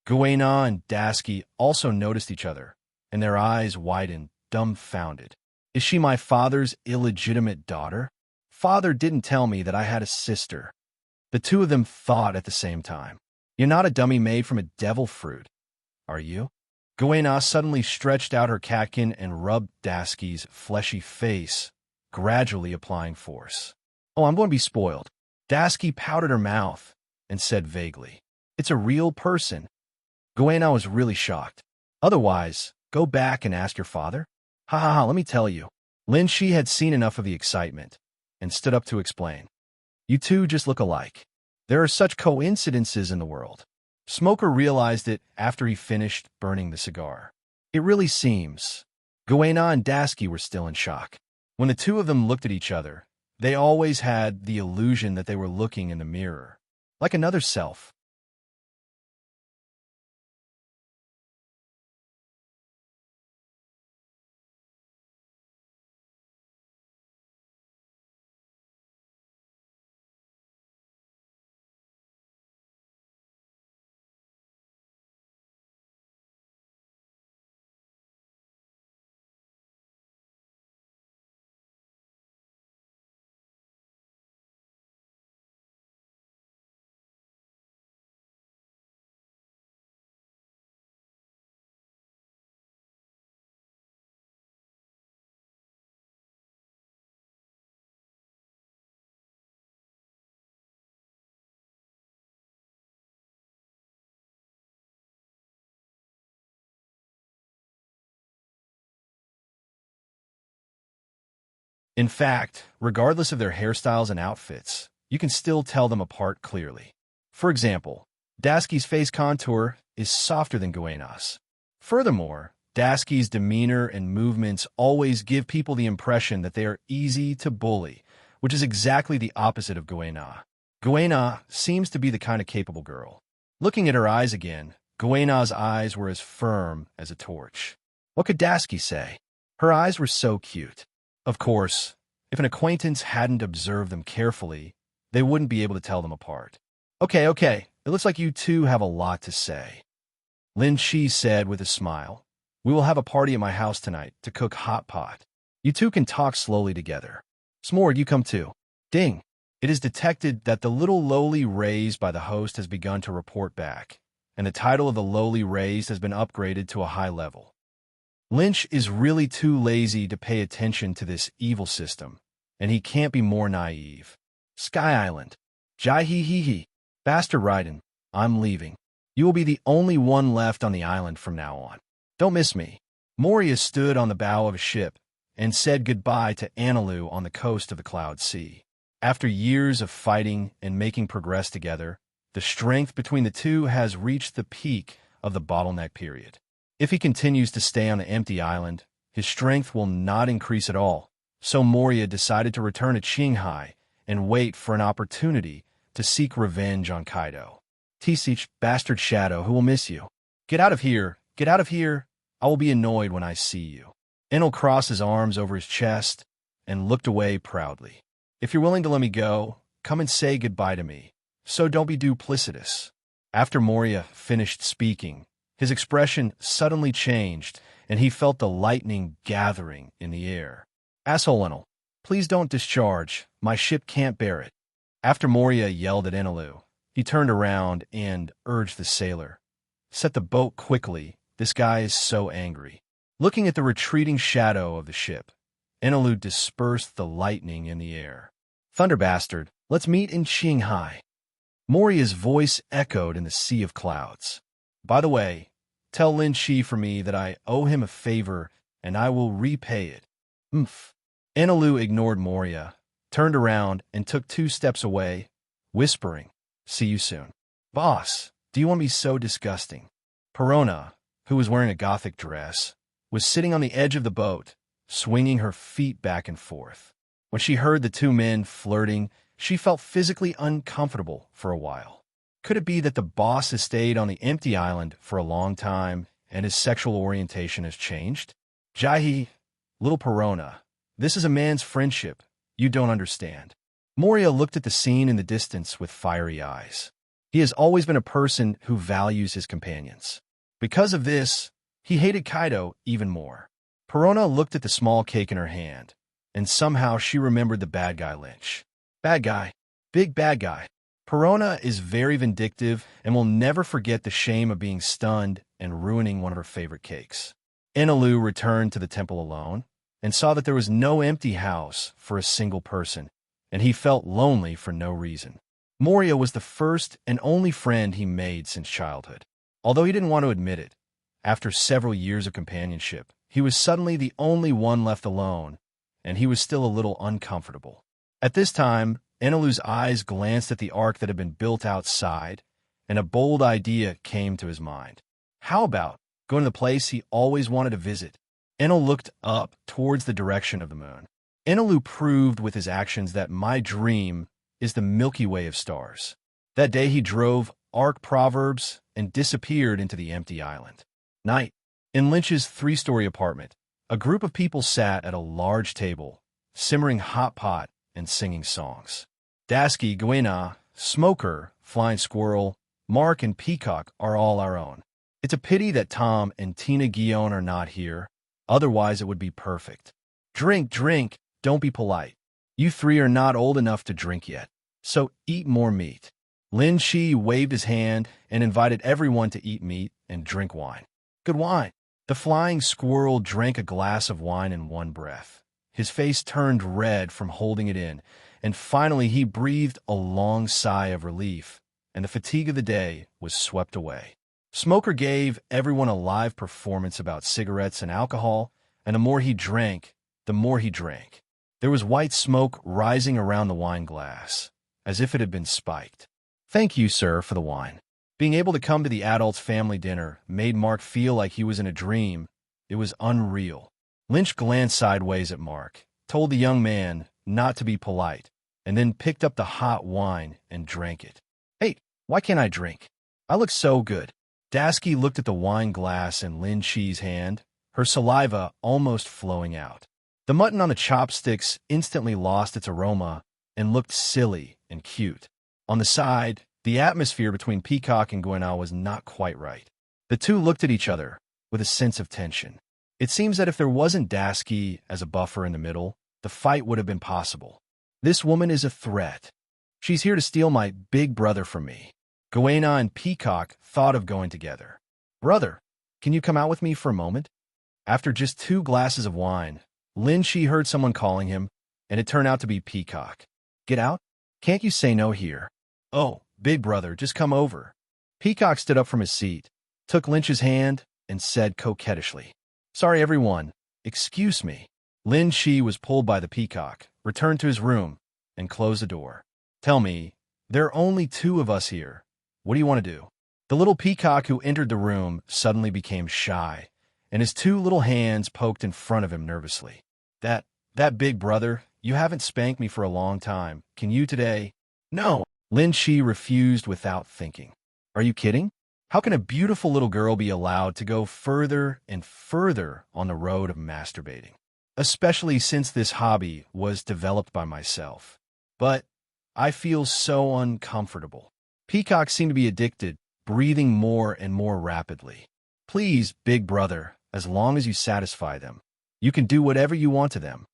Guena and Dasky also noticed each other, and their eyes widened, dumbfounded. Is she my father's illegitimate daughter? Father didn't tell me that I had a sister. The two of them thought at the same time. You're not a dummy made from a devil fruit, are you? Guena suddenly stretched out her catkin and rubbed Dasky's fleshy face, gradually applying force. Oh, I'm going to be spoiled. Dasky pouted her mouth and said vaguely, It's a real person. Guena was really shocked. Otherwise, go back and ask your father? Ha ha ha, let me tell you. Lin Shi had seen enough of the excitement and stood up to explain. You two just look alike. There are such coincidences in the world. Smoker realized it after he finished burning the cigar. It really seems. Guena and Dasky were still in shock. When the two of them looked at each other, they always had the illusion that they were looking in the mirror, like another self. In fact, regardless of their hairstyles and outfits, you can still tell them apart clearly. For example, Dasky's face contour is softer than Guena's. Furthermore, Dasky's demeanor and movements always give people the impression that they are easy to bully, which is exactly the opposite of Guena. Guena seems to be the kind of capable girl. Looking at her eyes again, Guena's eyes were as firm as a torch. What could Dasky say? Her eyes were so cute. Of course, if an acquaintance hadn't observed them carefully, they wouldn't be able to tell them apart. Okay, it looks like you two have a lot to say. Lin Shi said with a smile. We will have a party at my house tonight to cook hot pot. You two can talk slowly together. Smorg, you come too. Ding! It is detected that the little lowly raised by the host has begun to report back, and the title of the lowly raised has been upgraded to a high level. Lynch is really too lazy to pay attention to this evil system, and he can't be more naive. Sky Island. Jai hee hee hee. Bastard Raiden, I'm leaving. You will be the only one left on the island from now on. Don't miss me. Moria stood on the bow of a ship and said goodbye to Analu on the coast of the Cloud Sea. After years of fighting and making progress together, the strength between the two has reached the peak of the bottleneck period. If he continues to stay on the empty island, his strength will not increase at all, so Moria decided to return to Qinghai and wait for an opportunity to seek revenge on Kaido. T-Sich, bastard Shadow, who will miss you. Get out of here, get out of here. I will be annoyed when I see you. Enel crossed his arms over his chest and looked away proudly. If you're willing to let me go, come and say goodbye to me, so don't be duplicitous. After Moria finished speaking, his expression suddenly changed, and he felt the lightning gathering in the air. Asshole Enel, please don't discharge. My ship can't bear it. After Moria yelled at Enelu, he turned around and urged the sailor. Set the boat quickly. This guy is so angry. Looking at the retreating shadow of the ship, Enelu dispersed the lightning in the air. Thunder bastard, let's meet in Qinghai. Moria's voice echoed in the sea of clouds. By the way, tell Lin Shi for me that I owe him a favor and I will repay it. Enelu ignored Moria, turned around and took 2 steps away, whispering, see you soon. Boss, do you want to be so disgusting? Perona, who was wearing a gothic dress, was sitting on the edge of the boat, swinging her feet back and forth. When she heard the 2 men flirting, she felt physically uncomfortable for a while. Could it be that the boss has stayed on the empty island for a long time and his sexual orientation has changed? Jaihi, little Perona, this is a man's friendship. You don't understand. Moria looked at the scene in the distance with fiery eyes. He has always been a person who values his companions. Because of this, he hated Kaido even more. Perona looked at the small cake in her hand, and somehow she remembered the bad guy Lynch. Bad guy. Big bad guy. Perona is very vindictive and will never forget the shame of being stunned and ruining one of her favorite cakes. Enelu returned to the temple alone and saw that there was no empty house for a single person, and he felt lonely for no reason. Moria was the first and only friend he made since childhood. Although he didn't want to admit it, after several years of companionship, he was suddenly the only one left alone, and he was still a little uncomfortable. At this time, Enelu's eyes glanced at the ark that had been built outside, and a bold idea came to his mind. How about going to the place he always wanted to visit? Enel looked up towards the direction of the moon. Enelu proved with his actions that my dream is the Milky Way of stars. That day he drove Ark Proverbs and disappeared into the empty island. Night. In Lynch's 3-story apartment, a group of people sat at a large table, simmering hot pot and singing songs. Dasky, Guena, Smoker, Flying Squirrel, Mark, and Peacock are all our own. It's a pity that Tom and Tina Guillaume are not here, otherwise it would be perfect. Drink, drink, don't be polite. You 3 are not old enough to drink yet, so eat more meat. Lin Shi waved his hand and invited everyone to eat meat and drink wine. Good wine. The Flying Squirrel drank a glass of wine in one breath. His face turned red from holding it in, and finally he breathed a long sigh of relief, and the fatigue of the day was swept away. Smoker gave everyone a live performance about cigarettes and alcohol, and the more he drank, the more he drank. There was white smoke rising around the wine glass, as if it had been spiked. Thank you, sir, for the wine. Being able to come to the adults' family dinner made Mark feel like he was in a dream. It was unreal. Lynch glanced sideways at Mark, told the young man not to be polite, and then picked up the hot wine and drank it. Hey, why can't I drink? I look so good. Dasky looked at the wine glass in Lin Chi's hand, her saliva almost flowing out. The mutton on the chopsticks instantly lost its aroma and looked silly and cute. On the side, the atmosphere between Peacock and Guenau was not quite right. The two looked at each other with a sense of tension. It seems that if there wasn't Dasky as a buffer in the middle, the fight would have been possible. This woman is a threat. She's here to steal my big brother from me. Guena and Peacock thought of going together. Brother, can you come out with me for a moment? After just 2 glasses of wine, Lin Shi heard someone calling him, and it turned out to be Peacock. Get out? Can't you say no here? Oh, big brother, just come over. Peacock stood up from his seat, took Lynch's hand, and said coquettishly, Sorry, everyone. Excuse me. Lin Shi was pulled by the Peacock, returned to his room, and closed the door. Tell me, there are only 2 of us here. What do you want to do? The little Peacock who entered the room suddenly became shy, and his 2 little hands poked in front of him nervously. That big brother, you haven't spanked me for a long time. Can you today? No. Lin Shi refused without thinking. Are you kidding? How can a beautiful little girl be allowed to go further and further on the road of masturbating? Especially since this hobby was developed by myself. But I feel so uncomfortable. Peacock seemed to be addicted, breathing more and more rapidly. Please, big brother, as long as you satisfy them, you can do whatever you want to them.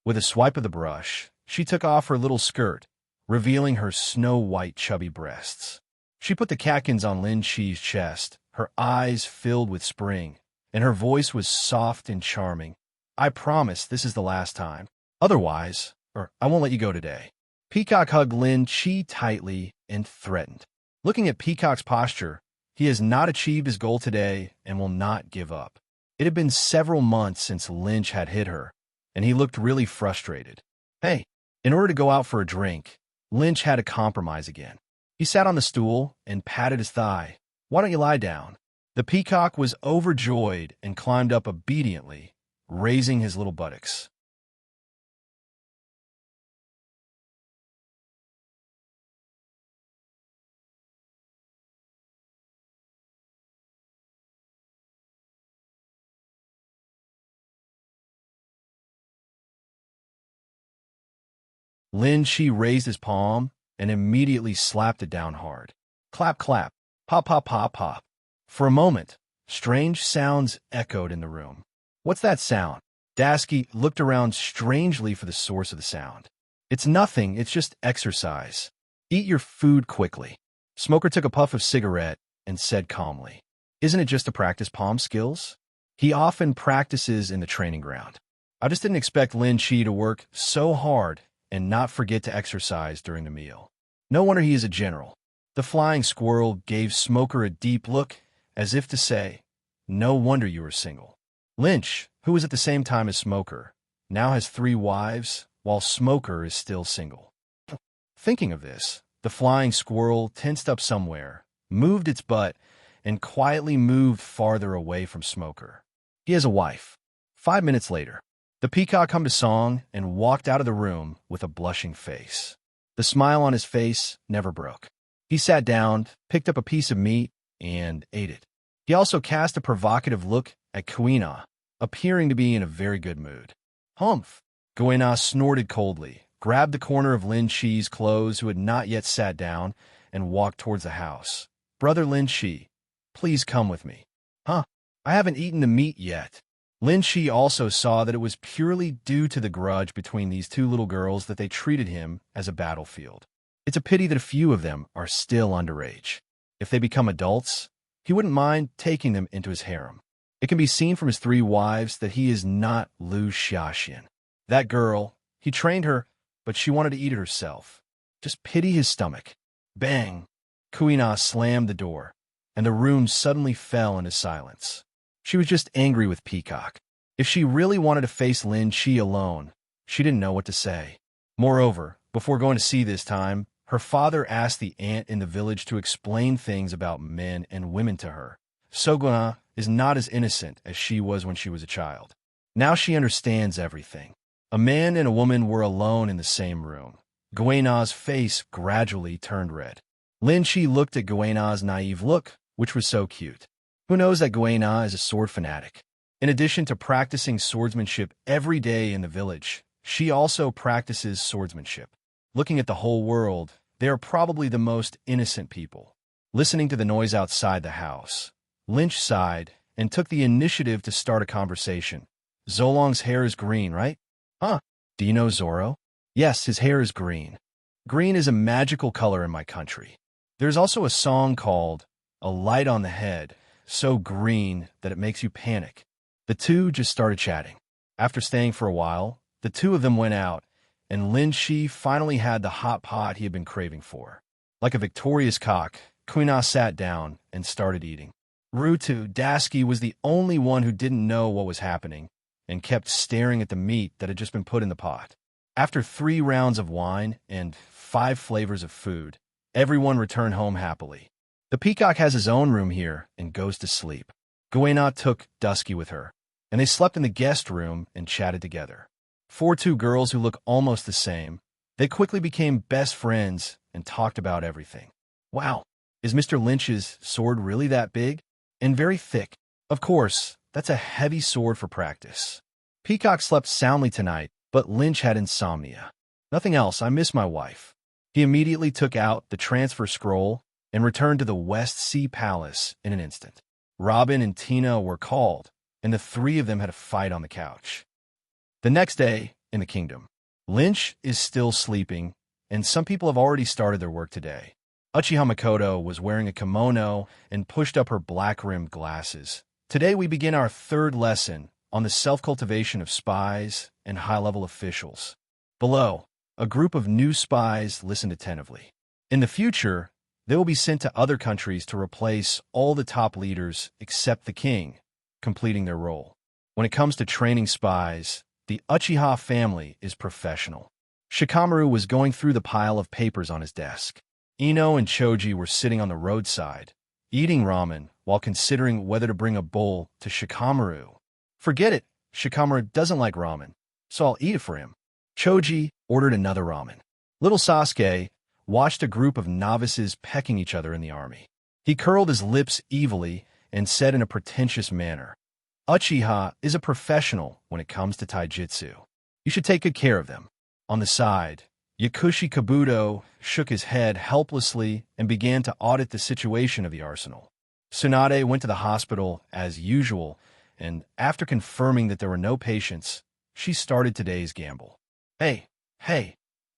With a swipe of the brush, she took off her little skirt, revealing her snow-white chubby breasts. She put the catkins on Lin Shi's chest, her eyes filled with spring, and her voice was soft and charming. I promise this is the last time. Otherwise, I won't let you go today. Peacock hugged Lin Shi tightly and threatened. Looking at Peacock's posture, he has not achieved his goal today and will not give up. It had been several months since Lynch had hit her, and he looked really frustrated. Hey, in order to go out for a drink, Lynch had to compromise again. He sat on the stool and patted his thigh. Why don't you lie down? The Peacock was overjoyed and climbed up obediently, raising his little buttocks. Lin Shi raised his palm and immediately slapped it down hard. Clap, clap, pop, pop, pop, pop. For a moment, strange sounds echoed in the room. What's that sound? Dasky looked around strangely for the source of the sound. It's nothing, it's just exercise. Eat your food quickly. Smoker took a puff of cigarette and said calmly, Isn't it just to practice palm skills? He often practices in the training ground. I just didn't expect Lin Shi to work so hard and not forget to exercise during the meal. No wonder he is a general. The Flying Squirrel gave Smoker a deep look, as if to say, No wonder you were single. Lynch, who was at the same time as Smoker, now has 3 wives, while Smoker is still single. Thinking of this, the flying squirrel tensed up somewhere, moved its butt, and quietly moved farther away from Smoker. He has a wife. 5 minutes later, the peacock hummed a song and walked out of the room with a blushing face. The smile on his face never broke. He sat down, picked up a piece of meat, and ate it. He also cast a provocative look at Kuina, appearing to be in a very good mood. Humph! Kuina snorted coldly, grabbed the corner of Lin Shi's clothes, who had not yet sat down, and walked towards the house. Brother Lin Shi, please come with me. Huh? I haven't eaten the meat yet. Lin Shi also saw that it was purely due to the grudge between these 2 little girls that they treated him as a battlefield. It's a pity that a few of them are still underage. If they become adults, he wouldn't mind taking them into his harem. It can be seen from his 3 wives that he is not Lu Xiaxian. That girl, he trained her, but she wanted to eat it herself. Just pity his stomach. Bang! Kuina slammed the door, and the room suddenly fell into silence. She was just angry with Peacock. If she really wanted to face Lin Shi alone, she didn't know what to say. Moreover, before going to sea this time, her father asked the aunt in the village to explain things about men and women to her. Soguna is not as innocent as she was when she was a child. Now she understands everything. A man and a woman were alone in the same room. Guena's face gradually turned red. Lin Shi looked at Guena's naive look, which was so cute. Who knows that Guena is a sword fanatic? In addition to practicing swordsmanship every day in the village, she also practices swordsmanship. Looking at the whole world, they are probably the most innocent people. Listening to the noise outside the house, Lynch sighed and took the initiative to start a conversation. Zolong's hair is green, right? Huh? Do you know Zoro? Yes, his hair is green. Green is a magical color in my country. There's also a song called A Light on the Head, so green that it makes you panic. The 2 just started chatting. After staying for a while, the 2 of them went out, and Lin Shi finally had the hot pot he had been craving for. Like a victorious cock, Kuina sat down and started eating. Rutu Daski was the only one who didn't know what was happening and kept staring at the meat that had just been put in the pot. After 3 rounds of wine and 5 flavors of food, everyone returned home happily. The peacock has his own room here and goes to sleep. Guena took Dusky with her, and they slept in the guest room and chatted together. 2 girls who look almost the same, they quickly became best friends and talked about everything. Wow, is Mr. Lynch's sword really that big? And very thick? Of course, that's a heavy sword for practice. Peacock slept soundly tonight, but Lynch had insomnia. Nothing else, I miss my wife. He immediately took out the transfer scroll and returned to the West Sea Palace in an instant. Robin and Tina were called, and the 3 of them had a fight on the couch. The next day, in the kingdom, Lynch is still sleeping, and some people have already started their work today. Uchiha Makoto was wearing a kimono and pushed up her black-rimmed glasses. Today we begin our 3rd lesson on the self-cultivation of spies and high-level officials. Below, a group of new spies listened attentively. In the future, they will be sent to other countries to replace all the top leaders except the king, completing their role. When it comes to training spies, the Uchiha family is professional. Shikamaru was going through the pile of papers on his desk. Ino and Choji were sitting on the roadside, eating ramen while considering whether to bring a bowl to Shikamaru. Forget it, Shikamaru doesn't like ramen, so I'll eat it for him. Choji ordered another ramen. Little Sasuke watched a group of novices pecking each other in the army. He curled his lips evilly and said in a pretentious manner, Uchiha is a professional when it comes to taijutsu. You should take good care of them. On the side, Yakushi Kabuto shook his head helplessly and began to audit the situation of the arsenal. Tsunade went to the hospital as usual, and after confirming that there were no patients, she started today's gamble. Hey,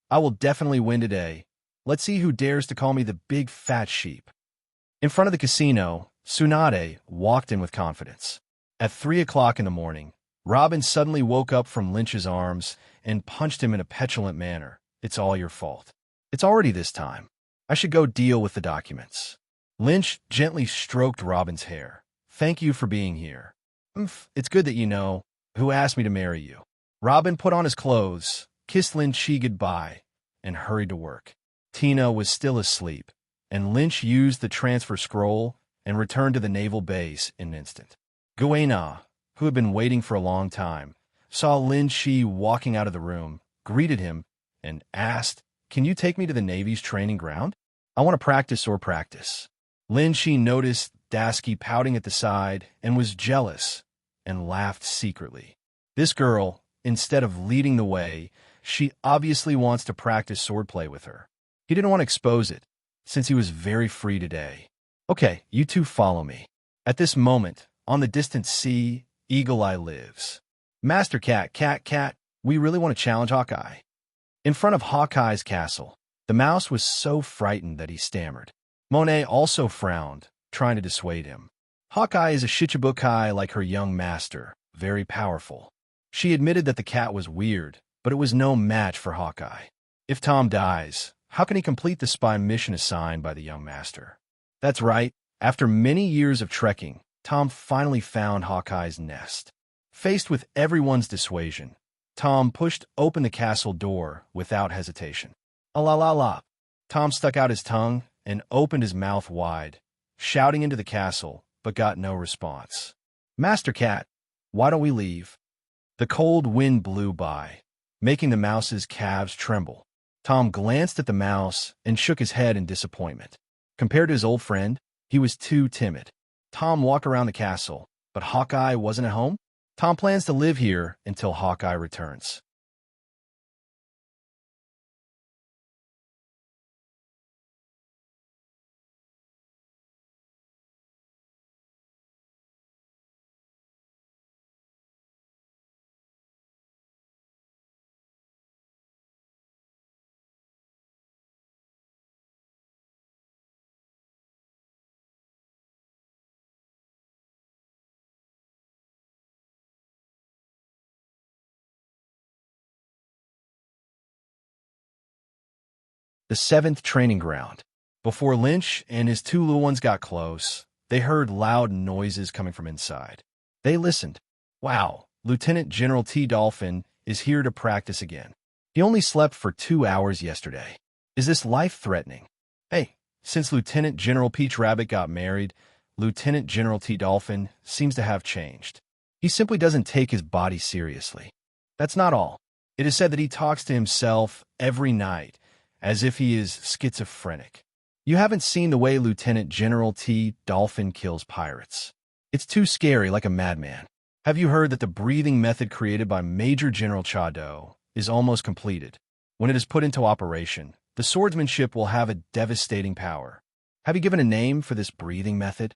I will definitely win today. Let's see who dares to call me the big fat sheep. In front of the casino, Tsunade walked in with confidence. At 3 o'clock in the morning, Robin suddenly woke up from Lynch's arms and punched him in a petulant manner. It's all your fault. It's already this time. I should go deal with the documents. Lynch gently stroked Robin's hair. Thank you for being here. It's good that you know who asked me to marry you. Robin put on his clothes, kissed Lin Chi goodbye, and hurried to work. Tina was still asleep, and Lynch used the transfer scroll and returned to the naval base in an instant. Guena, who had been waiting for a long time, saw Lin Chi walking out of the room, greeted him, and asked, "Can you take me to the Navy's training ground? I want to practice. Lin Chi noticed Dasky pouting at the side and was jealous and laughed secretly. This girl, instead of leading the way, she obviously wants to practice swordplay with her. He didn't want to expose it, since he was very free today. Okay, you two follow me. At this moment, on the distant sea, Eagle Eye lives. Master Cat, we really want to challenge Hawkeye. In front of Hawkeye's castle, the mouse was so frightened that he stammered. Monet also frowned, trying to dissuade him. Hawkeye is a Shichibukai like her young master, very powerful. She admitted that the cat was weird, but it was no match for Hawkeye. If Tom dies, how can he complete the spy mission assigned by the young master? That's right, after many years of trekking, Tom finally found Hawkeye's nest. Faced with everyone's dissuasion, Tom pushed open the castle door without hesitation. La. Tom stuck out his tongue and opened his mouth wide, shouting into the castle, but got no response. Master Cat, why don't we leave? The cold wind blew by, making the mouse's calves tremble. Tom glanced at the mouse and shook his head in disappointment. Compared to his old friend, he was too timid. Tom walked around the castle, but Hawkeye wasn't at home? Tom plans to live here until Hawkeye returns. The seventh training ground. Before Lynch and his two little ones got close, they heard loud noises coming from inside. They listened. Wow, Lieutenant General T. Dolphin is here to practice again. He only slept for 2 hours yesterday. Is this life-threatening? Hey, since Lieutenant General Peach Rabbit got married, Lieutenant General T. Dolphin seems to have changed. He simply doesn't take his body seriously. That's not all. It is said that he talks to himself every night, as if he is schizophrenic. You haven't seen the way Lieutenant General T. Dolphin kills pirates. It's too scary, like a madman. Have you heard that the breathing method created by Major General Chado is almost completed? When it is put into operation, the swordsmanship will have a devastating power. Have you given a name for this breathing method?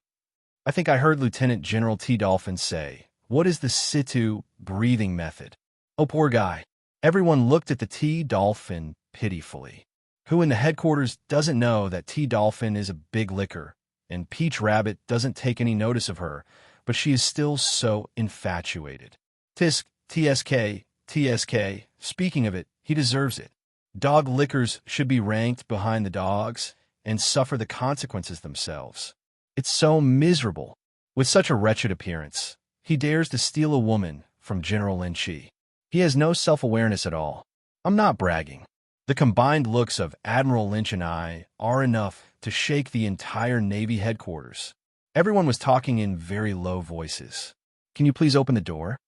I think I heard Lieutenant General T. Dolphin say, "What is the situ breathing method?" Oh, poor guy. Everyone looked at the T. Dolphin pitifully. Who in the headquarters doesn't know that T. Dolphin is a big licker, and Peach Rabbit doesn't take any notice of her, but she is still so infatuated. Tisk, TSK, speaking of it, he deserves it. Dog lickers should be ranked behind the dogs and suffer the consequences themselves. It's so miserable. With such a wretched appearance, he dares to steal a woman from General Lin Chi. He has no self-awareness at all. I'm not bragging. The combined looks of Admiral Lynch and I are enough to shake the entire Navy headquarters. Everyone was talking in very low voices. Can you please open the door?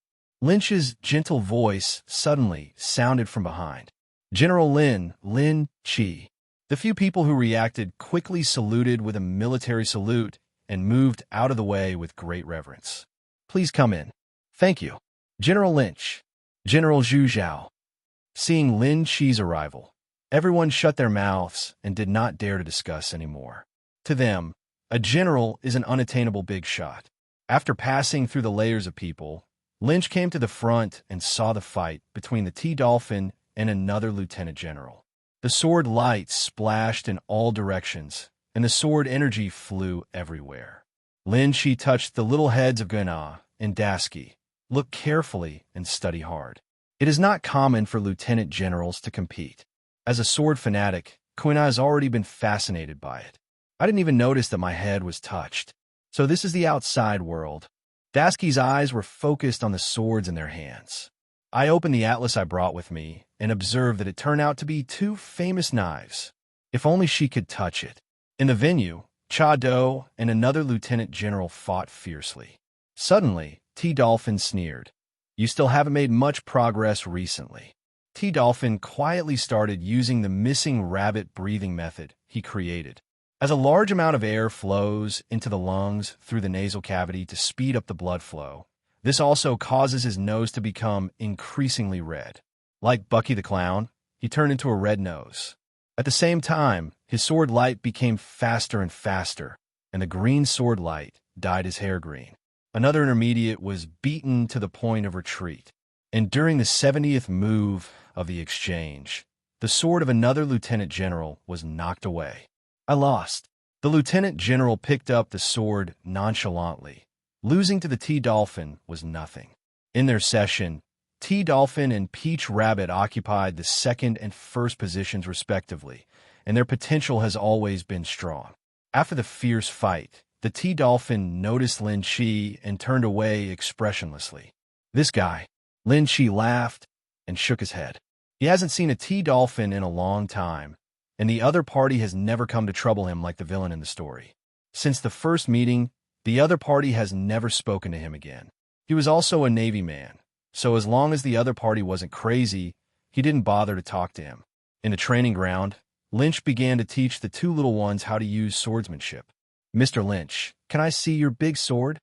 Lynch's gentle voice suddenly sounded from behind. General Lin Chi. The few people who reacted quickly saluted with a military salute and moved out of the way with great reverence. Please come in. Thank you. General Lynch. General Zhu Zhao. Seeing Lin Chi's arrival, everyone shut their mouths and did not dare to discuss anymore. To them, a general is an unattainable big shot. After passing through the layers of people, Lynch came to the front and saw the fight between the T. Dolphin and another lieutenant general. The sword lights splashed in all directions, and the sword energy flew everywhere. Lin Chi touched the little heads of Gana and Dasky. Look carefully and study hard. It is not common for lieutenant generals to compete. As a sword fanatic, Quina has already been fascinated by it. I didn't even notice that my head was touched. So this is the outside world. Dasky's eyes were focused on the swords in their hands. I opened the atlas I brought with me and observed that it turned out to be two famous knives. If only she could touch it. In the venue, Cha Do and another lieutenant general fought fiercely. Suddenly, T-Dolphin sneered. You still haven't made much progress recently. T-Dolphin quietly started using the missing rabbit breathing method he created. As a large amount of air flows into the lungs through the nasal cavity to speed up the blood flow, this also causes his nose to become increasingly red. Like Bucky the Clown, he turned into a red nose. At the same time, his sword light became faster and faster, and the green sword light dyed his hair green. Another intermediate was beaten to the point of retreat, and during the 70th move of the exchange, the sword of another lieutenant general was knocked away. I lost. The lieutenant general picked up the sword nonchalantly. Losing to the T-Dolphin was nothing. In their session, T-Dolphin and Peach Rabbit occupied the second and first positions respectively, and their potential has always been strong. After the fierce fight, the T-Dolphin noticed Lin Chi and turned away expressionlessly. This guy, Lin Chi laughed and shook his head. He hasn't seen a T-Dolphin in a long time, and the other party has never come to trouble him like the villain in the story. Since the first meeting, the other party has never spoken to him again. He was also a Navy man, so as long as the other party wasn't crazy, he didn't bother to talk to him. In the training ground, Lynch began to teach the two little ones how to use swordsmanship. Mr. Lynch, can I see your big sword?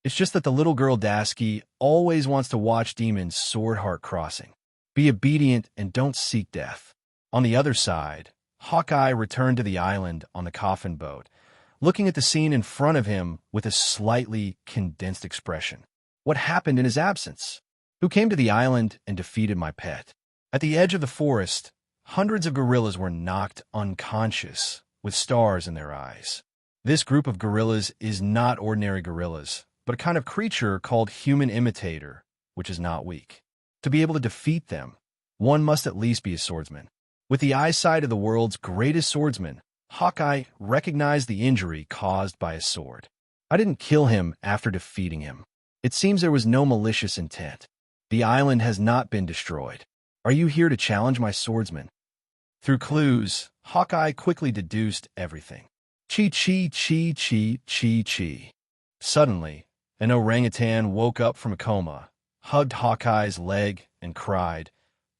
It's just that the little girl Dasky always wants to watch demons sword heart crossing. Be obedient and don't seek death. On the other side, Hawkeye returned to the island on the coffin boat, looking at the scene in front of him with a slightly condensed expression. What happened in his absence? Who came to the island and defeated my pet? At the edge of the forest, hundreds of gorillas were knocked unconscious with stars in their eyes. This group of gorillas is not ordinary gorillas, but a kind of creature called human imitator, which is not weak. To be able to defeat them, one must at least be a swordsman. With the eyesight of the world's greatest swordsman, Hawkeye recognized the injury caused by a sword. I didn't kill him after defeating him. It seems there was no malicious intent. The island has not been destroyed. Are you here to challenge my swordsman? Through clues, Hawkeye quickly deduced everything. Chi. Suddenly, an orangutan woke up from a coma, hugged Hawkeye's leg, and cried,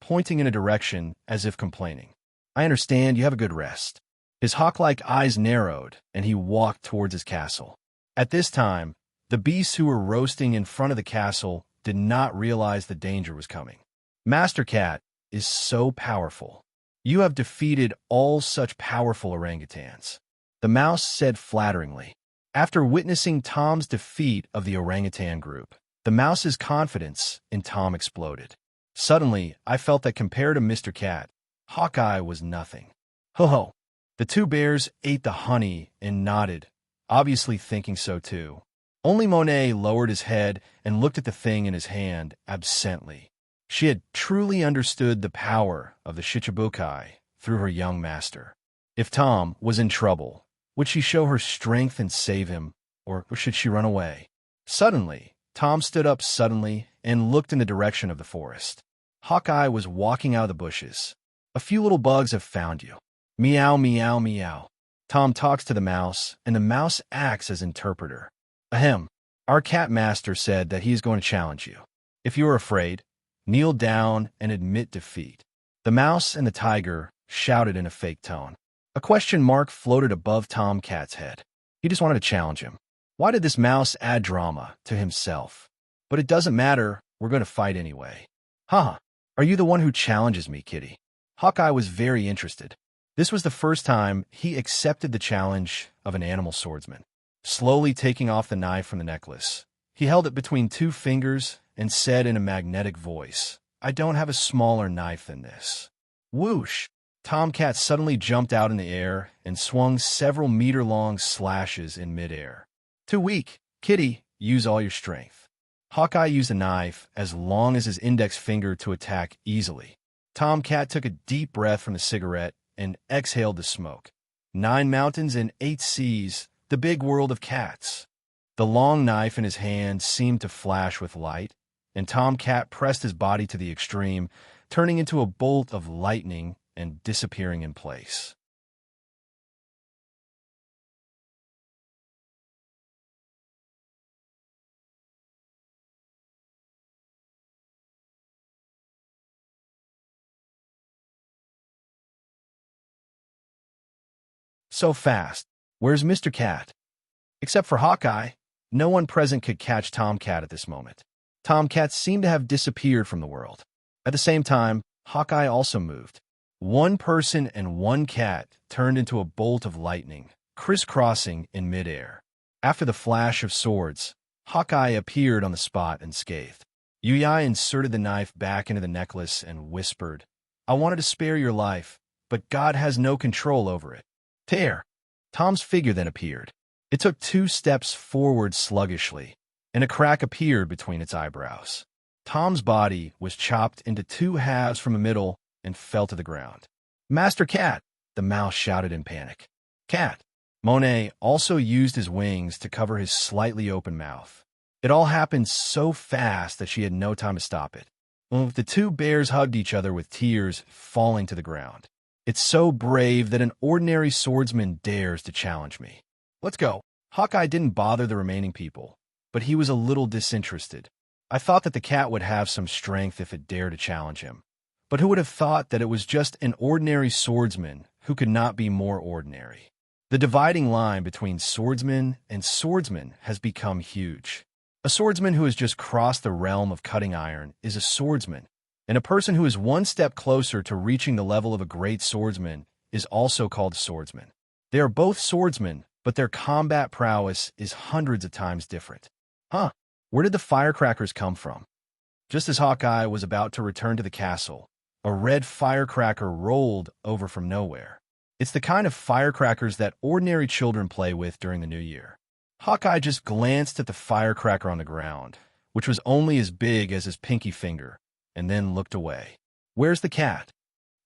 pointing in a direction as if complaining. I understand you have a good rest. His hawk-like eyes narrowed, and he walked towards his castle. At this time, the beasts who were roasting in front of the castle did not realize the danger was coming. Master Cat is so powerful. You have defeated all such powerful orangutans. The mouse said flatteringly. After witnessing Tom's defeat of the orangutan group, the mouse's confidence in Tom exploded. Suddenly, I felt that compared to Mr. Cat, Hawkeye was nothing. Ho-ho! The two bears ate the honey and nodded, obviously thinking so too. Only Monet lowered his head and looked at the thing in his hand absently. She had truly understood the power of the Shichibukai through her young master. If Tom was in trouble, would she show her strength and save him, or should she run away? Suddenly, Tom stood up suddenly and looked in the direction of the forest. Hawkeye was walking out of the bushes. A few little bugs have found you. Meow, meow, meow. Tom talks to the mouse, and the mouse acts as interpreter. Ahem. Our cat master said that he is going to challenge you. If you are afraid, kneel down and admit defeat. The mouse and the tiger shouted in a fake tone. A question mark floated above Tom Cat's head. He just wanted to challenge him. Why did this mouse add drama to himself? But it doesn't matter, we're going to fight anyway. Haha, are you the one who challenges me, kitty? Hawkeye was very interested. This was the first time he accepted the challenge of an animal swordsman. Slowly taking off the knife from the necklace, he held it between two fingers and said in a magnetic voice, I don't have a smaller knife than this. Whoosh! Tomcat suddenly jumped out in the air and swung several meter-long slashes in midair. Too weak. Kitty, use all your strength. Hawkeye used a knife as long as his index finger to attack easily. Tomcat took a deep breath from the cigarette and exhaled the smoke. 9 mountains and 8 seas, the big world of cats. The long knife in his hand seemed to flash with light, and Tomcat pressed his body to the extreme, turning into a bolt of lightning and disappearing in place. So fast. Where's Mr. Cat? Except for Hawkeye, no one present could catch Tomcat at this moment. Tomcat seemed to have disappeared from the world. At the same time, Hawkeye also moved. One person and one cat turned into a bolt of lightning, crisscrossing in midair. After the flash of swords, Hawkeye appeared on the spot unscathed. Yuyai inserted the knife back into the necklace and whispered, "I wanted to spare your life, but God has no control over it." Tear! Tom's figure then appeared. It took 2 steps forward sluggishly, and a crack appeared between its eyebrows. Tom's body was chopped into 2 halves from the middle and fell to the ground. "Master Cat!" the mouse shouted in panic. "Cat!" Monet also used his wings to cover his slightly open mouth. It all happened so fast that she had no time to stop it. The 2 bears hugged each other with tears falling to the ground. "It's so brave that an ordinary swordsman dares to challenge me. Let's go." Hawkeye didn't bother the remaining people, but he was a little disinterested. I thought that the cat would have some strength if it dared to challenge him. But who would have thought that it was just an ordinary swordsman who could not be more ordinary? The dividing line between swordsman and swordsman has become huge. A swordsman who has just crossed the realm of cutting iron is a swordsman, and a person who is one step closer to reaching the level of a great swordsman is also called a swordsman. They are both swordsmen, but their combat prowess is hundreds of times different. Where did the firecrackers come from? Just as Hawkeye was about to return to the castle, a red firecracker rolled over from nowhere. It's the kind of firecrackers that ordinary children play with during the New Year. Hawkeye just glanced at the firecracker on the ground, which was only as big as his pinky finger, and then looked away. Where's the cat?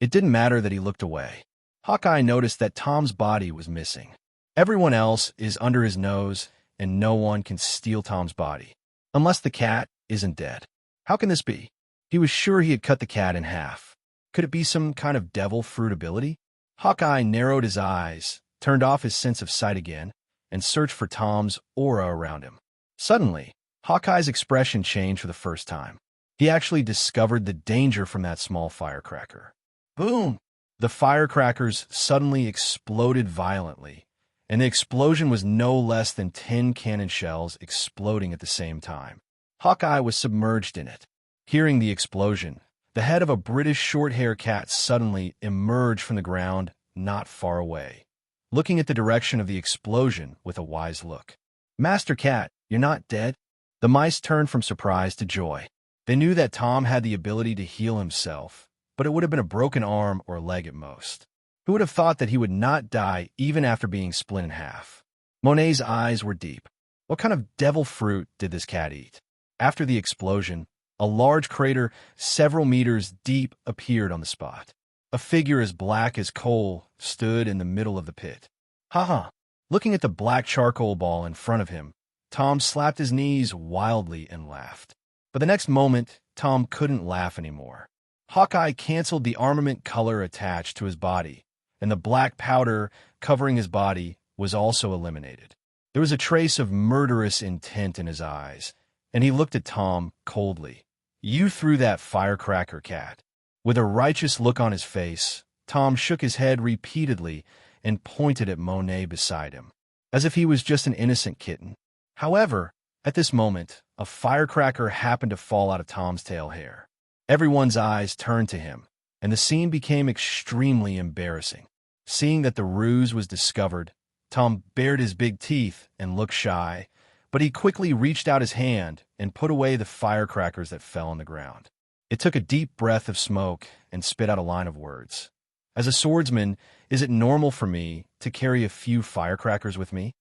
It didn't matter that he looked away. Hawkeye noticed that Tom's body was missing. Everyone else is under his nose, and no one can steal Tom's body. Unless the cat isn't dead. How can this be? He was sure he had cut the cat in half. Could it be some kind of devil fruit ability? Hawkeye narrowed his eyes, turned off his sense of sight again, and searched for Tom's aura around him. Suddenly, Hawkeye's expression changed for the first time. He actually discovered the danger from that small firecracker. Boom! The firecrackers suddenly exploded violently, and the explosion was no less than 10 cannon shells exploding at the same time. Hawkeye was submerged in it. Hearing the explosion, the head of a British short-hair cat suddenly emerged from the ground not far away, looking at the direction of the explosion with a wise look. "Master Cat, you're not dead?" The mice turned from surprise to joy. They knew that Tom had the ability to heal himself, but it would have been a broken arm or leg at most. Who would have thought that he would not die even after being split in half? Monet's eyes were deep. What kind of devil fruit did this cat eat? After the explosion, a large crater several meters deep appeared on the spot. A figure as black as coal stood in the middle of the pit. Ha! Looking at the black charcoal ball in front of him, Tom slapped his knees wildly and laughed. But the next moment, Tom couldn't laugh anymore. Hawkeye canceled the armament color attached to his body, and the black powder covering his body was also eliminated. There was a trace of murderous intent in his eyes, and he looked at Tom coldly. "You threw that firecracker, cat." With a righteous look on his face, Tom shook his head repeatedly and pointed at Monet beside him, as if he was just an innocent kitten. However, at this moment, a firecracker happened to fall out of Tom's tail hair. Everyone's eyes turned to him, and the scene became extremely embarrassing. Seeing that the ruse was discovered, Tom bared his big teeth and looked shy, but he quickly reached out his hand and put away the firecrackers that fell on the ground. It took a deep breath of smoke and spit out a line of words. "As a swordsman, is it normal for me to carry a few firecrackers with me?"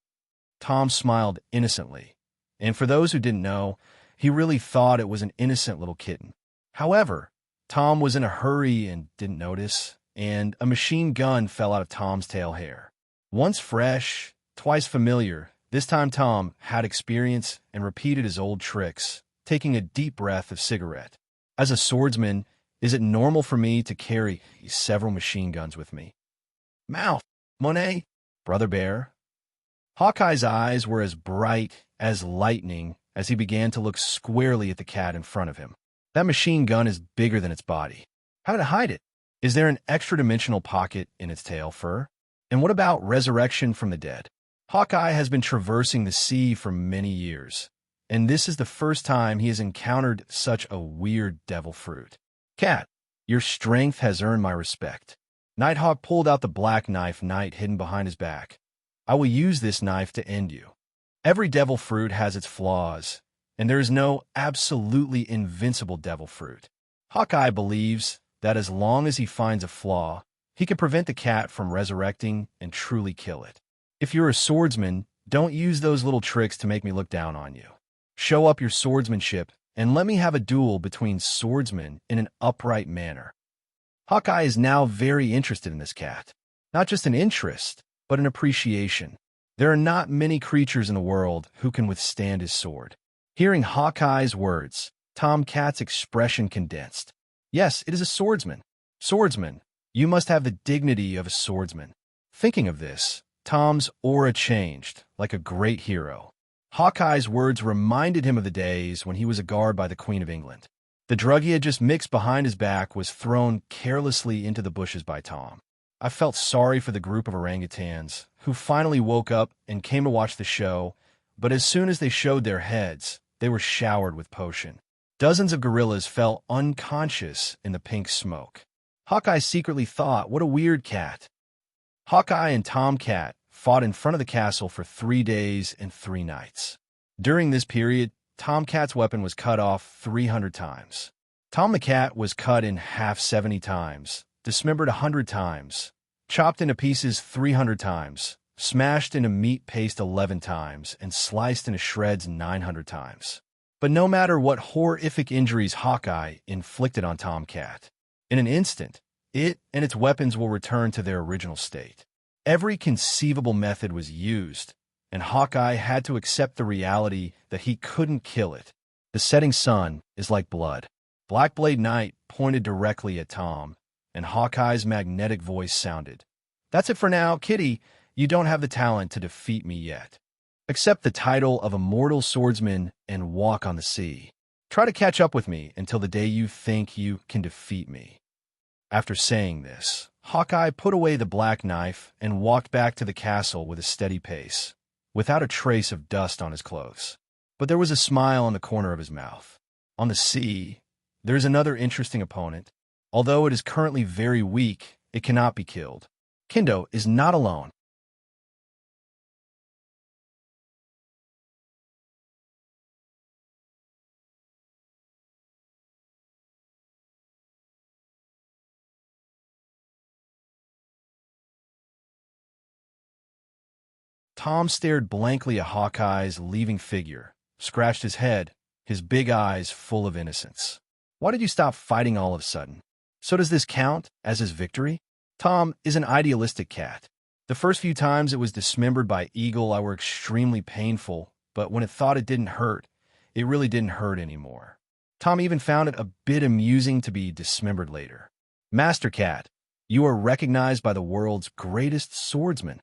Tom smiled innocently, and for those who didn't know, he really thought it was an innocent little kitten. However, Tom was in a hurry and didn't notice, and a machine gun fell out of Tom's tail hair. Once fresh, twice familiar, this time Tom had experience and repeated his old tricks, taking a deep breath of cigarette. As a swordsman, is it normal for me to carry several machine guns with me? Mouth, Monet, Brother Bear. Hawkeye's eyes were as bright as lightning as he began to look squarely at the cat in front of him. That machine gun is bigger than its body. How to hide it? Is there an extra-dimensional pocket in its tail fur? And what about resurrection from the dead? Hawkeye has been traversing the sea for many years, and this is the first time he has encountered such a weird devil fruit. Cat, your strength has earned my respect. Nighthawk pulled out the black knife Knight hidden behind his back. I will use this knife to end you. Every devil fruit has its flaws, and there is no absolutely invincible devil fruit. Hawkeye believes that as long as he finds a flaw, he can prevent the cat from resurrecting and truly kill it. If you're a swordsman, don't use those little tricks to make me look down on you. Show up your swordsmanship and let me have a duel between swordsmen in an upright manner. Hawkeye is now very interested in this cat. Not just an interest, but an appreciation. There are not many creatures in the world who can withstand his sword. Hearing Hawkeye's words, Tom Cat's expression condensed. Yes, it is a swordsman. Swordsman, you must have the dignity of a swordsman. Thinking of this, Tom's aura changed, like a great hero. Hawkeye's words reminded him of the days when he was a guard by the Queen of England. The drug he had just mixed behind his back was thrown carelessly into the bushes by Tom. I felt sorry for the group of orangutans, who finally woke up and came to watch the show, but as soon as they showed their heads, they were showered with potion. Dozens of gorillas fell unconscious in the pink smoke. Hawkeye secretly thought, what a weird cat. Hawkeye and Tom Cat fought in front of the castle for 3 days and 3 nights. During this period, Tom Cat's weapon was cut off 300 times. Tom the Cat was cut in half 70 times, dismembered 100 times, chopped into pieces 300 times, smashed into meat paste 11 times, and sliced into shreds 900 times. But no matter what horrific injuries Hawkeye inflicted on Tom Cat, in an instant, it and its weapons will return to their original state. Every conceivable method was used, and Hawkeye had to accept the reality that he couldn't kill it. The setting sun is like blood. Blackblade Knight pointed directly at Tom, and Hawkeye's magnetic voice sounded. That's it for now, Kitty. You don't have the talent to defeat me yet. Accept the title of Immortal Swordsman and walk on the sea. Try to catch up with me until the day you think you can defeat me. After saying this, Hawkeye put away the black knife and walked back to the castle with a steady pace, without a trace of dust on his clothes. But there was a smile on the corner of his mouth. On the sea, there is another interesting opponent. Although it is currently very weak, it cannot be killed. Kendo is not alone. Tom stared blankly at Hawkeye's leaving figure, scratched his head, his big eyes full of innocence. Why did you stop fighting all of a sudden? So does this count as his victory? Tom is an idealistic cat. The first few times it was dismembered by Eagle were extremely painful, but when it thought it didn't hurt, it really didn't hurt anymore. Tom even found it a bit amusing to be dismembered later. Master Cat, you are recognized by the world's greatest swordsman.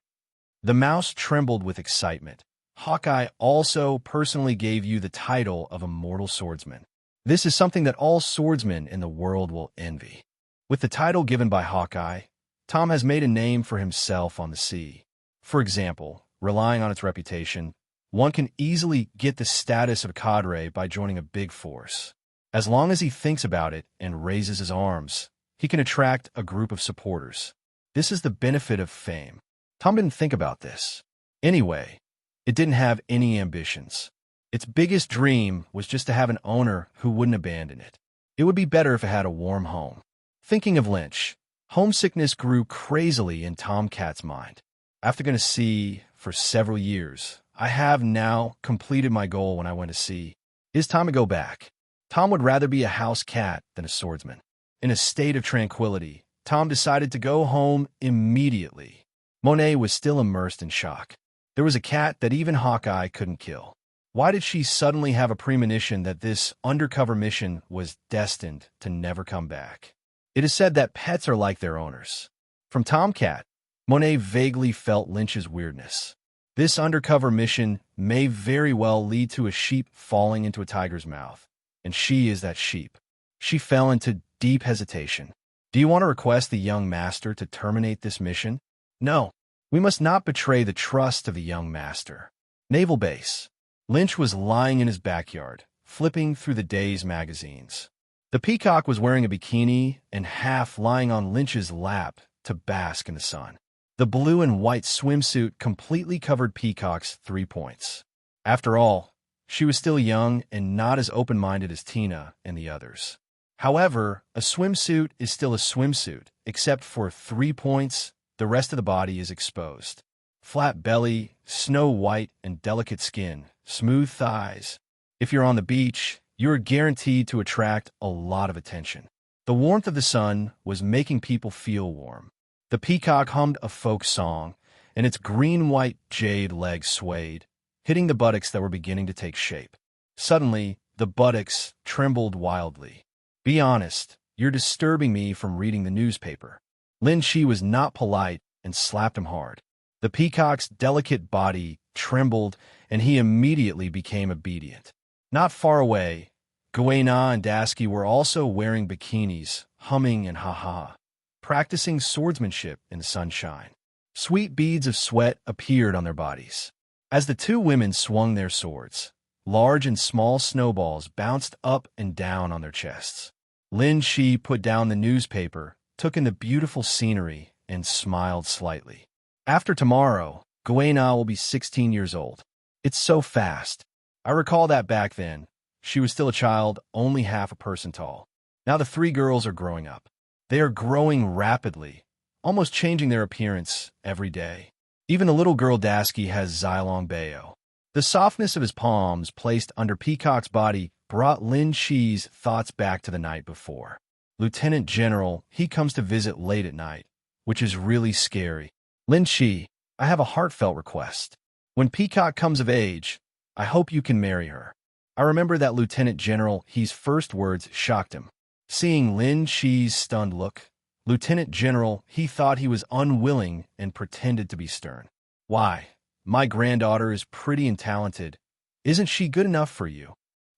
The mouse trembled with excitement. Hawkeye also personally gave you the title of Immortal Swordsman. This is something that all swordsmen in the world will envy. With the title given by Hawkeye, Tom has made a name for himself on the sea. For example, relying on its reputation, one can easily get the status of cadre by joining a big force. As long as he thinks about it and raises his arms, he can attract a group of supporters. This is the benefit of fame. Tom didn't think about this. Anyway, it didn't have any ambitions. Its biggest dream was just to have an owner who wouldn't abandon it. It would be better if it had a warm home. Thinking of Lynch, homesickness grew crazily in Tom Cat's mind. After going to sea for several years, I have now completed my goal when I went to sea. It is time to go back. Tom would rather be a house cat than a swordsman. In a state of tranquility, Tom decided to go home immediately. Monet was still immersed in shock. There was a cat that even Hawkeye couldn't kill. Why did she suddenly have a premonition that this undercover mission was destined to never come back? It is said that pets are like their owners. From Tomcat, Monet vaguely felt Lynch's weirdness. This undercover mission may very well lead to a sheep falling into a tiger's mouth, and she is that sheep. She fell into deep hesitation. Do you want to request the young master to terminate this mission? No, we must not betray the trust of the young master. Naval Base. Lynch was lying in his backyard, flipping through the day's magazines. The peacock was wearing a bikini and half lying on Lynch's lap to bask in the sun. The blue and white swimsuit completely covered Peacock's 3 points. After all, she was still young and not as open-minded as Tina and the others. However, a swimsuit is still a swimsuit, except for 3 points, the rest of the body is exposed. Flat belly, snow white and delicate skin, smooth thighs. If you're on the beach, you're guaranteed to attract a lot of attention. The warmth of the sun was making people feel warm. The peacock hummed a folk song, and its green-white jade legs swayed, hitting the buttocks that were beginning to take shape. Suddenly, the buttocks trembled wildly. Be honest, you're disturbing me from reading the newspaper. Lin Shi was not polite and slapped him hard. The peacock's delicate body trembled, and he immediately became obedient. Not far away, Guena and Dasky were also wearing bikinis, humming and ha-ha, practicing swordsmanship in the sunshine. Sweet beads of sweat appeared on their bodies. As the two women swung their swords, large and small snowballs bounced up and down on their chests. Lin Shi put down the newspaper, took in the beautiful scenery, and smiled slightly. After tomorrow, Guena will be 16 years old. It's so fast. I recall that back then, she was still a child, only half a person tall. Now the three girls are growing up. They are growing rapidly, almost changing their appearance every day. Even the little girl Dasky has Xylong Bayo. The softness of his palms placed under Peacock's body brought Lin Shi's thoughts back to the night before. Lieutenant General, he comes to visit late at night, which is really scary. Lin Shi, I have a heartfelt request. When Peacock comes of age, I hope you can marry her. I remember that Lieutenant General, his first words shocked him. Seeing Lin Shi's stunned look, Lieutenant General, he thought he was unwilling and pretended to be stern. Why, my granddaughter is pretty and talented. Isn't she good enough for you?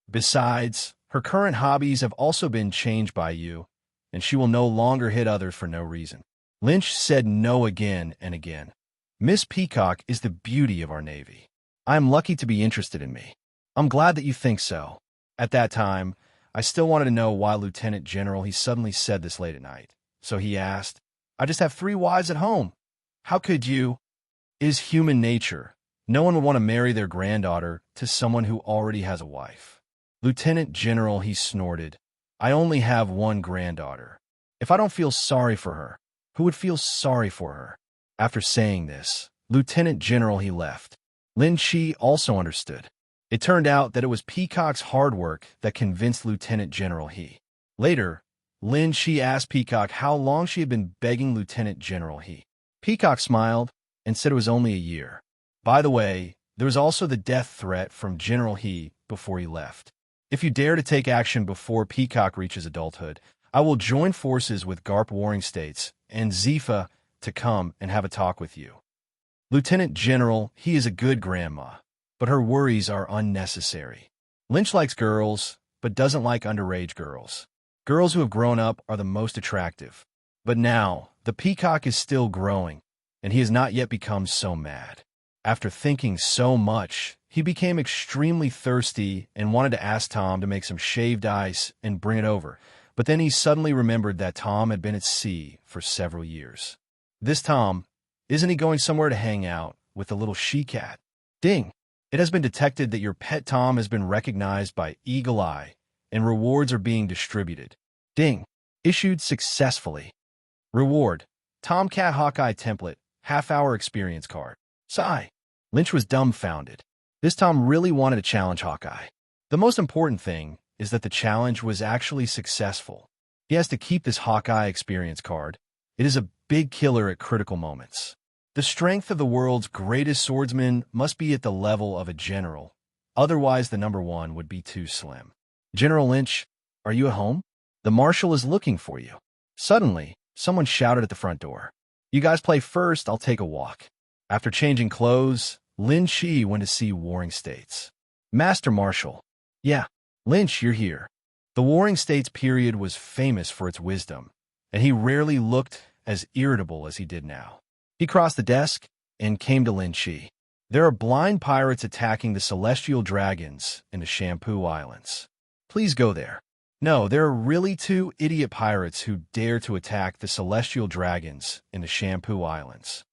Besides, her current hobbies have also been changed by you, and she will no longer hit others for no reason. Lynch said no again and again. Miss Peacock is the beauty of our Navy. I am lucky to be interested in me. I'm glad that you think so. At that time, I still wanted to know why Lieutenant General he suddenly said this late at night. So he asked, I just have 3 wives at home. How could you? Is human nature. No one would want to marry their granddaughter to someone who already has a wife. Lieutenant General, he snorted, I only have 1 granddaughter. If I don't feel sorry for her, who would feel sorry for her? After saying this, Lieutenant General, he left. Lin Shi also understood. It turned out that it was Peacock's hard work that convinced Lieutenant General he. Later, Lin Shi asked Peacock how long she had been begging Lieutenant General he. Peacock smiled and said it was only a year. By the way, there was also the death threat from General He before he left. If you dare to take action before Peacock reaches adulthood, I will join forces with GARP Warring States and Zifa to come and have a talk with you. Lieutenant General, he is a good grandma, but her worries are unnecessary. Lynch likes girls, but doesn't like underage girls. Girls who have grown up are the most attractive. But now, the peacock is still growing, and he has not yet become so mad. After thinking so much, he became extremely thirsty and wanted to ask Tom to make some shaved ice and bring it over. But then he suddenly remembered that Tom had been at sea for several years. This Tom, isn't he going somewhere to hang out with the little she-cat? Ding! It has been detected that your pet Tom has been recognized by Eagle Eye, and rewards are being distributed. Ding! Issued successfully. Reward: Tomcat Hawkeye template, half-hour experience card. Sigh. Lynch was dumbfounded. This Tom really wanted to challenge Hawkeye. The most important thing is that the challenge was actually successful. He has to keep this Hawkeye experience card. It is a big killer at critical moments. The strength of the world's greatest swordsman must be at the level of a general, Otherwise, the number one would be too slim. General Lynch, are you at home? The marshal is looking for you. Suddenly, someone shouted at the front door. You guys play first, I'll take a walk. After changing clothes, Lin Shi went to see Warring States. Master Marshal. Yeah, Lynch, you're here. The Warring States period was famous for its wisdom, and he rarely looked as irritable as he did now. He crossed the desk and came to Lin Shi. There are blind pirates attacking the celestial dragons in the Shampoo Islands. Please go there. No, there are really 2 idiot pirates who dare to attack the celestial dragons in the Shampoo Islands.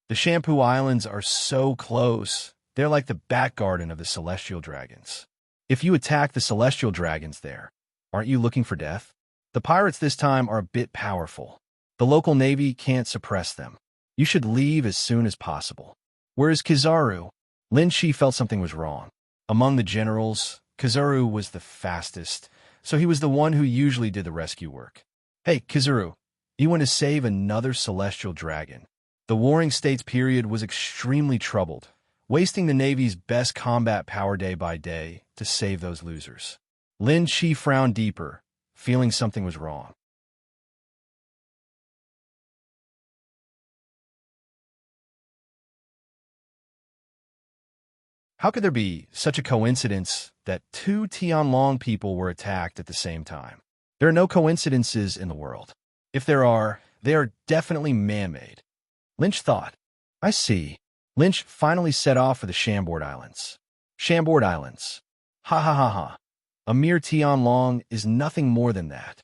The Shampoo Islands are so close. They're like the back garden of the celestial dragons. If you attack the celestial dragons there, aren't you looking for death? The pirates this time are a bit powerful. The local navy can't suppress them. You should leave as soon as possible. Where is Kizaru? Lin Shi felt something was wrong. Among the generals, Kizaru was the fastest, so he was the one who usually did the rescue work. Hey, Kizaru, you want to save another celestial dragon? The Warring States period was extremely troubled, wasting the Navy's best combat power day by day to save those losers. Lin Shi frowned deeper, feeling something was wrong. How could there be such a coincidence that 2 Tianlong people were attacked at the same time? There are no coincidences in the world. If there are, they are definitely man-made. Lynch thought. I see. Lynch finally set off for the Chambord Islands. Chambord Islands. Ha ha ha ha. A mere Tianlong is nothing more than that.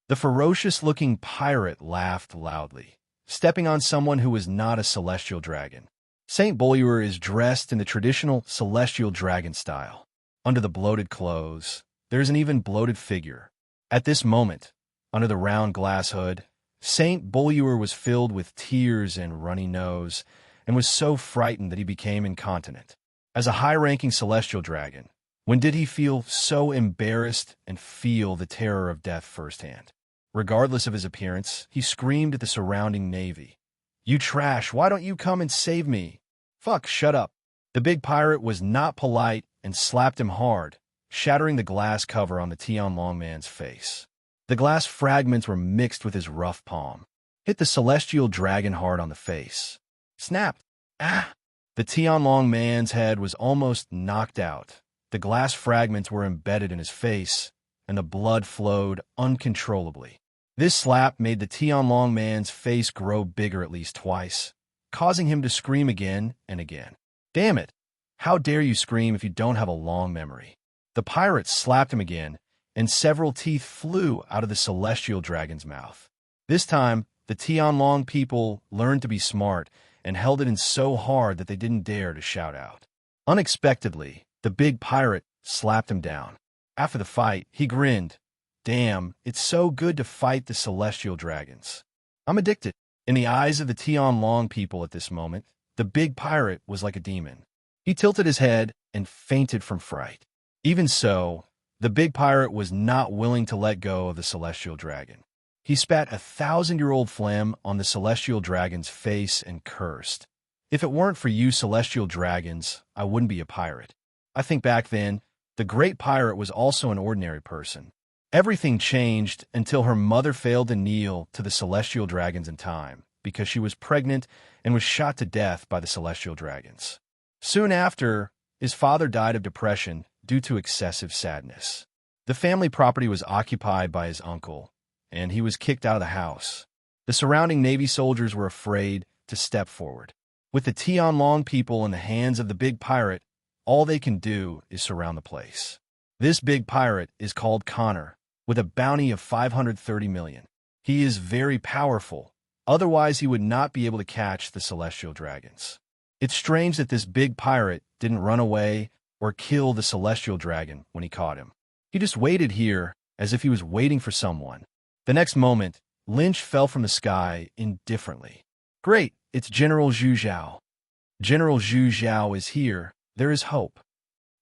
The ferocious-looking pirate laughed loudly, stepping on someone who was not a celestial dragon. Saint Bolivar is dressed in the traditional celestial dragon style. Under the bloated clothes, there is an even bloated figure. At this moment, under the round glass hood, Saint Bolivar was filled with tears and runny nose, and was so frightened that he became incontinent. As a high-ranking celestial dragon, when did he feel so embarrassed and feel the terror of death firsthand? Regardless of his appearance, he screamed at the surrounding navy. You trash, why don't you come and save me? Fuck, shut up. The big pirate was not polite and slapped him hard, shattering the glass cover on the Tianlong man's face. The glass fragments were mixed with his rough palm. Hit the celestial dragon hard on the face. Snapped. Ah! The Tianlong man's head was almost knocked out. The glass fragments were embedded in his face, and the blood flowed uncontrollably. This slap made the Tianlong man's face grow bigger at least twice, causing him to scream again and again. Damn it! How dare you scream if you don't have a long memory? The pirate slapped him again, and several teeth flew out of the celestial dragon's mouth. This time, the Tianlong people learned to be smart and held it in so hard that they didn't dare to shout out. Unexpectedly, the big pirate slapped him down. After the fight, he grinned. Damn, it's so good to fight the celestial dragons. I'm addicted. In the eyes of the Tianlong people at this moment, the big pirate was like a demon. He tilted his head and fainted from fright. Even so, the big pirate was not willing to let go of the celestial dragon. He spat 1,000-year-old phlegm on the celestial dragon's face and cursed. If it weren't for you celestial dragons, I wouldn't be a pirate. I think back then, the great pirate was also an ordinary person. Everything changed until her mother failed to kneel to the celestial dragons in time because she was pregnant and was shot to death by the celestial dragons. Soon after, his father died of depression due to excessive sadness. The family property was occupied by his uncle, and he was kicked out of the house. The surrounding Navy soldiers were afraid to step forward. With the Tianlong people in the hands of the big pirate, all they can do is surround the place. This big pirate is called Connor, with a bounty of 530 million. He is very powerful, otherwise he would not be able to catch the celestial dragons. It's strange that this big pirate didn't run away or kill the celestial dragon when he caught him. He just waited here as if he was waiting for someone. The next moment, Lynch fell from the sky indifferently. Great, it's General Zhu Zhao. General Zhu Zhao is here. There is hope.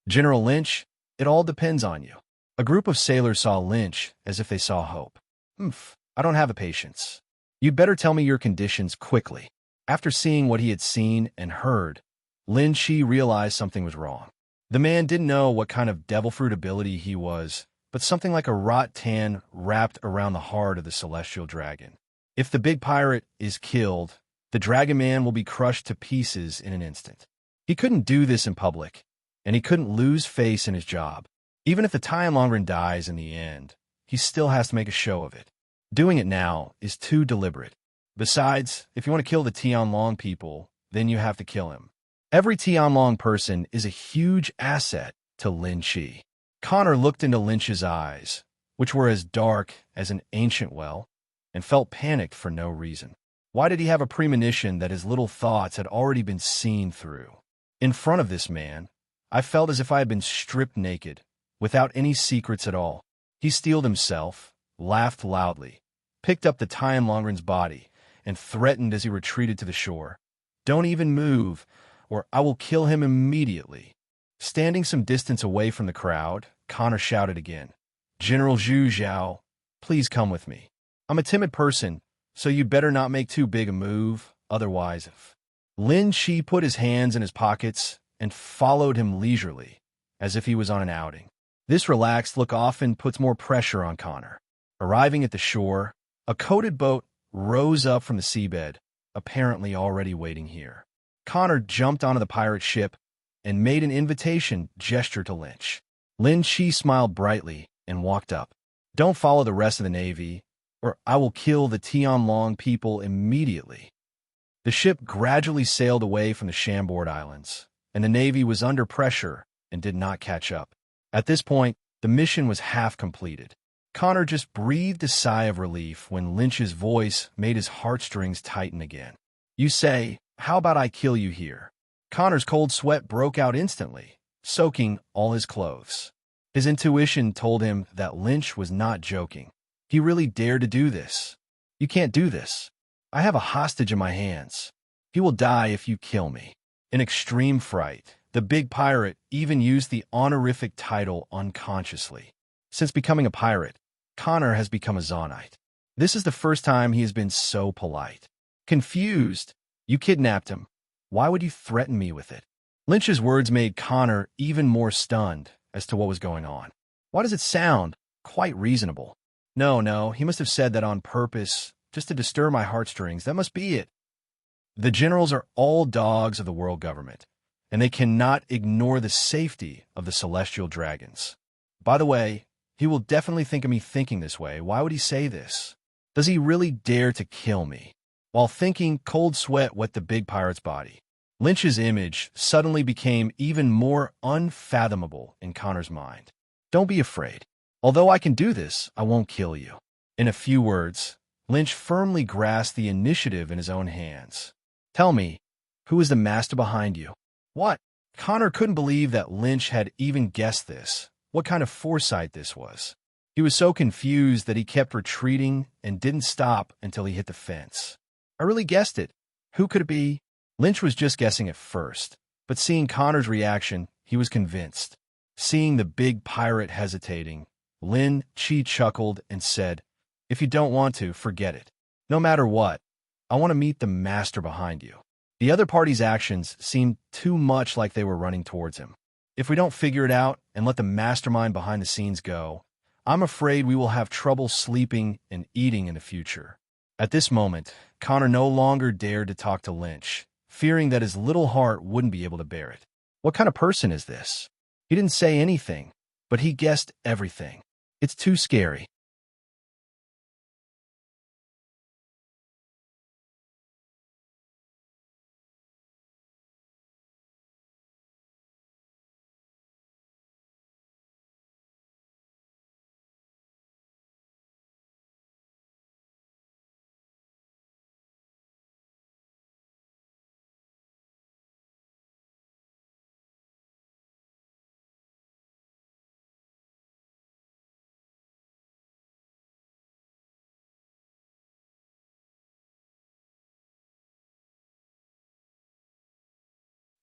General Lynch, it all depends on you. A group of sailors saw Lynch as if they saw hope. I don't have the patience. You'd better tell me your conditions quickly. After seeing what he had seen and heard, Lin Shi realized something was wrong. The man didn't know what kind of devil fruit ability he was, but something like a rattan wrapped around the heart of the celestial dragon. If the big pirate is killed, the dragon man will be crushed to pieces in an instant. He couldn't do this in public, and he couldn't lose face in his job. Even if the Tianlongren dies in the end, he still has to make a show of it. Doing it now is too deliberate. Besides, if you want to kill the Tianlong people, then you have to kill him. Every Tianlong person is a huge asset to Lin Chi. Connor looked into Lynch's eyes, which were as dark as an ancient well, and felt panicked for no reason. Why did he have a premonition that his little thoughts had already been seen through? In front of this man, I felt as if I had been stripped naked, without any secrets at all. He steeled himself, laughed loudly, picked up the Tianlongren's body, and threatened as he retreated to the shore. "Don't even move, or I will kill him immediately." Standing some distance away from the crowd, Connor shouted again, "General Zhu Zhao, please come with me. I'm a timid person, so you better not make too big a move, otherwise." Lin Chi put his hands in his pockets and followed him leisurely, as if he was on an outing. This relaxed look often puts more pressure on Connor. Arriving at the shore, a coated boat rose up from the seabed, apparently already waiting here. Connor jumped onto the pirate ship and made an invitation gesture to Lynch. Lin Chi smiled brightly and walked up. "Don't follow the rest of the Navy, or I will kill the Tianlong people immediately." The ship gradually sailed away from the Chambord Islands, and the Navy was under pressure and did not catch up. At this point, the mission was half completed. Connor just breathed a sigh of relief when Lynch's voice made his heartstrings tighten again. "You say, how about I kill you here?" Connor's cold sweat broke out instantly, soaking all his clothes. His intuition told him that Lynch was not joking. He really dared to do this. "You can't do this. I have a hostage in my hands. He will die if you kill me." In extreme fright, the big pirate even used the honorific title unconsciously. Since becoming a pirate, Connor has become a Zonite. This is the first time he has been so polite. Confused, "You kidnapped him. Why would you threaten me with it?" Lynch's words made Connor even more stunned as to what was going on. Why does it sound quite reasonable? No, he must have said that on purpose, just to disturb my heartstrings. That must be it. The generals are all dogs of the world government, and they cannot ignore the safety of the celestial dragons. By the way, he will definitely think of me thinking this way. Why would he say this? Does he really dare to kill me? While thinking, cold sweat wet the big pirate's body. Lynch's image suddenly became even more unfathomable in Connor's mind. "Don't be afraid. Although I can do this, I won't kill you." In a few words, Lynch firmly grasped the initiative in his own hands. "Tell me, who is the master behind you?" What? Connor couldn't believe that Lynch had even guessed this. What kind of foresight this was. He was so confused that he kept retreating and didn't stop until he hit the fence. "I really guessed it. Who could it be?" Lynch was just guessing at first, but seeing Connor's reaction, he was convinced. Seeing the big pirate hesitating, Lin Chi chuckled and said, "If you don't want to, forget it. No matter what, I want to meet the master behind you." The other party's actions seemed too much like they were running towards him. "If we don't figure it out and let the mastermind behind the scenes go, I'm afraid we will have trouble sleeping and eating in the future." At this moment, Connor no longer dared to talk to Lynch, fearing that his little heart wouldn't be able to bear it. What kind of person is this? He didn't say anything, but he guessed everything. It's too scary.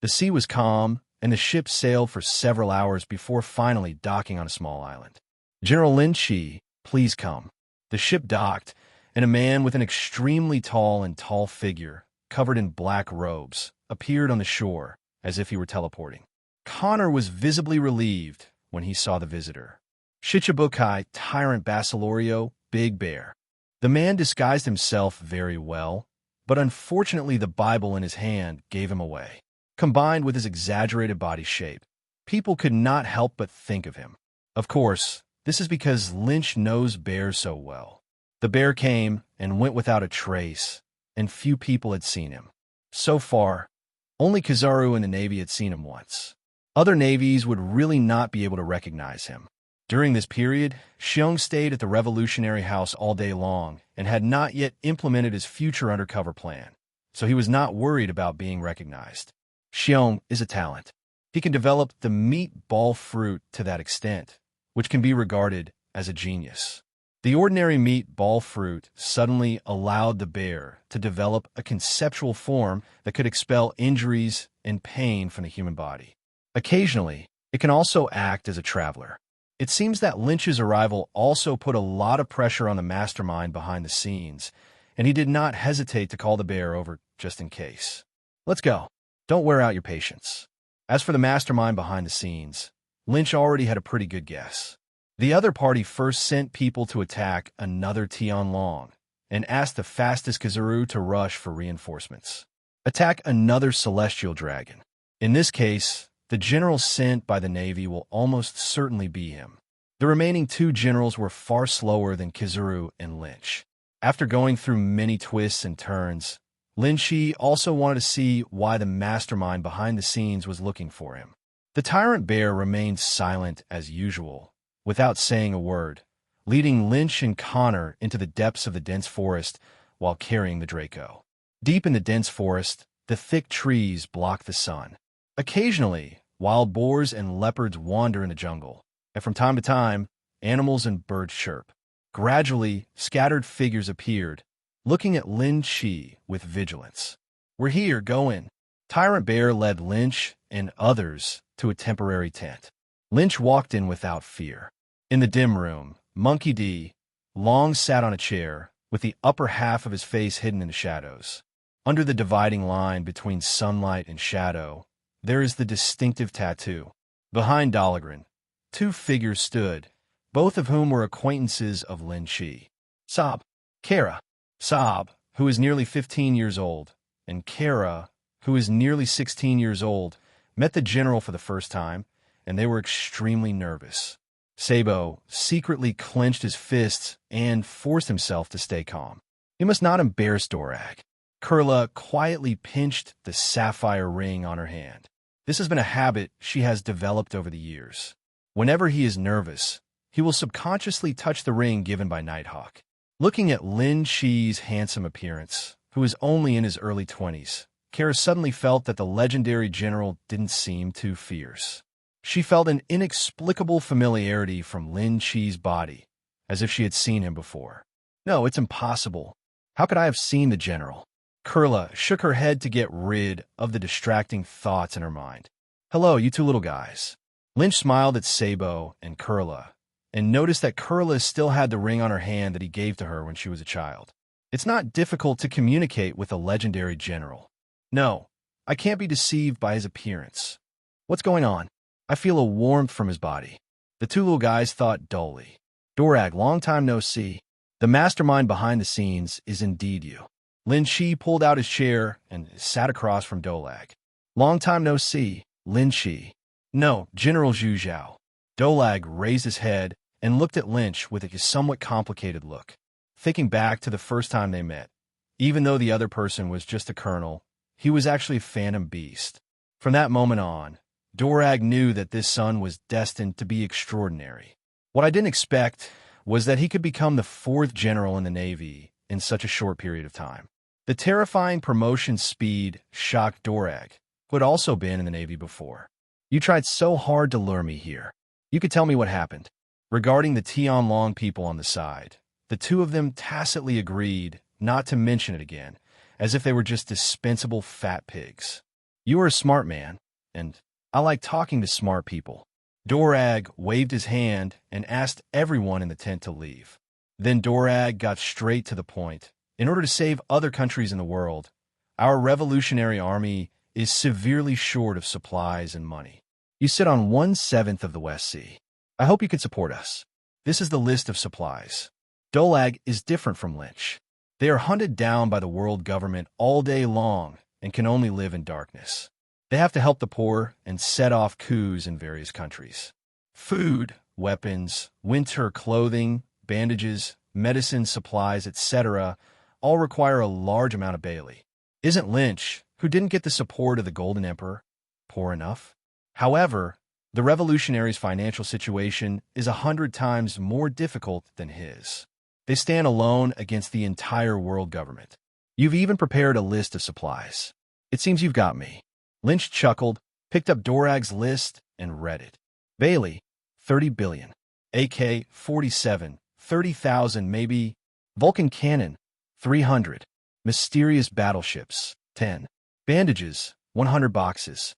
The sea was calm, and the ship sailed for several hours before finally docking on a small island. "General Lin Chi, please come." The ship docked, and a man with an extremely tall figure, covered in black robes, appeared on the shore, as if he were teleporting. Connor was visibly relieved when he saw the visitor. Shichibukai, Tyrant Basilorio, Big Bear. The man disguised himself very well, but unfortunately the Bible in his hand gave him away. Combined with his exaggerated body shape, people could not help but think of him. Of course, this is because Lynch knows bears so well. The bear came and went without a trace, and few people had seen him. So far, only Kizaru in the Navy had seen him once. Other navies would really not be able to recognize him. During this period, Xiong stayed at the Revolutionary House all day long and had not yet implemented his future undercover plan, so he was not worried about being recognized. Xiong is a talent. He can develop the meat-ball fruit to that extent, which can be regarded as a genius. The ordinary meat-ball fruit suddenly allowed the bear to develop a conceptual form that could expel injuries and pain from the human body. Occasionally, it can also act as a traveler. It seems that Lynch's arrival also put a lot of pressure on the mastermind behind the scenes, and he did not hesitate to call the bear over just in case. Let's go. Don't wear out your patience. As for the mastermind behind the scenes, Lynch already had a pretty good guess. The other party first sent people to attack another Tianlong and asked the fastest Kizaru to rush for reinforcements. Attack another celestial dragon. In this case, the general sent by the Navy will almost certainly be him. The remaining two generals were far slower than Kizaru and Lynch. After going through many twists and turns, Lin Shi also wanted to see why the mastermind behind the scenes was looking for him. The tyrant bear remained silent as usual, without saying a word, leading Lynch and Connor into the depths of the dense forest while carrying the Draco. Deep in the dense forest, the thick trees block the sun. Occasionally, wild boars and leopards wander in the jungle, and from time to time, animals and birds chirp. Gradually, scattered figures appeared, looking at Lin Chi with vigilance. "We're here, go in." Tyrant Bear led Lynch and others to a temporary tent. Lynch walked in without fear. In the dim room, Monkey D. Long sat on a chair, with the upper half of his face hidden in the shadows. Under the dividing line between sunlight and shadow, there is the distinctive tattoo. Behind Dahlgren, two figures stood, both of whom were acquaintances of Lin Chi. Saab, Kara. Saab, who is nearly 15 years old, and Kara, who is nearly 16 years old, met the general for the first time, and they were extremely nervous. Sabo secretly clenched his fists and forced himself to stay calm. He must not embarrass Dorag. Kurla quietly pinched the sapphire ring on her hand. This has been a habit she has developed over the years. Whenever he is nervous, he will subconsciously touch the ring given by Nighthawk. Looking at Lin Chi's handsome appearance, who is only in his early 20s, Kara suddenly felt that the legendary general didn't seem too fierce. She felt an inexplicable familiarity from Lin Chi's body, as if she had seen him before. No, it's impossible. How could I have seen the general? Kurla shook her head to get rid of the distracting thoughts in her mind. "Hello, you two little guys." Lynch smiled at Sabo and Kurla, and noticed that Kurla still had the ring on her hand that he gave to her when she was a child. It's not difficult to communicate with a legendary general. No, I can't be deceived by his appearance. What's going on? I feel a warmth from his body. The two little guys thought dully. Dorag, long time no see. The mastermind behind the scenes is indeed you. Lin Chi pulled out his chair and sat across from Dolag. Long time no see, Lin Chi. No, General Zhu Zhao. Dolag raised his head and looked at Lynch with a somewhat complicated look. Thinking back to the first time they met, even though the other person was just a colonel, he was actually a phantom beast. From that moment on, Dorag knew that this son was destined to be extraordinary. What I didn't expect was that he could become the 4th general in the Navy in such a short period of time. The terrifying promotion speed shocked Dorag, who had also been in the Navy before. "You tried so hard to lure me here. You could tell me what happened." Regarding the Tianlong people on the side, the two of them tacitly agreed not to mention it again, as if they were just dispensable fat pigs. "You are a smart man, and I like talking to smart people." Dorag waved his hand and asked everyone in the tent to leave. Then Dorag got straight to the point. "In order to save other countries in the world, our revolutionary army is severely short of supplies and money. You sit on 1/7 of the West Sea. I hope you can support us. This is the list of supplies. Dolag is different from Lynch. They are hunted down by the world government all day long and can only live in darkness. They have to help the poor and set off coups in various countries. Food, weapons, winter clothing, bandages, medicine supplies, etc. all require a large amount of Bailey. Isn't Lynch, who didn't get the support of the Golden Emperor, poor enough? However, the revolutionary's financial situation is 100 times more difficult than his. They stand alone against the entire world government. You've even prepared a list of supplies. It seems you've got me. Lynch chuckled, picked up Dorag's list, and read it. Bailey, 30 billion. AK-47, 30,000 maybe. Vulcan cannon, 300. Mysterious battleships, 10. Bandages, 100 boxes.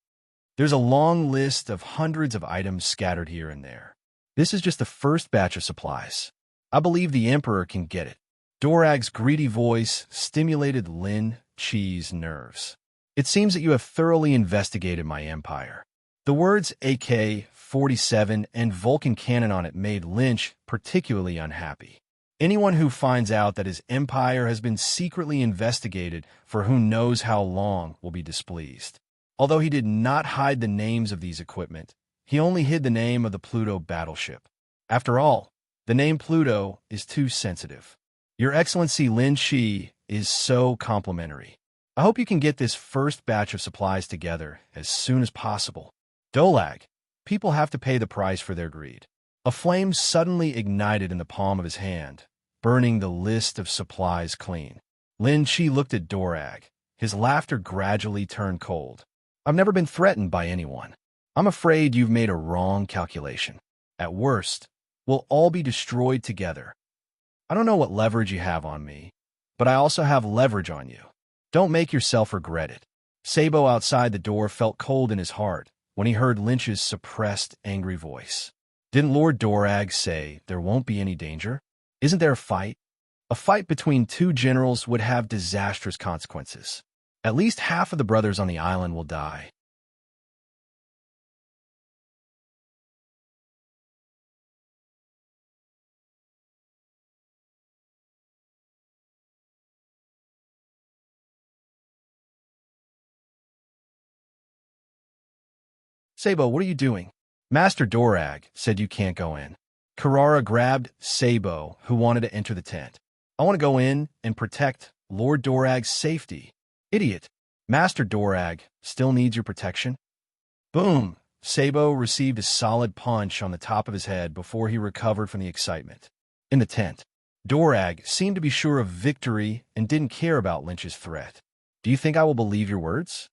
There's a long list of hundreds of items scattered here and there. This is just the first batch of supplies. I believe the Emperor can get it. Dorag's greedy voice stimulated Lin Chi's nerves. It seems that you have thoroughly investigated my empire. The words AK-47 and Vulcan cannon on it made Lynch particularly unhappy. Anyone who finds out that his empire has been secretly investigated for who knows how long will be displeased. Although he did not hide the names of these equipment, he only hid the name of the Pluto battleship. After all, the name Pluto is too sensitive. Your Excellency Lin Chi is so complimentary. I hope you can get this first batch of supplies together as soon as possible. Dolag, people have to pay the price for their greed. A flame suddenly ignited in the palm of his hand, burning the list of supplies clean. Lin Chi looked at Dorag. His laughter gradually turned cold. I've never been threatened by anyone. I'm afraid you've made a wrong calculation. At worst, we'll all be destroyed together. I don't know what leverage you have on me, but I also have leverage on you. Don't make yourself regret it. Sabo outside the door felt cold in his heart when he heard Lynch's suppressed, angry voice. Didn't Lord Dorag say there won't be any danger? Isn't there a fight? A fight between two generals would have disastrous consequences. At least half of the brothers on the island will die. Sabo, what are you doing? Master Dorag said you can't go in. Carrara grabbed Sabo, who wanted to enter the tent. I want to go in and protect Lord Dorag's safety. Idiot. Master Dorag still needs your protection. Boom. Sabo received a solid punch on the top of his head before he recovered from the excitement. In the tent, Dorag seemed to be sure of victory and didn't care about Lynch's threat. Do you think I will believe your words?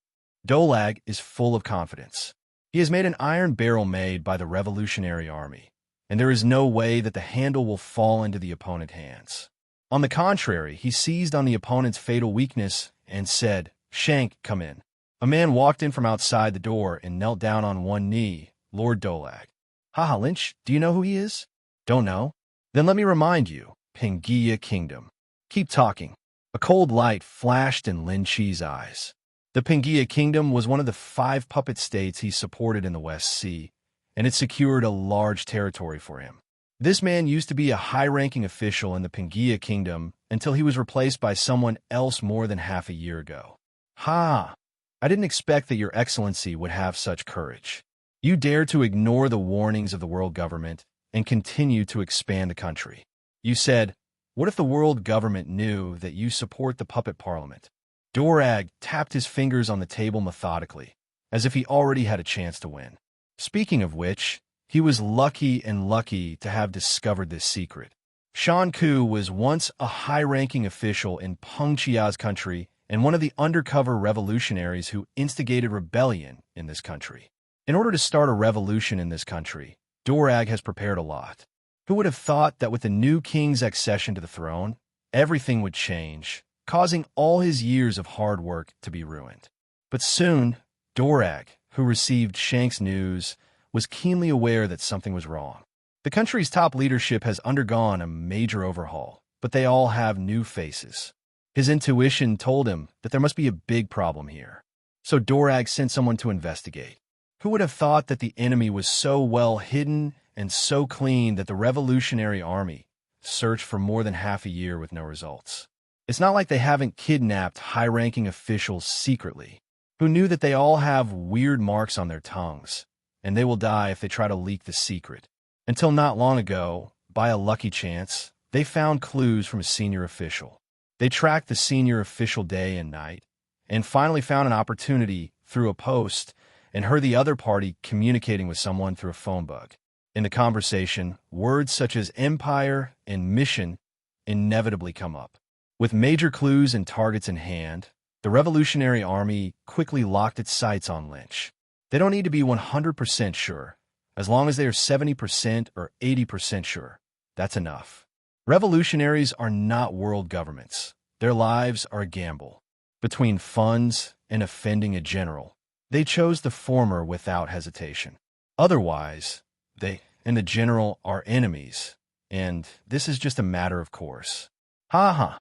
Dolag is full of confidence. He has made an iron barrel made by the Revolutionary Army, and there is no way that the handle will fall into the opponent's hands. On the contrary, he seized on the opponent's fatal weakness and said, "Shank, come in." A man walked in from outside the door and knelt down on one knee, Lord Dolag. Haha, Lynch, do you know who he is? Don't know? Then let me remind you, Pangaea Kingdom. Keep talking. A cold light flashed in Lin Chi's eyes. The Pangaea Kingdom was one of the 5 puppet states he supported in the West Sea, and it secured a large territory for him. This man used to be a high-ranking official in the Pangaea Kingdom until he was replaced by someone else more than half a year ago. Ha! I didn't expect that your excellency would have such courage. You dare to ignore the warnings of the world government and continue to expand the country. You said, what if the world government knew that you support the puppet parliament? Dorag tapped his fingers on the table methodically, as if he already had a chance to win. Speaking of which, he was lucky to have discovered this secret. Shan Ku was once a high-ranking official in Pengqia's country and one of the undercover revolutionaries who instigated rebellion in this country. In order to start a revolution in this country, Dorag has prepared a lot. Who would have thought that with the new king's accession to the throne, everything would change, causing all his years of hard work to be ruined? But soon, Dorag, who received Shank's news, was keenly aware that something was wrong. The country's top leadership has undergone a major overhaul, but they all have new faces. His intuition told him that there must be a big problem here. So Dorag sent someone to investigate. Who would have thought that the enemy was so well hidden and so clean that the Revolutionary Army searched for more than half a year with no results? It's not like they haven't kidnapped high-ranking officials secretly, who knew that they all have weird marks on their tongues, and they will die if they try to leak the secret. Until not long ago, by a lucky chance, they found clues from a senior official. They tracked the senior official day and night, and finally found an opportunity through a post and heard the other party communicating with someone through a phone bug. In the conversation, words such as empire and mission inevitably come up. With major clues and targets in hand, the Revolutionary Army quickly locked its sights on Lynch. They don't need to be 100% sure. As long as they are 70% or 80% sure, that's enough. Revolutionaries are not world governments. Their lives are a gamble. Between funds and offending a general, they chose the former without hesitation. Otherwise, they and the general are enemies, and this is just a matter of course. Ha ha.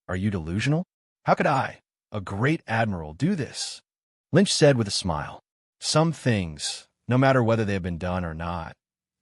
Are you delusional? How could I, a great admiral, do this? Lynch said with a smile. Some things, no matter whether they have been done or not,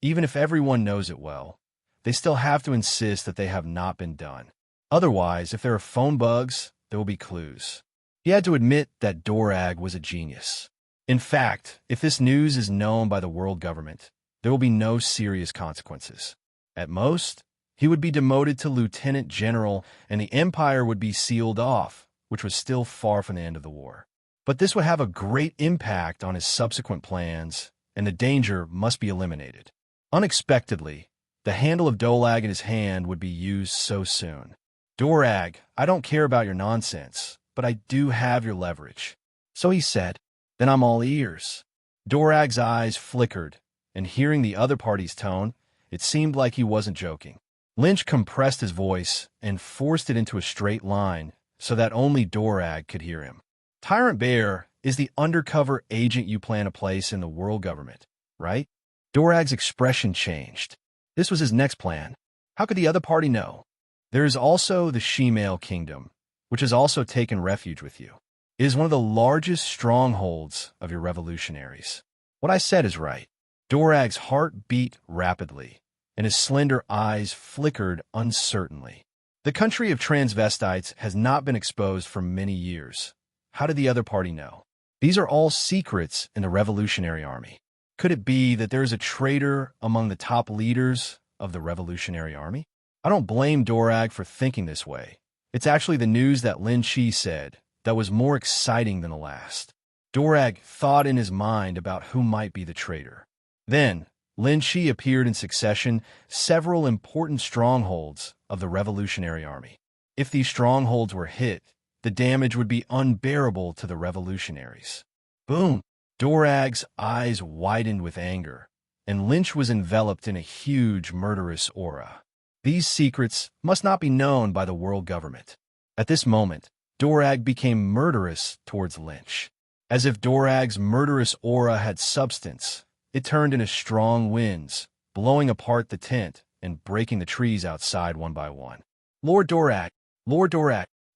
even if everyone knows it well, they still have to insist that they have not been done. Otherwise, if there are phone bugs, there will be clues. He had to admit that Dorag was a genius. In fact, if this news is known by the world government, there will be no serious consequences. At most, he would be demoted to lieutenant general and the empire would be sealed off, which was still far from the end of the war. But this would have a great impact on his subsequent plans, and the danger must be eliminated. Unexpectedly, the handle of Dolag in his hand would be used so soon. Dorag, I don't care about your nonsense, but I do have your leverage. So he said, then I'm all ears. Dorag's eyes flickered, and hearing the other party's tone, it seemed like he wasn't joking. Lynch compressed his voice and forced it into a straight line so that only Dorag could hear him. Tyrant Bear is the undercover agent you plan to place in the world government, right? Dorag's expression changed. This was his next plan. How could the other party know? There is also the Shemale Kingdom, which has also taken refuge with you. It is one of the largest strongholds of your revolutionaries. What I said is right. Dorag's heart beat rapidly, and his slender eyes flickered uncertainly. The country of transvestites has not been exposed for many years. How did the other party know? These are all secrets in the Revolutionary Army. Could it be that there is a traitor among the top leaders of the Revolutionary Army? I don't blame Dorag for thinking this way. It's actually the news that Lin Chi said that was more exciting than the last. Dorag thought in his mind about who might be the traitor. Then, Lin Chi appeared in succession several important strongholds of the Revolutionary Army. If these strongholds were hit, the damage would be unbearable to the revolutionaries. Boom! Dorag's eyes widened with anger, and Lynch was enveloped in a huge murderous aura. These secrets must not be known by the world government. At this moment, Dorag became murderous towards Lynch. As if Dorag's murderous aura had substance, it turned into strong winds, blowing apart the tent and breaking the trees outside one by one. Lord Dorag,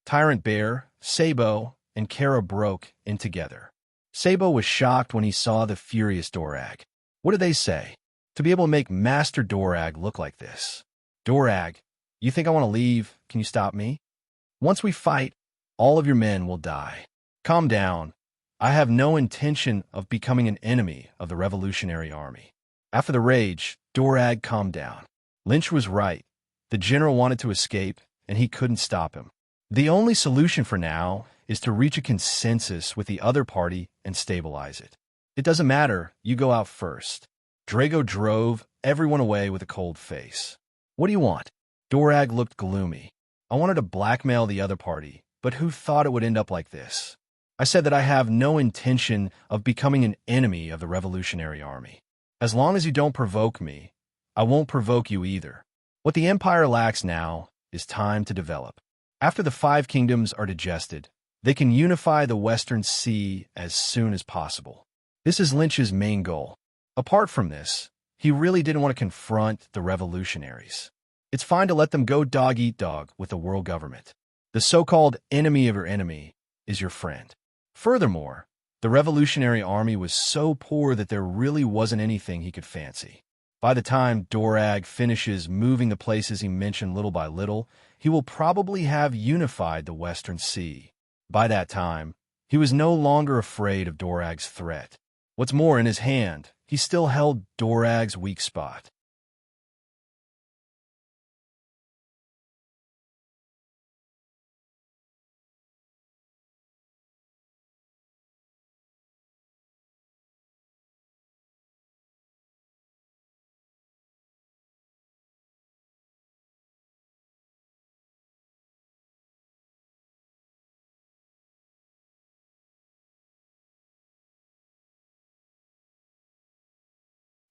Tyrant Bear, Sabo, and Kara broke in together. Sabo was shocked when he saw the furious Dorag. What did they say? To be able to make Master Dorag look like this. Dorag, you think I want to leave? Can you stop me? Once we fight, all of your men will die. Calm down. I have no intention of becoming an enemy of the Revolutionary Army. After the rage, Dorag calmed down. Lynch was right. The general wanted to escape, and he couldn't stop him. The only solution for now is to reach a consensus with the other party and stabilize it. It doesn't matter, you go out first. Drago drove everyone away with a cold face. What do you want? Dorag looked gloomy. I wanted to blackmail the other party, but who thought it would end up like this? I said that I have no intention of becoming an enemy of the Revolutionary Army. As long as you don't provoke me, I won't provoke you either. What the Empire lacks now is time to develop. After the 5 kingdoms are digested, they can unify the Western Sea as soon as possible. This is Lynch's main goal. Apart from this, he really didn't want to confront the revolutionaries. It's fine to let them go dog-eat-dog with the world government. The so-called enemy of your enemy is your friend. Furthermore, The Revolutionary Army was so poor that there really wasn't anything he could fancy. By the time Dorag finishes moving the places he mentioned little by little, he will probably have unified the Western Sea. By that time, he was no longer afraid of Dorag's threat. What's more, in his hand, he still held Dorag's weak spot.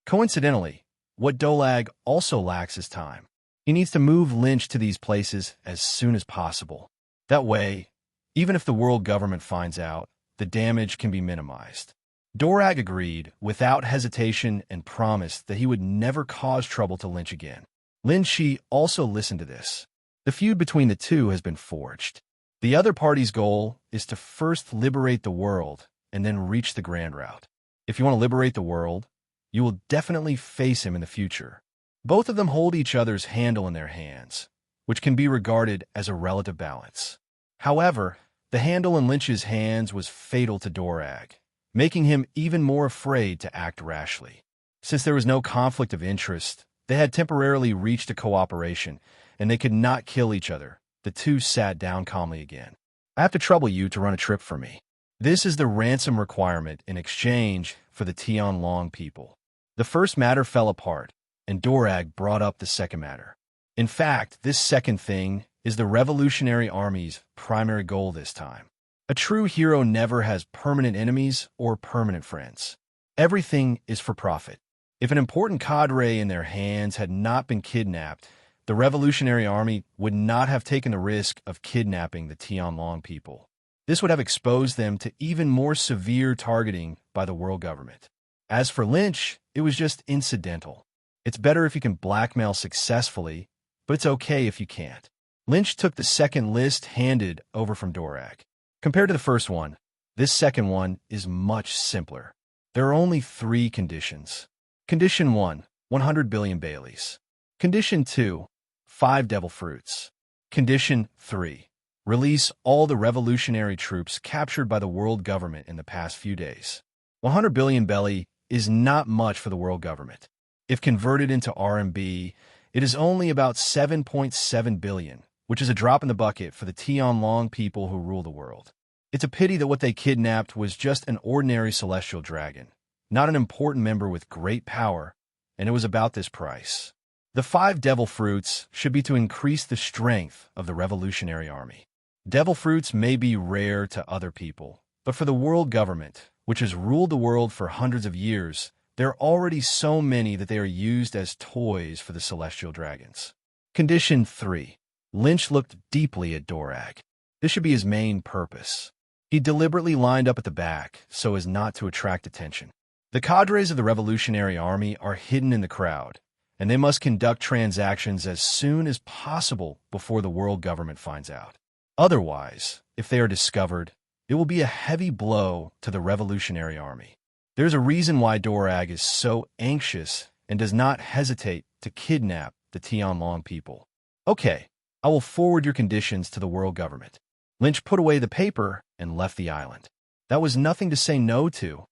Coincidentally, what Dolag also lacks is time. He needs to move Lynch to these places as soon as possible. That way, even if the world government finds out, the damage can be minimized. Dorag agreed without hesitation and promised that he would never cause trouble to Lynch again. Lin Shi also listened to this. The feud between the two has been forged. The other party's goal is to first liberate the world and then reach the grand route. If you want to liberate the world, you will definitely face him in the future. Both of them hold each other's handle in their hands, which can be regarded as a relative balance. However, the handle in Lynch's hands was fatal to Dorag, making him even more afraid to act rashly. Since there was no conflict of interest, they had temporarily reached a cooperation, and they could not kill each other. The two sat down calmly again. I have to trouble you to run a trip for me. This is the ransom requirement in exchange for the Tianlong people. The first matter fell apart, and Dorag brought up the second matter. In fact, this second thing is the Revolutionary Army's primary goal this time. A true hero never has permanent enemies or permanent friends. Everything is for profit. If an important cadre in their hands had not been kidnapped, the Revolutionary Army would not have taken the risk of kidnapping the Tianlong people. This would have exposed them to even more severe targeting by the world government. As for Lynch, it was just incidental. It's better if you can blackmail successfully, but it's okay if you can't. Lynch took the second list handed over from Dorag. Compared to the first one, this second one is much simpler. There are only 3 conditions. Condition 1, 100 billion Baileys. Condition 2, 5 devil fruits. Condition 3, release all the revolutionary troops captured by the world government in the past few days. 100 billion Belly is not much for the world government. If converted into RMB, it is only about 7.7 billion, which is a drop in the bucket for the Tianlong people who rule the world. It's a pity that what they kidnapped was just an ordinary celestial dragon, not an important member with great power, and it was about this price. The 5 devil fruits should be to increase the strength of the Revolutionary Army. Devil fruits may be rare to other people, but for the world government, which has ruled the world for hundreds of years, there are already so many that they are used as toys for the celestial dragons. Condition 3. Lynch looked deeply at Dorag. This should be his main purpose. He deliberately lined up at the back so as not to attract attention. The cadres of the Revolutionary Army are hidden in the crowd, and they must conduct transactions as soon as possible before the world government finds out. Otherwise, if they are discovered, it will be a heavy blow to the Revolutionary Army. There's a reason why Dorag is so anxious and does not hesitate to kidnap the Tianlong people. Okay, I will forward your conditions to the world government. Lynch put away the paper and left the island. That was nothing to say no to,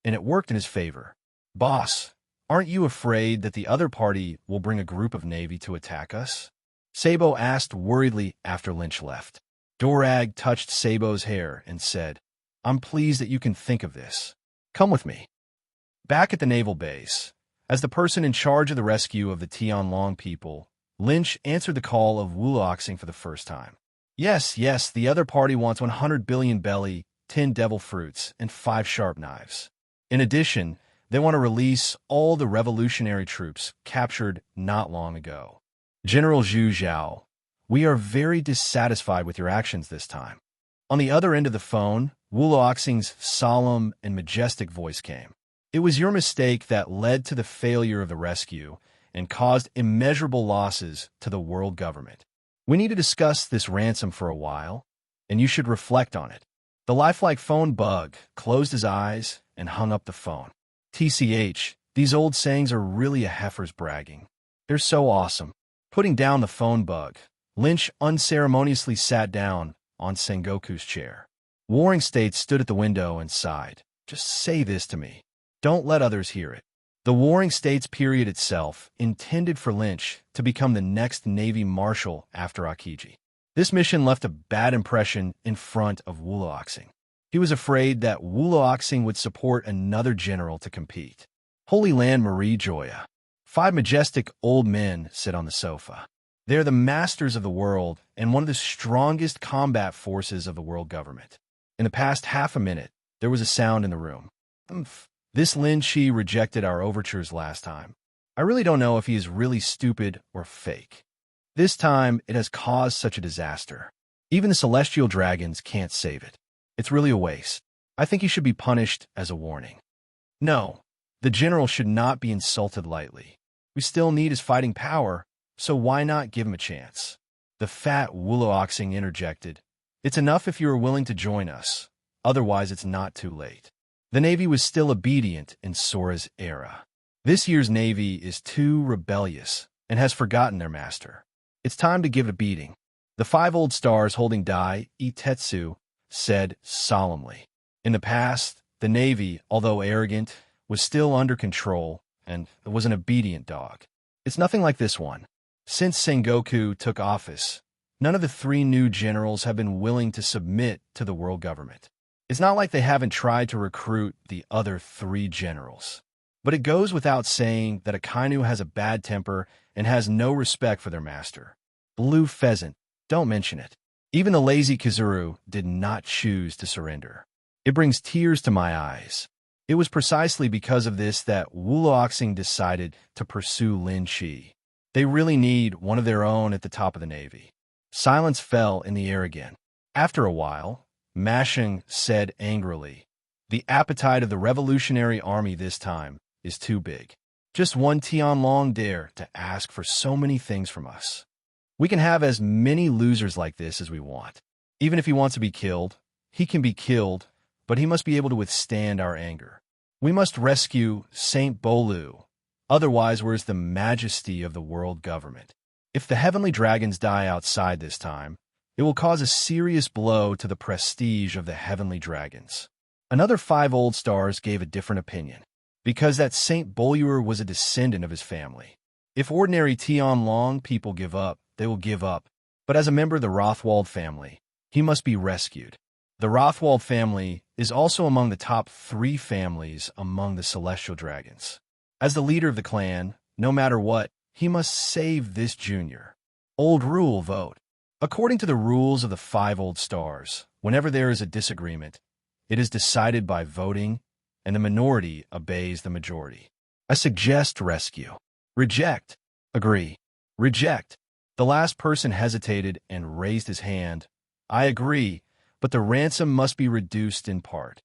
and it worked in his favor. Boss, aren't you afraid that the other party will bring a group of Navy to attack us? Sabo asked worriedly after Lynch left. Dorag touched Sabo's hair and said, I'm pleased that you can think of this. Come with me. Back at the naval base, as the person in charge of the rescue of the Tianlong people, Lynch answered the call of Wuloxing for the first time. Yes, the other party wants 100 billion belly, 10 devil fruits, and 5 sharp knives. In addition, they want to release all the revolutionary troops captured not long ago. General Zhu Zhao, we are very dissatisfied with your actions this time. On the other end of the phone, Wuloxing's solemn and majestic voice came. It was your mistake that led to the failure of the rescue and caused immeasurable losses to the world government. We need to discuss this ransom for a while, and you should reflect on it. The lifelike phone bug closed his eyes and hung up the phone. TCH, these old sayings are really a heifer's bragging. They're so awesome. Putting down the phone bug, Lynch unceremoniously sat down on Sengoku's chair. Warring States stood at the window and sighed. Just say this to me. Don't let others hear it. The Warring States period itself intended for Lynch to become the next Navy Marshal after Akiji. This mission left a bad impression in front of Wulaoxing. He was afraid that Wulaoxing would support another general to compete. Holy Land Marie Joya. 5 majestic old men sit on the sofa. They are the masters of the world and one of the strongest combat forces of the world government. In the past half a minute, there was a sound in the room. This Lin Shi rejected our overtures last time. I really don't know if he is really stupid or fake. This time, it has caused such a disaster. Even the celestial dragons can't save it. It's really a waste. I think he should be punished as a warning. No, the general should not be insulted lightly. We still need his fighting power, so why not give him a chance? The fat Wulaoxing interjected. It's enough if you are willing to join us. Otherwise, it's not too late. The Navy was still obedient in Sora's era. This year's Navy is too rebellious and has forgotten their master. It's time to give it a beating. The 5 old stars holding Dai Itetsu said solemnly. In the past, the Navy, although arrogant, was still under control and was an obedient dog. It's nothing like this one. Since Sengoku took office, none of the 3 new generals have been willing to submit to the world government. It's not like they haven't tried to recruit the other 3 generals. But it goes without saying that Akainu has a bad temper and has no respect for their master. Blue Pheasant, don't mention it. Even the lazy Kizuru did not choose to surrender. It brings tears to my eyes. It was precisely because of this that Wulaoxing decided to pursue Lin Shi. They really need one of their own at the top of the Navy. Silence fell in the air again. After a while, Mashing said angrily, "The appetite of the Revolutionary Army this time is too big. Just one Tianlong dare to ask for so many things from us. We can have as many losers like this as we want. Even if he wants to be killed, he can be killed, but he must be able to withstand our anger. We must rescue Saint Bolu. Otherwise, where's the majesty of the world government? If the heavenly dragons die outside this time, it will cause a serious blow to the prestige of the heavenly dragons." Another 5 old stars gave a different opinion, because that Saint Boluer was a descendant of his family. If ordinary Tianlong people give up, they will give up, but as a member of the Rothwald family, he must be rescued. The Rothwald family is also among the top 3 families among the celestial dragons. As the leader of the clan, no matter what, he must save this junior. Old rule vote. According to the rules of the 5 old stars, whenever there is a disagreement, it is decided by voting, and the minority obeys the majority. I suggest rescue. Reject. Agree. Reject. The last person hesitated and raised his hand. I agree, but the ransom must be reduced in part.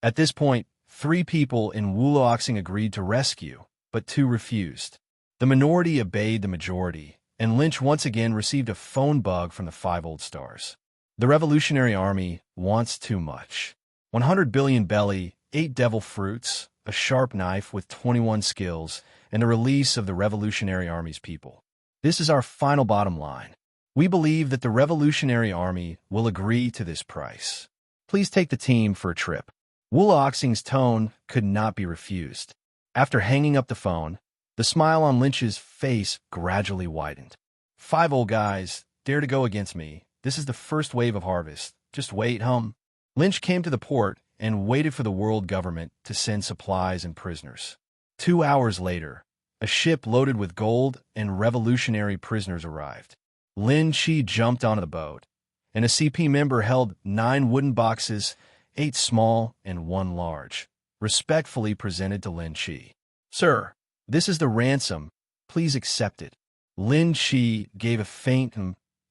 At this point, 3 people in Wulaoxing agreed to rescue, but 2 refused. The minority obeyed the majority, and Lynch once again received a phone bug from the 5 old stars. The Revolutionary Army wants too much. 100 billion belly, 8 devil fruits, a sharp knife with 21 skills, and the release of the Revolutionary Army's people. This is our final bottom line. We believe that the Revolutionary Army will agree to this price. Please take the team for a trip. Wulaoxing's tone could not be refused. After hanging up the phone, the smile on Lynch's face gradually widened. 5 old guys, dare to go against me. This is the first wave of harvest. Just wait, hum. Lynch came to the port and waited for the world government to send supplies and prisoners. 2 hours later, a ship loaded with gold and revolutionary prisoners arrived. Lin Chi jumped onto the boat, and a CP member held 9 wooden boxes, 8 small and 1 large, respectfully presented to Lin Chi. "Sir, this is the ransom. Please accept it." Lin Chi gave a faint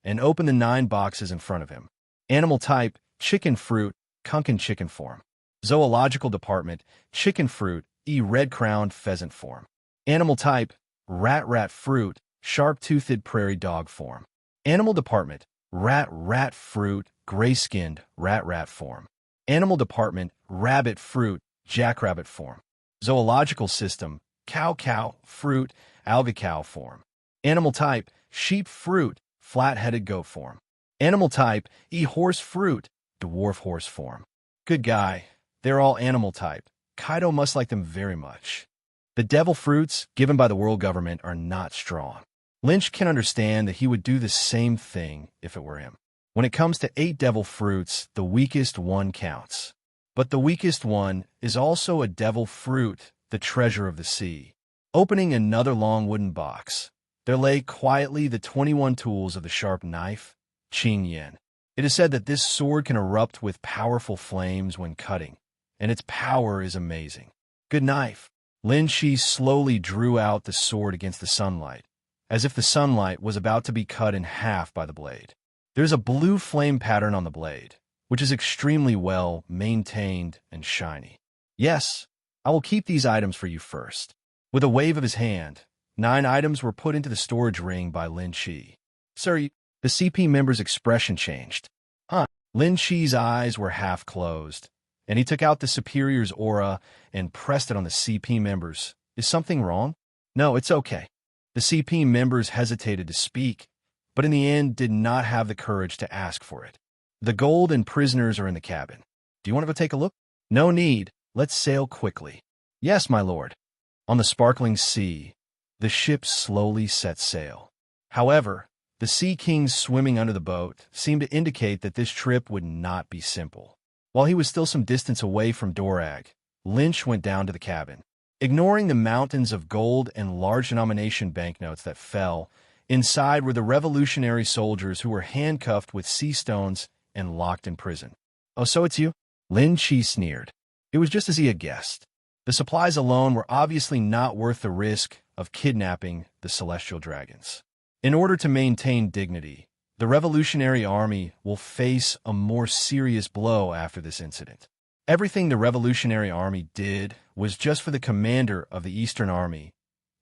and opened the 9 boxes in front of him. Animal type, chicken fruit, Kunkin chicken form. Zoological department, chicken fruit, red-crowned pheasant form. Animal type, rat fruit, sharp-toothed prairie dog form. Animal department, rat fruit, gray-skinned rat form. Animal department, rabbit fruit, jackrabbit form. Zoological system, cow fruit, alga-cow form. Animal type, sheep fruit, flat-headed goat form. Animal type, horse fruit, dwarf horse form. Good guy. They're all animal type. Kaido must like them very much. The devil fruits given by the world government are not strong. Lynch can understand that he would do the same thing if it were him. When it comes to 8 devil fruits, the weakest one counts. But the weakest one is also a devil fruit, the treasure of the sea. Opening another long wooden box, there lay quietly the 21 tools of the sharp knife, Qing Yin. It is said that this sword can erupt with powerful flames when cutting, and its power is amazing. Good knife. Lin Chi slowly drew out the sword against the sunlight, as if the sunlight was about to be cut in half by the blade. There's a blue flame pattern on the blade, which is extremely well maintained and shiny. Yes, I will keep these items for you first. With a wave of his hand, 9 items were put into the storage ring by Lin Chi. Sir, the CP member's expression changed. Lin Chi's eyes were half closed, and he took out the superior's aura and pressed it on the CP members. Is something wrong? No, it's okay. The CP members hesitated to speak, but in the end did not have the courage to ask for it. The gold and prisoners are in the cabin. Do you want to go take a look? No need. Let's sail quickly. Yes, my lord. On the sparkling sea, the ship slowly set sail. However, the Sea Kings swimming under the boat seemed to indicate that this trip would not be simple. While he was still some distance away from Dorag, Lynch went down to the cabin. Ignoring the mountains of gold and large denomination banknotes that fell, inside were the revolutionary soldiers who were handcuffed with sea stones and locked in prison. Oh, so it's you? Lin Chi sneered. It was just as he had guessed. The supplies alone were obviously not worth the risk of kidnapping the celestial dragons. In order to maintain dignity, the Revolutionary Army will face a more serious blow after this incident. Everything the Revolutionary Army did was just for the commander of the Eastern Army,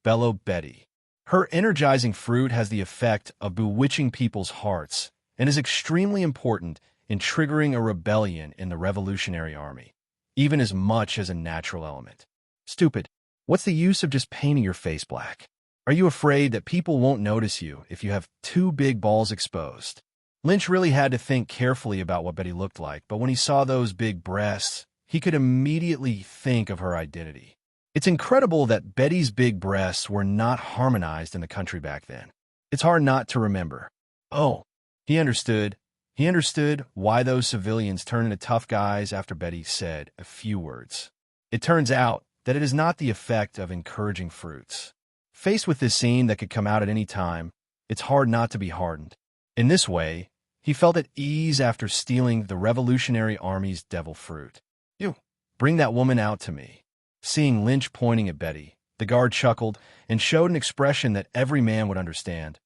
Bello Betty. Her energizing fruit has the effect of bewitching people's hearts and is extremely important in triggering a rebellion in the Revolutionary Army, even as much as a natural element. Stupid. What's the use of just painting your face black? Are you afraid that people won't notice you if you have 2 big balls exposed? Lynch really had to think carefully about what Betty looked like, but when he saw those big breasts, he could immediately think of her identity. It's incredible that Betty's big breasts were not harmonized in the country back then. It's hard not to remember. Oh, he understood. He understood why those civilians turned into tough guys after Betty said a few words. It turns out that it is not the effect of encouraging fruits. Faced with this scene that could come out at any time, it's hard not to be hardened. In this way, he felt at ease after stealing the Revolutionary Army's devil fruit. You, bring that woman out to me. Seeing Lynch pointing at Betty, the guard chuckled and showed an expression that every man would understand.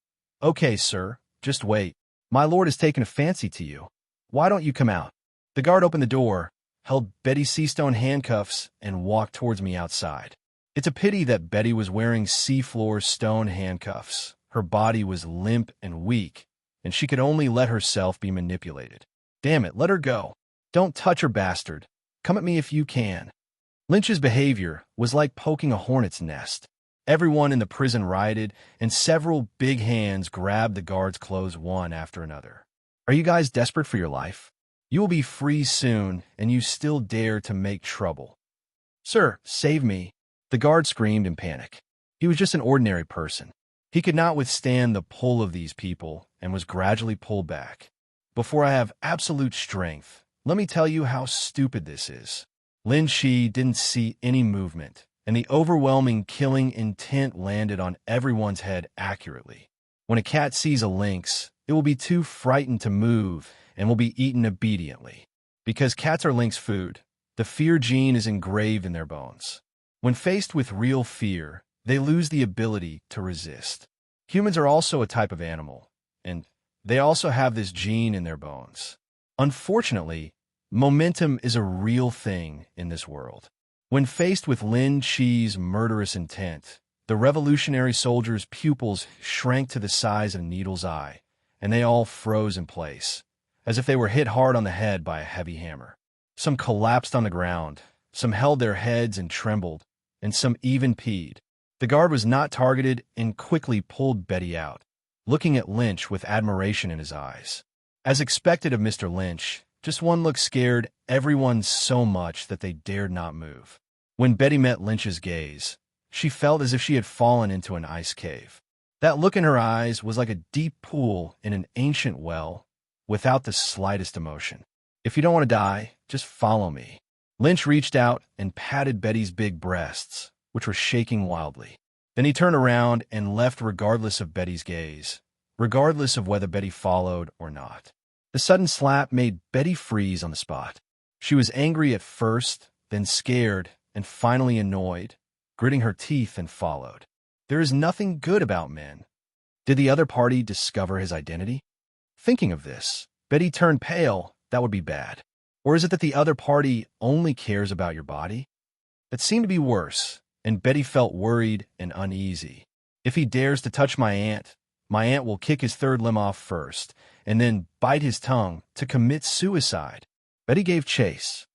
Okay, sir, just wait. My lord has taken a fancy to you. Why don't you come out? The guard opened the door, held Betty's seastone handcuffs, and walked towards me outside. It's a pity that Betty was wearing seafloor stone handcuffs. Her body was limp and weak, and she could only let herself be manipulated. Damn it, let her go. Don't touch her, bastard. Come at me if you can. Lynch's behavior was like poking a hornet's nest. Everyone in the prison rioted, and several big hands grabbed the guards' clothes one after another. Are you guys desperate for your life? You will be free soon, and you still dare to make trouble. Sir, save me. The guard screamed in panic. He was just an ordinary person. He could not withstand the pull of these people and was gradually pulled back. Before I have absolute strength, let me tell you how stupid this is. Lin Chi didn't see any movement, and the overwhelming killing intent landed on everyone's head accurately. When a cat sees a lynx, it will be too frightened to move and will be eaten obediently. Because cats are lynx food, the fear gene is engraved in their bones. When faced with real fear, they lose the ability to resist. Humans are also a type of animal, and they also have this gene in their bones. Unfortunately, momentum is a real thing in this world. When faced with Lin Chi's murderous intent, the revolutionary soldiers' pupils shrank to the size of a needle's eye, and they all froze in place, as if they were hit hard on the head by a heavy hammer. Some collapsed on the ground, some held their heads and trembled, and some even peed. The guard was not targeted and quickly pulled Betty out, looking at Lynch with admiration in his eyes. As expected of Mr. Lynch, just one look scared everyone so much that they dared not move. When Betty met Lynch's gaze, she felt as if she had fallen into an ice cave. That look in her eyes was like a deep pool in an ancient well, without the slightest emotion. "If you don't want to die, just follow me." Lynch reached out and patted Betty's big breasts, which were shaking wildly. Then he turned around and left regardless of Betty's gaze, regardless of whether Betty followed or not. The sudden slap made Betty freeze on the spot. She was angry at first, then scared, and finally annoyed, gritting her teeth and followed. There is nothing good about men. Did the other party discover his identity? Thinking of this, Betty turned pale. That would be bad. Or is it that the other party only cares about your body? That seemed to be worse, and Betty felt worried and uneasy. If he dares to touch my aunt will kick his third limb off first, and then bite his tongue to commit suicide. Betty gave chase.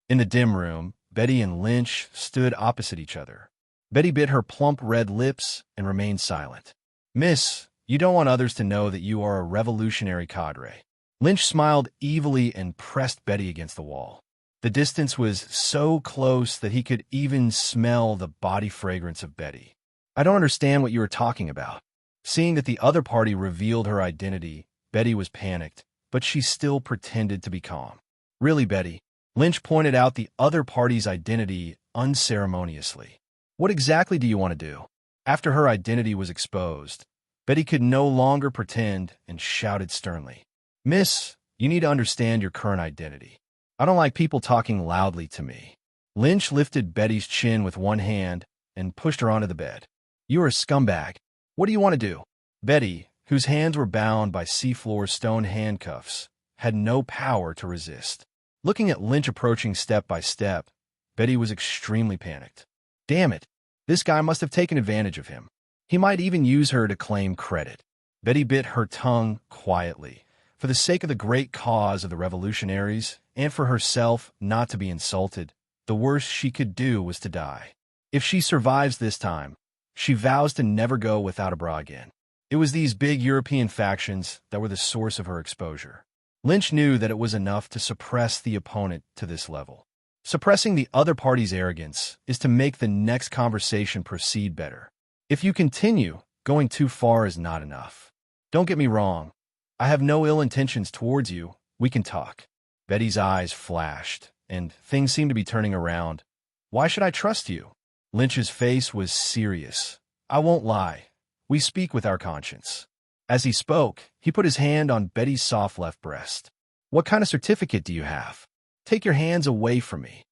In the dim room, Betty and Lynch stood opposite each other. Betty bit her plump red lips and remained silent. "Miss, you don't want others to know that you are a revolutionary cadre." Lynch smiled evilly and pressed Betty against the wall. The distance was so close that he could even smell the body fragrance of Betty. "I don't understand what you are talking about." Seeing that the other party revealed her identity, Betty was panicked, but she still pretended to be calm. "Really, Betty?" Lynch pointed out the other party's identity unceremoniously. "What exactly do you want to do?" After her identity was exposed, Betty could no longer pretend and shouted sternly. "Miss, you need to understand your current identity. I don't like people talking loudly to me." Lynch lifted Betty's chin with one hand and pushed her onto the bed. "You are a scumbag. What do you want to do?" Betty, whose hands were bound by seafloor stone handcuffs, had no power to resist. Looking at Lynch approaching step by step, Betty was extremely panicked. Damn it, this guy must have taken advantage of him. He might even use her to claim credit. Betty bit her tongue quietly, for the sake of the great cause of the revolutionaries, and for herself not to be insulted. The worst she could do was to die. If she survives this time, she vows to never go without a bra again. It was these big European factions that were the source of her exposure. Lynch knew that it was enough to suppress the opponent to this level. Suppressing the other party's arrogance is to make the next conversation proceed better. If you continue, going too far is not enough. Don't get me wrong. I have no ill intentions towards you. We can talk. Betty's eyes flashed, and things seemed to be turning around. Why should I trust you? Lynch's face was serious. I won't lie. We speak with our conscience. As he spoke, he put his hand on Betty's soft left breast. What kind of certificate do you have? Take your hands away from me.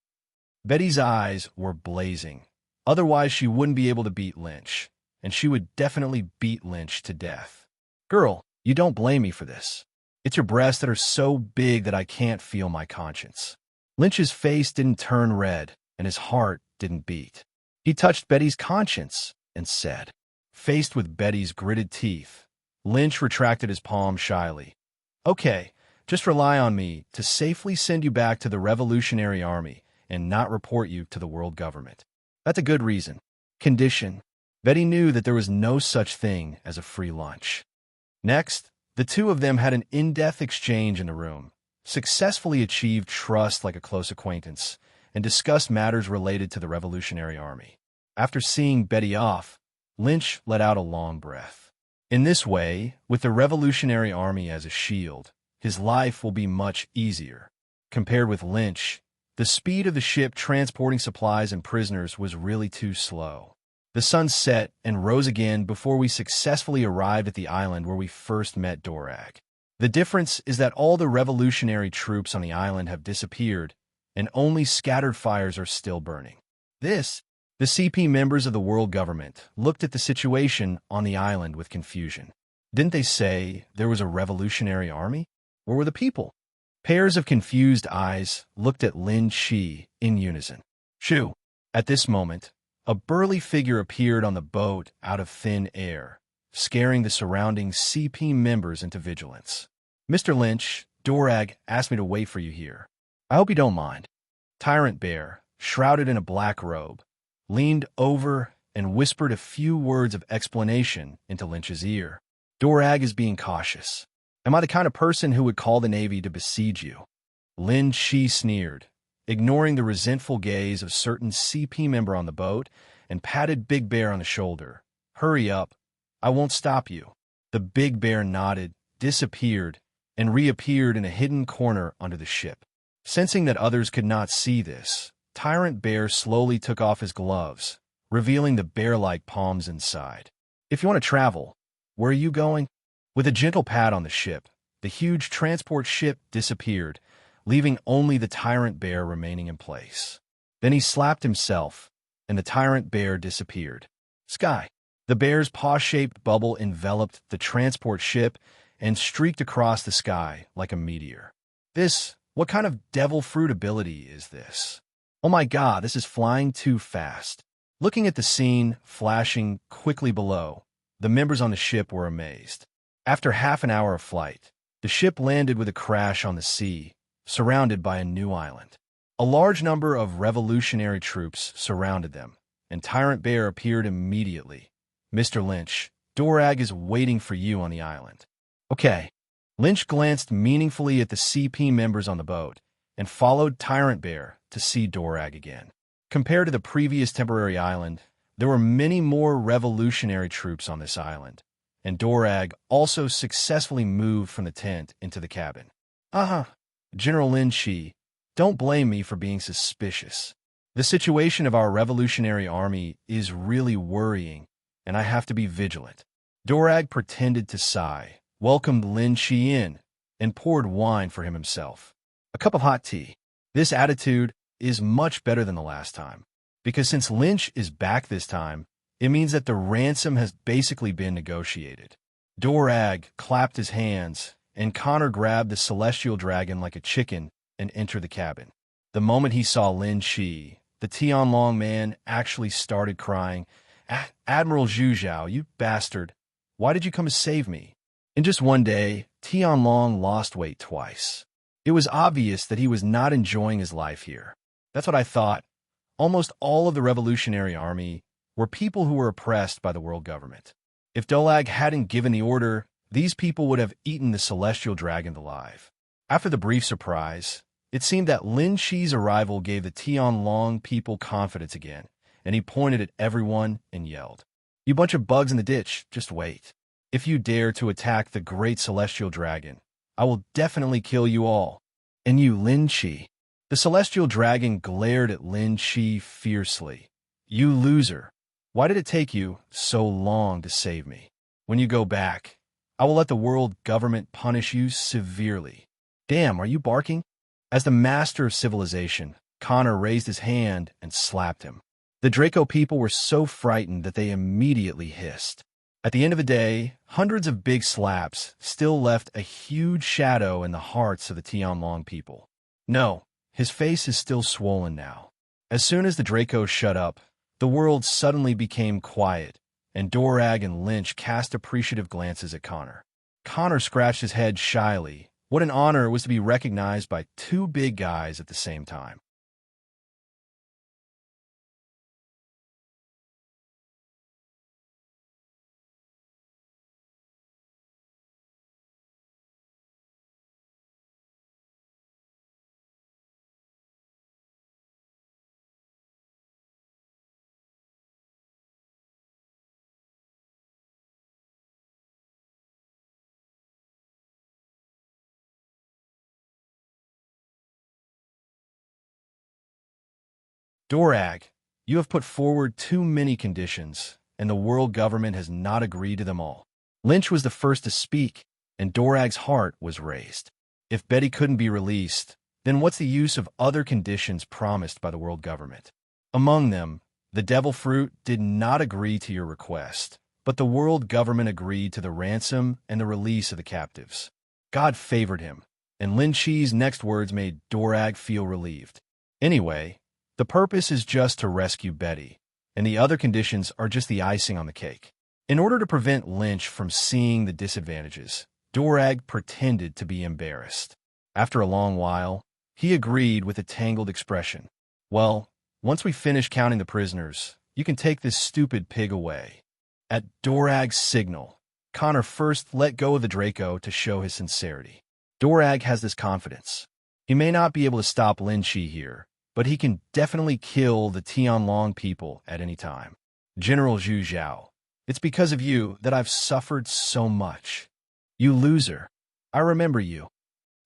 Betty's eyes were blazing. Otherwise, she wouldn't be able to beat Lynch, and she would definitely beat Lynch to death. Girl, you don't blame me for this. It's your breasts that are so big that I can't feel my conscience. Lynch's face didn't turn red, and his heart didn't beat. He touched Betty's conscience and said, faced with Betty's gritted teeth, Lynch retracted his palm shyly. Okay, just rely on me to safely send you back to the Revolutionary Army and not report you to the world government. That's a good reason. Condition. Betty knew that there was no such thing as a free lunch. Next, the two of them had an in-depth exchange in the room, successfully achieved trust like a close acquaintance, and discussed matters related to the Revolutionary Army. After seeing Betty off, Lynch let out a long breath. In this way, with the Revolutionary Army as a shield, his life will be much easier. Compared with Lynch, the speed of the ship transporting supplies and prisoners was really too slow. The sun set and rose again before we successfully arrived at the island where we first met Dorag. The difference is that all the revolutionary troops on the island have disappeared, and only scattered fires are still burning. The CP members of the world government looked at the situation on the island with confusion. Didn't they say there was a revolutionary army? Where were the people? Pairs of confused eyes looked at Lin Shi in unison. Shoo! At this moment, a burly figure appeared on the boat out of thin air, scaring the surrounding CP members into vigilance. Mr. Lynch, Dorag asked me to wait for you here. I hope you don't mind. Tyrant Bear, shrouded in a black robe, leaned over and whispered a few words of explanation into Lynch's ear. Dorag is being cautious. Am I the kind of person who would call the Navy to besiege you? Lin Shi sneered, ignoring the resentful gaze of certain CP member on the boat, and patted Big Bear on the shoulder. Hurry up. I won't stop you. The Big Bear nodded, disappeared, and reappeared in a hidden corner under the ship. Sensing that others could not see this, Tyrant Bear slowly took off his gloves, revealing the bear-like palms inside. If you want to travel, where are you going? With a gentle pat on the ship, the huge transport ship disappeared, leaving only the Tyrant Bear remaining in place. Then he slapped himself, and the Tyrant Bear disappeared. Sky. The bear's paw-shaped bubble enveloped the transport ship and streaked across the sky like a meteor. What kind of devil fruit ability is this? Oh my god, this is flying too fast. Looking at the scene flashing quickly below, the members on the ship were amazed. After half an hour of flight, the ship landed with a crash on the sea, surrounded by a new island. A large number of revolutionary troops surrounded them, and Tyrant Bear appeared immediately. Mr. Lynch, Dorag is waiting for you on the island. Okay. Lynch glanced meaningfully at the CP members on the boat and followed Tyrant Bear to see Dorag again. Compared to the previous temporary island, there were many more revolutionary troops on this island, and Dorag also successfully moved from the tent into the cabin. General Lin Shi, don't blame me for being suspicious. The situation of our revolutionary army is really worrying, and I have to be vigilant. Dorag pretended to sigh, welcomed Lin Shi in, and poured wine for him himself. A cup of hot tea. This attitude is much better than the last time, because since Lynch is back this time, it means that the ransom has basically been negotiated. Dorag clapped his hands, and Connor grabbed the celestial dragon like a chicken and entered the cabin. The moment he saw Lin Shi, the Tianlong man actually started crying. Admiral Zhu Zhao, you bastard. Why did you come to save me? In just one day, Tianlong lost weight twice. It was obvious that he was not enjoying his life here. That's what I thought. Almost all of the revolutionary army were people who were oppressed by the world government. If Dolag hadn't given the order, these people would have eaten the celestial dragon alive. After the brief surprise, it seemed that Lin Shi's arrival gave the Tianlong people confidence again, and he pointed at everyone and yelled, "You bunch of bugs in the ditch, just wait. If you dare to attack the great celestial dragon, I will definitely kill you all. And you, Lin Shi." The celestial dragon glared at Lin Shi fiercely. "You loser. Why did it take you so long to save me? When you go back, I will let the world government punish you severely." Damn, are you barking? As the master of civilization, Connor raised his hand and slapped him. The Draco people were so frightened that they immediately hissed. At the end of the day, hundreds of big slaps still left a huge shadow in the hearts of the Tianlong people. No, his face is still swollen now. As soon as the Dracos shut up, the world suddenly became quiet, and Dorag and Lynch cast appreciative glances at Connor. Connor scratched his head shyly. What an honor it was to be recognized by two big guys at the same time. Dorag, You have put forward too many conditions, and the world government has not agreed to them all. Lynch was the first to speak, and Dorag's heart was raised. If Betty couldn't be released, then what's the use of other conditions promised by the world government? Among them, the devil fruit did not agree to your request, but the world government agreed to the ransom and the release of the captives. God favored him, and Lin Chi's next words made Dorag feel relieved. Anyway, the purpose is just to rescue Betty, and the other conditions are just the icing on the cake. In order to prevent Lynch from seeing the disadvantages, Dorag pretended to be embarrassed. After a long while, he agreed with a tangled expression. Well, once we finish counting the prisoners, you can take this stupid pig away. At Dorag's signal, Connor first let go of the Draco to show his sincerity. Dorag has this confidence. He may not be able to stop Lin Chi here, but he can definitely kill the Tianlong people at any time. General Zhu Zhao, it's because of you that I've suffered so much. You loser. I remember you.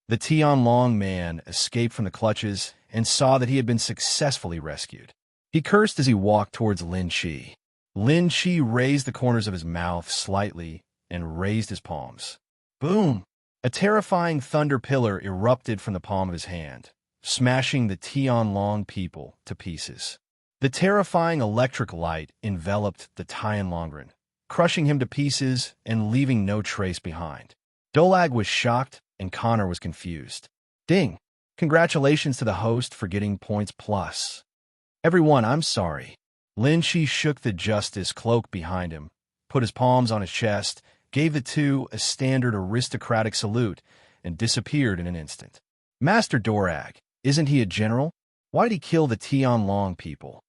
The Tianlong man escaped from the clutches and saw that he had been successfully rescued. He cursed as he walked towards Lin Chi. Lin Chi raised the corners of his mouth slightly and raised his palms. Boom! A terrifying thunder pillar erupted from the palm of his hand, smashing the Tianlong people to pieces. The terrifying electric light enveloped the Tianlongren, crushing him to pieces and leaving no trace behind. Dolag was shocked and Connor was confused. Ding! Congratulations to the host for getting points plus. Everyone, I'm sorry. Lin Chi shook the justice cloak behind him, put his palms on his chest, gave the two a standard aristocratic salute, and disappeared in an instant. Master Dorag, isn't he a general? Why did he kill the Tianlong people?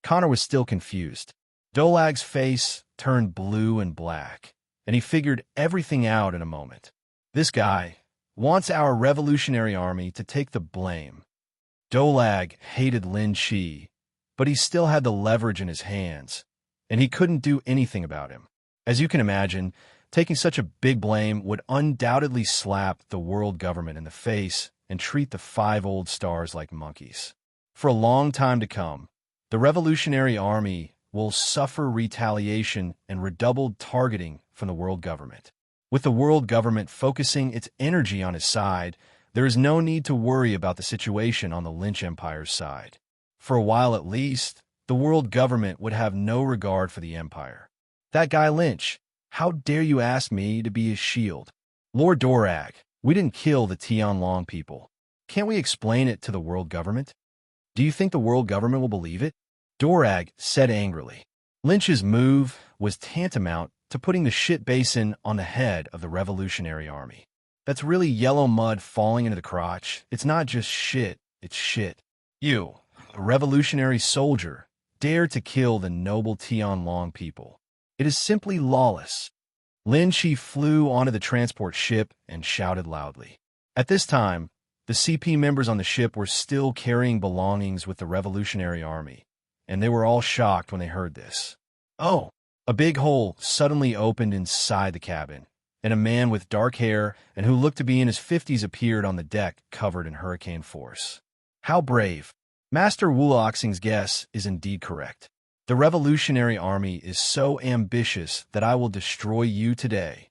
Connor was still confused. Dolag's face turned blue and black, and he figured everything out in a moment. This guy wants our revolutionary army to take the blame. Dolag hated Lin Chi, but he still had the leverage in his hands, and he couldn't do anything about him. As you can imagine, taking such a big blame would undoubtedly slap the world government in the face and treat the 5 old stars like monkeys. For a long time to come, the Revolutionary Army will suffer retaliation and redoubled targeting from the world government. With the world government focusing its energy on his side, there is no need to worry about the situation on the Lynch Empire's side. For a while at least, the world government would have no regard for the Empire. That guy Lynch, how dare you ask me to be his shield? Lord Dorag, we didn't kill the Tianlong people. Can't we explain it to the world government? Do you think the world government will believe it? Dorag said angrily. Lynch's move was tantamount to putting the shit basin on the head of the Revolutionary Army. That's really yellow mud falling into the crotch. It's not just shit, it's shit. You, a revolutionary soldier, dare to kill the noble Tianlong people. It is simply lawless. Lin Chi flew onto the transport ship and shouted loudly. At this time, the CP members on the ship were still carrying belongings with the Revolutionary Army, and they were all shocked when they heard this. Oh! A big hole suddenly opened inside the cabin, and a man with dark hair and who looked to be in his 50s appeared on the deck covered in hurricane force. How brave! Master Wuloxing's guess is indeed correct. The Revolutionary Army is so ambitious that I will destroy you today.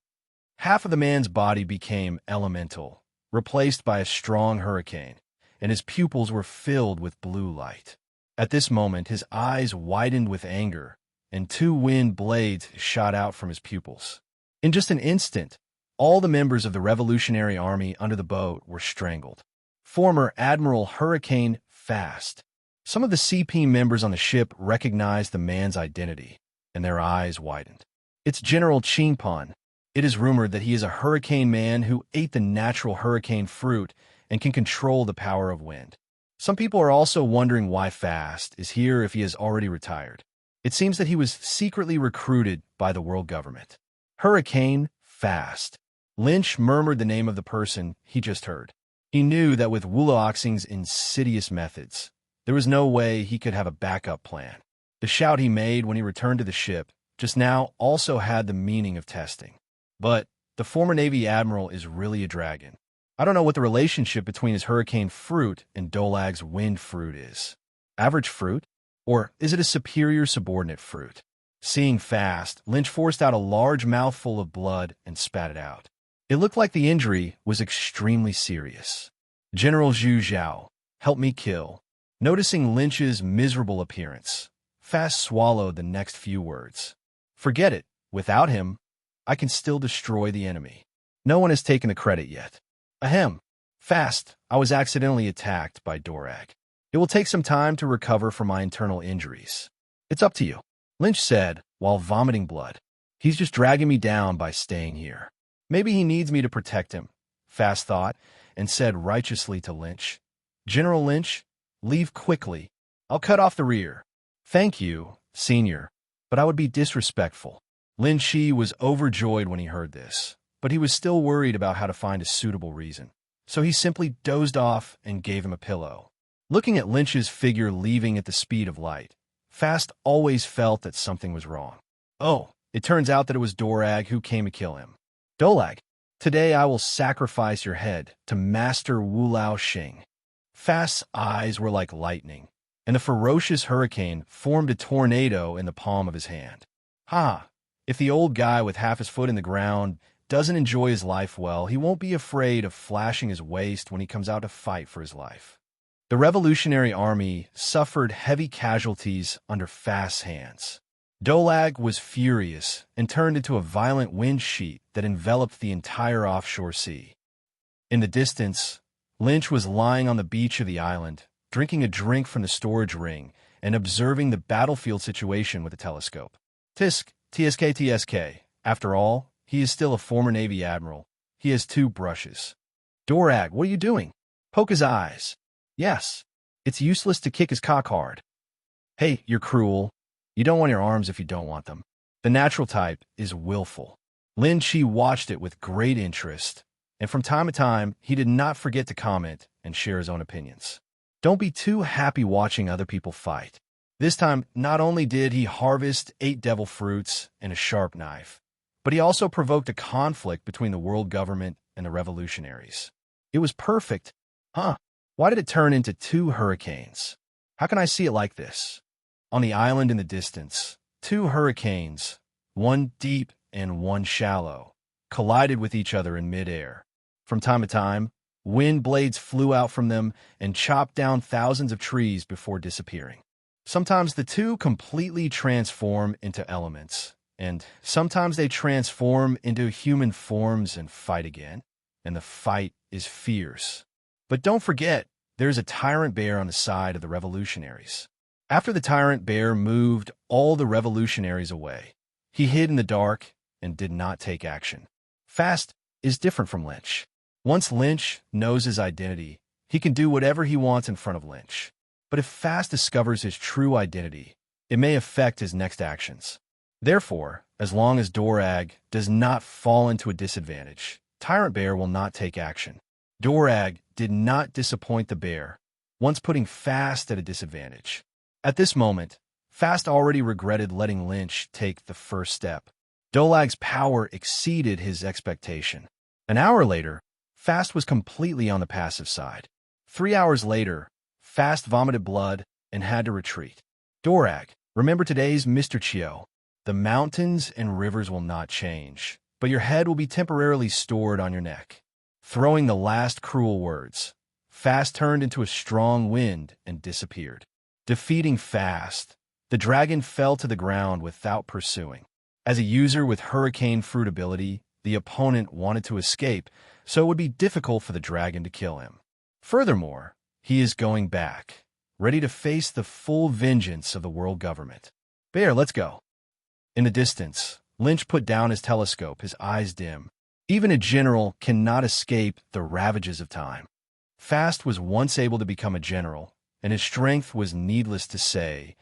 Half of the man's body became elemental, replaced by a strong hurricane, and his pupils were filled with blue light. At this moment, his eyes widened with anger, and 2 wind blades shot out from his pupils. In just an instant, all the members of the Revolutionary Army under the boat were strangled. Former Admiral Hurricane Fast. Some of the CP members on the ship recognized the man's identity, and their eyes widened. It's General Qingpan. It is rumored that he is a hurricane man who ate the natural hurricane fruit and can control the power of wind. Some people are also wondering why Fast is here if he has already retired. It seems that he was secretly recruited by the world government. Hurricane Fast. Lynch murmured the name of the person he just heard. He knew that with Wuloxing's insidious methods, there was no way he could have a backup plan. The shout he made when he returned to the ship just now also had the meaning of testing. But the former Navy Admiral is really a dragon. I don't know what the relationship between his hurricane fruit and Dolag's wind fruit is. Average fruit? Or is it a superior subordinate fruit? Seeing Fast, Lynch forced out a large mouthful of blood and spat it out. It looked like the injury was extremely serious. General Zhu Zhao, help me kill. Noticing Lynch's miserable appearance, Fast swallowed the next few words. Forget it. Without him, I can still destroy the enemy. No one has taken the credit yet. Ahem. Fast, I was accidentally attacked by Dorag. It will take some time to recover from my internal injuries. It's up to you, Lynch said while vomiting blood. He's just dragging me down by staying here. Maybe he needs me to protect him, Fast thought, and said righteously to Lynch, General Lynch, leave quickly. I'll cut off the rear. Thank you, Senior, but I would be disrespectful. Lin Shi was overjoyed when he heard this, but he was still worried about how to find a suitable reason. So he simply dozed off and gave him a pillow. Looking at Lynch's figure leaving at the speed of light, Fast always felt that something was wrong. Oh, it turns out that it was Dorag who came to kill him. Dolag, today I will sacrifice your head to Master Wu Lao Xing. Fast's eyes were like lightning, and the ferocious hurricane formed a tornado in the palm of his hand. Ha! If the old guy with half his foot in the ground doesn't enjoy his life well, he won't be afraid of flashing his waist when he comes out to fight for his life. The Revolutionary Army suffered heavy casualties under Fast's hands. Dolag was furious and turned into a violent wind sheet that enveloped the entire offshore sea. In the distance, Lynch was lying on the beach of the island, drinking a drink from the storage ring and observing the battlefield situation with a telescope. TSK. After all, he is still a former Navy admiral. He has 2 brushes. Dorag, what are you doing? Poke his eyes. Yes, it's useless to kick his cock hard. Hey, you're cruel. You don't want your arms if you don't want them. The natural type is willful. Lin Chi watched it with great interest, and from time to time, he did not forget to comment and share his own opinions. Don't be too happy watching other people fight. This time, not only did he harvest 8 devil fruits and a sharp knife, but he also provoked a conflict between the world government and the revolutionaries. It was perfect. Huh? Why did it turn into 2 hurricanes? How can I see it like this? On the island in the distance, 2 hurricanes, one deep and one shallow, collided with each other in midair. From time to time, wind blades flew out from them and chopped down thousands of trees before disappearing. Sometimes the 2 completely transform into elements, and sometimes they transform into human forms and fight again, and the fight is fierce. But don't forget, there's a tyrant bear on the side of the revolutionaries. After the tyrant bear moved all the revolutionaries away, he hid in the dark and did not take action. Fast is different from Lynch. Once Lynch knows his identity, he can do whatever he wants in front of Lynch. But if Fast discovers his true identity, it may affect his next actions. Therefore, as long as Dorag does not fall into a disadvantage, Tyrant Bear will not take action. Dorag did not disappoint the bear, once putting Fast at a disadvantage. At this moment, Fast already regretted letting Lynch take the first step. Dolag's power exceeded his expectation. An hour later, Fast was completely on the passive side. 3 hours later, Fast vomited blood and had to retreat. Dorag, remember today's Mr. Chio. The mountains and rivers will not change, but your head will be temporarily stored on your neck. Throwing the last cruel words, Fast turned into a strong wind and disappeared. Defeating Fast, the dragon fell to the ground without pursuing. As a user with hurricane fruit ability, the opponent wanted to escape, so it would be difficult for the dragon to kill him. Furthermore, he is going back, ready to face the full vengeance of the world government. Bear, let's go. In the distance, Lynch put down his telescope, his eyes dim. Even a general cannot escape the ravages of time. Fast was once able to become a general, and his strength was needless to say,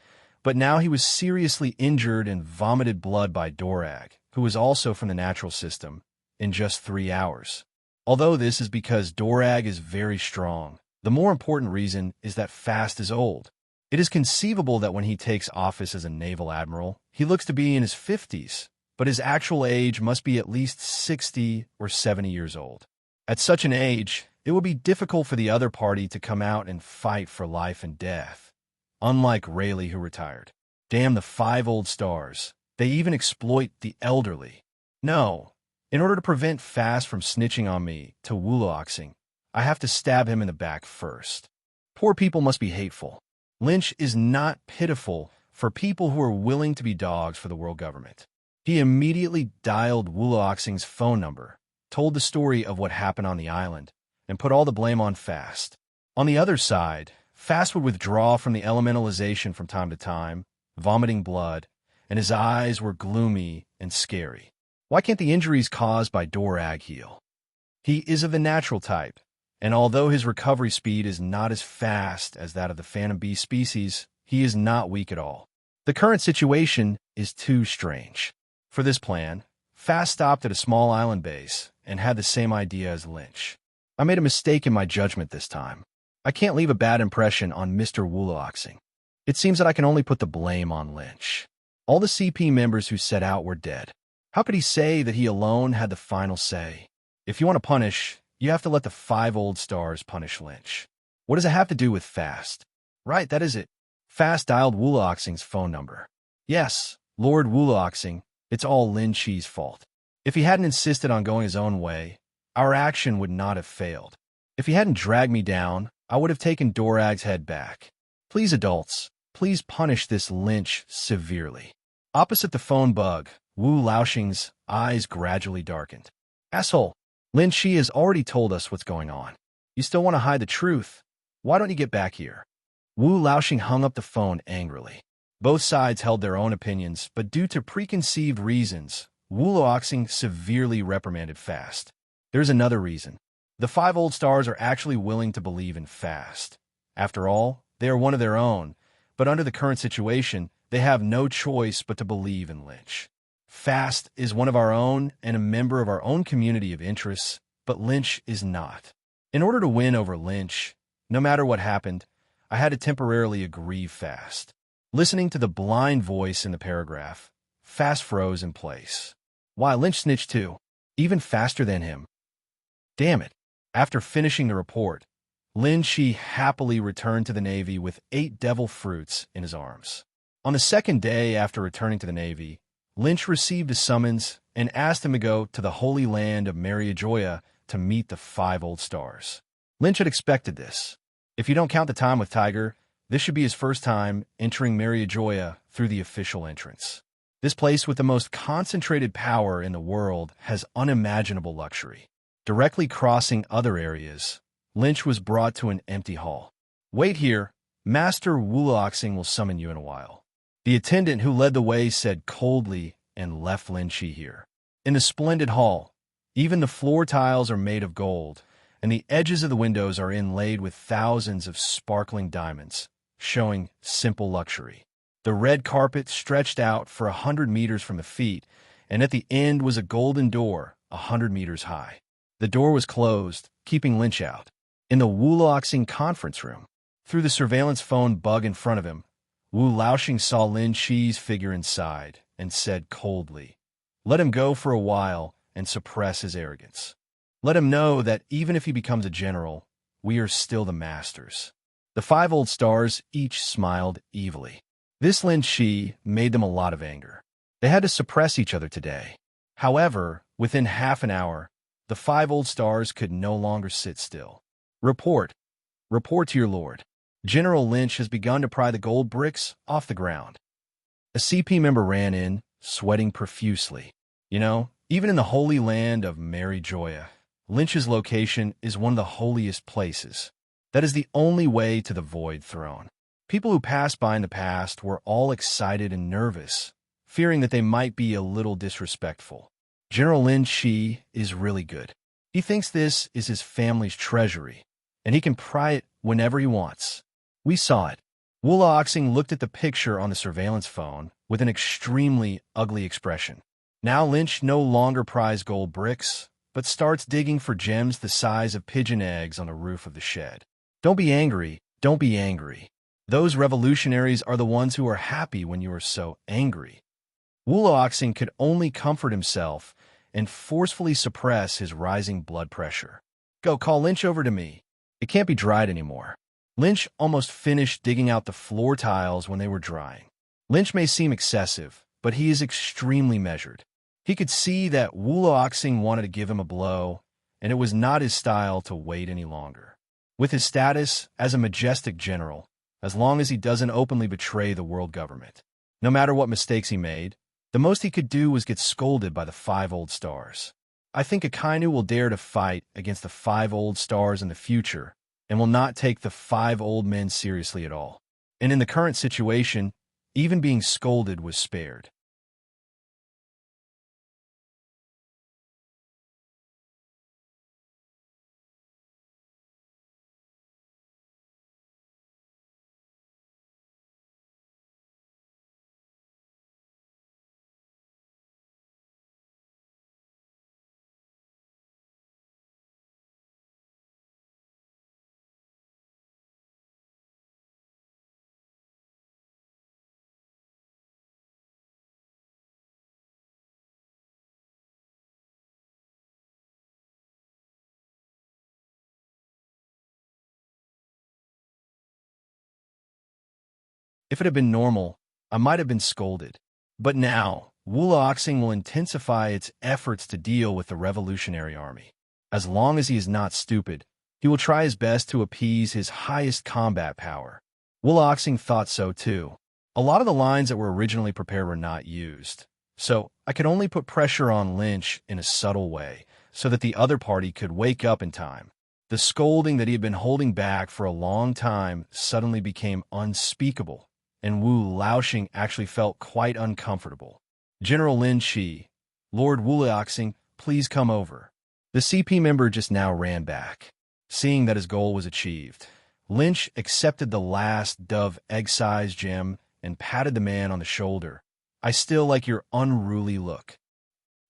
but now he was seriously injured and vomited blood by Dorag, who was also from the natural system, in just 3 hours. Although this is because Dorag is very strong, the more important reason is that Fast is old. It is conceivable that when he takes office as a naval admiral, he looks to be in his 50s, but his actual age must be at least 60 or 70 years old. At such an age, it will be difficult for the other party to come out and fight for life and death. unlike Rayleigh who retired. Damn the 5 old stars. They even exploit the elderly. No. In order to prevent Fast from snitching on me to Wulooxing, I have to stab him in the back first. Poor people must be hateful. Lynch is not pitiful for people who are willing to be dogs for the world government. He immediately dialed Wulooxing's phone number, told the story of what happened on the island, and put all the blame on Fast. On the other side, Fast would withdraw from the elementalization from time to time, vomiting blood, and his eyes were gloomy and scary. Why can't the injuries caused by Dorag heal? He is of the natural type, and although his recovery speed is not as fast as that of the Phantom Beast species, he is not weak at all. The current situation is too strange. For this plan, Fast stopped at a small island base and had the same idea as Lynch. I made a mistake in my judgment this time. I can't leave a bad impression on Mr. Wulooxing. It seems that I can only put the blame on Lynch. All the CP members who set out were dead. How could he say that he alone had the final say? If you want to punish, you have to let the 5 old stars punish Lynch. What does it have to do with Fast? Right, that is it. Fast dialed Wulooxing's phone number. Yes, Lord Wulooxing, it's all Lynch's fault. If he hadn't insisted on going his own way, our action would not have failed. If he hadn't dragged me down, I would have taken Dorag's head back. Please, adults, please punish this Lynch severely. Opposite the phone bug, Wulooxing's eyes gradually darkened. Asshole, Lin Shi has already told us what's going on. You still want to hide the truth? Why don't you get back here? Wulooxing hung up the phone angrily. Both sides held their own opinions, but due to preconceived reasons, Wulooxing severely reprimanded Fast. There's another reason. The 5 old stars are actually willing to believe in Fast. After all, they are one of their own, but under the current situation, they have no choice but to believe in Lynch. Fast is one of our own and a member of our own community of interests, but Lynch is not. In order to win over Lynch, no matter what happened, I had to temporarily aggrieve Fast. Listening to the blind voice in the paragraph, Fast froze in place. Why, Lynch snitched too, even faster than him. Damn it. After finishing the report, Lin Shi happily returned to the Navy with 8 devil fruits in his arms. On the second day after returning to the Navy, Lynch received a summons and asked him to go to the holy land of Mariajoya to meet the 5 old stars. Lynch had expected this. If you don't count the time with Tiger, this should be his first time entering Mariajoya through the official entrance. This place with the most concentrated power in the world has unimaginable luxury. Directly crossing other areas, Lynch was brought to an empty hall. Wait here, Master Wulooxing will summon you in a while. The attendant who led the way said coldly and left Lin Shi here. In the splendid hall, even the floor tiles are made of gold, and the edges of the windows are inlaid with thousands of sparkling diamonds, showing simple luxury. The red carpet stretched out for 100 meters from the feet, and at the end was a golden door 100 meters high. The door was closed, keeping Lynch out. In the Wulooxing conference room, through the surveillance phone bug in front of him, Wulooxing saw Lin Shi's figure inside and said coldly, "Let him go for a while and suppress his arrogance. Let him know that even if he becomes a general, we are still the masters." The 5 old stars each smiled evilly. This Lin Shi made them a lot of anger. They had to suppress each other today. However, within half an hour, the 5 old stars could no longer sit still. Report. Report to your lord. General Lynch has begun to pry the gold bricks off the ground. A CP member ran in, sweating profusely. You know, even in the holy land of Mariajoya, Lynch's location is one of the holiest places. That is the only way to the Void Throne. People who passed by in the past were all excited and nervous, fearing that they might be a little disrespectful. General Lin Shi is really good. He thinks this is his family's treasury, and he can pry it whenever he wants. We saw it. Wulooxing looked at the picture on the surveillance phone with an extremely ugly expression. Now Lynch no longer pries gold bricks, but starts digging for gems the size of pigeon eggs on the roof of the shed. Don't be angry. Don't be angry. Those revolutionaries are the ones who are happy when you are so angry. Wulooxing could only comfort himself and forcefully suppress his rising blood pressure. Go, call Lynch over to me. It can't be dried anymore. Lynch almost finished digging out the floor tiles when they were drying. Lynch may seem excessive, but he is extremely measured. He could see that Wulo wanted to give him a blow, and it was not his style to wait any longer. With his status as a majestic general, as long as he doesn't openly betray the world government, no matter what mistakes he made, the most he could do was get scolded by the 5 old stars. I think Akainu will dare to fight against the 5 old stars in the future and will not take the 5 old men seriously at all. And in the current situation, even being scolded was spared. If it had been normal, I might have been scolded. But now, Wulo will intensify its efforts to deal with the Revolutionary Army. As long as he is not stupid, he will try his best to appease his highest combat power. Wulo thought so too. A lot of the lines that were originally prepared were not used, so I could only put pressure on Lynch in a subtle way so that the other party could wake up in time. The scolding that he had been holding back for a long time suddenly became unspeakable, and Wu Laoxing actually felt quite uncomfortable. General Lin Shi, Lord Wuliaxing, please come over. The CP member just now ran back. Seeing that his goal was achieved, Lynch accepted the last dove egg-sized gem and patted the man on the shoulder. I still like your unruly look.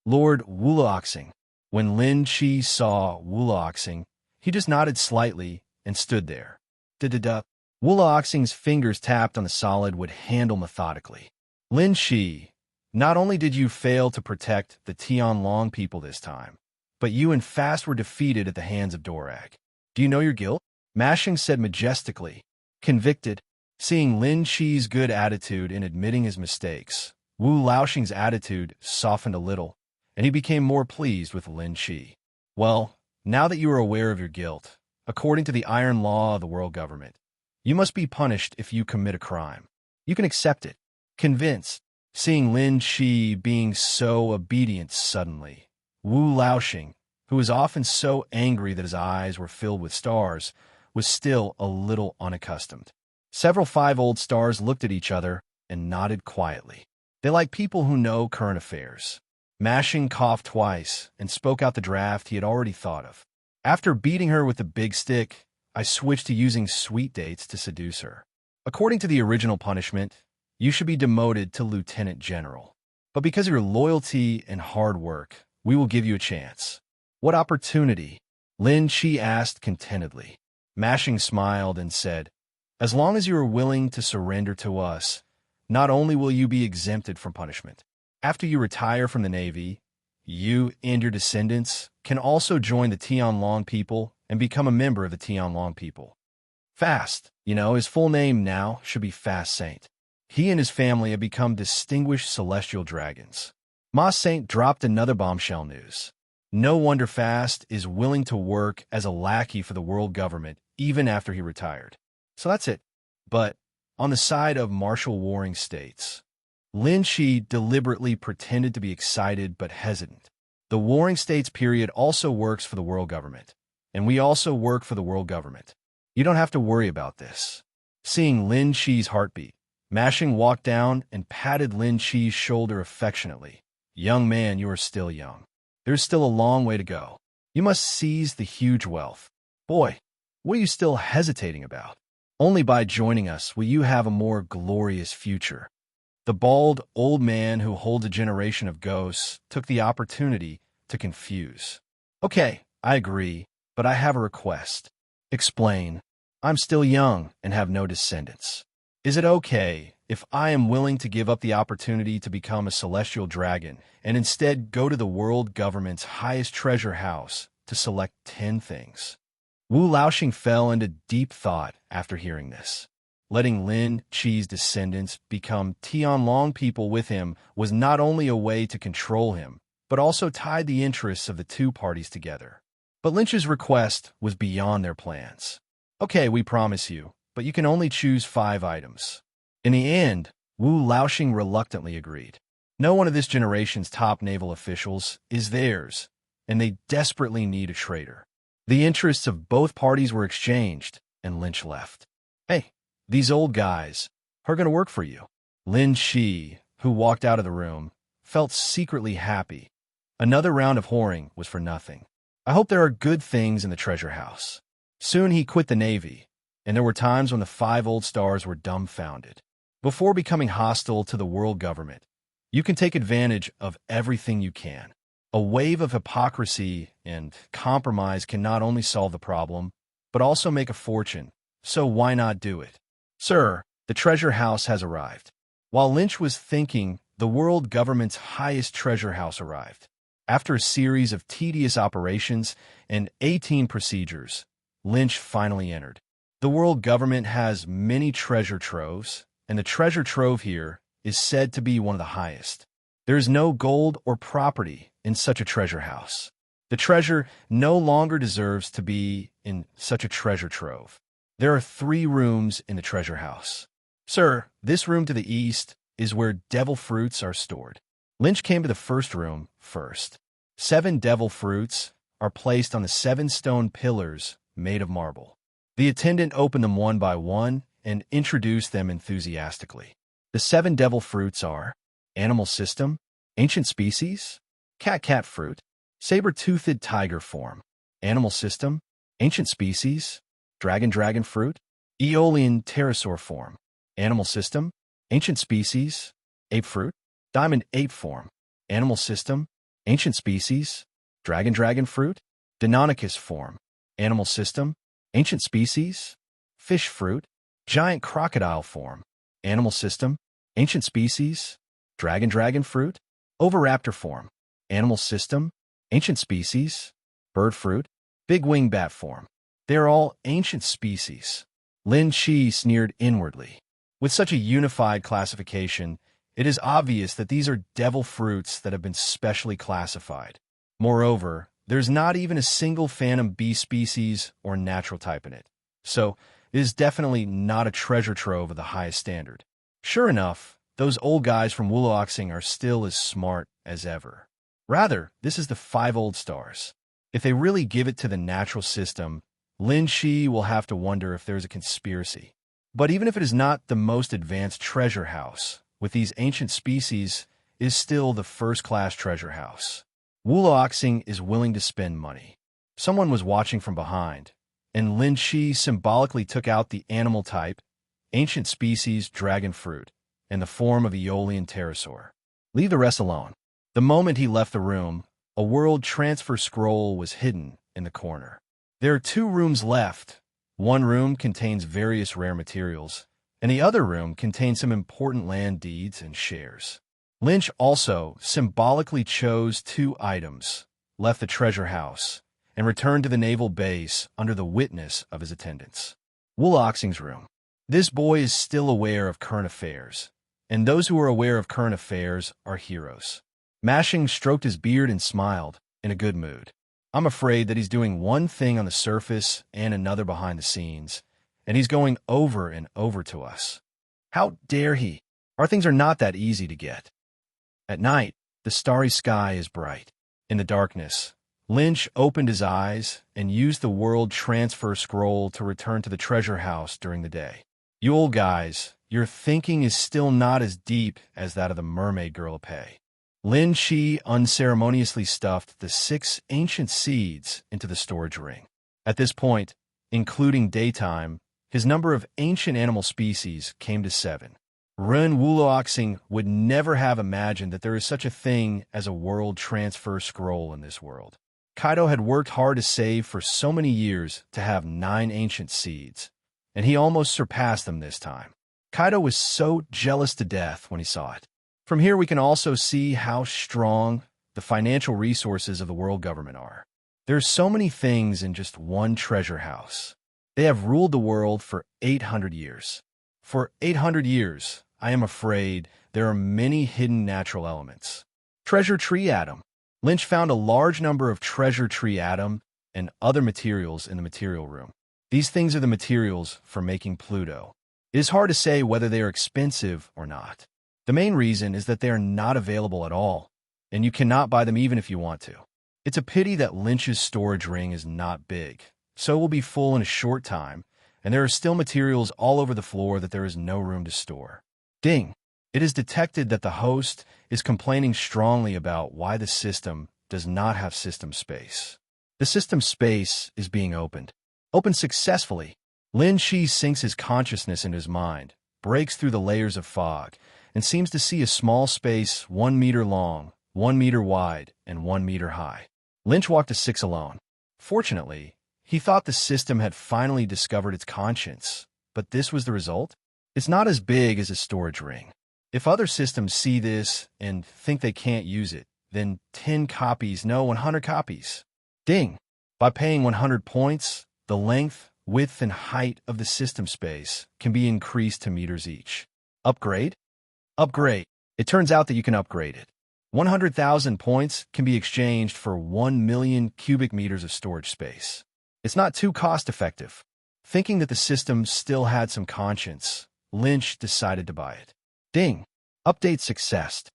Lord Wuliaxing. When Lin Shi saw Wuliaxing, he just nodded slightly and stood there. Da-da-da. Wuliaxing's fingers tapped on the solid wood handle methodically. Lin Shi, not only did you fail to protect the Tianlong people this time, but you in fact were defeated at the hands of Dorag. Do you know your guilt? Mashing said majestically. Convicted, seeing Lin Shi's good attitude in admitting his mistakes, Wu Laoxing's attitude softened a little, and he became more pleased with Lin Shi. Well, now that you are aware of your guilt, according to the iron law of the world government, you must be punished if you commit a crime. You can accept it. Convinced, seeing Lin Shi being so obedient suddenly, Wu Laoxing, who was often so angry that his eyes were filled with stars, was still a little unaccustomed. Several 5 old stars looked at each other and nodded quietly. They like people who know current affairs. Mashing coughed twice and spoke out the draft he had already thought of. After beating her with the big stick, I switched to using sweet dates to seduce her. According to the original punishment, you should be demoted to Lieutenant General. But because of your loyalty and hard work, we will give you a chance. What opportunity? Lin Shi asked contentedly. Mashing smiled and said, as long as you are willing to surrender to us, not only will you be exempted from punishment. After you retire from the Navy, you and your descendants can also join the Tianlong people and become a member of the Tianlong people. Fast, his full name now should be Fast Saint. He and his family have become distinguished celestial dragons. Ma Saint dropped another bombshell news. No wonder Fast is willing to work as a lackey for the world government even after he retired. So that's it. But on the side of martial warring states, Lin Shi deliberately pretended to be excited but hesitant. The warring states period also works for the world government, and we also work for the world government. You don't have to worry about this. Seeing Lin Shi's heartbeat, Mashing walked down and patted Lin Shi's shoulder affectionately. Young man, you are still young. There's still a long way to go. You must seize the huge wealth. Boy, what are you still hesitating about? Only by joining us will you have a more glorious future. The bald, old man who holds a generation of ghosts took the opportunity to confuse. Okay, I agree, but I have a request. Explain. I'm still young and have no descendants. Is it okay if I am willing to give up the opportunity to become a celestial dragon and instead go to the world government's highest treasure house to select 10 things? Wu Laoxing fell into deep thought after hearing this. Letting Lin Qi's descendants become Tianlong people with him was not only a way to control him, but also tied the interests of the two parties together. But Lynch's request was beyond their plans. Okay, we promise you, but you can only choose 5 items. In the end, Wu Laoxing reluctantly agreed. No one of this generation's top naval officials is theirs, and they desperately need a traitor. The interests of both parties were exchanged, and Lynch left. Hey, these old guys are going to work for you. Lin Qi, who walked out of the room, felt secretly happy. Another round of whoring was for nothing. I hope there are good things in the treasure house. Soon he quit the Navy, and there were times when the 5 old stars were dumbfounded. Before becoming hostile to the world government, you can take advantage of everything you can. A wave of hypocrisy and compromise can not only solve the problem, but also make a fortune, so why not do it? Sir, the treasure house has arrived. While Lynch was thinking, the world government's highest treasure house arrived. After a series of tedious operations and 18 procedures, Lynch finally entered. The world government has many treasure troves, and the treasure trove here is said to be one of the highest. There is no gold or property in such a treasure house. The treasure no longer deserves to be in such a treasure trove. There are 3 rooms in the treasure house. Sir, this room to the east is where devil fruits are stored. Lynch came to the first room first. 7 devil fruits are placed on the 7 stone pillars made of marble. The attendant opened them one by one and introduced them enthusiastically. The 7 devil fruits are animal system, ancient species, cat fruit, saber-toothed tiger form, animal system, ancient species, dragon fruit, Aeolian pterosaur form, animal system, ancient species, ape fruit, diamond ape form, animal system, ancient species, dragon fruit, Deinonychus form, animal system, ancient species, fish fruit, giant crocodile form, animal system, ancient species, dragon fruit, oviraptor form, animal system, ancient species, bird fruit, big wingbat form. They are all ancient species. Lin Qi sneered inwardly. With such a unified classification, it is obvious that these are devil fruits that have been specially classified. Moreover, there's not even a single phantom bee species or natural type in it. So, it is definitely not a treasure trove of the highest standard. Sure enough, those old guys from Wulaoxing are still as smart as ever. Rather, this is the 5 old stars. If they really give it to the natural system, Lin Qi will have to wonder if there is a conspiracy. But even if it is not the most advanced treasure house, with these ancient species, it is still the first-class treasure house. Wulaoxing is willing to spend money. Someone was watching from behind, and Lin Qi symbolically took out the animal type, ancient species dragon fruit, and the form of Aeolian pterosaur. Leave the rest alone. The moment he left the room, a world transfer scroll was hidden in the corner. There are 2 rooms left. One room contains various rare materials, and the other room contains some important land deeds and shares. Lynch also symbolically chose 2 items, left the treasure house, and returned to the naval base under the witness of his attendants. Wulaoxing's room. This boy is still aware of current affairs, and those who are aware of current affairs are heroes. Mashing stroked his beard and smiled, in a good mood. I'm afraid that he's doing one thing on the surface and another behind the scenes, and he's going over and over to us. How dare he? Our things are not that easy to get. At night, the starry sky is bright. In the darkness, Lynch opened his eyes and used the world transfer scroll to return to the treasure house during the day. You old guys, your thinking is still not as deep as that of the mermaid girl Pei. Lin Qi unceremoniously stuffed the 6 ancient seeds into the storage ring. At this point, including daytime, his number of ancient animal species came to 7. Ren Wulaoxing would never have imagined that there is such a thing as a world transfer scroll in this world. Kaido had worked hard to save for so many years to have 9 ancient seeds, and he almost surpassed them this time. Kaido was so jealous to death when he saw it. From here we can also see how strong the financial resources of the world government are. There's so many things in just one treasure house. They have ruled the world for 800 years. For 800 years, I am afraid there are many hidden natural elements. Treasure tree atom. Lynch found a large number of treasure tree atom and other materials in the material room. These things are the materials for making Pluto. It is hard to say whether they are expensive or not. The main reason is that they are not available at all, and you cannot buy them even if you want to. It's a pity that Lynch's storage ring is not big, so it will be full in a short time, and there are still materials all over the floor that there is no room to store. Ding! It is detected that the host is complaining strongly about why the system does not have system space. The system space is being opened. Opened successfully. Lin Shi sinks his consciousness into his mind, breaks through the layers of fog, and seems to see a small space 1 meter long, 1 meter wide, and 1 meter high. Lynch walked to 6 alone. Fortunately, he thought the system had finally discovered its conscience, but this was the result? It's not as big as a storage ring. If other systems see this and think they can't use it, then 10 copies, no, 100 copies. Ding! By paying 100 points, the length, width, and height of the system space can be increased to meters each. Upgrade? Upgrade. It turns out that you can upgrade it. 100,000 points can be exchanged for 1 million cubic meters of storage space. It's not too cost-effective. Thinking that the system still had some conscience, Lynch decided to buy it. Ding! Update success.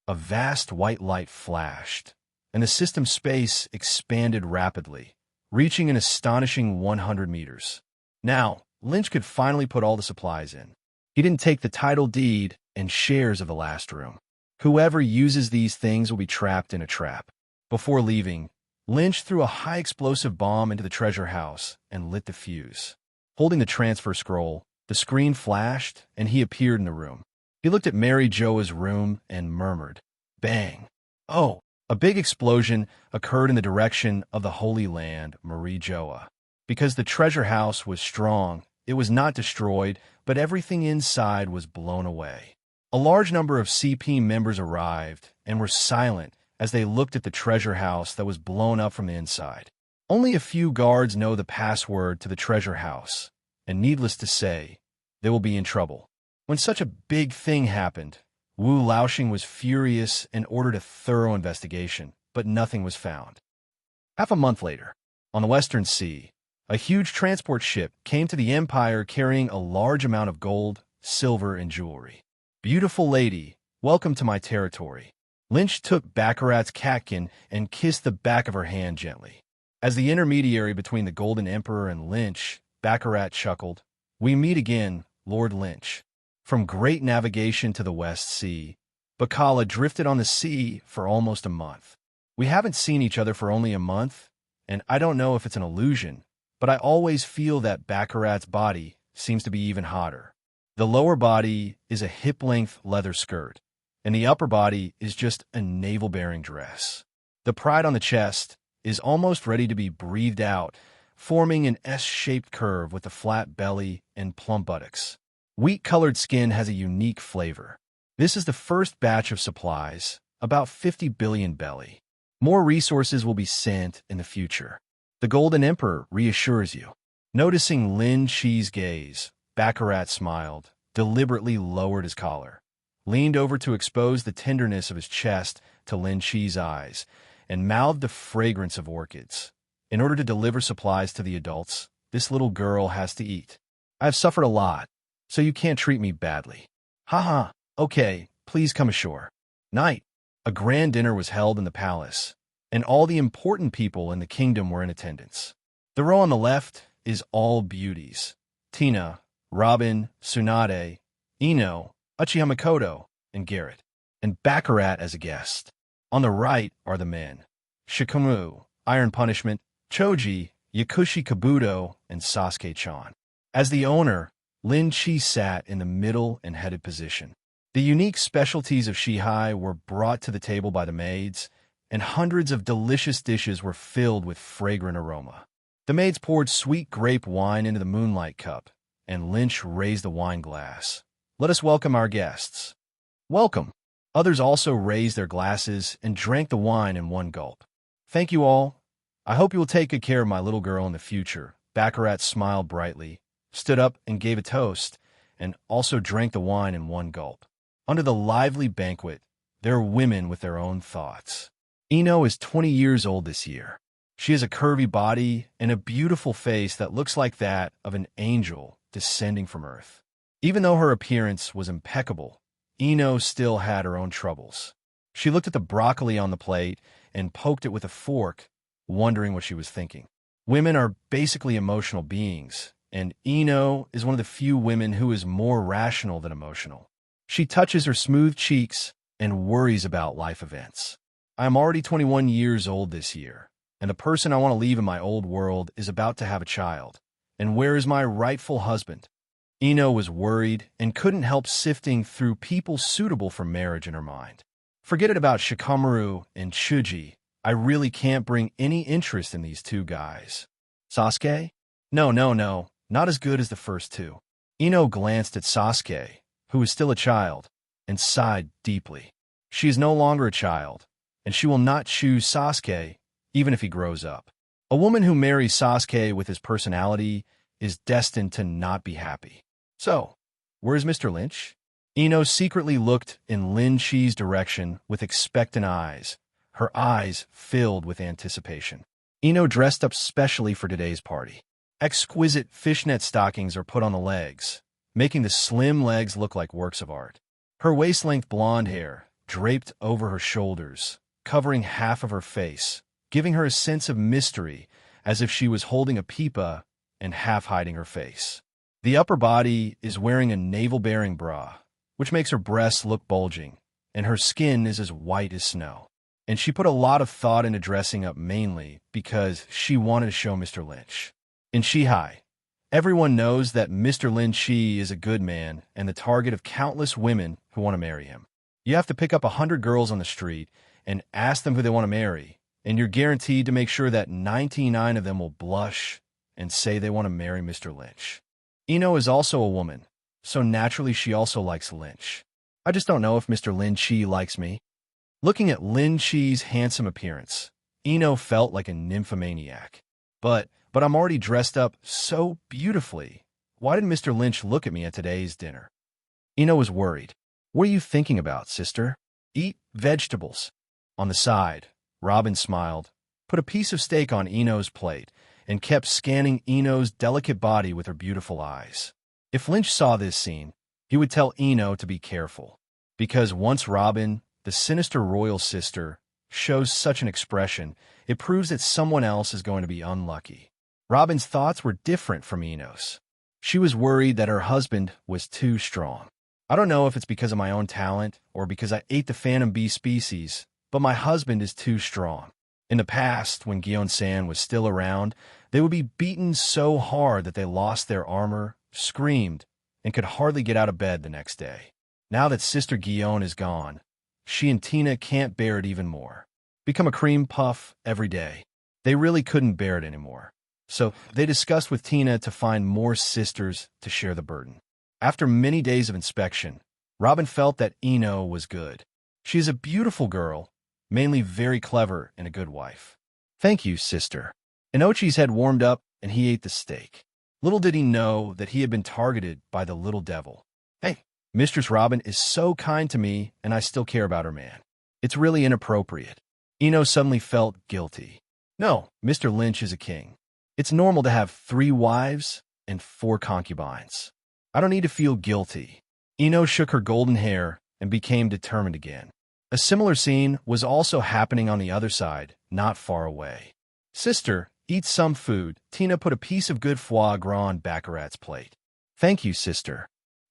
A vast white light flashed, and the system space expanded rapidly, reaching an astonishing 100 meters. Now, Lynch could finally put all the supplies in. He didn't take the title deed and shares of the last room. Whoever uses these things will be trapped in a trap. Before leaving, Lynch threw a high-explosive bomb into the treasure house and lit the fuse. Holding the transfer scroll, the screen flashed, and he appeared in the room. He looked at Mary Joa's room and murmured, "Bang!" Oh! A big explosion occurred in the direction of the Holy Land, Marie Joa. Because the treasure house was strong, it was not destroyed, but everything inside was blown away. A large number of CP members arrived and were silent as they looked at the treasure house that was blown up from the inside. Only a few guards know the password to the treasure house, and needless to say, they will be in trouble. When such a big thing happened, Wu Laoxing was furious and ordered a thorough investigation, but nothing was found. Half a month later, on the Western Sea, a huge transport ship came to the Empire carrying a large amount of gold, silver, and jewelry. "Beautiful lady, welcome to my territory." Lynch took Baccarat's catkin and kissed the back of her hand gently. As the intermediary between the Golden Emperor and Lynch, Baccarat chuckled, "We meet again, Lord Lynch." From great navigation to the West Sea, Bacala drifted on the sea for almost a month. We haven't seen each other for only a month, and I don't know if it's an illusion, but I always feel that Baccarat's body seems to be even hotter. The lower body is a hip-length leather skirt, and the upper body is just a navel-bearing dress. The pride on the chest is almost ready to be breathed out, forming an S-shaped curve with a flat belly and plump buttocks. Wheat-colored skin has a unique flavor. This is the first batch of supplies, about 50 billion belly. More resources will be sent in the future. The Golden Emperor reassures you. Noticing Lin Shi's gaze, Baccarat smiled, deliberately lowered his collar, leaned over to expose the tenderness of his chest to Lin Shi's eyes, and mouthed the fragrance of orchids. In order to deliver supplies to the adults, this little girl has to eat. I have suffered a lot, so you can't treat me badly. Haha, okay, please come ashore. Night. A grand dinner was held in the palace, and all the important people in the kingdom were in attendance. The row on the left is all beauties. Tina, Robin, Tsunade, Ino, Uchiha Makoto, and Garrett, and Baccarat as a guest. On the right are the men. Shikumu, Iron Punishment, Choji, Yakushi Kabuto, and Sasuke-chan. As the owner, Lin Chi sat in the middle and headed position. The unique specialties of Shihai were brought to the table by the maids, and hundreds of delicious dishes were filled with fragrant aroma. The maids poured sweet grape wine into the moonlight cup, and Lynch raised the wine glass. "Let us welcome our guests." "Welcome." Others also raised their glasses and drank the wine in one gulp. "Thank you all. I hope you will take good care of my little girl in the future. Baccarat smiled brightly, stood up and gave a toast, and also drank the wine in one gulp. Under the lively banquet, there are women with their own thoughts. Ino is 20 years old this year. She has a curvy body and a beautiful face that looks like that of an angel descending from earth. Even though her appearance was impeccable, Ino still had her own troubles. She looked at the broccoli on the plate and poked it with a fork, wondering what she was thinking. Women are basically emotional beings, and Ino is one of the few women who is more rational than emotional. She touches her smooth cheeks and worries about life events. I am already 21 years old this year, and the person I want to leave in my old world is about to have a child. And where is my rightful husband? Ino was worried and couldn't help sifting through people suitable for marriage in her mind. Forget it about Shikamaru and Chuji. I really can't bring any interest in these two guys. Sasuke? No, not as good as the first two. Ino glanced at Sasuke, who is still a child, and sighed deeply. She is no longer a child, and she will not choose Sasuke, even if he grows up. A woman who marries Sasuke with his personality is destined to not be happy. So, where's Mr. Lynch? Ino secretly looked in Lin Chi's direction with expectant eyes, her eyes filled with anticipation. Ino dressed up specially for today's party. Exquisite fishnet stockings are put on the legs, making the slim legs look like works of art. Her waist-length blonde hair draped over her shoulders, covering half of her face, giving her a sense of mystery as if she was holding a pipa and half hiding her face. The upper body is wearing a navel-bearing bra, which makes her breasts look bulging, and her skin is as white as snow. And she put a lot of thought into dressing up mainly because she wanted to show Mr. Lynch. In Shihai, everyone knows that Mr. Lin Chi is a good man and the target of countless women who want to marry him. You have to pick up 100 girls on the street and ask them who they want to marry, and you're guaranteed to make sure that 99 of them will blush and say they want to marry Mr. Lynch. Ino is also a woman, so naturally she also likes Lynch. I just don't know if Mr. Lin Chi likes me. Looking at Lin Chi's handsome appearance, Ino felt like a nymphomaniac. But I'm already dressed up so beautifully. Why did Mr. Lynch look at me at today's dinner? Ino was worried. What are you thinking about, sister? Eat vegetables. On the side, Robin smiled, put a piece of steak on Ino's plate, and kept scanning Ino's delicate body with her beautiful eyes. If Lynch saw this scene, he would tell Ino to be careful, because once Robin, the sinister royal sister, shows such an expression, it proves that someone else is going to be unlucky. Robin's thoughts were different from Ino's. She was worried that her husband was too strong. I don't know if it's because of my own talent or because I ate the phantom bee species, but my husband is too strong. In the past, when Gion-san was still around, they would be beaten so hard that they lost their armor, screamed, and could hardly get out of bed the next day. Now that Sister Gion is gone, she and Tina can't bear it even more. Become a cream puff every day. They really couldn't bear it anymore. So they discussed with Tina to find more sisters to share the burden. After many days of inspection, Robin felt that Ino was good. She is a beautiful girl, mainly very clever and a good wife. Thank you, sister. Inochi's head warmed up and he ate the steak. Little did he know that he had been targeted by the little devil. Hey, Mistress Robin is so kind to me and I still care about her man. It's really inappropriate. Ino suddenly felt guilty. No, Mr. Lynch is a king. It's normal to have 3 wives and 4 concubines. I don't need to feel guilty. Ino shook her golden hair and became determined again. A similar scene was also happening on the other side, not far away. Sister, eat some food. Tina put a piece of good foie gras on Baccarat's plate. Thank you, sister.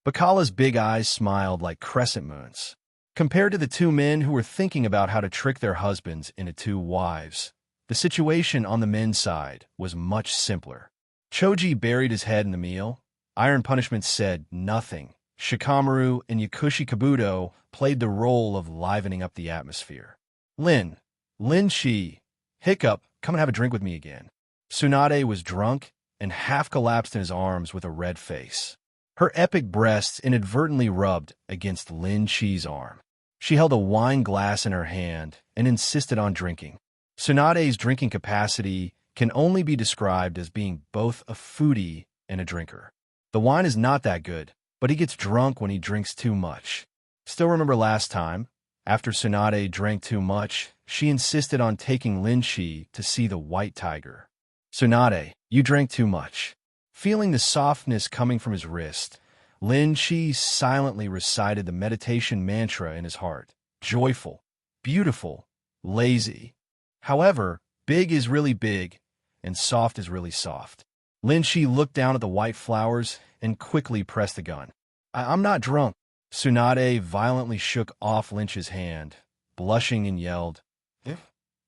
Bacala's big eyes smiled like crescent moons. Compared to the 2 men who were thinking about how to trick their husbands into 2 wives, the situation on the men's side was much simpler. Choji buried his head in the meal. Iron Punishment said nothing. Shikamaru and Yakushi Kabuto played the role of livening up the atmosphere. Lin Chi, hiccup, come and have a drink with me again. Tsunade was drunk and half collapsed in his arms with a red face. Her epic breasts inadvertently rubbed against Lin Chi's arm. She held a wine glass in her hand and insisted on drinking. Tsunade's drinking capacity can only be described as being both a foodie and a drinker. The wine is not that good, but he gets drunk when he drinks too much. Still remember last time, after Tsunade drank too much, she insisted on taking Lin Shi to see the white tiger. Tsunade, you drank too much. Feeling the softness coming from his wrist, Lin Shi silently recited the meditation mantra in his heart. Joyful, beautiful, lazy. However, big is really big, and soft is really soft. Lin Shi looked down at the white flowers and quickly pressed the gun. I'm not drunk. Tsunade violently shook off Lynch's hand, blushing and yelled,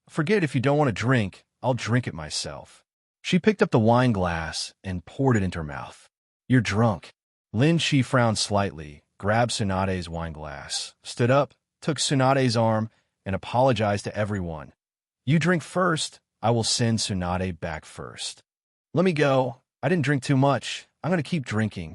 Forget it if you don't want to drink, I'll drink it myself. She picked up the wine glass and poured it into her mouth. You're drunk. Lin Shi frowned slightly, grabbed Tsunade's wine glass, stood up, took Tsunade's arm, and apologized to everyone. You drink first, I will send Tsunade back first. Let me go. I didn't drink too much. I'm going to keep drinking,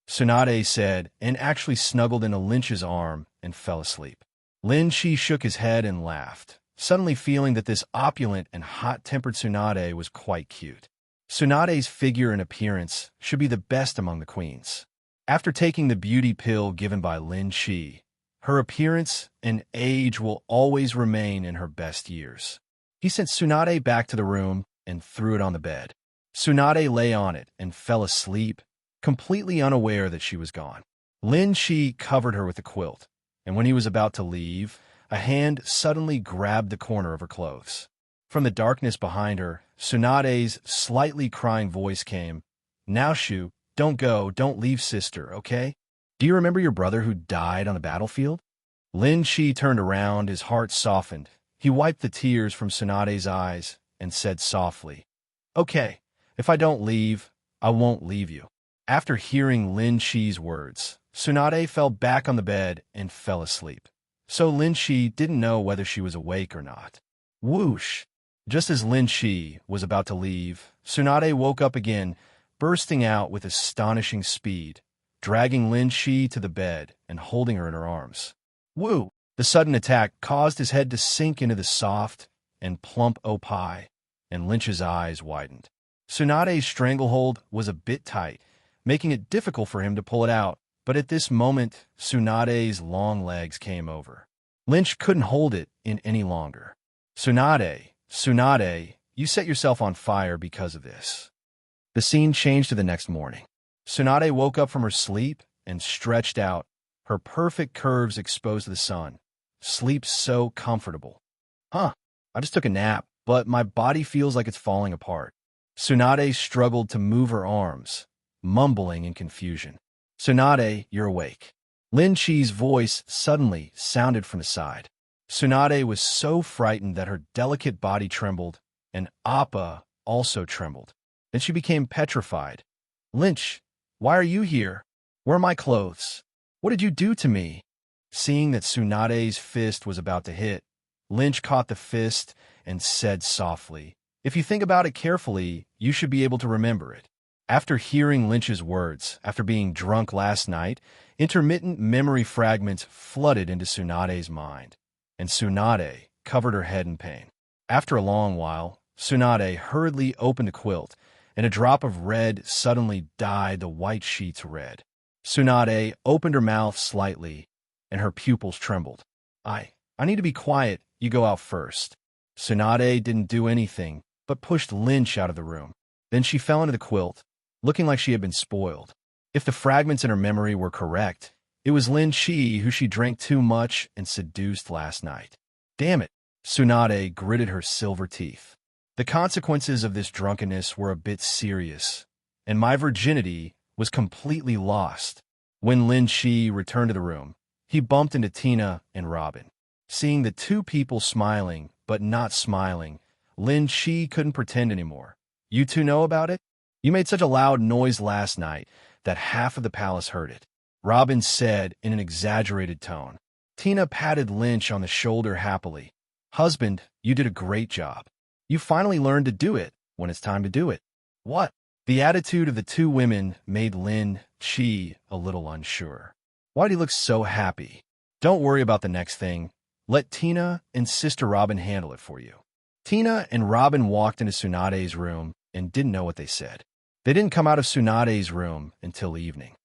Tsunade said, and actually snuggled into Lynch's arm and fell asleep. Lin Shi shook his head and laughed, suddenly feeling that this opulent and hot-tempered Tsunade was quite cute. Tsunade's figure and appearance should be the best among the queens. After taking the beauty pill given by Lin Shi, her appearance and age will always remain in her best years. He sent Tsunade back to the room and threw it on the bed. Tsunade lay on it and fell asleep, completely unaware that she was gone. Lin Shi covered her with a quilt, and when he was about to leave, a hand suddenly grabbed the corner of her clothes. From the darkness behind her, Tsunade's slightly crying voice came, Now, Shu, don't go, don't leave sister, okay? Do you remember your brother who died on the battlefield? Lin Shi turned around, his heart softened. He wiped the tears from Tsunade's eyes and said softly, Okay, if I don't leave, I won't leave you. After hearing Lin Shi's words, Tsunade fell back on the bed and fell asleep. So Lin Shi didn't know whether she was awake or not. Whoosh! Just as Lin Shi was about to leave, Tsunade woke up again, bursting out with astonishing speed, dragging Lin Shi to the bed and holding her in her arms. Woo! The sudden attack caused his head to sink into the soft and plump opie, and Lynch's eyes widened. Tsunade's stranglehold was a bit tight, making it difficult for him to pull it out, but at this moment, Tsunade's long legs came over. Lynch couldn't hold it in any longer. Tsunade, you set yourself on fire because of this. The scene changed to the next morning. Tsunade woke up from her sleep and stretched out, her perfect curves exposed to the sun. Sleep so comfortable. I just took a nap, but my body feels like it's falling apart. Tsunade struggled to move her arms, mumbling in confusion. Tsunade, you're awake. Lin Shi's voice suddenly sounded from the side. Tsunade was so frightened that her delicate body trembled, and Appa also trembled. Then she became petrified. Lynch, why are you here? Where are my clothes? What did you do to me? Seeing that Tsunade's fist was about to hit, Lynch caught the fist and said softly, If you think about it carefully, you should be able to remember it. After hearing Lynch's words, after being drunk last night, intermittent memory fragments flooded into Tsunade's mind, and Tsunade covered her head in pain. After a long while, Tsunade hurriedly opened a quilt, and a drop of red suddenly dyed the white sheets red. Tsunade opened her mouth slightly, and her pupils trembled. I need to be quiet. You go out first. Tsunade didn't do anything, but pushed Lynch out of the room. Then she fell into the quilt, looking like she had been spoiled. If the fragments in her memory were correct, it was Lin Shi who she drank too much and seduced last night. Damn it! Tsunade gritted her silver teeth. The consequences of this drunkenness were a bit serious, and my virginity was completely lost. When Lin Shi returned to the room, he bumped into Tina and Robin. Seeing the two people smiling, but not smiling, Lin Shi couldn't pretend anymore. You two know about it? You made such a loud noise last night that half of the palace heard it, Robin said in an exaggerated tone. Tina patted Lynch on the shoulder happily. Husband, you did a great job. You finally learned to do it when it's time to do it. What? The attitude of the two women made Lin Shi a little unsure. Why do you look so happy? Don't worry about the next thing. Let Tina and Sister Robin handle it for you. Tina and Robin walked into Tsunade's room and didn't know what they said. They didn't come out of Tsunade's room until evening.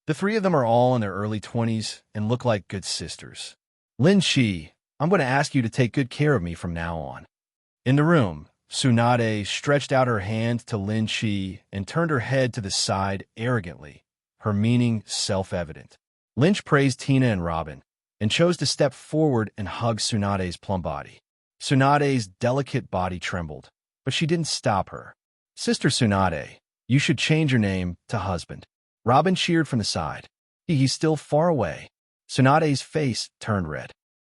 The three of them are all in their early 20s and look like good sisters. Lin Shi, I'm going to ask you to take good care of me from now on. In the room, Tsunade stretched out her hand to Lin Shi and turned her head to the side arrogantly, her meaning self-evident. Lynch praised Tina and Robin and chose to step forward and hug Tsunade's plump body. Tsunade's delicate body trembled, but she didn't stop her. Sister Tsunade, you should change your name to husband. Robin cheered from the side. He's still far away. Tsunade's face turned red.